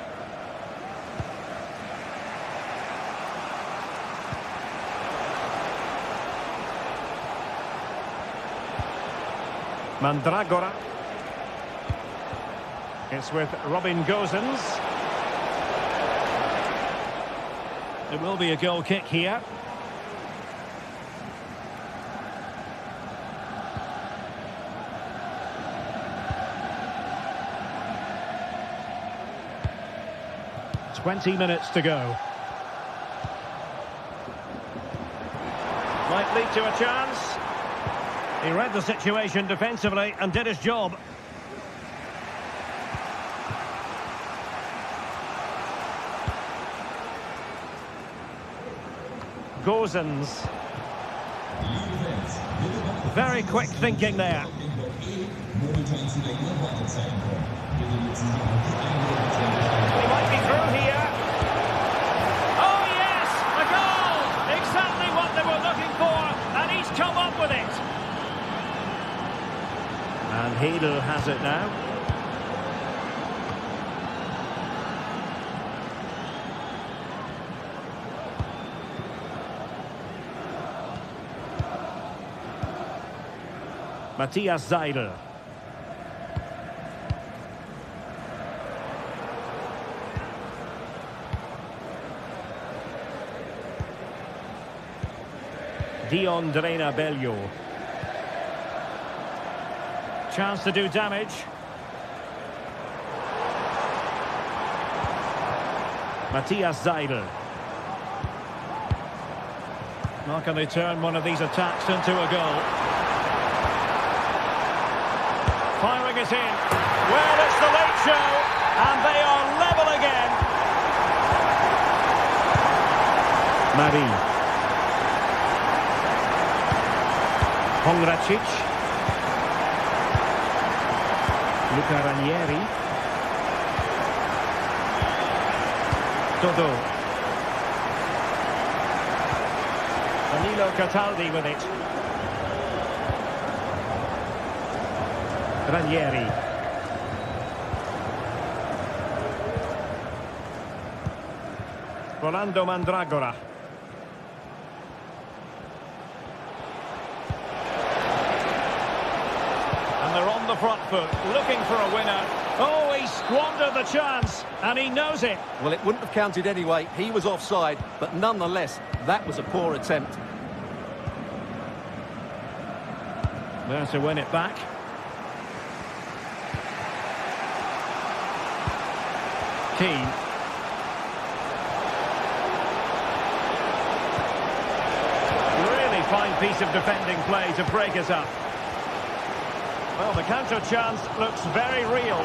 Mandragora. It's with Robin Gosens. It will be a goal kick here. .20 minutes to go. Might lead to a chance. He read the situation defensively and did his job. Gosens. Very quick thinking there. He might be through here. Oh yes, a goal! Exactly what they were looking for, and he's come up with it. And Hedel has it now. Matthias Seidel. Dion Drena Bello. Chance to do damage. Matthias Seidel. Now can they turn one of these attacks into a goal? Firing it in. Well, it's the late show, and they are level again. Marie. Hongracic. Luca Ranieri. Dodo. Danilo Cataldi with it. Ranieri. Rolando Mandragora. And they're on the front foot, looking for a winner. Oh, he squandered the chance, and he knows it. Well, it wouldn't have counted anyway. He was offside, but nonetheless, that was a poor attempt. There to win it back. Keane. Really fine piece of defending play to break us up. Well, the counter chance looks very real.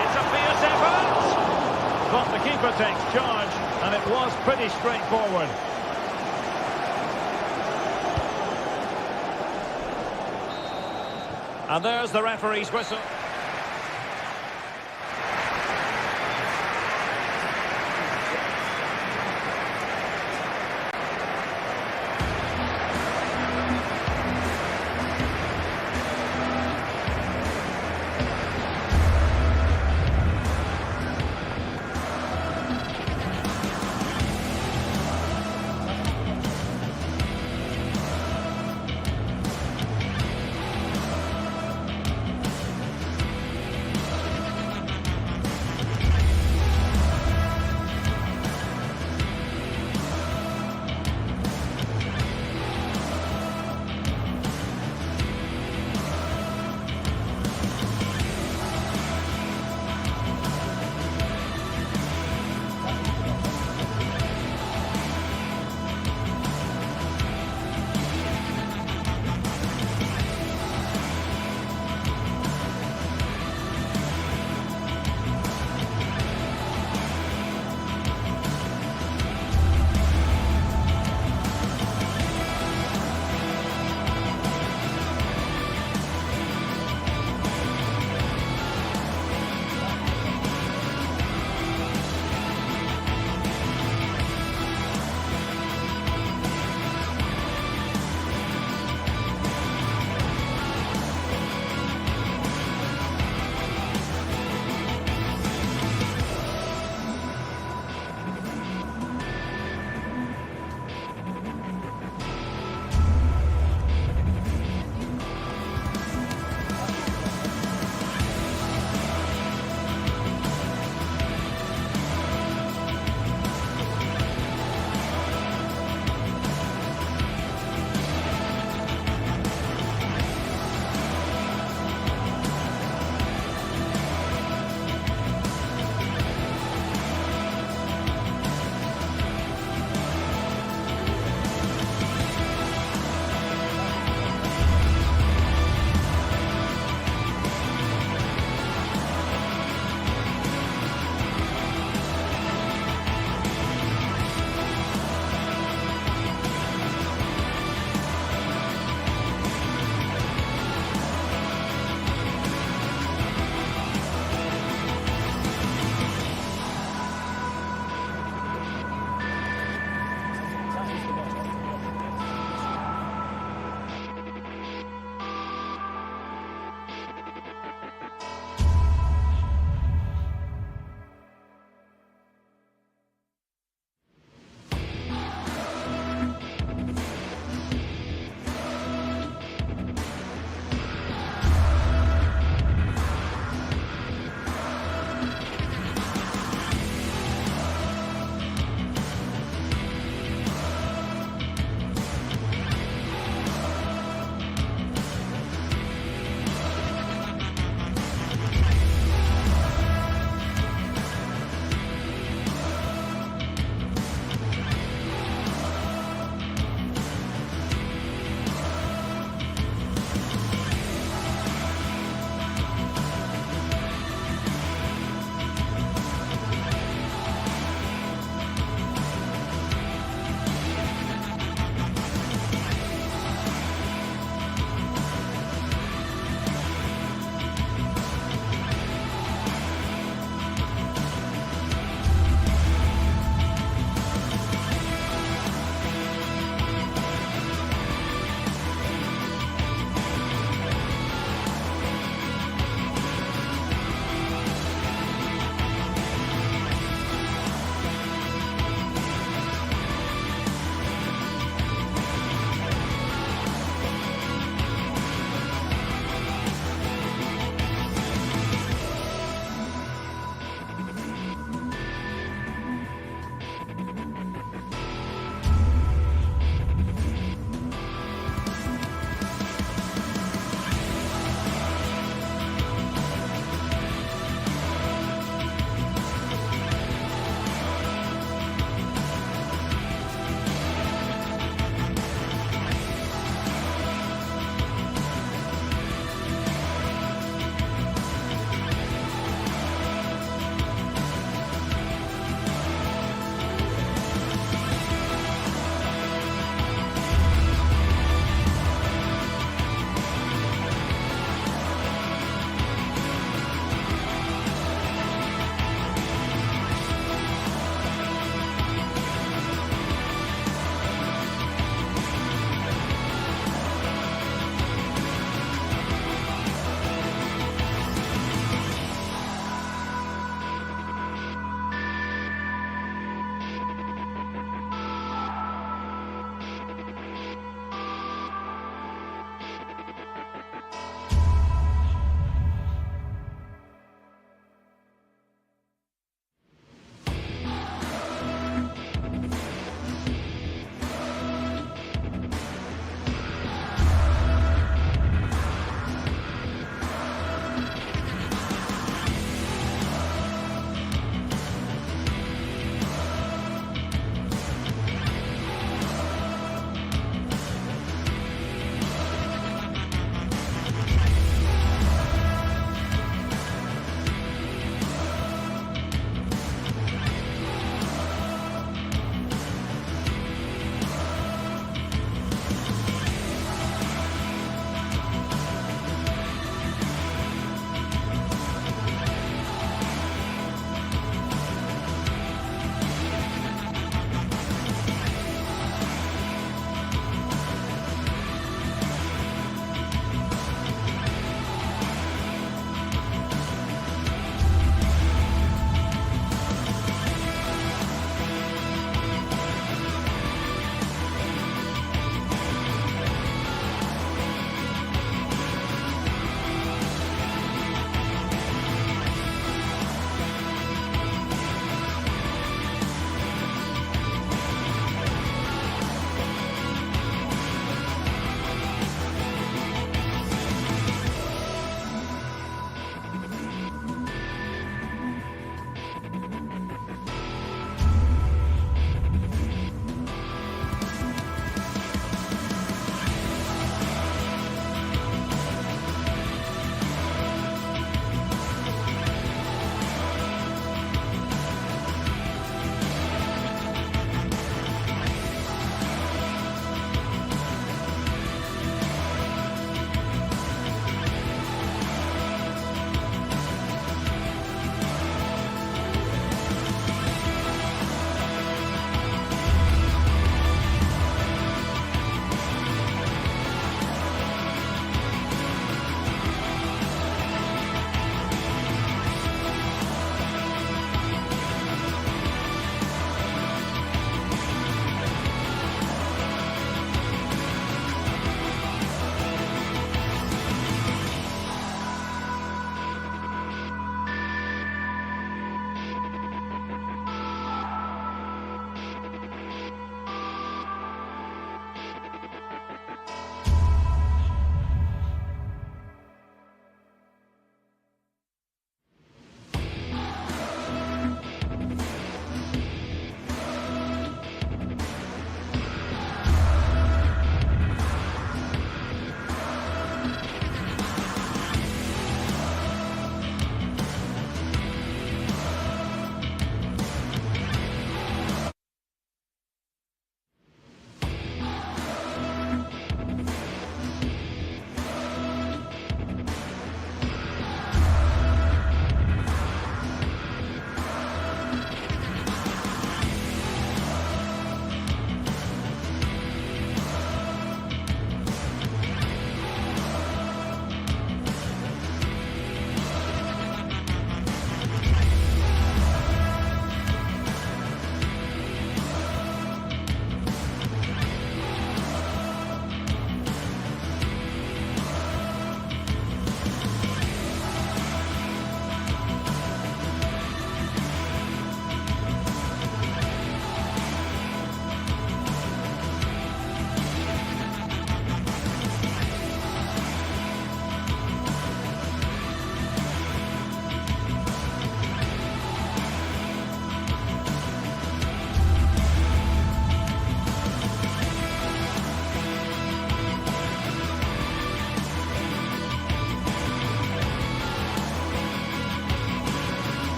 It's a fierce effort! But the keeper takes charge, and it was pretty straightforward. And there's the referee's whistle.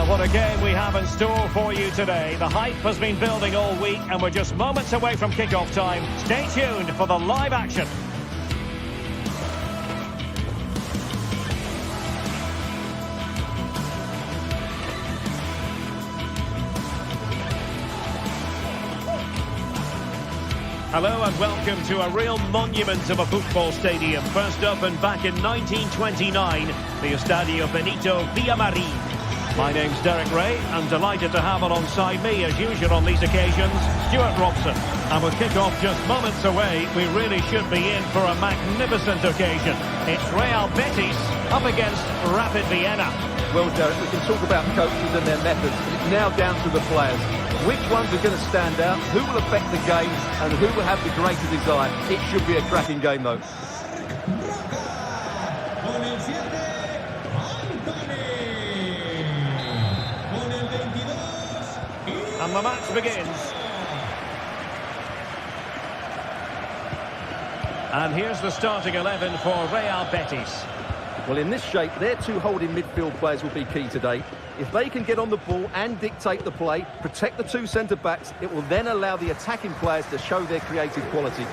Well, what a game we have in store for you today. The hype has been building all week, and we're just moments away from kick-off time. Stay tuned for the live action. Hello and welcome to a real monument of a football stadium. First up and back in 1929, the Estadio Benito Villamarín. My name's Derek Ray, and delighted to have alongside me, as usual on these occasions, Stuart Robson. And with kick-off just moments away, we really should be in for a magnificent occasion. It's Real Bettis up against Rapid Vienna. Well, Derek, we can talk about coaches and their methods, but it's now down to the players. Which ones are going to stand out, who will affect the game, and who will have the greater desire? It should be a cracking game, though. And the match begins. And here's the starting 11 for Real Bettis. Well, in this shape, their two holding midfield players will be key today. If they can get on the ball and dictate the play, protect the two centre-backs, it will then allow the attacking players to show their creative quality.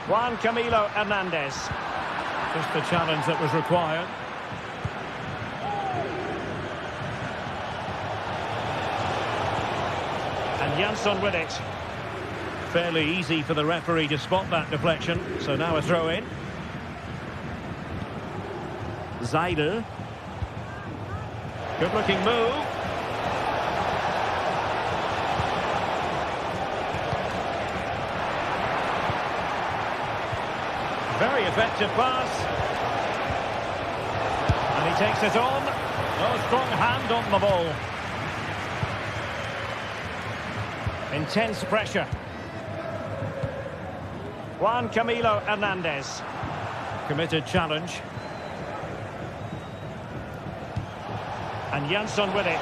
Juan Camilo Hernandez. Just the challenge that was required. And Jansson with it. Fairly easy for the referee to spot that deflection. So now a throw in. Seidel. Good looking move. Very effective pass. And he takes it on. Oh, strong hand on the ball. Intense pressure. Juan Camilo Hernandez. Committed challenge. And Jansson with it.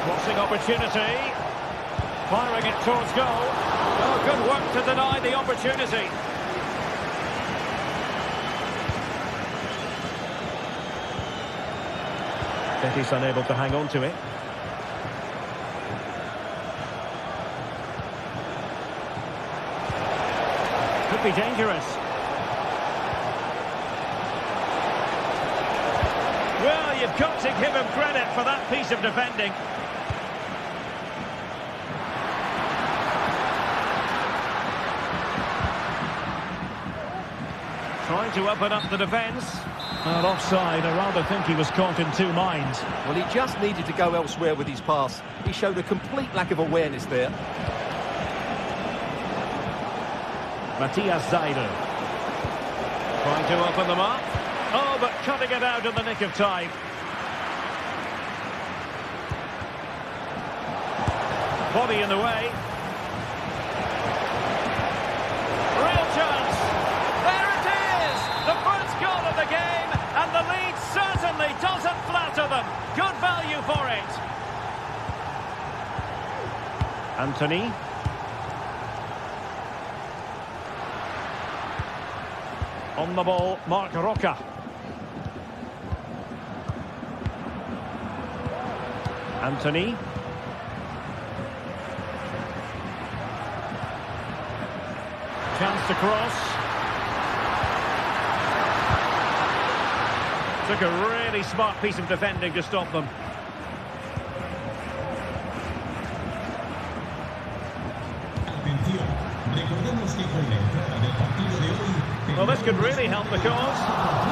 Crossing opportunity. Firing it towards goal. Oh, good work to deny the opportunity. Bettis unable to hang on to it. Could be dangerous. Well, you've got to give him credit for that piece of defending. Trying to open up the defence. Well, offside. I rather think he was caught in two minds. Well, he just needed to go elsewhere with his pass. He showed a complete lack of awareness there. Matthias Seidel. Trying to open them up. Oh, but cutting it out in the nick of time. Body in the way. Real chance. There it is! The first goal of the game, and the lead certainly doesn't flatter them. Good value for it. Anthony. On the ball, Marc Roca. Anthony. Chance to cross. Took a really smart piece of defending to stop them. Well, this could really help the cause.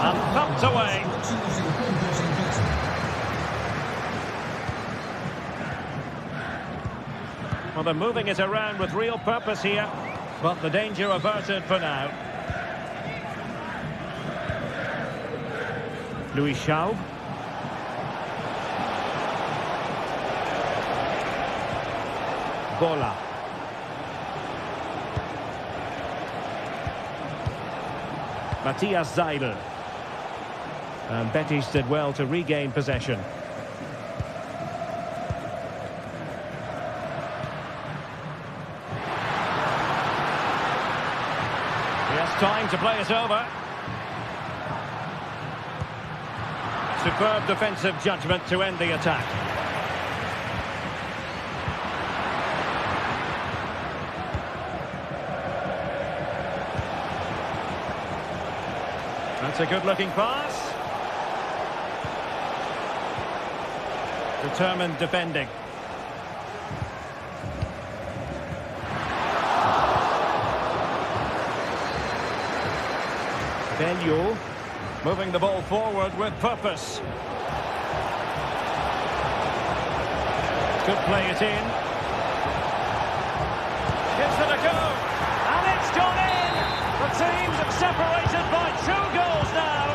And thumped away. Well, they're moving it around with real purpose here. But the danger averted for now. Luis Schaub. Bola. Matthias Seidel. And Bettis did well to regain possession. Just time to play it over. Superb defensive judgment to end the attack. That's a good-looking pass. Determined defending. Bellew moving the ball forward with purpose. Could play it in. Gives it a go. And it's gone in. The teams are separated by 2 goals now.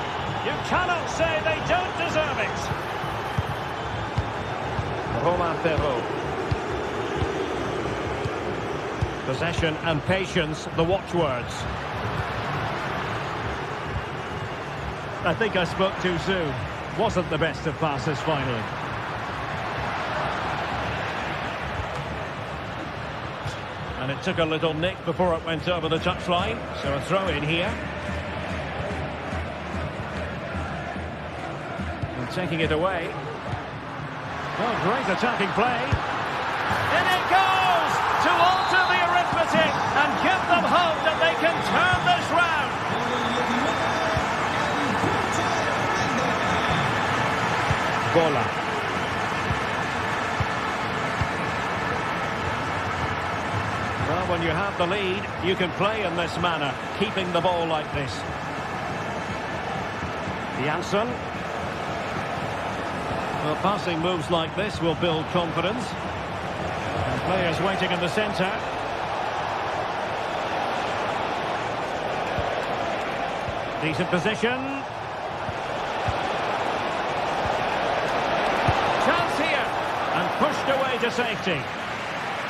You cannot say they don't deserve it. Romain Perrault. Possession and patience, the watchwords. I think I spoke too soon. Wasn't the best of passes finally. And it took a little nick before it went over the touchline. So a throw in here. And taking it away. Oh, great attacking play. In it goes! To alter the arithmetic and give them hope that they can turn this round. Bola. Well, when you have the lead, you can play in this manner, keeping the ball like this. Janssen. Well, passing moves like this will build confidence. And players waiting in the centre. Decent position. Chance here. And pushed away to safety.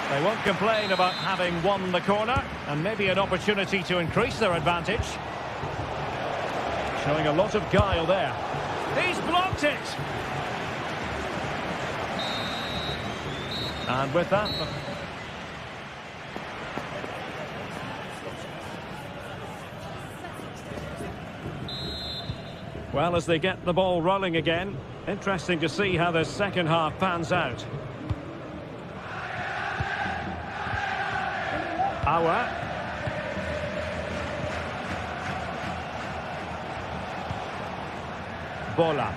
They won't complain about having won the corner. And maybe an opportunity to increase their advantage. Showing a lot of guile there. He's blocked it. And with that... Well, as they get the ball rolling again, interesting to see how the second half pans out. Auer. Bola.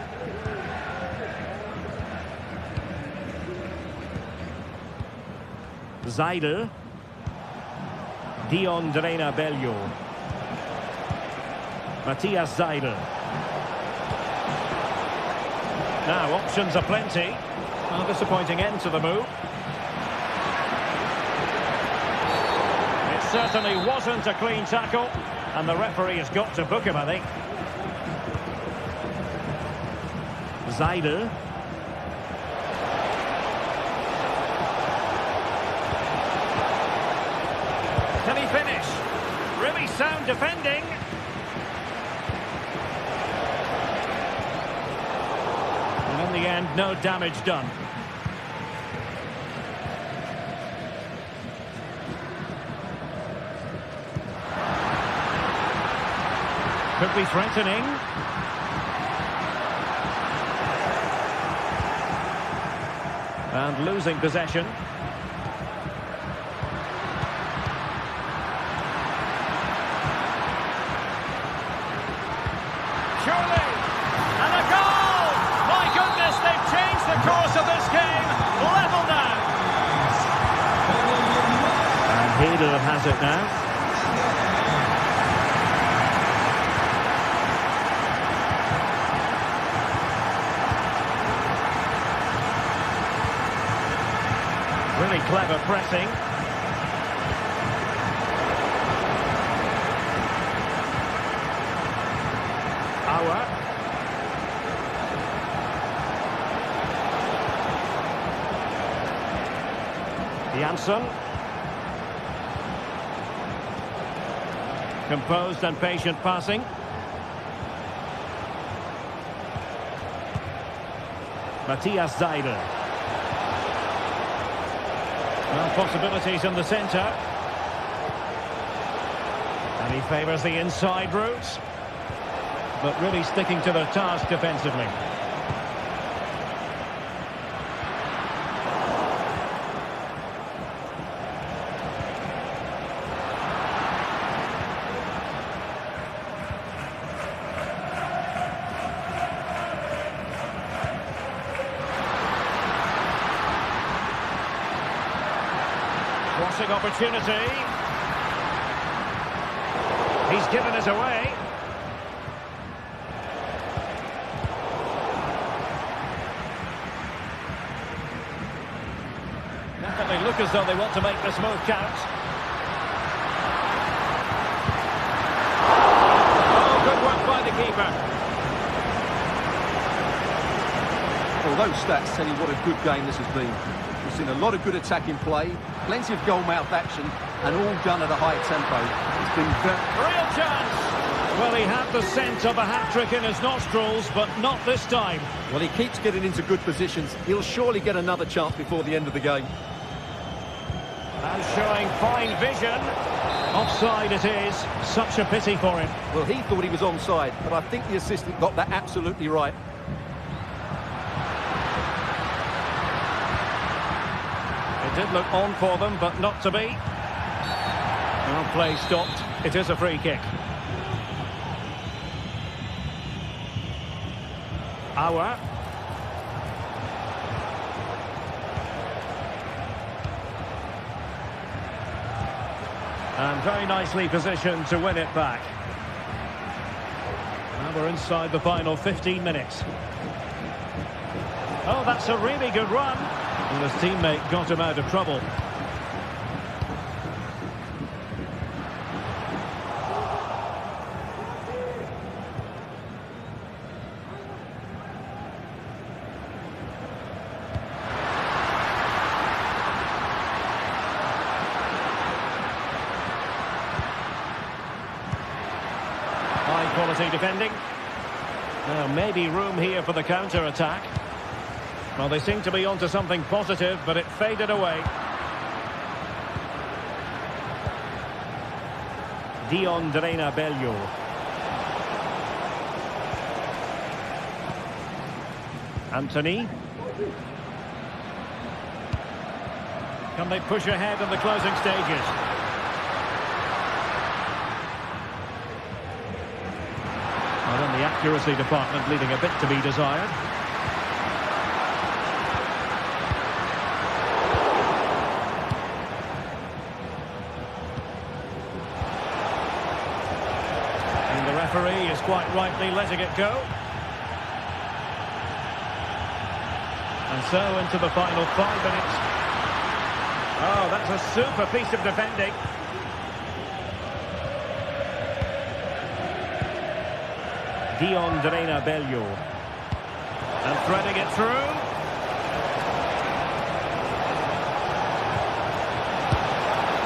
Seidel. Dion Drena Bellew. Matthias Seidel. Now, options are plenty. A disappointing end to the move. It certainly wasn't a clean tackle, and the referee has got to book him, I think. Seidel. Can he finish? Really sound defending. And in the end, no damage done. Could be threatening. And losing possession. Surely! And a goal! My goodness, they've changed the course of this game. Level now. And Hedel has it now. Really clever pressing. Auer. Janssen. Composed and patient passing. Matthias Seidel. Well, possibilities in the centre. And And he favours the inside route, but really sticking to their task defensively. Crossing opportunity. He's given it away. Definitely look as though they want to make this move count. Oh, good work by the keeper. Well, those stats tell you what a good game this has been. We've seen a lot of good attacking play, plenty of goal-mouth action, and all done at a high tempo. It's been Real chance! Well, he had the scent of a hat-trick in his nostrils, but not this time. Well, he keeps getting into good positions. He'll surely get another chance before the end of the game. And showing fine vision. Offside it is. Such a pity for him. Well, he thought he was onside, but I think the assistant got that absolutely right. It did look on for them, but not to be. Well, play stopped. It is a free kick. Auer. And very nicely positioned to win it back. Now we're inside the final 15 minutes. Oh, that's a really good run. And his teammate got him out of trouble. High quality defending. Now maybe room here for the counter-attack. Well, they seem to be onto something positive, but it faded away. Diondrena Bello. Anthony. Can they push ahead in the closing stages? Well, then the accuracy department leaving a bit to be desired. Referee is quite rightly letting it go. And so into the final 5 minutes. Oh, that's a super piece of defending. Diondrena Bello. And threading it through.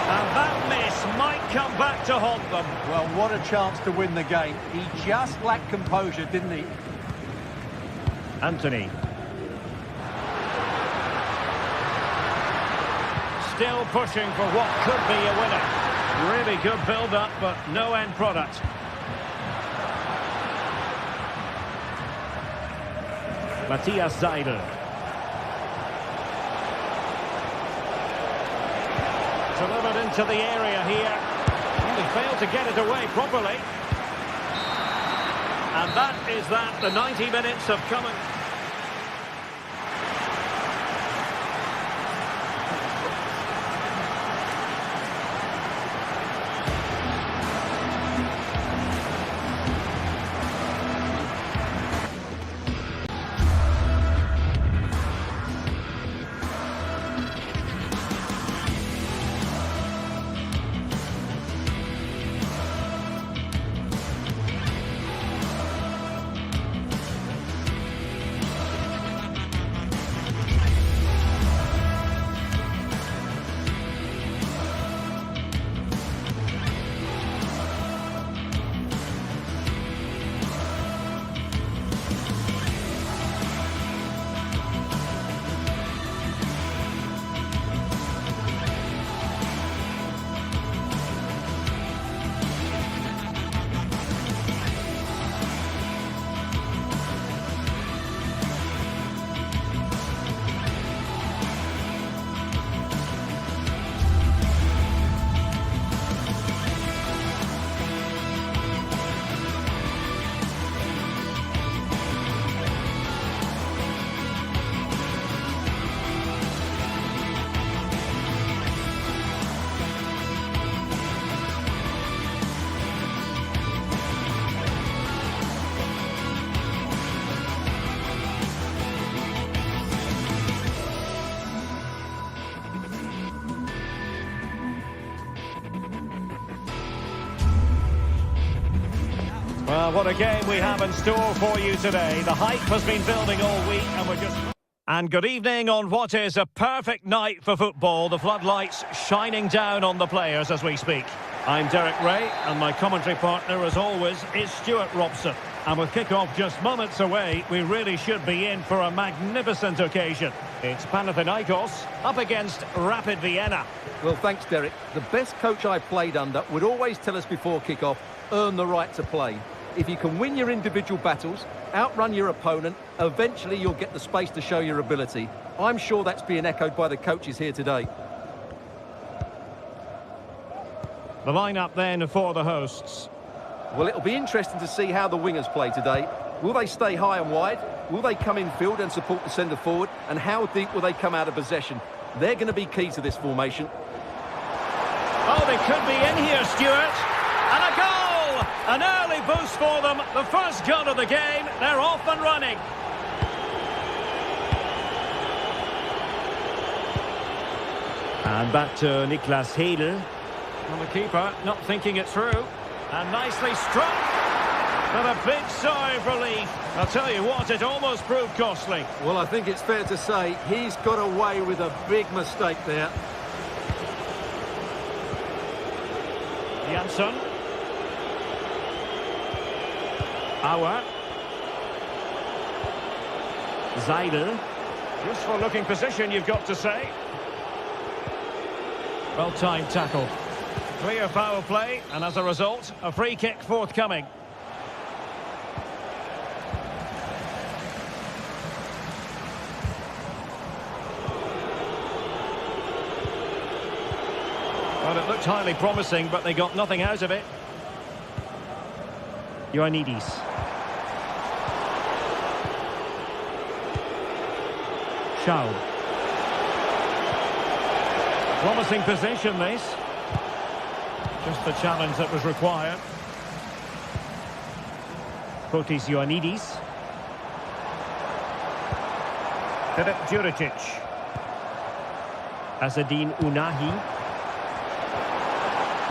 And that miss might come back to haunt them. Well, what a chance to win the game. He just lacked composure, didn't he? Anthony. Still pushing for what could be a winner. Really good build-up, but no end product. Matthias Seidel. Delivered into the area here. Well, he failed to get it away properly. And that is that. The 90 minutes have come and... Well, what a game we have in store for you today. The hype has been building all week and we're just... And good evening on what is a perfect night for football. The floodlights shining down on the players as we speak. I'm Derek Ray and my commentary partner as always is Stuart Robson. And with kick-off just moments away, we really should be in for a magnificent occasion. It's Panathinaikos up against Rapid Vienna. Well, thanks, Derek. The best coach I played under would always tell us before kick-off, earn the right to play. If you can win your individual battles, outrun your opponent, eventually you'll get the space to show your ability. I'm sure that's being echoed by the coaches here today. The lineup then for the hosts. Well, it'll be interesting to see how the wingers play today. Will they stay high and wide? Will they come in field and support the centre forward? And how deep will they come out of possession? They're going to be key to this formation. Oh, they could be in here, Stuart. And a goal! An early boost for them. The first gun of the game. They're off and running. And back to Niklas Hedel. Well, the keeper not thinking it through. And nicely struck. And a big sigh of relief. I'll tell you what, it almost proved costly. Well, I think it's fair to say he's got away with a big mistake there. Jansson. Auer. Seidel. Useful looking position, you've got to say. Well-timed tackle. Clear foul play, and as a result, a free kick forthcoming. Well, it looked highly promising, but they got nothing out of it. Ioannidis. Shaw. Promising position, this. Just the challenge that was required. Fotis Ioannidis. Filip Djuricic. Azzedine Ounahi.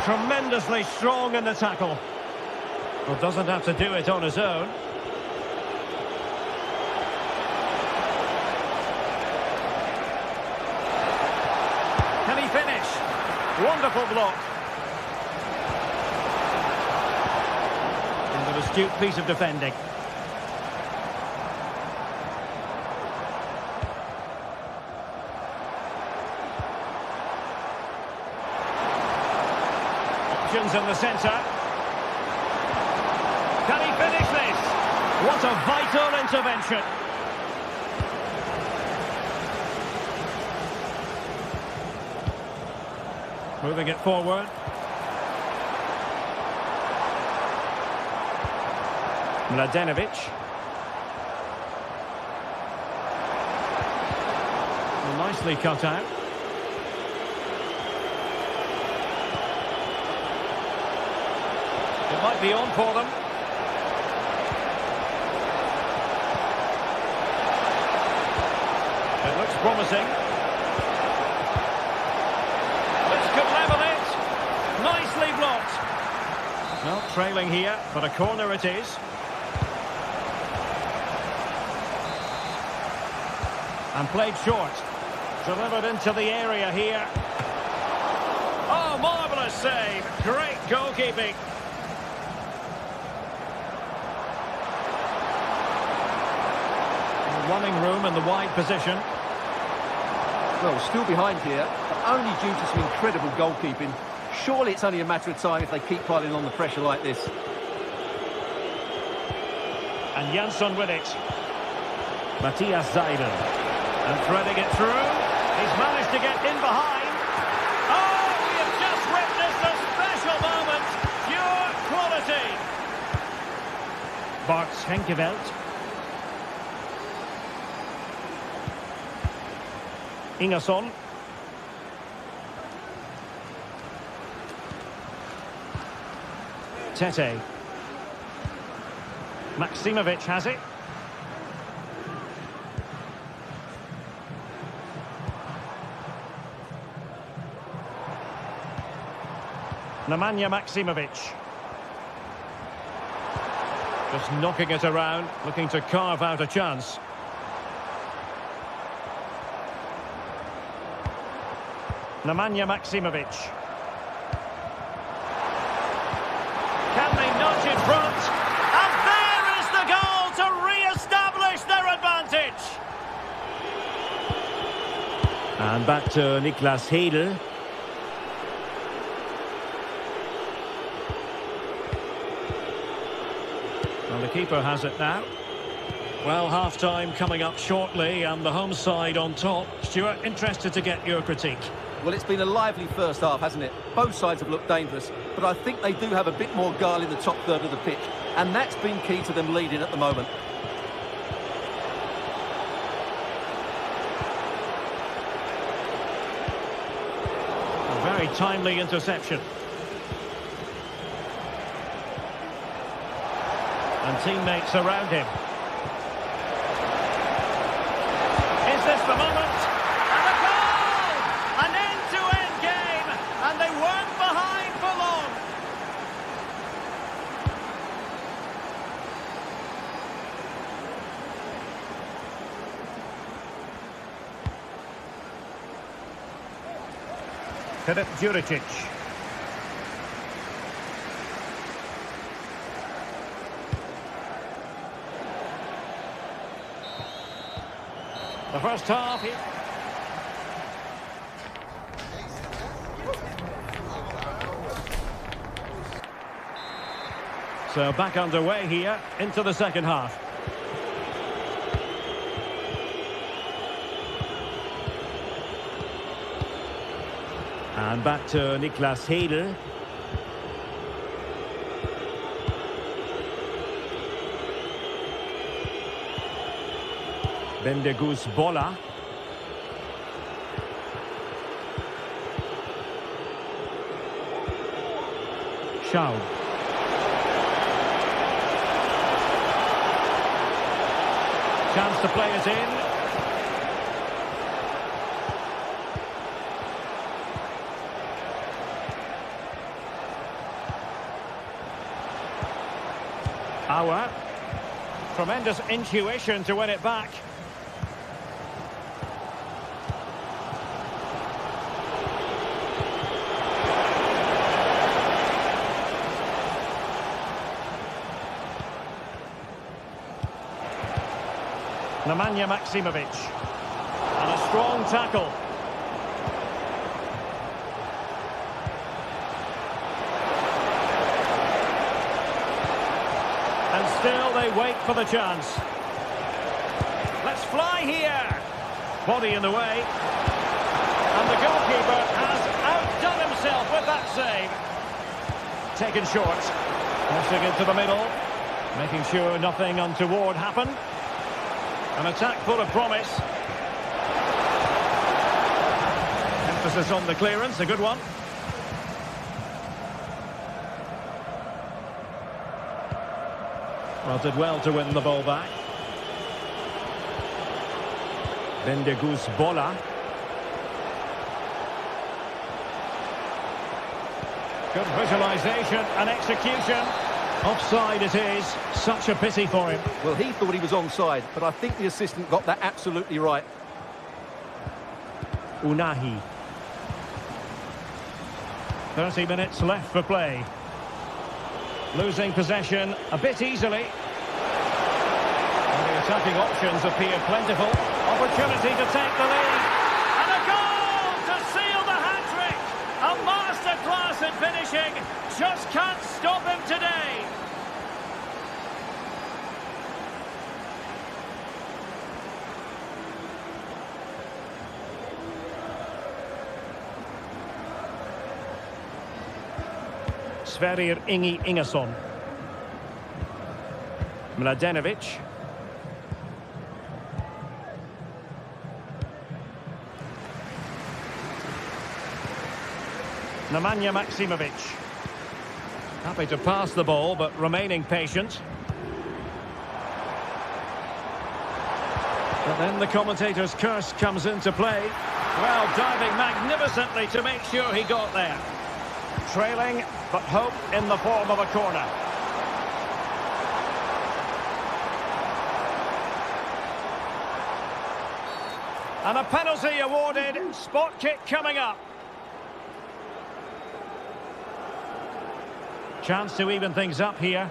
Tremendously strong in the tackle. Well, doesn't have to do it on his own. Can he finish? Wonderful block. And an astute piece of defending. Options in the centre. Can he finish this? What a vital intervention. Moving it forward. Mladenovic. Well, nicely cut out. It might be on for them. It looks promising. This could level it. Nicely blocked. Well, trailing here, but a corner it is. And played short. Delivered into the area here. Oh, marvellous save. Great goalkeeping. Running room in the wide position. Well, still behind here, but only due to some incredible goalkeeping. Surely it's only a matter of time if they keep piling on the pressure like this. And Jansson with it. Matthias Seidel. And threading it through. He's managed to get in behind. Oh, we have just witnessed a special moment. Pure quality. Bart Schenkeveld. Ingerson. Tete. Maksimovic has it. Nemanja Maksimovic. Just knocking it around, looking to carve out a chance. Nemanja Maksimovic. Can they nudge in front? And there is the goal to re-establish their advantage. And back to Niklas Hedl. Well, the keeper has it now. Well, half-time coming up shortly and the home side on top. Stuart, interested to get your critique. Well, it's been a lively first half, hasn't it? Both sides have looked dangerous, but I think they do have a bit more guile in the top third of the pitch, and that's been key to them leading at the moment. A very timely interception. And teammates around him. Is this the moment? And a goal! An end-to-end game, and they weren't behind for long. Filip Juricic. The first half here. So back underway here into the second half. And back to Niklas Hedl. Bendegus Bola. Shaw. Chance to play it in. Auer. Tremendous intuition to win it back. Nemanja Maksimovic. And a strong tackle. And still they wait for the chance. Let's fly here. Body in the way. And the goalkeeper has outdone himself with that save. Taken short. Crossing into the middle. Making sure nothing untoward happened. An attack full of promise. Emphasis on the clearance, a good one. Well, did well to win the ball back. Bendegus Bola. Good visualisation and execution. Offside it is. Such a pity for him. Well, he thought he was onside, but I think the assistant got that absolutely right. Unahi. 30 minutes left for play. Losing possession a bit easily. And the attacking options appear plentiful. Opportunity to take the lead. And a goal to seal the hat-trick. A masterclass in finishing. Just can't stop him today. Sverrir Ingi Ingesson. Mladenovic. Nemanja Maksimovic. Happy to pass the ball, but remaining patient. But then the commentator's curse comes into play. Well, diving magnificently to make sure he got there. Trailing, but hope in the form of a corner. And a penalty awarded. Spot kick coming up. Chance to even things up here.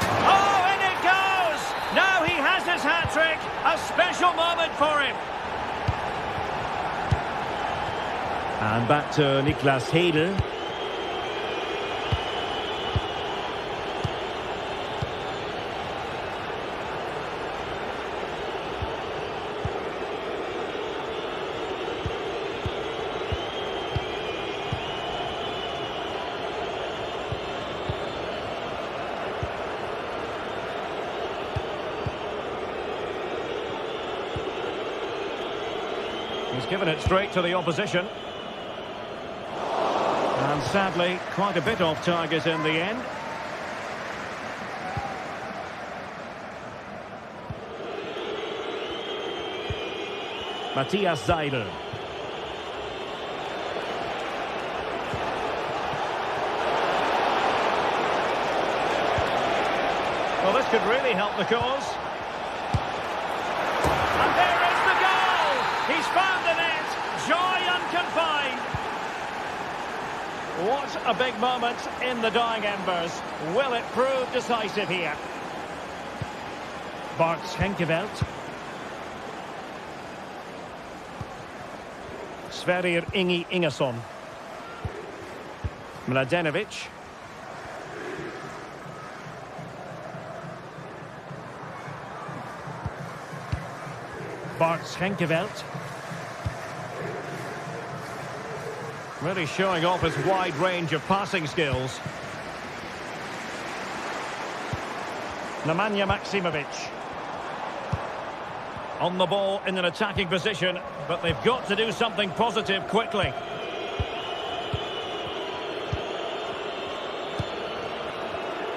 Oh, in it goes! Now he has his hat-trick. A special moment for him. And back to Niklas Hedel. He's given it straight to the opposition. And sadly, quite a bit off target in the end. Matthias Seidel. Well, this could really help the cause. And there is the goal! He's found the net! Joy unconfined! What a big moment in the dying embers. Will it prove decisive here? Bart Schenkeveld. Sverrir Ingi Ingesson. Mladenovic. Bart Schenkeveld. Really showing off his wide range of passing skills. Nemanja Maksimovic. On the ball in an attacking position, but they've got to do something positive quickly.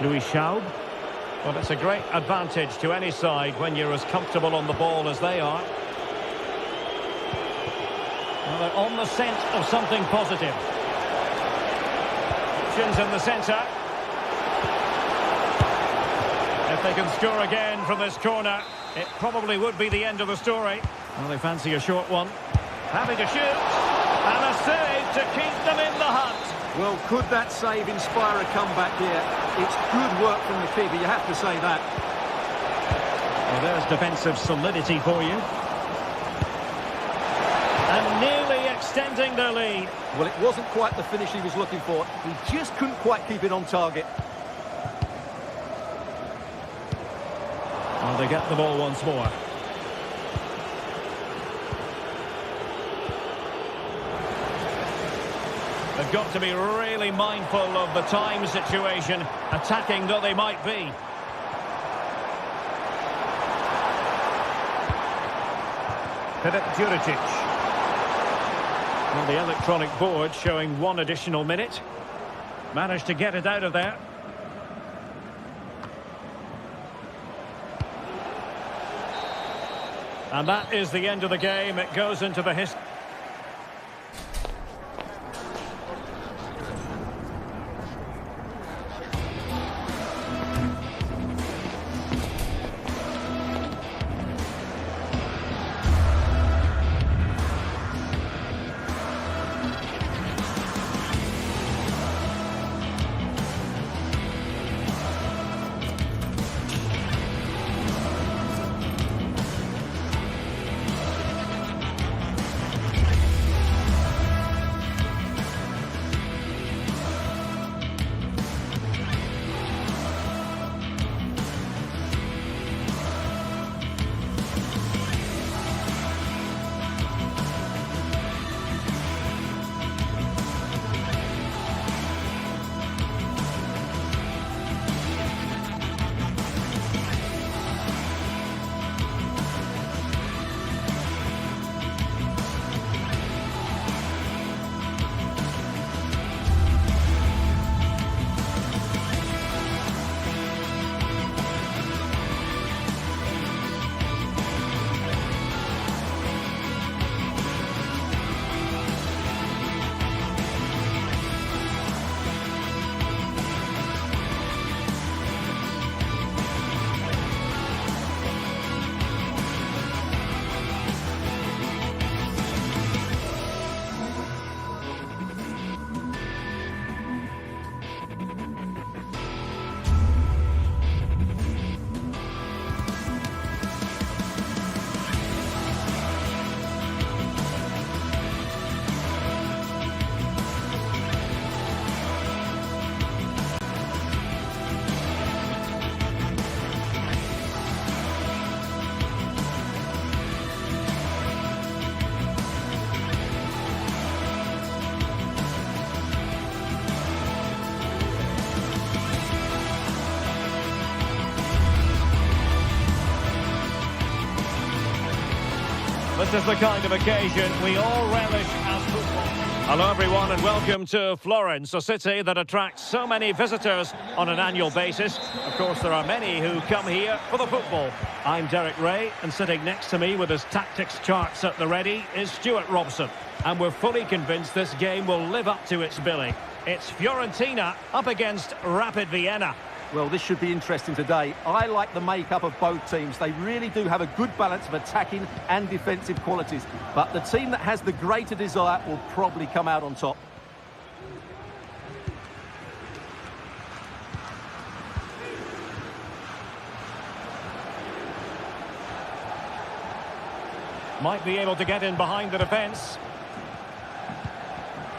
Louis Schaub. Well, it's a great advantage to any side when you're as comfortable on the ball as they are. Well, they're on the scent of something positive. Options in the centre. If they can score again from this corner, it probably would be the end of the story. Well, they fancy a short one. Having to shoot. And a save to keep them in the hunt. Well, could that save inspire a comeback here? It's good work from the keeper, you have to say that. Well, there's defensive solidity for you. And nearly extending their lead. Well, it wasn't quite the finish he was looking for. He just couldn't quite keep it on target. Well, they get the ball once more. They've got to be really mindful of the time situation, attacking though they might be. Filip Djuricic. Well, the electronic board showing one additional minute. Managed to get it out of there. And that is the end of the game. It goes into the history. This is the kind of occasion we all relish as football. Hello everyone and welcome to Florence, a city that attracts so many visitors on an annual basis. Of course, there are many who come here for the football. I'm Derek Ray, and sitting next to me with his tactics charts at the ready is Stuart Robson. And we're fully convinced this game will live up to its billing. It's Fiorentina up against Rapid Vienna. Well, this should be interesting today. I like the makeup of both teams. They really do have a good balance of attacking and defensive qualities. But the team that has the greater desire will probably come out on top. Might be able to get in behind the defence.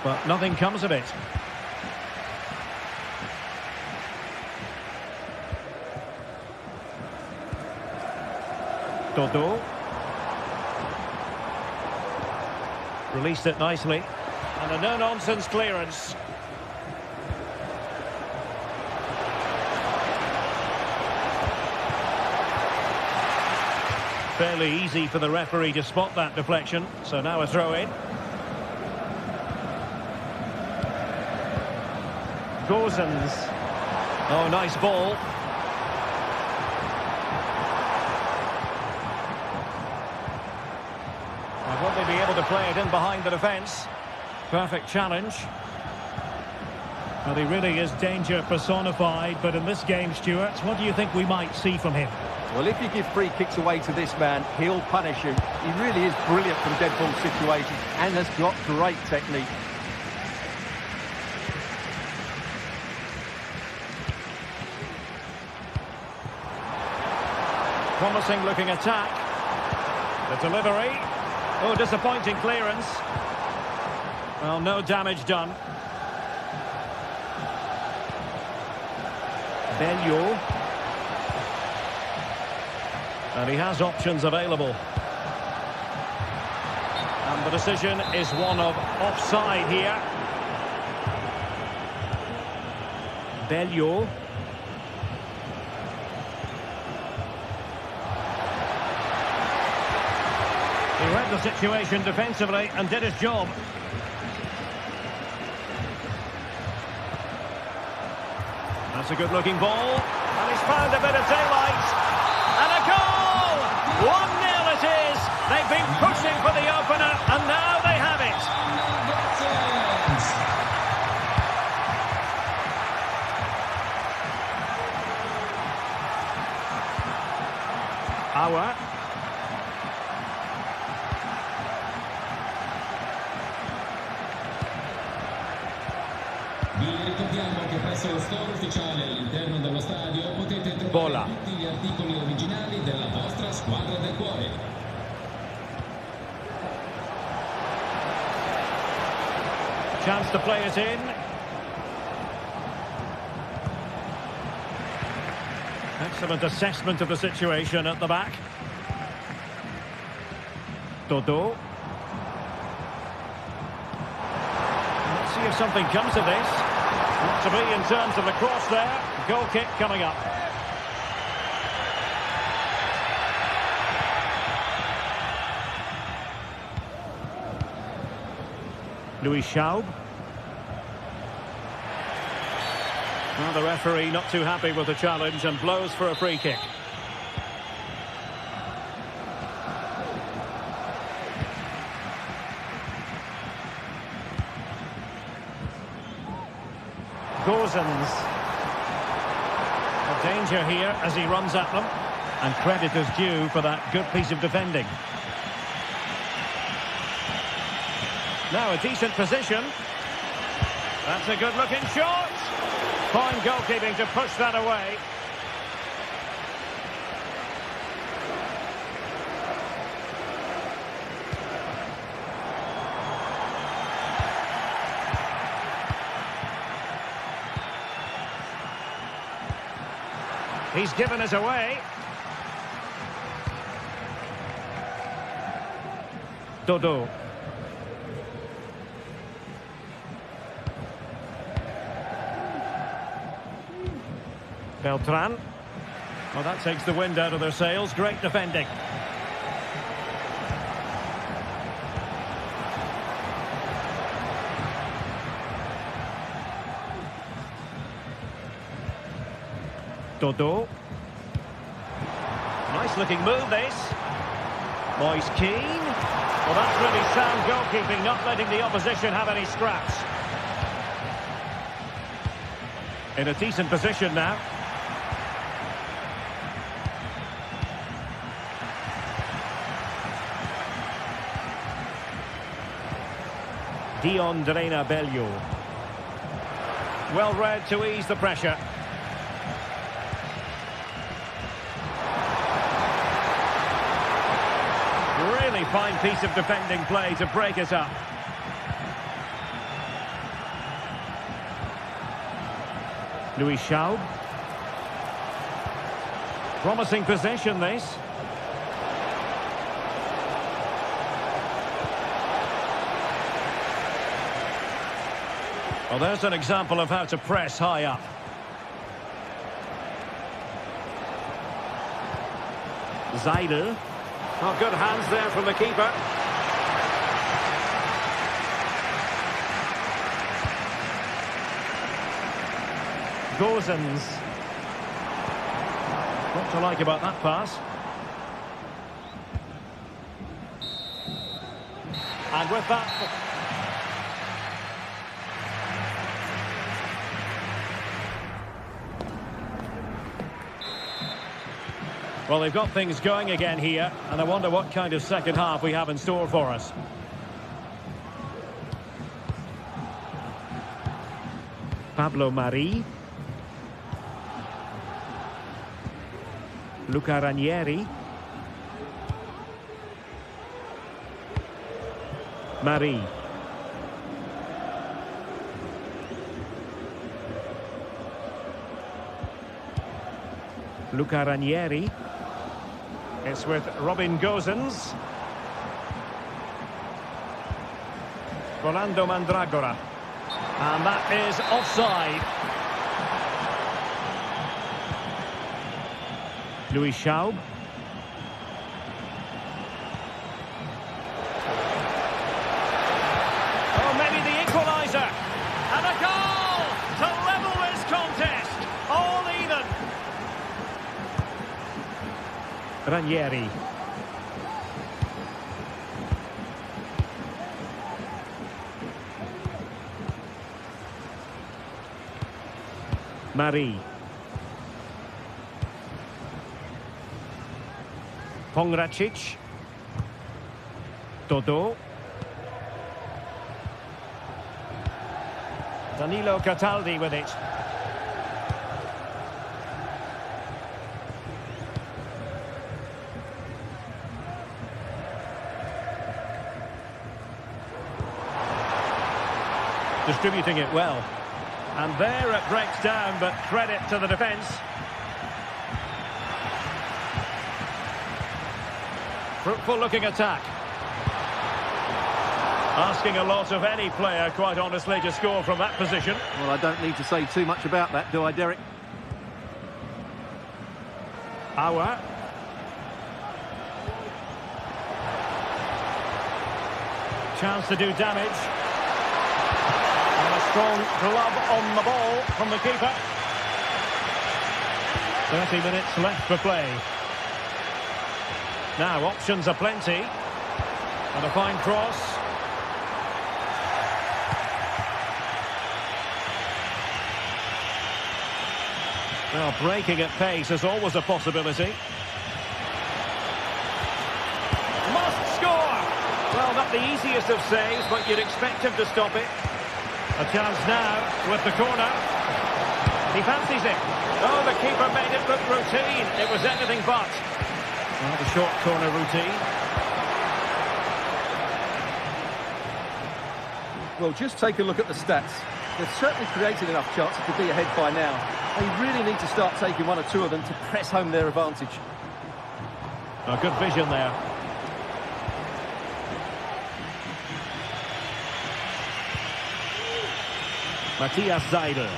But nothing comes of it. Dodo. Released it nicely. And a no-nonsense clearance. Fairly easy for the referee to spot that deflection. So now a throw-in. Gozens. Oh, nice ball. Will they be able to play it in behind the defence? Perfect challenge. Well, he really is danger personified, but in this game, Stuart, what do you think we might see from him? Well, if you give free kicks away to this man, he'll punish you. He really is brilliant from dead ball situations and has got great technique. Promising looking attack. The delivery. Oh, disappointing clearance. Well, no damage done. Bellew. And he has options available. And the decision is one of offside here. Bellew. He read the situation defensively and did his job. That's a good-looking ball. And he's found a bit of daylight. And a goal! 1-0 it is. They've been pushing for the opener, and now they have it. Auer. Vi ricordiamo che presso lo store ufficiale all'interno dello stadio potete trovare tutti gli articoli originali della vostra squadra del cuore. Chance to play it in. Excellent assessment of the situation at the back. Dodo. Let's see if something comes of this. Not to be in terms of the cross there. Goal kick coming up. Louis Schaub. Well, the referee not too happy with the challenge and blows for a free kick. Gozens. A danger here as he runs at them. And credit is due for that good piece of defending. Now a decent position. That's a good-looking shot. Fine goalkeeping to push that away. He's given us away. Dodo. Beltran. Well, that takes the wind out of their sails. Great defending. Dodo. Nice looking move, this. Moise Keane. Well, that's really sound goalkeeping, not letting the opposition have any scraps. In a decent position now. Dion Drena Bello. Well read to ease the pressure. Really fine piece of defending play to break it up. Louis Schaub. Promising possession, this. Well, there's an example of how to press high up. Seidel. Oh, good hands there from the keeper. Gozens. What to like about that pass? And with that... Well, they've got things going again here, and I wonder what kind of second half we have in store for us. Pablo Mari. Luca Ranieri. Mari. Luca Ranieri. It's with Robin Gozens. Rolando Mandragora. And that is offside. Louis Schaub. Oh, maybe the equaliser. And a goal to level this contest. All even. Ranieri. Mari. Pongracic. Dodo. Danilo Cataldi with it. Distributing it well. And there it breaks down, but credit to the defence. Fruitful looking attack. Asking a lot of any player, quite honestly, to score from that position. Well, I don't need to say too much about that, do I, Derek? Auer. Chance to do damage. And a strong glove on the ball from the keeper. 30 minutes left for play. Now, options are plenty. And a fine cross. Well, breaking at pace is always a possibility. Must score! Well, not the easiest of saves, but you'd expect him to stop it. A chance now with the corner. He fancies it. Oh, the keeper made it look routine. It was anything but. Well, the short corner routine. Well, just take a look at the stats. They've certainly created enough chances to be ahead by now. They really need to start taking one or two of them to press home their advantage. A good vision there. Matthias Seidel.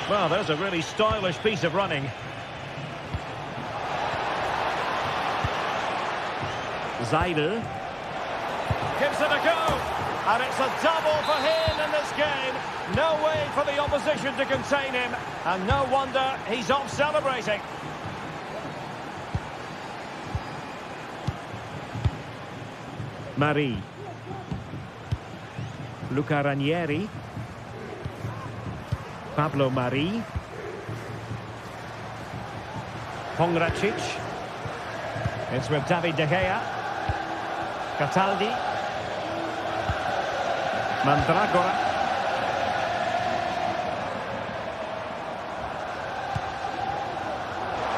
Well, there's a really stylish piece of running. Seidel. Gives it a go. And it's a double for him in this game. No way for the opposition to contain him. And no wonder he's off celebrating. Marie. Luca Ranieri. Pablo Marie. Pongracic. It's with David De Gea. Cataldi. Mandragora.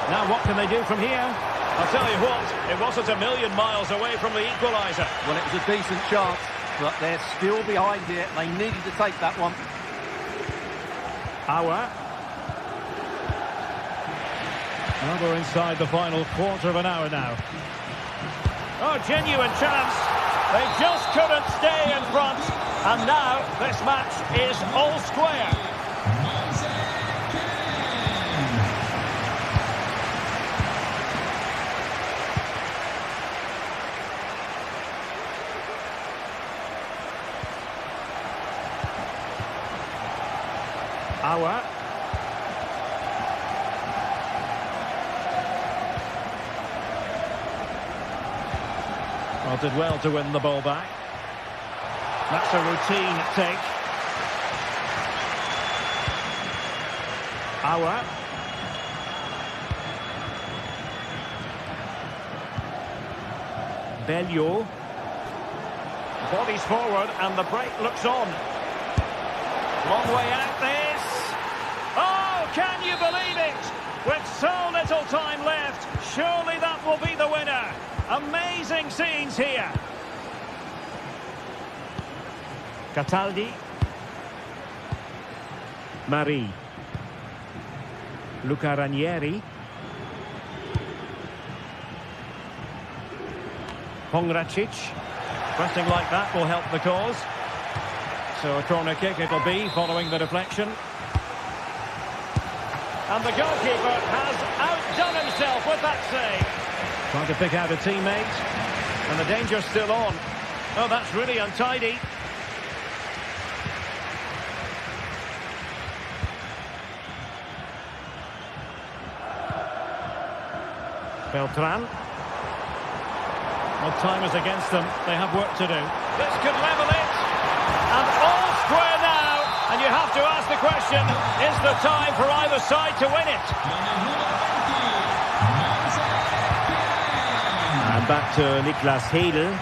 Now what can they do from here? I'll tell you what, it wasn't a million miles away from the equaliser. Well, it was a decent chance, but they're still behind here. They needed to take that one. Auer. Well, we're inside the final quarter of an hour now. Oh, genuine chance. They just couldn't stay in front. And now this match is all square. Auer. Well, did well to win the ball back. That's a routine take. Auer. Bellio. Bodies forward and the break looks on. Long way out this. Oh, can you believe it? With so little time left, surely that will be the winner. Amazing scenes here. Cataldi. Marie. Luca Ranieri. Pongracic. Pressing like that will help the cause. So a corner kick it'll be following the deflection. And the goalkeeper has outdone himself with that save. Trying to pick out a teammate. And the danger's still on. Oh, that's really untidy. Beltran. Well, time is against them. They have work to do. This could level it. And all square now. And you have to ask the question, is the time for either side to win it? And back to Niklas Heidel.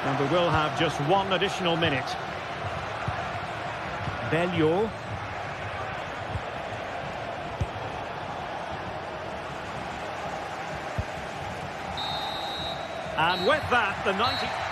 And we will have just one additional minute. Bellio. And with that, the 90...